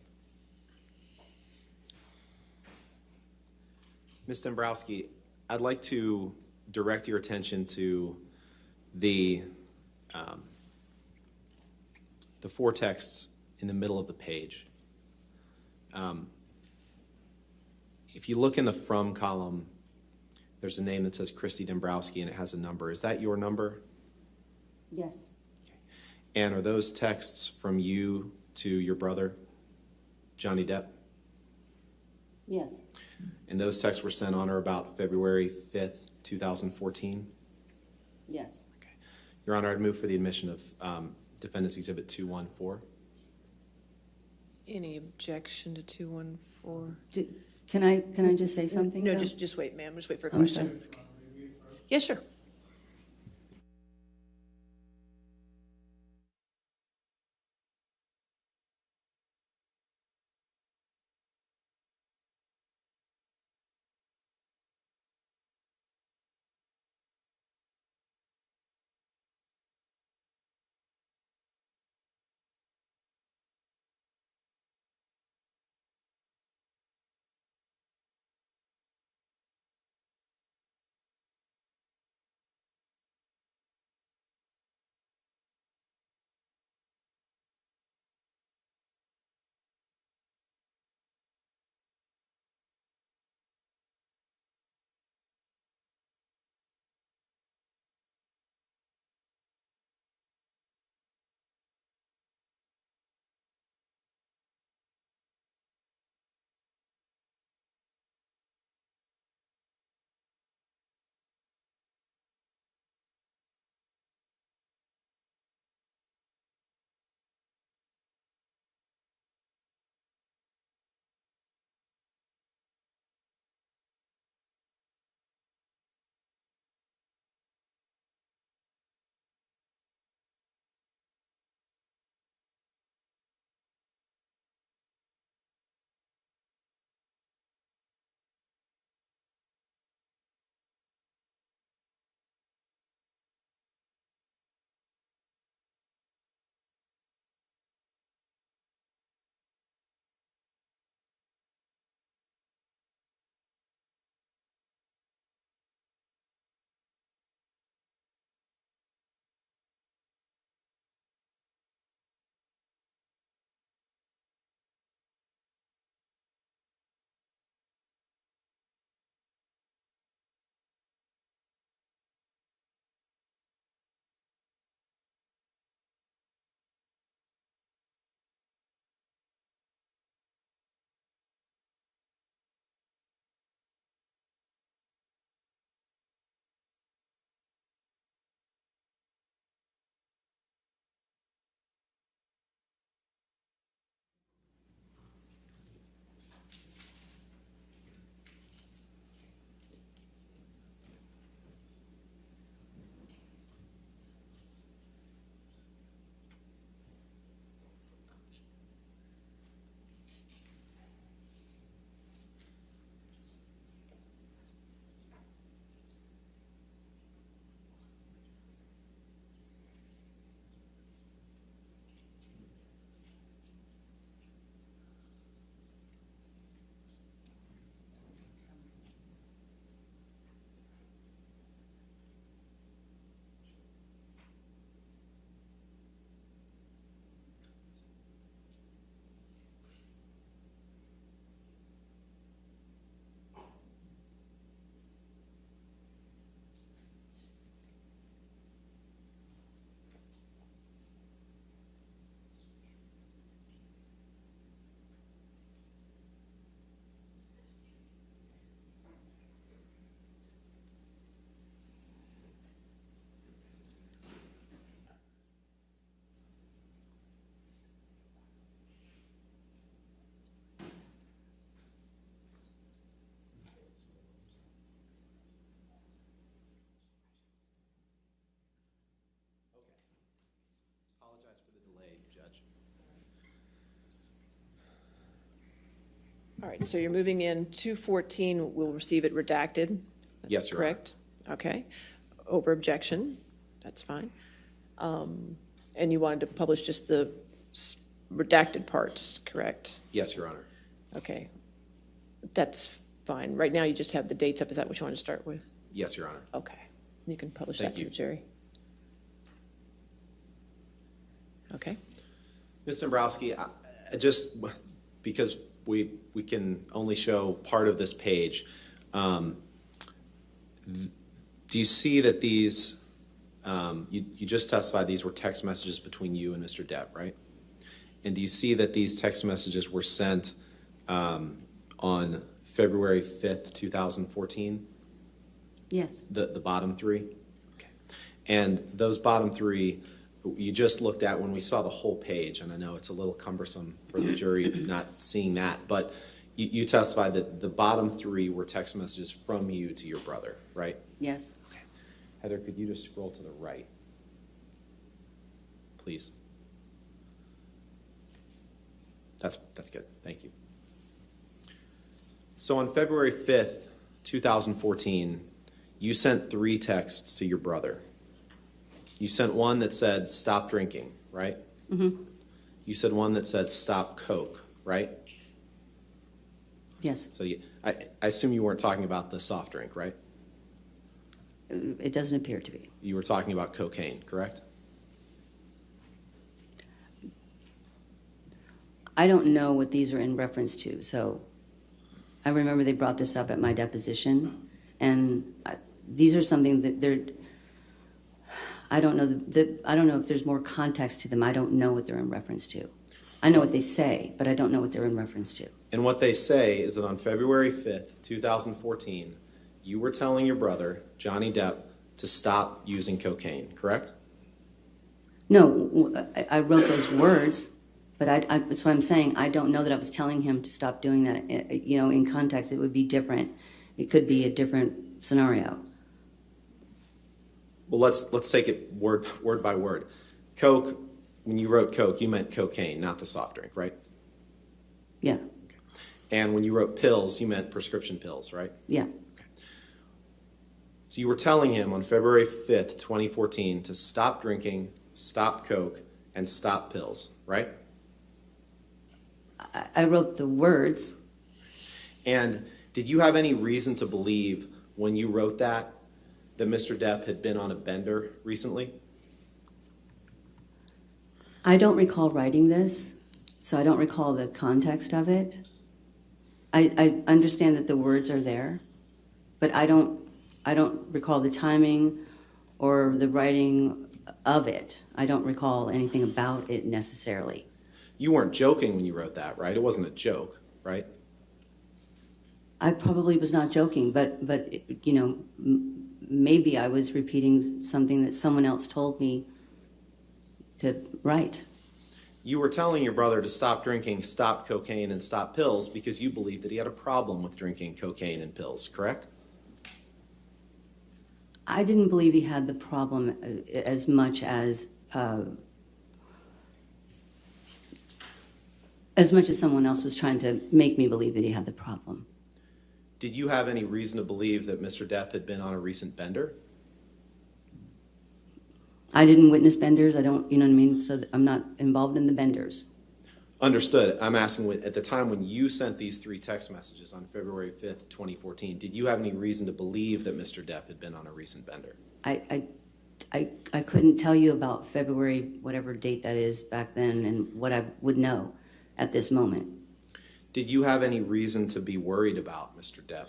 Ms. Dombrowski, I'd like to direct your attention to the four texts in the middle of the page. If you look in the from column, there's a name that says Christy Dombrowski and it has a number. Is that your number? Yes. And are those texts from you to your brother, Johnny Depp? Yes. And those texts were sent on or about February 5th, 2014? Yes. Your Honor, I'd move for the admission of Defendant's Exhibit 214. Any objection to 214? Can I just say something? No, though? just wait, ma'am. Just wait for a I'm question. sorry. Okay. Yes, sure. Apologize for the delay, Judge. All right, so you're moving in 214, we'll receive it redacted? That's Yes, Your Honor. correct? Okay. Over objection, that's fine. And you wanted to publish just the redacted parts, correct? Yes, Your Honor. Okay. That's fine. Right now, you just have the dates up. Is that what you want to start with? Yes, Your Honor. Okay. You can publish Thank that to you. Jerry. Okay. Ms. Dombrowski, just because we can only show part of this page, do you see that these, you just testified these were text messages between you and Mr. Depp, right? And do you see that these text messages were sent on February 5th, 2014? Yes. The bottom three? Okay. And those bottom three, you just looked at when we saw the whole page, and I know it's a little cumbersome for the jury not seeing that, but you testified that the bottom three were text messages from you to your brother, right? Yes. Okay. Heather, could you just scroll to the right, please? That's good. Thank you. So on February 5th, 2014, you sent 3 texts to your brother. You sent one that said, stop drinking, right? Mm-hmm. You said one that said, stop Coke, right? Yes. So I assume you weren't talking about the soft drink, right? It doesn't appear to be. You were talking about cocaine, correct? I don't know what these are in reference to, so I remember they brought this up at my deposition, and these are something that they're. I don't know I don't know if there's more context to them. I don't know what they're in reference to. I know what they say, but I don't know what they're in reference to. And what they say is that on February 5th, 2014, you were telling your brother, Johnny Depp, to stop using cocaine, correct? No, I wrote those words, but that's what I'm saying. I don't know that I was telling him to stop doing that. In context, it would be different. It could be a different scenario. Well, let's take it word by word. Coke, when you wrote Coke, you meant cocaine, not the soft drink, right? Yeah. Okay. And when you wrote pills, you meant prescription pills, right? Yeah. Okay. So you were telling him on February 5th, 2014, to stop drinking, stop Coke, and stop pills, right? I wrote the words. And did you have any reason to believe when you wrote that Mr. Depp had been on a bender recently? I don't recall writing this, so I don't recall the context of it. I understand that the words are there, but I don't recall the timing or the writing of it. I don't recall anything about it necessarily. You weren't joking when you wrote that, right? It wasn't a joke, right? I probably was not joking, but maybe I was repeating something that someone else told me to write. You were telling your brother to stop drinking, stop cocaine, and stop pills because you believed that he had a problem with drinking cocaine and pills, correct? I didn't believe he had the problem as much as someone else was trying to make me believe that he had the problem. Did you have any reason to believe that Mr. Depp had been on a recent bender? I didn't witness benders. I don't, you know what I mean? So I'm not involved in the benders. Understood. I'm asking, at the time when you sent these 3 text messages on February 5th, 2014, did you have any reason to believe that Mr. Depp had been on a recent bender? I couldn't tell you about February, whatever date that is back then, and what I would know at this moment. Did you have any reason to be worried about Mr. Depp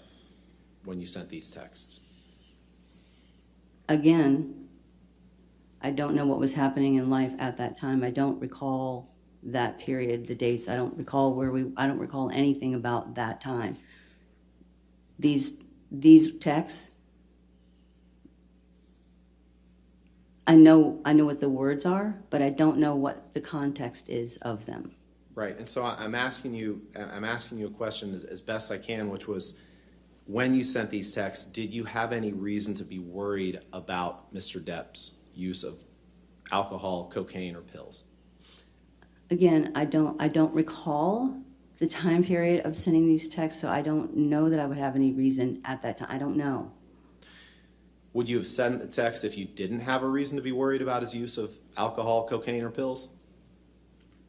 when you sent these texts? Again, I don't know what was happening in life at that time. I don't recall that period, the dates. I don't recall I don't recall anything about that time. These texts, I know what the words are, but I don't know what the context is of them. Right, and so I'm asking you a question as best I can, which was, when you sent these texts, did you have any reason to be worried about Mr. Depp's use of alcohol, cocaine, or pills? Again, I don't recall the time period of sending these texts, so I don't know that I would have any reason at that time. I don't know. Would you have sent the text if you didn't have a reason to be worried about his use of alcohol, cocaine, or pills?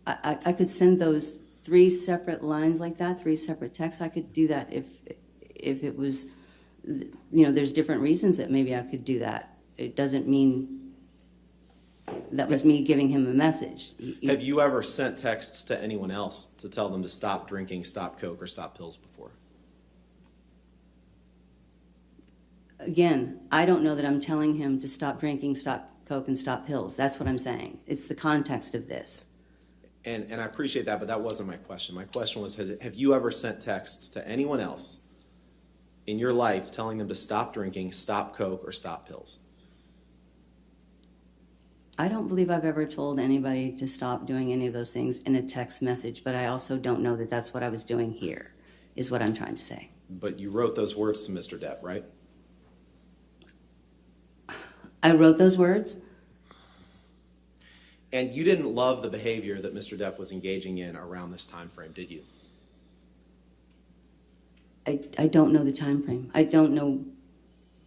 I could send those 3 separate lines like that, 3 separate texts. I could do that if it was, there's different reasons that maybe I could do that. It doesn't mean That was me giving him a message. Have you ever sent texts to anyone else to tell them to stop drinking, stop Coke, or stop pills before? Again, I don't know that I'm telling him to stop drinking, stop Coke, and stop pills. That's what I'm saying. It's the context of this. And I appreciate that, but that wasn't my question. My question was, have you ever sent texts to anyone else in your life telling them to stop drinking, stop Coke, or stop pills? I don't believe I've ever told anybody to stop doing any of those things in a text message, but I also don't know that that's what I was doing here, is what I'm trying to say. But you wrote those words to Mr. Depp, right? I wrote those words. And you didn't love the behavior that Mr. Depp was engaging in around this time frame, did you? I don't know the time frame. I don't know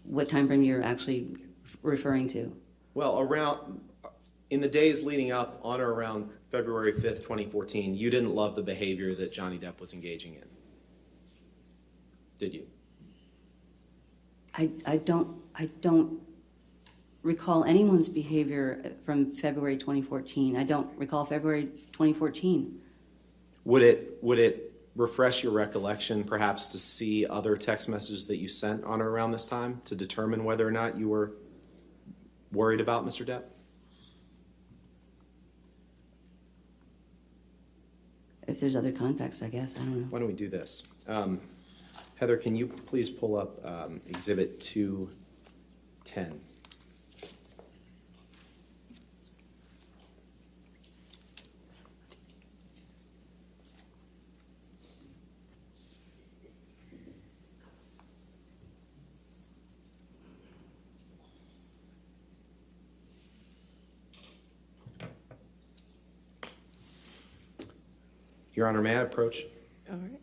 what time frame you're actually referring to. Well, in the days leading up on or around February 5th, 2014, you didn't love the behavior that Johnny Depp was engaging in, did you? I don't recall anyone's behavior from February 2014. I don't recall February 2014. Would it refresh your recollection perhaps to see other text messages that you sent on or around this time to determine whether or not you were worried about Mr. Depp? If there's other context, I guess. I don't know. Why don't we do this? Heather, can you please pull up Exhibit 210? Your Honor, may I approach? All right.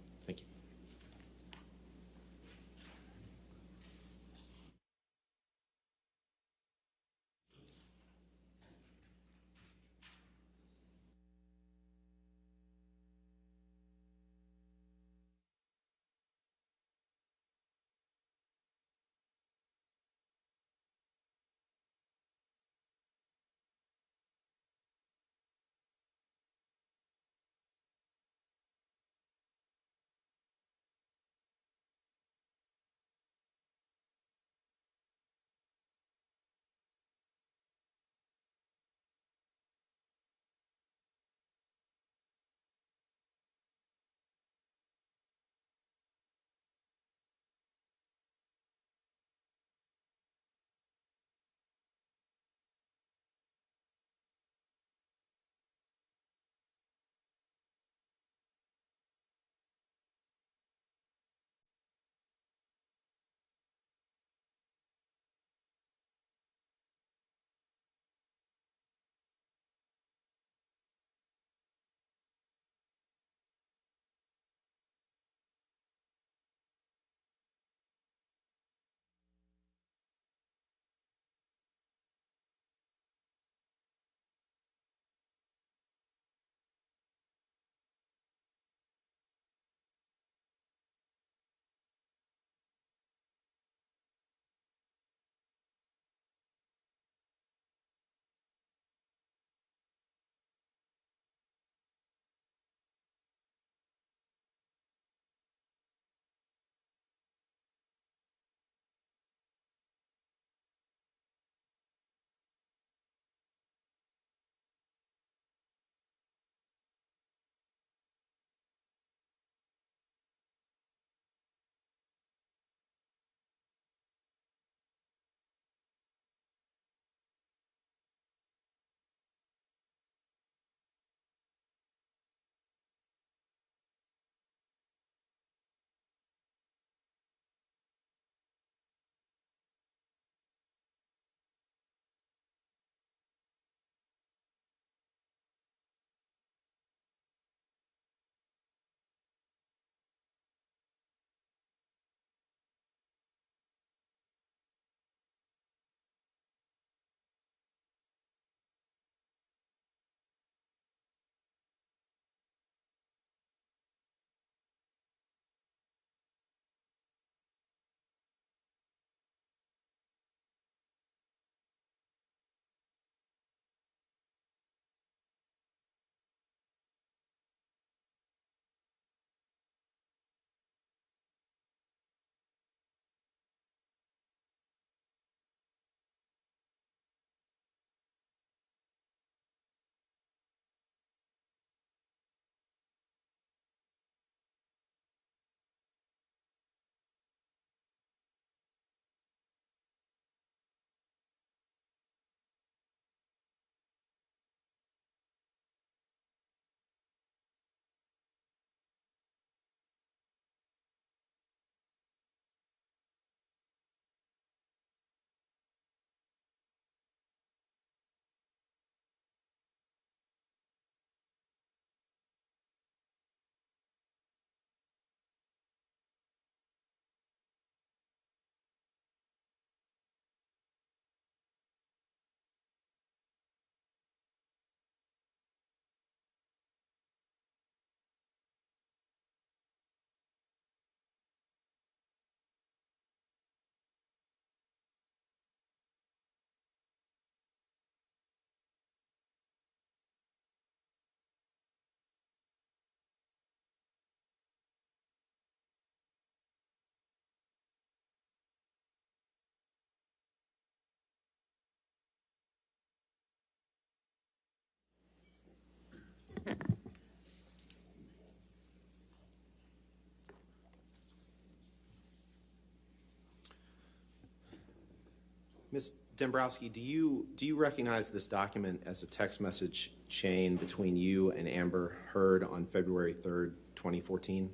Ms. Dombrowski, do you recognize this document as a text message chain between you and Amber Heard on February 3rd, 2014?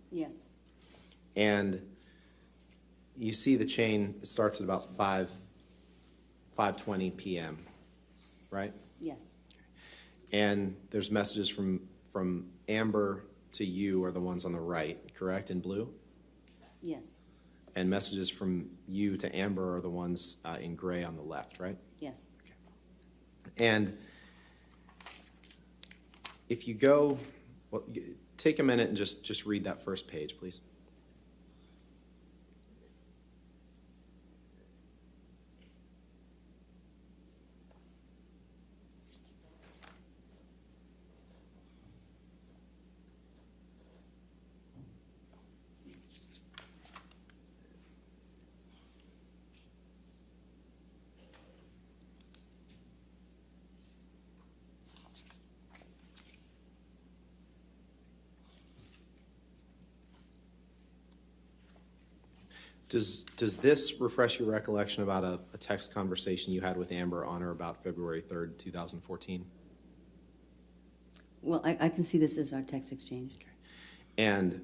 Yes. And you see the chain starts at about 5:20 p.m., right? Yes. And there's messages from Amber to you are the ones on the right, correct, in blue? Yes. And messages from you to Amber are the ones in gray on the left, right? Yes. And if you go, well, take a minute and just read that first page, please. Does this refresh your recollection about a text conversation you had with Amber on or about February 3rd, 2014? Well, I can see this as our text exchange. Okay. And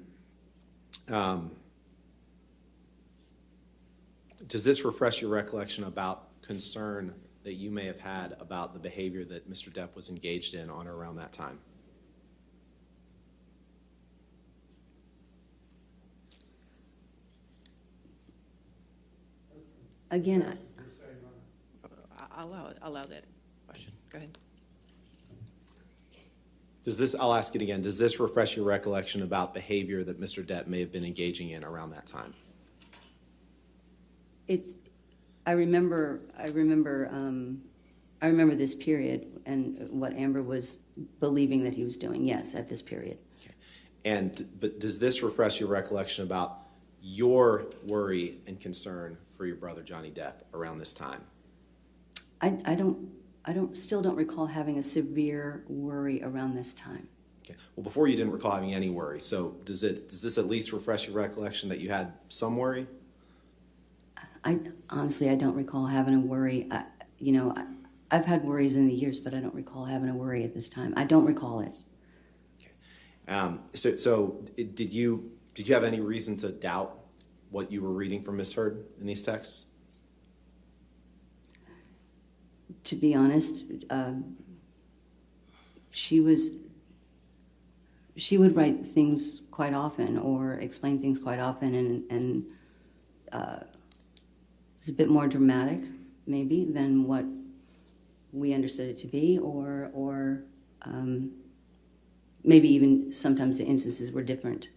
does this refresh your recollection about concern that you may have had about the behavior that Mr. Depp was engaged in on or around that time? Again, I'll allow that question. Go ahead. I'll ask it again, does this refresh your recollection about behavior that Mr. Depp may have been engaging in around that time? I remember this period and what Amber was believing that he was doing, yes, at this period. Okay. But does this refresh your recollection about your worry and concern for your brother Johnny Depp around this time? Still don't recall having a severe worry around this time. Okay. Well, before you didn't recall having any worry. So does this at least refresh your recollection that you had some worry? Honestly, I don't recall having a worry. I've had worries in the years, but I don't recall having a worry at this time. I don't recall it. Okay. So did you have any reason to doubt what you were reading from Ms. Heard in these texts? To be honest, she would write things quite often or explain things quite often, and was a bit more dramatic, maybe, than what we understood it to be, or maybe even sometimes the instances were different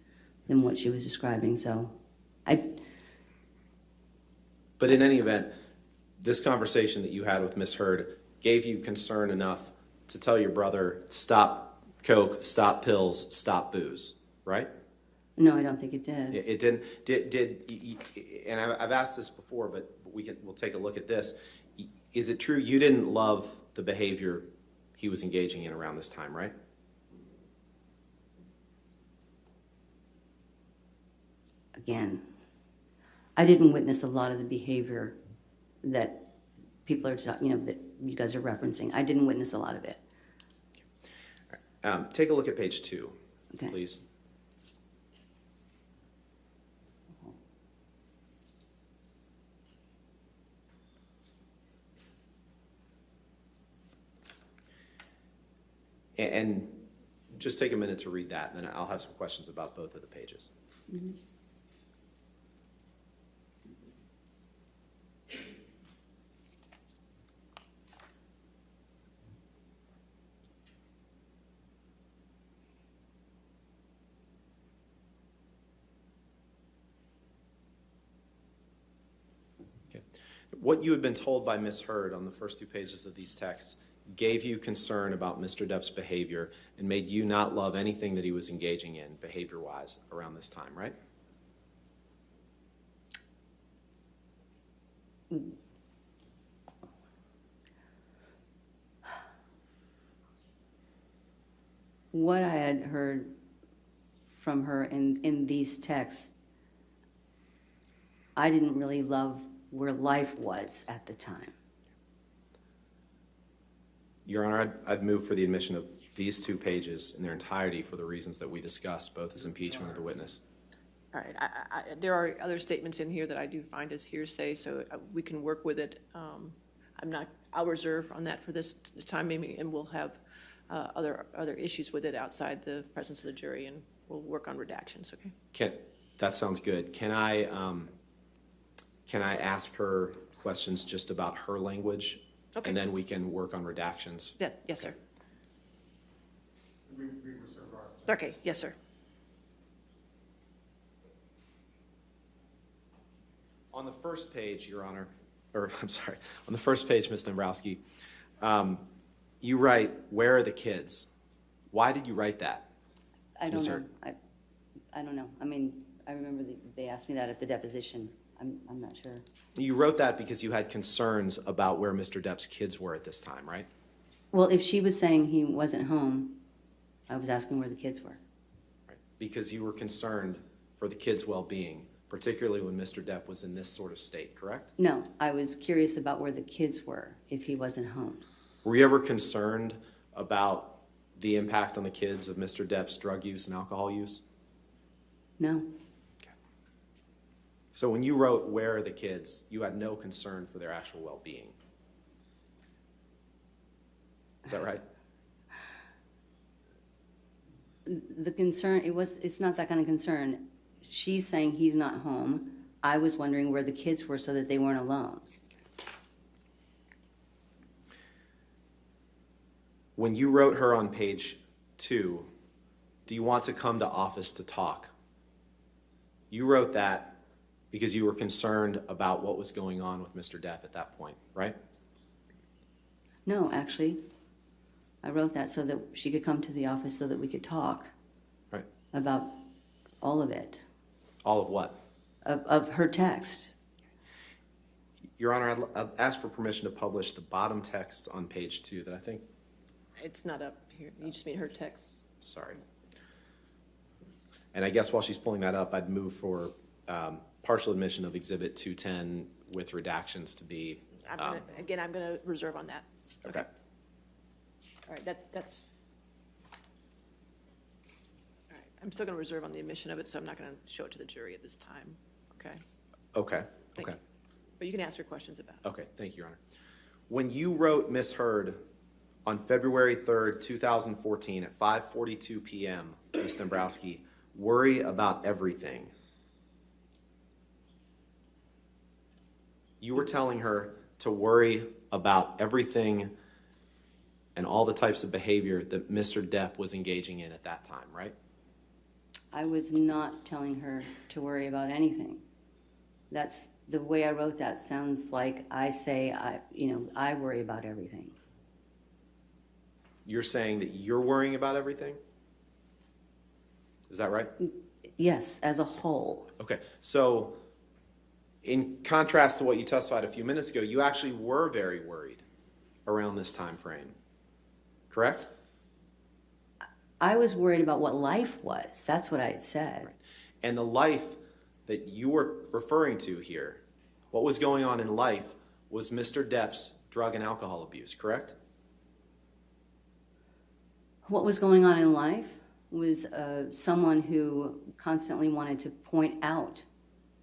than what she was describing. So, But in any event, this conversation that you had with Ms. Heard gave you concern enough to tell your brother, stop coke, stop pills, stop booze, right? No, I don't think it did. It didn't. And I've asked this before, but we'll take a look at this. Is it true you didn't love the behavior he was engaging in around this time, right? Again, I didn't witness a lot of the behavior that people are, that you guys are referencing. I didn't witness a lot of it. Take a look at page 2, Okay. please. And just take a minute to read that, and then I'll have some questions about both of the pages. Mm-hmm. Okay. What you had been told by Ms. Heard on the first 2 pages of these texts gave you concern about Mr. Depp's behavior and made you not love anything that he was engaging in behavior-wise around this time, right? What I had heard from her in these texts, I didn't really love where life was at the time. Your Honor, I'd move for the admission of these 2 pages in their entirety for the reasons that we discussed, both as impeachment of the witness. All right, there are other statements in here that I do find as hearsay, so we can work with it. I'll reserve on that for this time, maybe, and we'll have other issues with it outside the presence of the jury, and we'll work on redactions, okay? That sounds good. Can I ask her questions just about her language? Okay. And then we can work on redactions? Yeah, yes, sir. Okay, yes, sir. On the first page, Your Honor, or I'm sorry, on the first page, Ms. Dombrowski, you write, "Where are the kids?" Why did you write that? I Ms. don't know. Hurd? I don't know. I mean, I remember they asked me that at the deposition. I'm not sure. You wrote that because you had concerns about where Mr. Depp's kids were at this time, right? Well, if she was saying he wasn't home, I was asking where the kids were. Right. Because you were concerned for the kids' well-being, particularly when Mr. Depp was in this sort of state, correct? No, I was curious about where the kids were if he wasn't home. Were you ever concerned about the impact on the kids of Mr. Depp's drug use and alcohol use? No. So when you wrote, "Where are the kids?" you had no concern for their actual well-being. Is that right? The concern, it's not that kind of concern. She's saying he's not home. I was wondering where the kids were so that they weren't alone. When you wrote her on page 2, "Do you want to come to office to talk?" you wrote that because you were concerned about what was going on with Mr. Depp at that point, right? No, actually, I wrote that so that she could come to the office so that we could talk Right. about all of it, All of what? of her text. Your Honor, I'd ask for permission to publish the bottom text on page 2 that I think, It's not up here. You just mean her text. sorry. And I guess while she's pulling that up, I'd move for partial admission of Exhibit 210 with redactions to be. I'm gonna reserve on that. Okay. All right, that's. All right, I'm still gonna reserve on the admission of it, so I'm not gonna show it to the jury at this time, okay? Okay. Thank Okay. you. But you can ask her questions about it. Okay. Thank you, Your Honor. When you wrote Ms. Hurd on February 3rd, 2014 at 5:42 p.m., Ms. Dombrowski, "Worry about everything," you were telling her to worry about everything and all the types of behavior that Mr. Depp was engaging in at that time, right? I was not telling her to worry about anything. That's the way I wrote that. Sounds like I say, I worry about everything. You're saying that you're worrying about everything? Is that right? Yes, as a whole. Okay, so in contrast to what you testified a few minutes ago, you actually were very worried around this time frame, correct? I was worried about what life was. That's what I had said. Right. And the life that you were referring to here, what was going on in life was Mr. Depp's drug and alcohol abuse, correct? What was going on in life was someone who constantly wanted to point out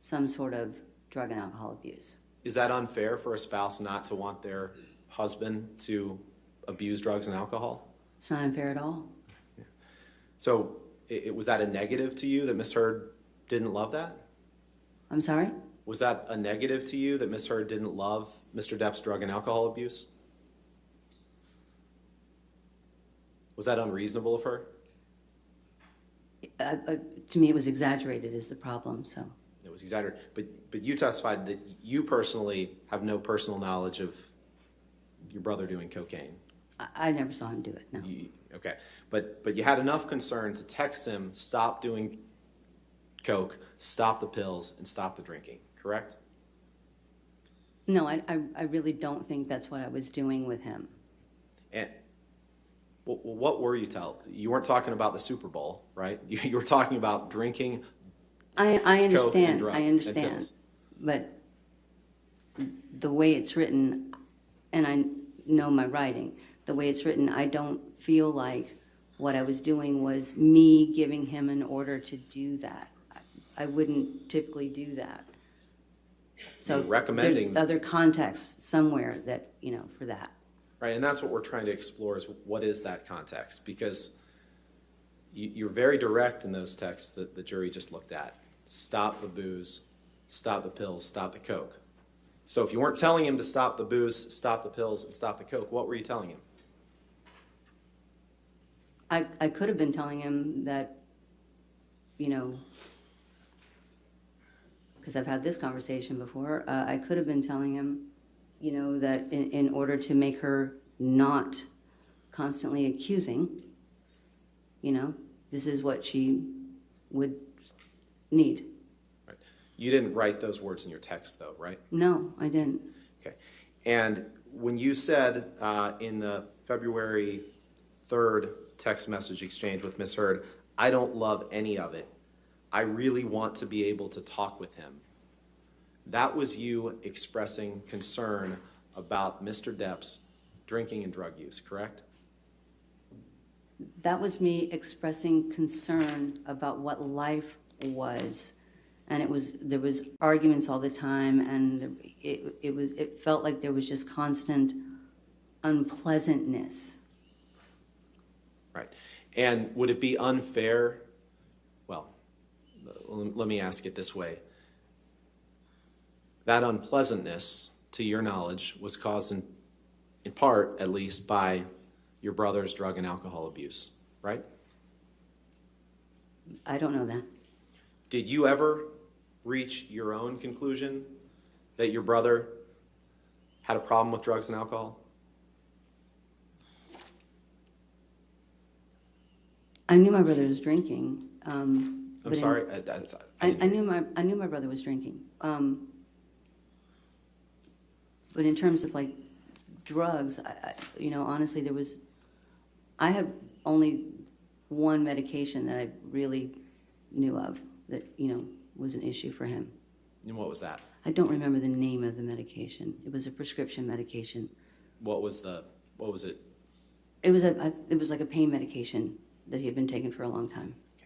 some sort of drug and alcohol abuse. Is that unfair for a spouse not to want their husband to abuse drugs and alcohol? It's not unfair at all. So was that a negative to you that Ms. Hurd didn't love that? I'm sorry? Was that a negative to you that Ms. Hurd didn't love Mr. Depp's drug and alcohol abuse? Was that unreasonable of her? To me, it was exaggerated is the problem, so. It was exaggerated. But you testified that you personally have no personal knowledge of your brother doing cocaine. I never saw him do it, no. Okay. But you had enough concern to text him, stop doing coke, stop the pills, and stop the drinking, correct? No, I really don't think that's what I was doing with him. And what were you telling? You weren't talking about the Super Bowl, right? You were talking about drinking. I understand. Coke and I understand. pills. But the way it's written, and I know my writing, the way it's written, I don't feel like what I was doing was me giving him an order to do that. I wouldn't typically do that. So You're recommending- there's other context somewhere that, for that. Right, and that's what we're trying to explore is what is that context? Because you're very direct in those texts that the jury just looked at. Stop the booze, stop the pills, stop the coke. So if you weren't telling him to stop the booze, stop the pills, and stop the coke, what were you telling him? I could have been telling him that, because I've had this conversation before, I could have been telling him, that in order to make her not constantly accusing, this is what she would need. Right. You didn't write those words in your text, though, right? No, I didn't. Okay. And when you said in the February 3rd text message exchange with Ms. Heard, I don't love any of it. I really want to be able to talk with him. That was you expressing concern about Mr. Depp's drinking and drug use, correct? That was me expressing concern about what life was. And there was arguments all the time, and it felt like there was just constant unpleasantness. Right. And would it be unfair? Well, let me ask it this way. That unpleasantness, to your knowledge, was caused in part, at least, by your brother's drug and alcohol abuse, right? I don't know that. Did you ever reach your own conclusion that your brother had a problem with drugs and alcohol? I knew my brother was drinking. I'm sorry. I knew my brother was drinking. But in terms of like drugs, honestly, I had only one medication that I really knew of that, was an issue for him. And what was that? I don't remember the name of the medication. It was a prescription medication. What was it? It was like a pain medication that he had been taking for a long time. Okay.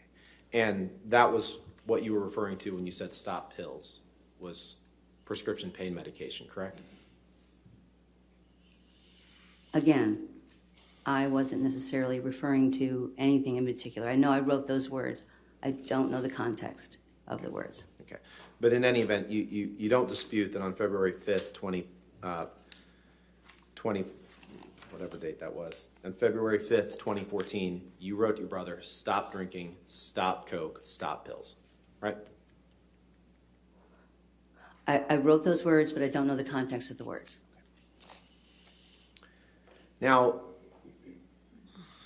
And that was what you were referring to when you said stop pills, was prescription pain medication, correct? Again, I wasn't necessarily referring to anything in particular. I know I wrote those words. I don't know the context of the words. Okay. But in any event, you don't dispute that on February 5th, 20, whatever date that was, on February 5th, 2014, you wrote to your brother, stop drinking, stop coke, stop pills, right? I wrote those words, but I don't know the context of the words. Now,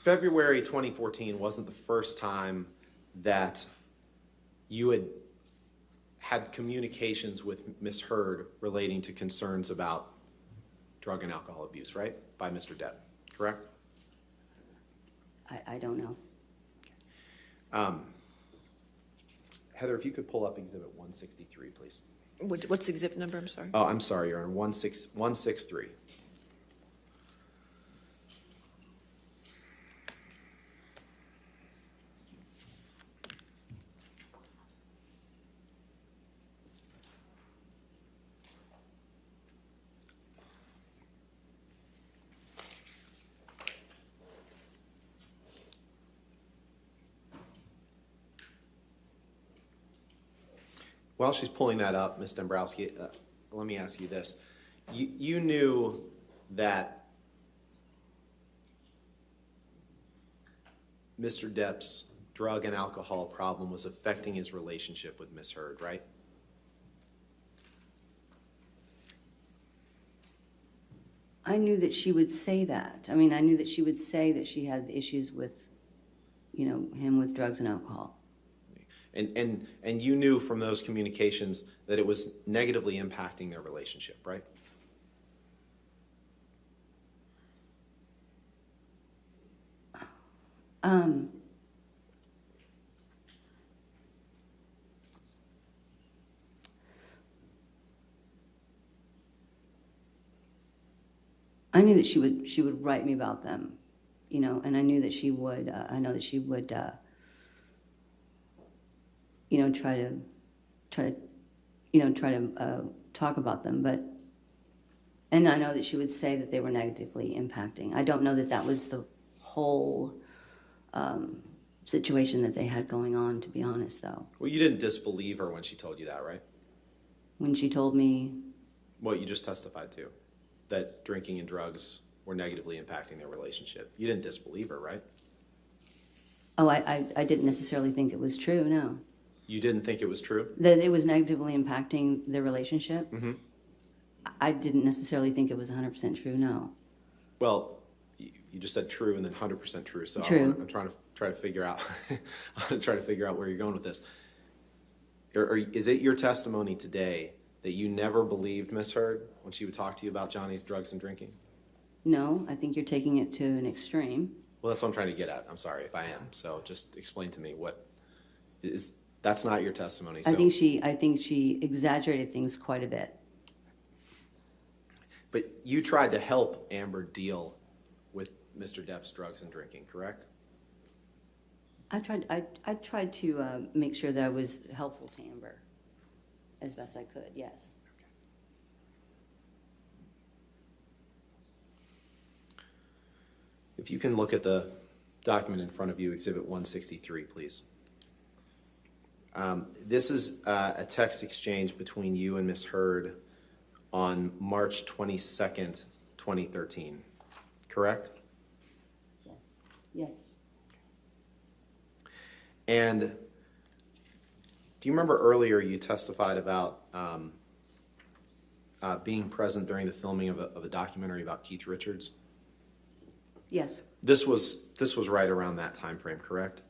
February 2014 wasn't the first time that you had communications with Ms. Heard relating to concerns about drug and alcohol abuse, right? By Mr. Depp, correct? I don't know. Heather, if you could pull up Exhibit 163, please. What's the exhibit number? I'm sorry. Oh, I'm sorry, Your Honor, 163. While she's pulling that up, Ms. Dombrowski, let me ask you this. You knew that Mr. Depp's drug and alcohol problem was affecting his relationship with Ms. Heard, right? I knew that she would say that. I mean, I knew that she would say that she had issues with, him with drugs and alcohol. And you knew from those communications that it was negatively impacting their relationship, right? I knew that she would write me about them, you know, and I knew that she would, I know that she would, you know, try to talk about them, but, and I know that she would say that they were negatively impacting. I don't know that that was the whole situation that they had going on, to be honest, though. Well, you didn't disbelieve her when she told you that, right? When she told me, What you just testified to, that drinking and drugs were negatively impacting their relationship. You didn't disbelieve her, right? oh, I didn't necessarily think it was true, no. You didn't think it was true? That it was negatively impacting their relationship? Mm-hmm. I didn't necessarily think it was 100% true, no. Well, you just said true and then 100% true. So True. I'm trying to figure out, where you're going with this. Or is it your testimony today that you never believed Miss Heard when she would talk to you about Johnny's drugs and drinking? No, I think you're taking it to an extreme. Well, that's what I'm trying to get at. I'm sorry if I am. So just explain to me what is. That's not your testimony. So. I think she exaggerated things quite a bit. But you tried to help Amber deal with Mr. Depp's drugs and drinking, correct? I tried to make sure that I was helpful to Amber as best I could, yes. If you can look at the document in front of you, Exhibit 163, please. This is a text exchange between you and Miss Heard on March 22nd, 2013, correct? Yes. Yes. And do you remember earlier you testified about being present during the filming of a documentary about Keith Richards? Yes. This was right around that time frame, correct?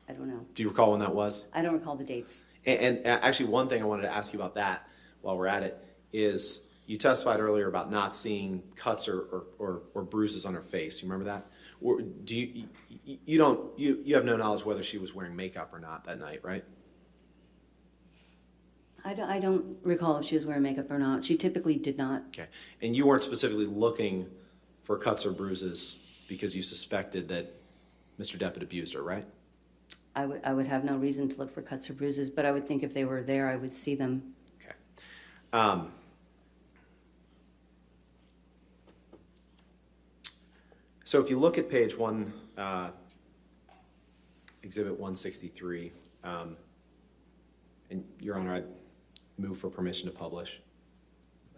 I don't know. Do you recall when that was? I don't recall the dates. And actually, one thing I wanted to ask you about that while we're at it is you testified earlier about not seeing cuts or bruises on her face. You remember that? Or do you have no knowledge whether she was wearing makeup or not that night, right? I don't recall if she was wearing makeup or not. She typically did not. Okay. And you weren't specifically looking for cuts or bruises because you suspected that Mr. Depp had abused her, right? I would have no reason to look for cuts or bruises, but I would think if they were there, I would see them. Okay. So if you look at page 1, Exhibit 163, and Your Honor, I'd move for permission to publish.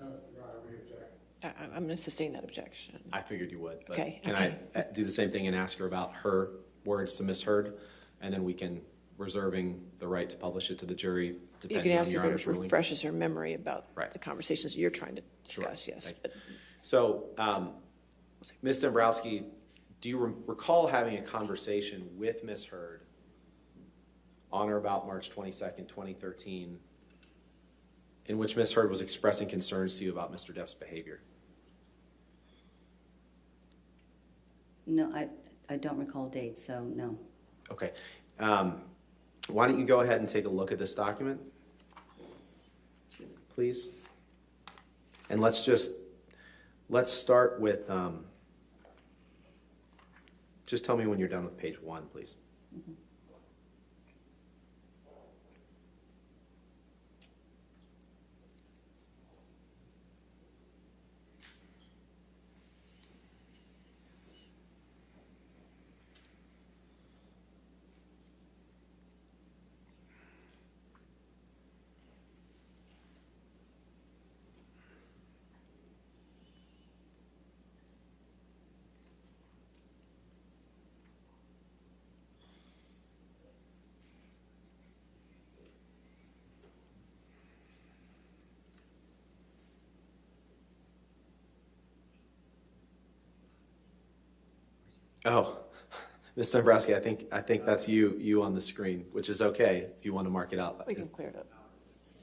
No, Your Honor, we object. I'm going to sustain that objection. I figured you would. But Okay, can okay. I do the same thing and ask her about her words to Miss Heard? And then we can, reserving the right to publish it to the jury, You depending can on ask Your if Honor's it ruling. refreshes her memory about Right. the conversations you're trying to discuss, Sure. yes. Thank you. But So, Ms. Dombrowski, do you recall having a conversation with Miss Heard on or about March 22nd, 2013, in which Miss Heard was expressing concerns to you about Mr. Depp's behavior? No, I don't recall dates, so no. Okay. Why don't you go ahead and take a look at this document, please? And let's start with, just tell me when you're done with page 1, please. Mm-hmm. Oh, Ms. Dombrowski, I think that's you on the screen, which is okay if you want to mark it out. we can clear it up.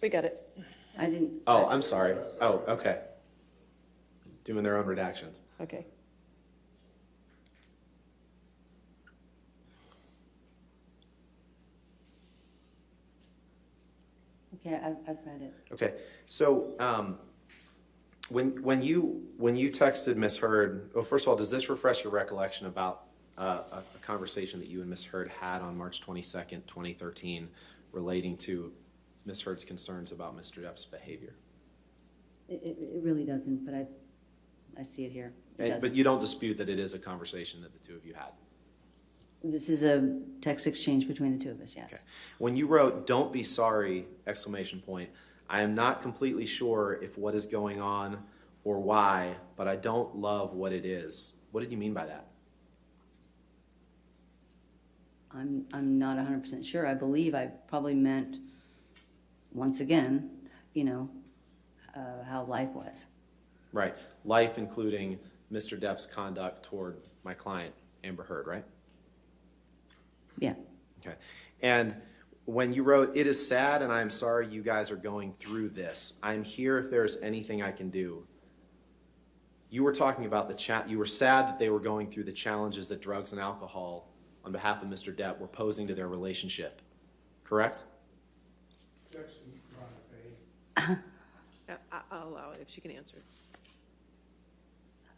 We got it. I didn't. Oh, I'm sorry. Oh, okay. Doing their own redactions. Okay. Okay, I've read it. Okay, so When you texted Miss Heard, well, first of all, does this refresh your recollection about a conversation that you and Miss Heard had on March 22nd, 2013, relating to Miss Heard's concerns about Mr. Depp's behavior? It really doesn't, but I see it here. But you don't dispute that it is a conversation that the two of you had? This is a text exchange between the two of us, yes. Okay. When you wrote, "Don't be sorry," exclamation point, I am not completely sure if what is going on or why, but I don't love what it is. What did you mean by that? I'm not 100% sure. I believe I probably meant, once again, how life was. Right. Life, including Mr. Depp's conduct toward my client, Amber Heard, right? Yeah. Okay. And when you wrote, "It is sad and I'm sorry you guys are going through this. I'm here if there's anything I can do." You were talking about you were sad that they were going through the challenges that drugs and alcohol on behalf of Mr. Depp were posing to their relationship, correct? I'll allow it if she can answer.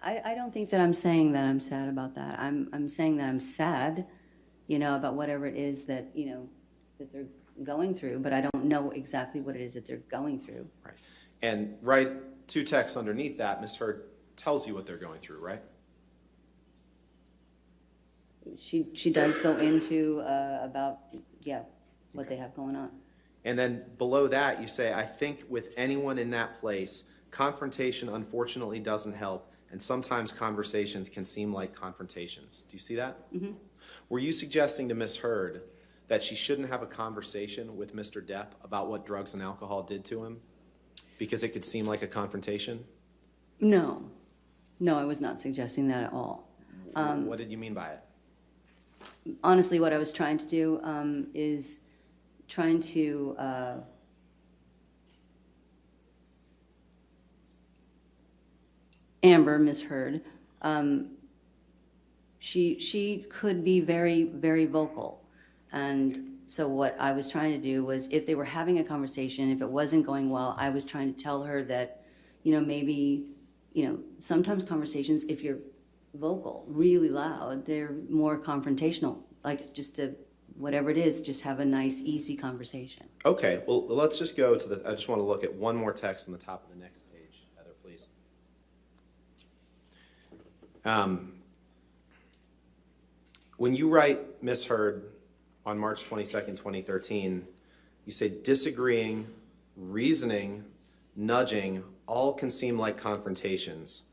I don't think that I'm saying that I'm sad about that. I'm saying that I'm sad, about whatever it is that, that they're going through, but I don't know exactly what it is that they're going through. Right. And right, two texts underneath that, Ms. Heard tells you what they're going through, right? She does go into about, what Okay. they have going on. And then below that, you say, "I think with anyone in that place, confrontation unfortunately doesn't help, and sometimes conversations can seem like confrontations." Do you see that? Mm-hmm. Were you suggesting to Ms. Heard that she shouldn't have a conversation with Mr. Depp about what drugs and alcohol did to him because it could seem like a confrontation? No, I was not suggesting that at all. What did you mean by it? Honestly, what I was trying to do is trying to Amber, Miss Heard, she could be very, very vocal. And so what I was trying to do was, if they were having a conversation, if it wasn't going well, I was trying to tell her that, maybe, sometimes conversations, if you're vocal, really loud, they're more confrontational. Like, whatever it is, just have a nice, easy conversation. Okay, well, let's just go to I just want to look at one more text on the top of the next page, Heather, please. When you write, Ms. Heard, on March 22nd, 2013, you say, "Disagreeing, reasoning, nudging, all can seem like confrontations.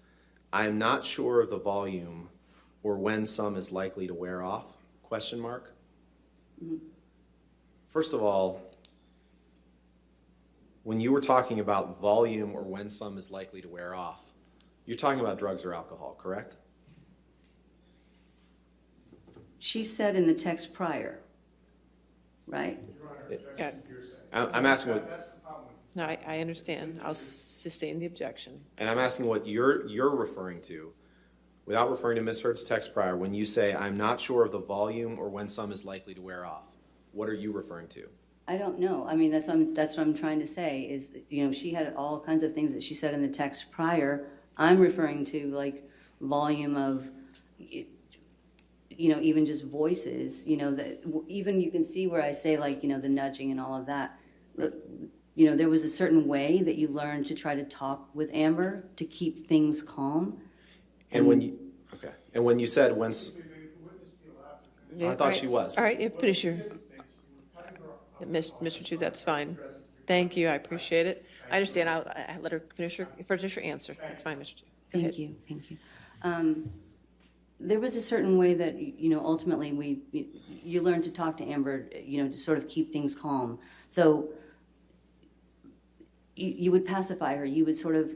I am not sure of the volume or when some is likely to wear off?" Question mark. Mm-hmm. First of all, when you were talking about volume or when some is likely to wear off, you're talking about drugs or alcohol, correct? She said in the text prior, right? Yeah. I'm asking what, No, I understand. I'll sustain the objection. and I'm asking what you're referring to, without referring to Ms. Heard's text prior, when you say, "I'm not sure of the volume or when some is likely to wear off." What are you referring to? I don't know. I mean, that's what I'm trying to say is, she had all kinds of things that she said in the text prior. I'm referring to like volume of, even just voices, that even you can see where I say like, the nudging and all of that. There was a certain way that you learned to try to talk with Amber to keep things calm. And when you said I thought she was. All right, finish your, Mr. Chu, that's fine. Thank you, I appreciate it. I understand, I'll let her finish her answer. That's fine, Mr. Chu. Go ahead. Thank you. There was a certain way that, ultimately you learn to talk to Amber, to sort of keep things calm. So you would pacify her. You would sort of,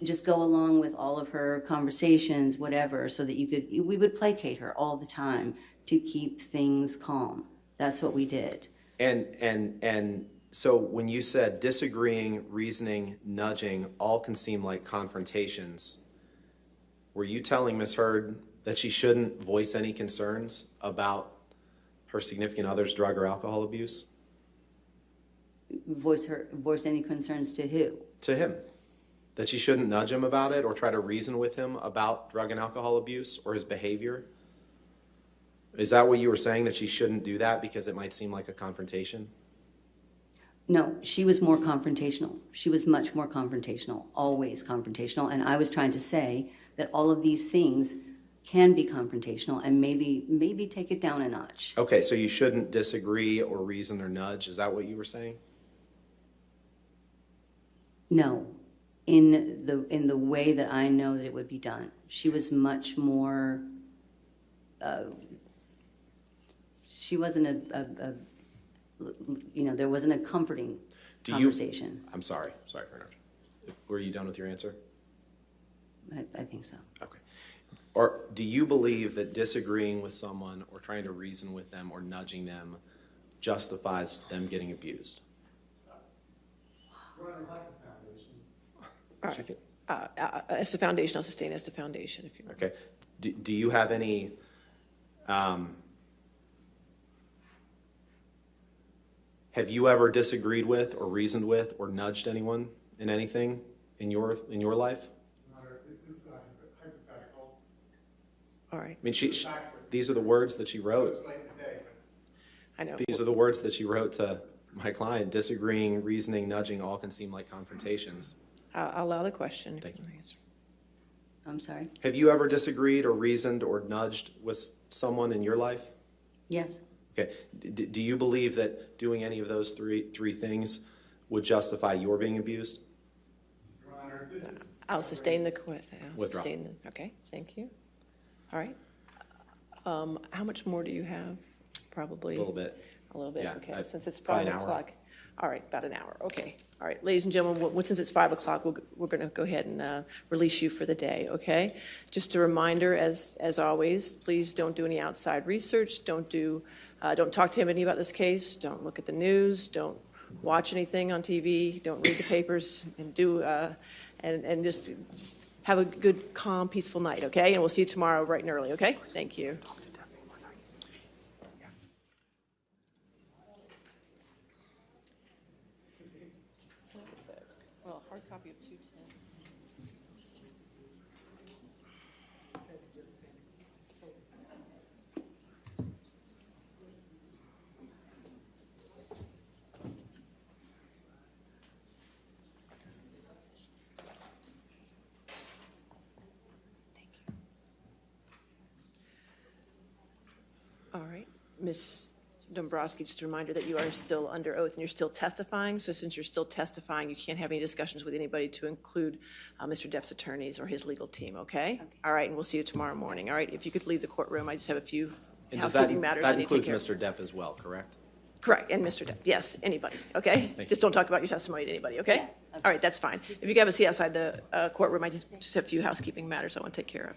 just go along with all of her conversations, whatever, so that we would placate her all the time to keep things calm. That's what we did. And so when you said disagreeing, reasoning, nudging, all can seem like confrontations, were you telling Ms. Heard that she shouldn't voice any concerns about her significant other's drug or alcohol abuse? Voice any concerns to who? To him. That she shouldn't nudge him about it or try to reason with him about drug and alcohol abuse or his behavior? Is that what you were saying, that she shouldn't do that because it might seem like a confrontation? No, she was more confrontational. She was much more confrontational, always confrontational. And I was trying to say that all of these things can be confrontational and maybe take it down a notch. Okay, so you shouldn't disagree or reason or nudge. Is that what you were saying? No, in the way that I know that it would be done. She was much more. She wasn't there wasn't a comforting conversation. I'm sorry for interrupting. Were you done with your answer? I think so. Okay. Or do you believe that disagreeing with someone or trying to reason with them or nudging them justifies them getting abused? All right. As to foundation, I'll sustain as to foundation if you want. Okay. Do you have any have you ever disagreed with or reasoned with or nudged anyone in anything in your life? This is hypothetical. All right. I mean, these are the words that she wrote. It's late in the day, but I know. These are the words that she wrote to my client. Disagreeing, reasoning, nudging, all can seem like confrontations. I'll allow the question. Thank you. I'm sorry. Have you ever disagreed or reasoned or nudged with someone in your life? Yes. Okay. Do you believe that doing any of those three things would justify your being abused? Your Honor, this is. I'll sustain the Withdraw. Okay, thank you. All right. How much more do you have? Probably A little bit. A little bit. Yeah, Okay. Since it's probably 5 an hour. o'clock. All right, about an hour. Okay. All right, ladies and gentlemen, since it's 5 o'clock, we're going to go ahead and release you for the day. Okay. Just a reminder, as always, please don't do any outside research. Don't talk to anybody about this case. Don't look at the news. Don't watch anything on TV. Don't read the papers. And and just have a good, calm, peaceful night. Okay. And we'll see you tomorrow bright and early. Okay. Thank you. Well, hard copy of 210. All right, Ms. Dombrowski, just a reminder that you are still under oath and you're still testifying. So since you're still testifying, you can't have any discussions with anybody to include Mr. Depp's attorneys or his legal team, okay? All right, and we'll see you tomorrow morning. All right, if you could leave the courtroom, I just have a few And housekeeping matters I that need to take includes care of. Mr. Depp as well, correct? Correct, and Mr. Depp, yes, anybody, okay? you. Just don't talk about your testimony to anybody, okay? All right, that's fine. If you can have a seat outside the courtroom, I just have a few housekeeping matters I want to take care of.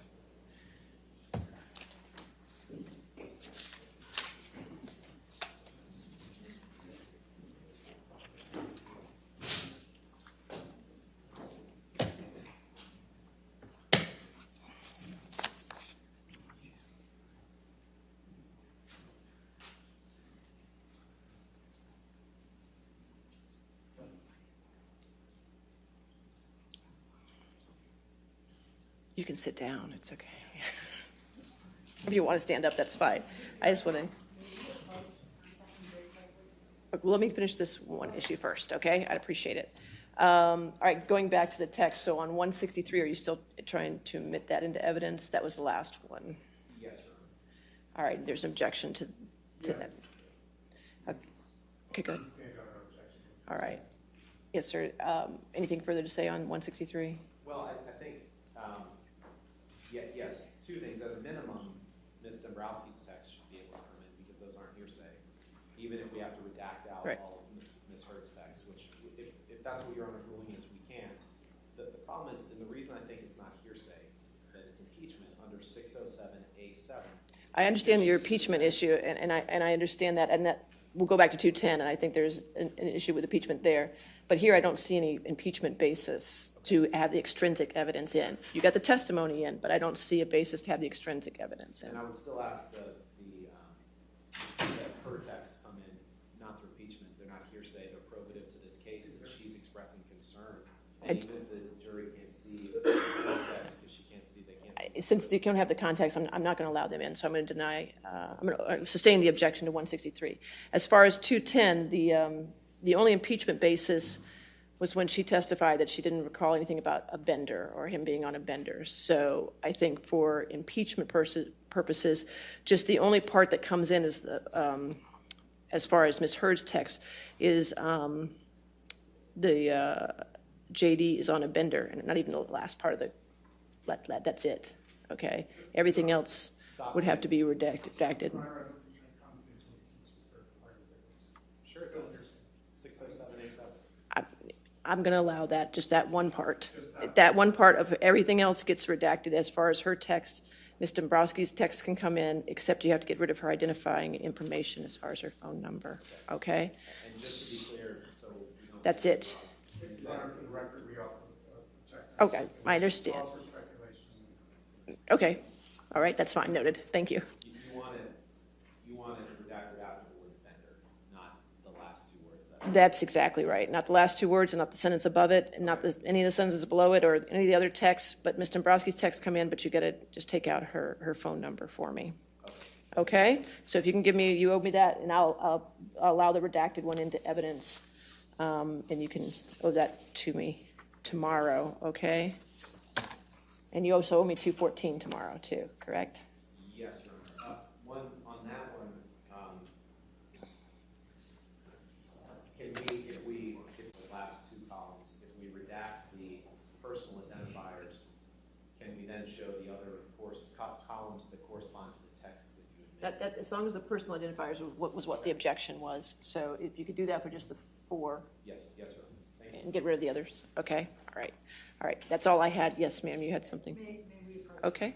You can sit down, it's okay. If you want to stand up, that's fine. I just want to. Well, let me finish this one issue first, okay? I'd appreciate it. All right, going back to the text, so on 163, are you still trying to admit that into evidence? That was the last one. Yes, sir. All right, there's an objection to that. Okay, good. All right. Yes, sir. Anything further to say on 163? Well, I think, yes, two things. At a minimum, Ms. Dombrowski's text should be able to come in because those aren't hearsay, even if we have to redact out Right. all of Ms. Hurd's text, which if that's what your Honor's ruling is, we can. The problem is, and the reason I think it's not hearsay, is that it's impeachment under 607A7. I understand your impeachment issue, and I understand that, and that we'll go back to 210, and I think there's an issue with impeachment there. But here I don't see any impeachment basis to have the extrinsic evidence in. You got the testimony in, but I don't see a basis to have the extrinsic evidence in. And I would still ask that her texts come in, not through impeachment. They're not hearsay. They're probative to this case that she's expressing concern And even if the jury can't see the context, because she can't see, they can't see. Since they don't have the context, I'm not going to allow them in, so I'm going to deny, I'm going to sustain the objection to 163. As far as 210, the only impeachment basis was when she testified that she didn't recall anything about a bender or him being on a bender. So I think for impeachment purposes, just the only part that comes in is the, as far as Ms. Heard's text, is the JD is on a bender, and not even the last part of the, that's it, okay? Everything else would have to be redacted. Sure it does. 60787. I'm going to allow that, just that one part. That one part of everything else gets redacted as far as her text. Ms. Dombrowski's text can come in, except you have to get rid of her identifying information as far as her phone number, okay? And just to be clear, so we don't. That's it. Your Honor, for the record, we also checked. Okay, I understand. Calls for speculation. Okay, all right, that's fine, noted, thank you. You want it redacted after the word offender, not the last two words. That's exactly right. Not the last two words and not the sentence above it and not any of the sentences below it or any of the other texts, but Ms. Dombrowski's text come in, but you got to just take out her phone number for me. Okay? So if you can give me, you owe me that, and I'll allow the redacted one into evidence, and you can owe that to me tomorrow, okay? And you also owe me 214 tomorrow too, correct? Yes, Your Honor. On that one, if the last two columns, if we redact the personal identifiers, can we then show the other columns that correspond to the text that you have made? That, as long as the personal identifiers was what the objection was. So if you could do that for just the 4. Yes, sir. Thank you. And get rid of the others. Okay, all right. All right, that's all I had. Yes, ma'am, you had something. Okay.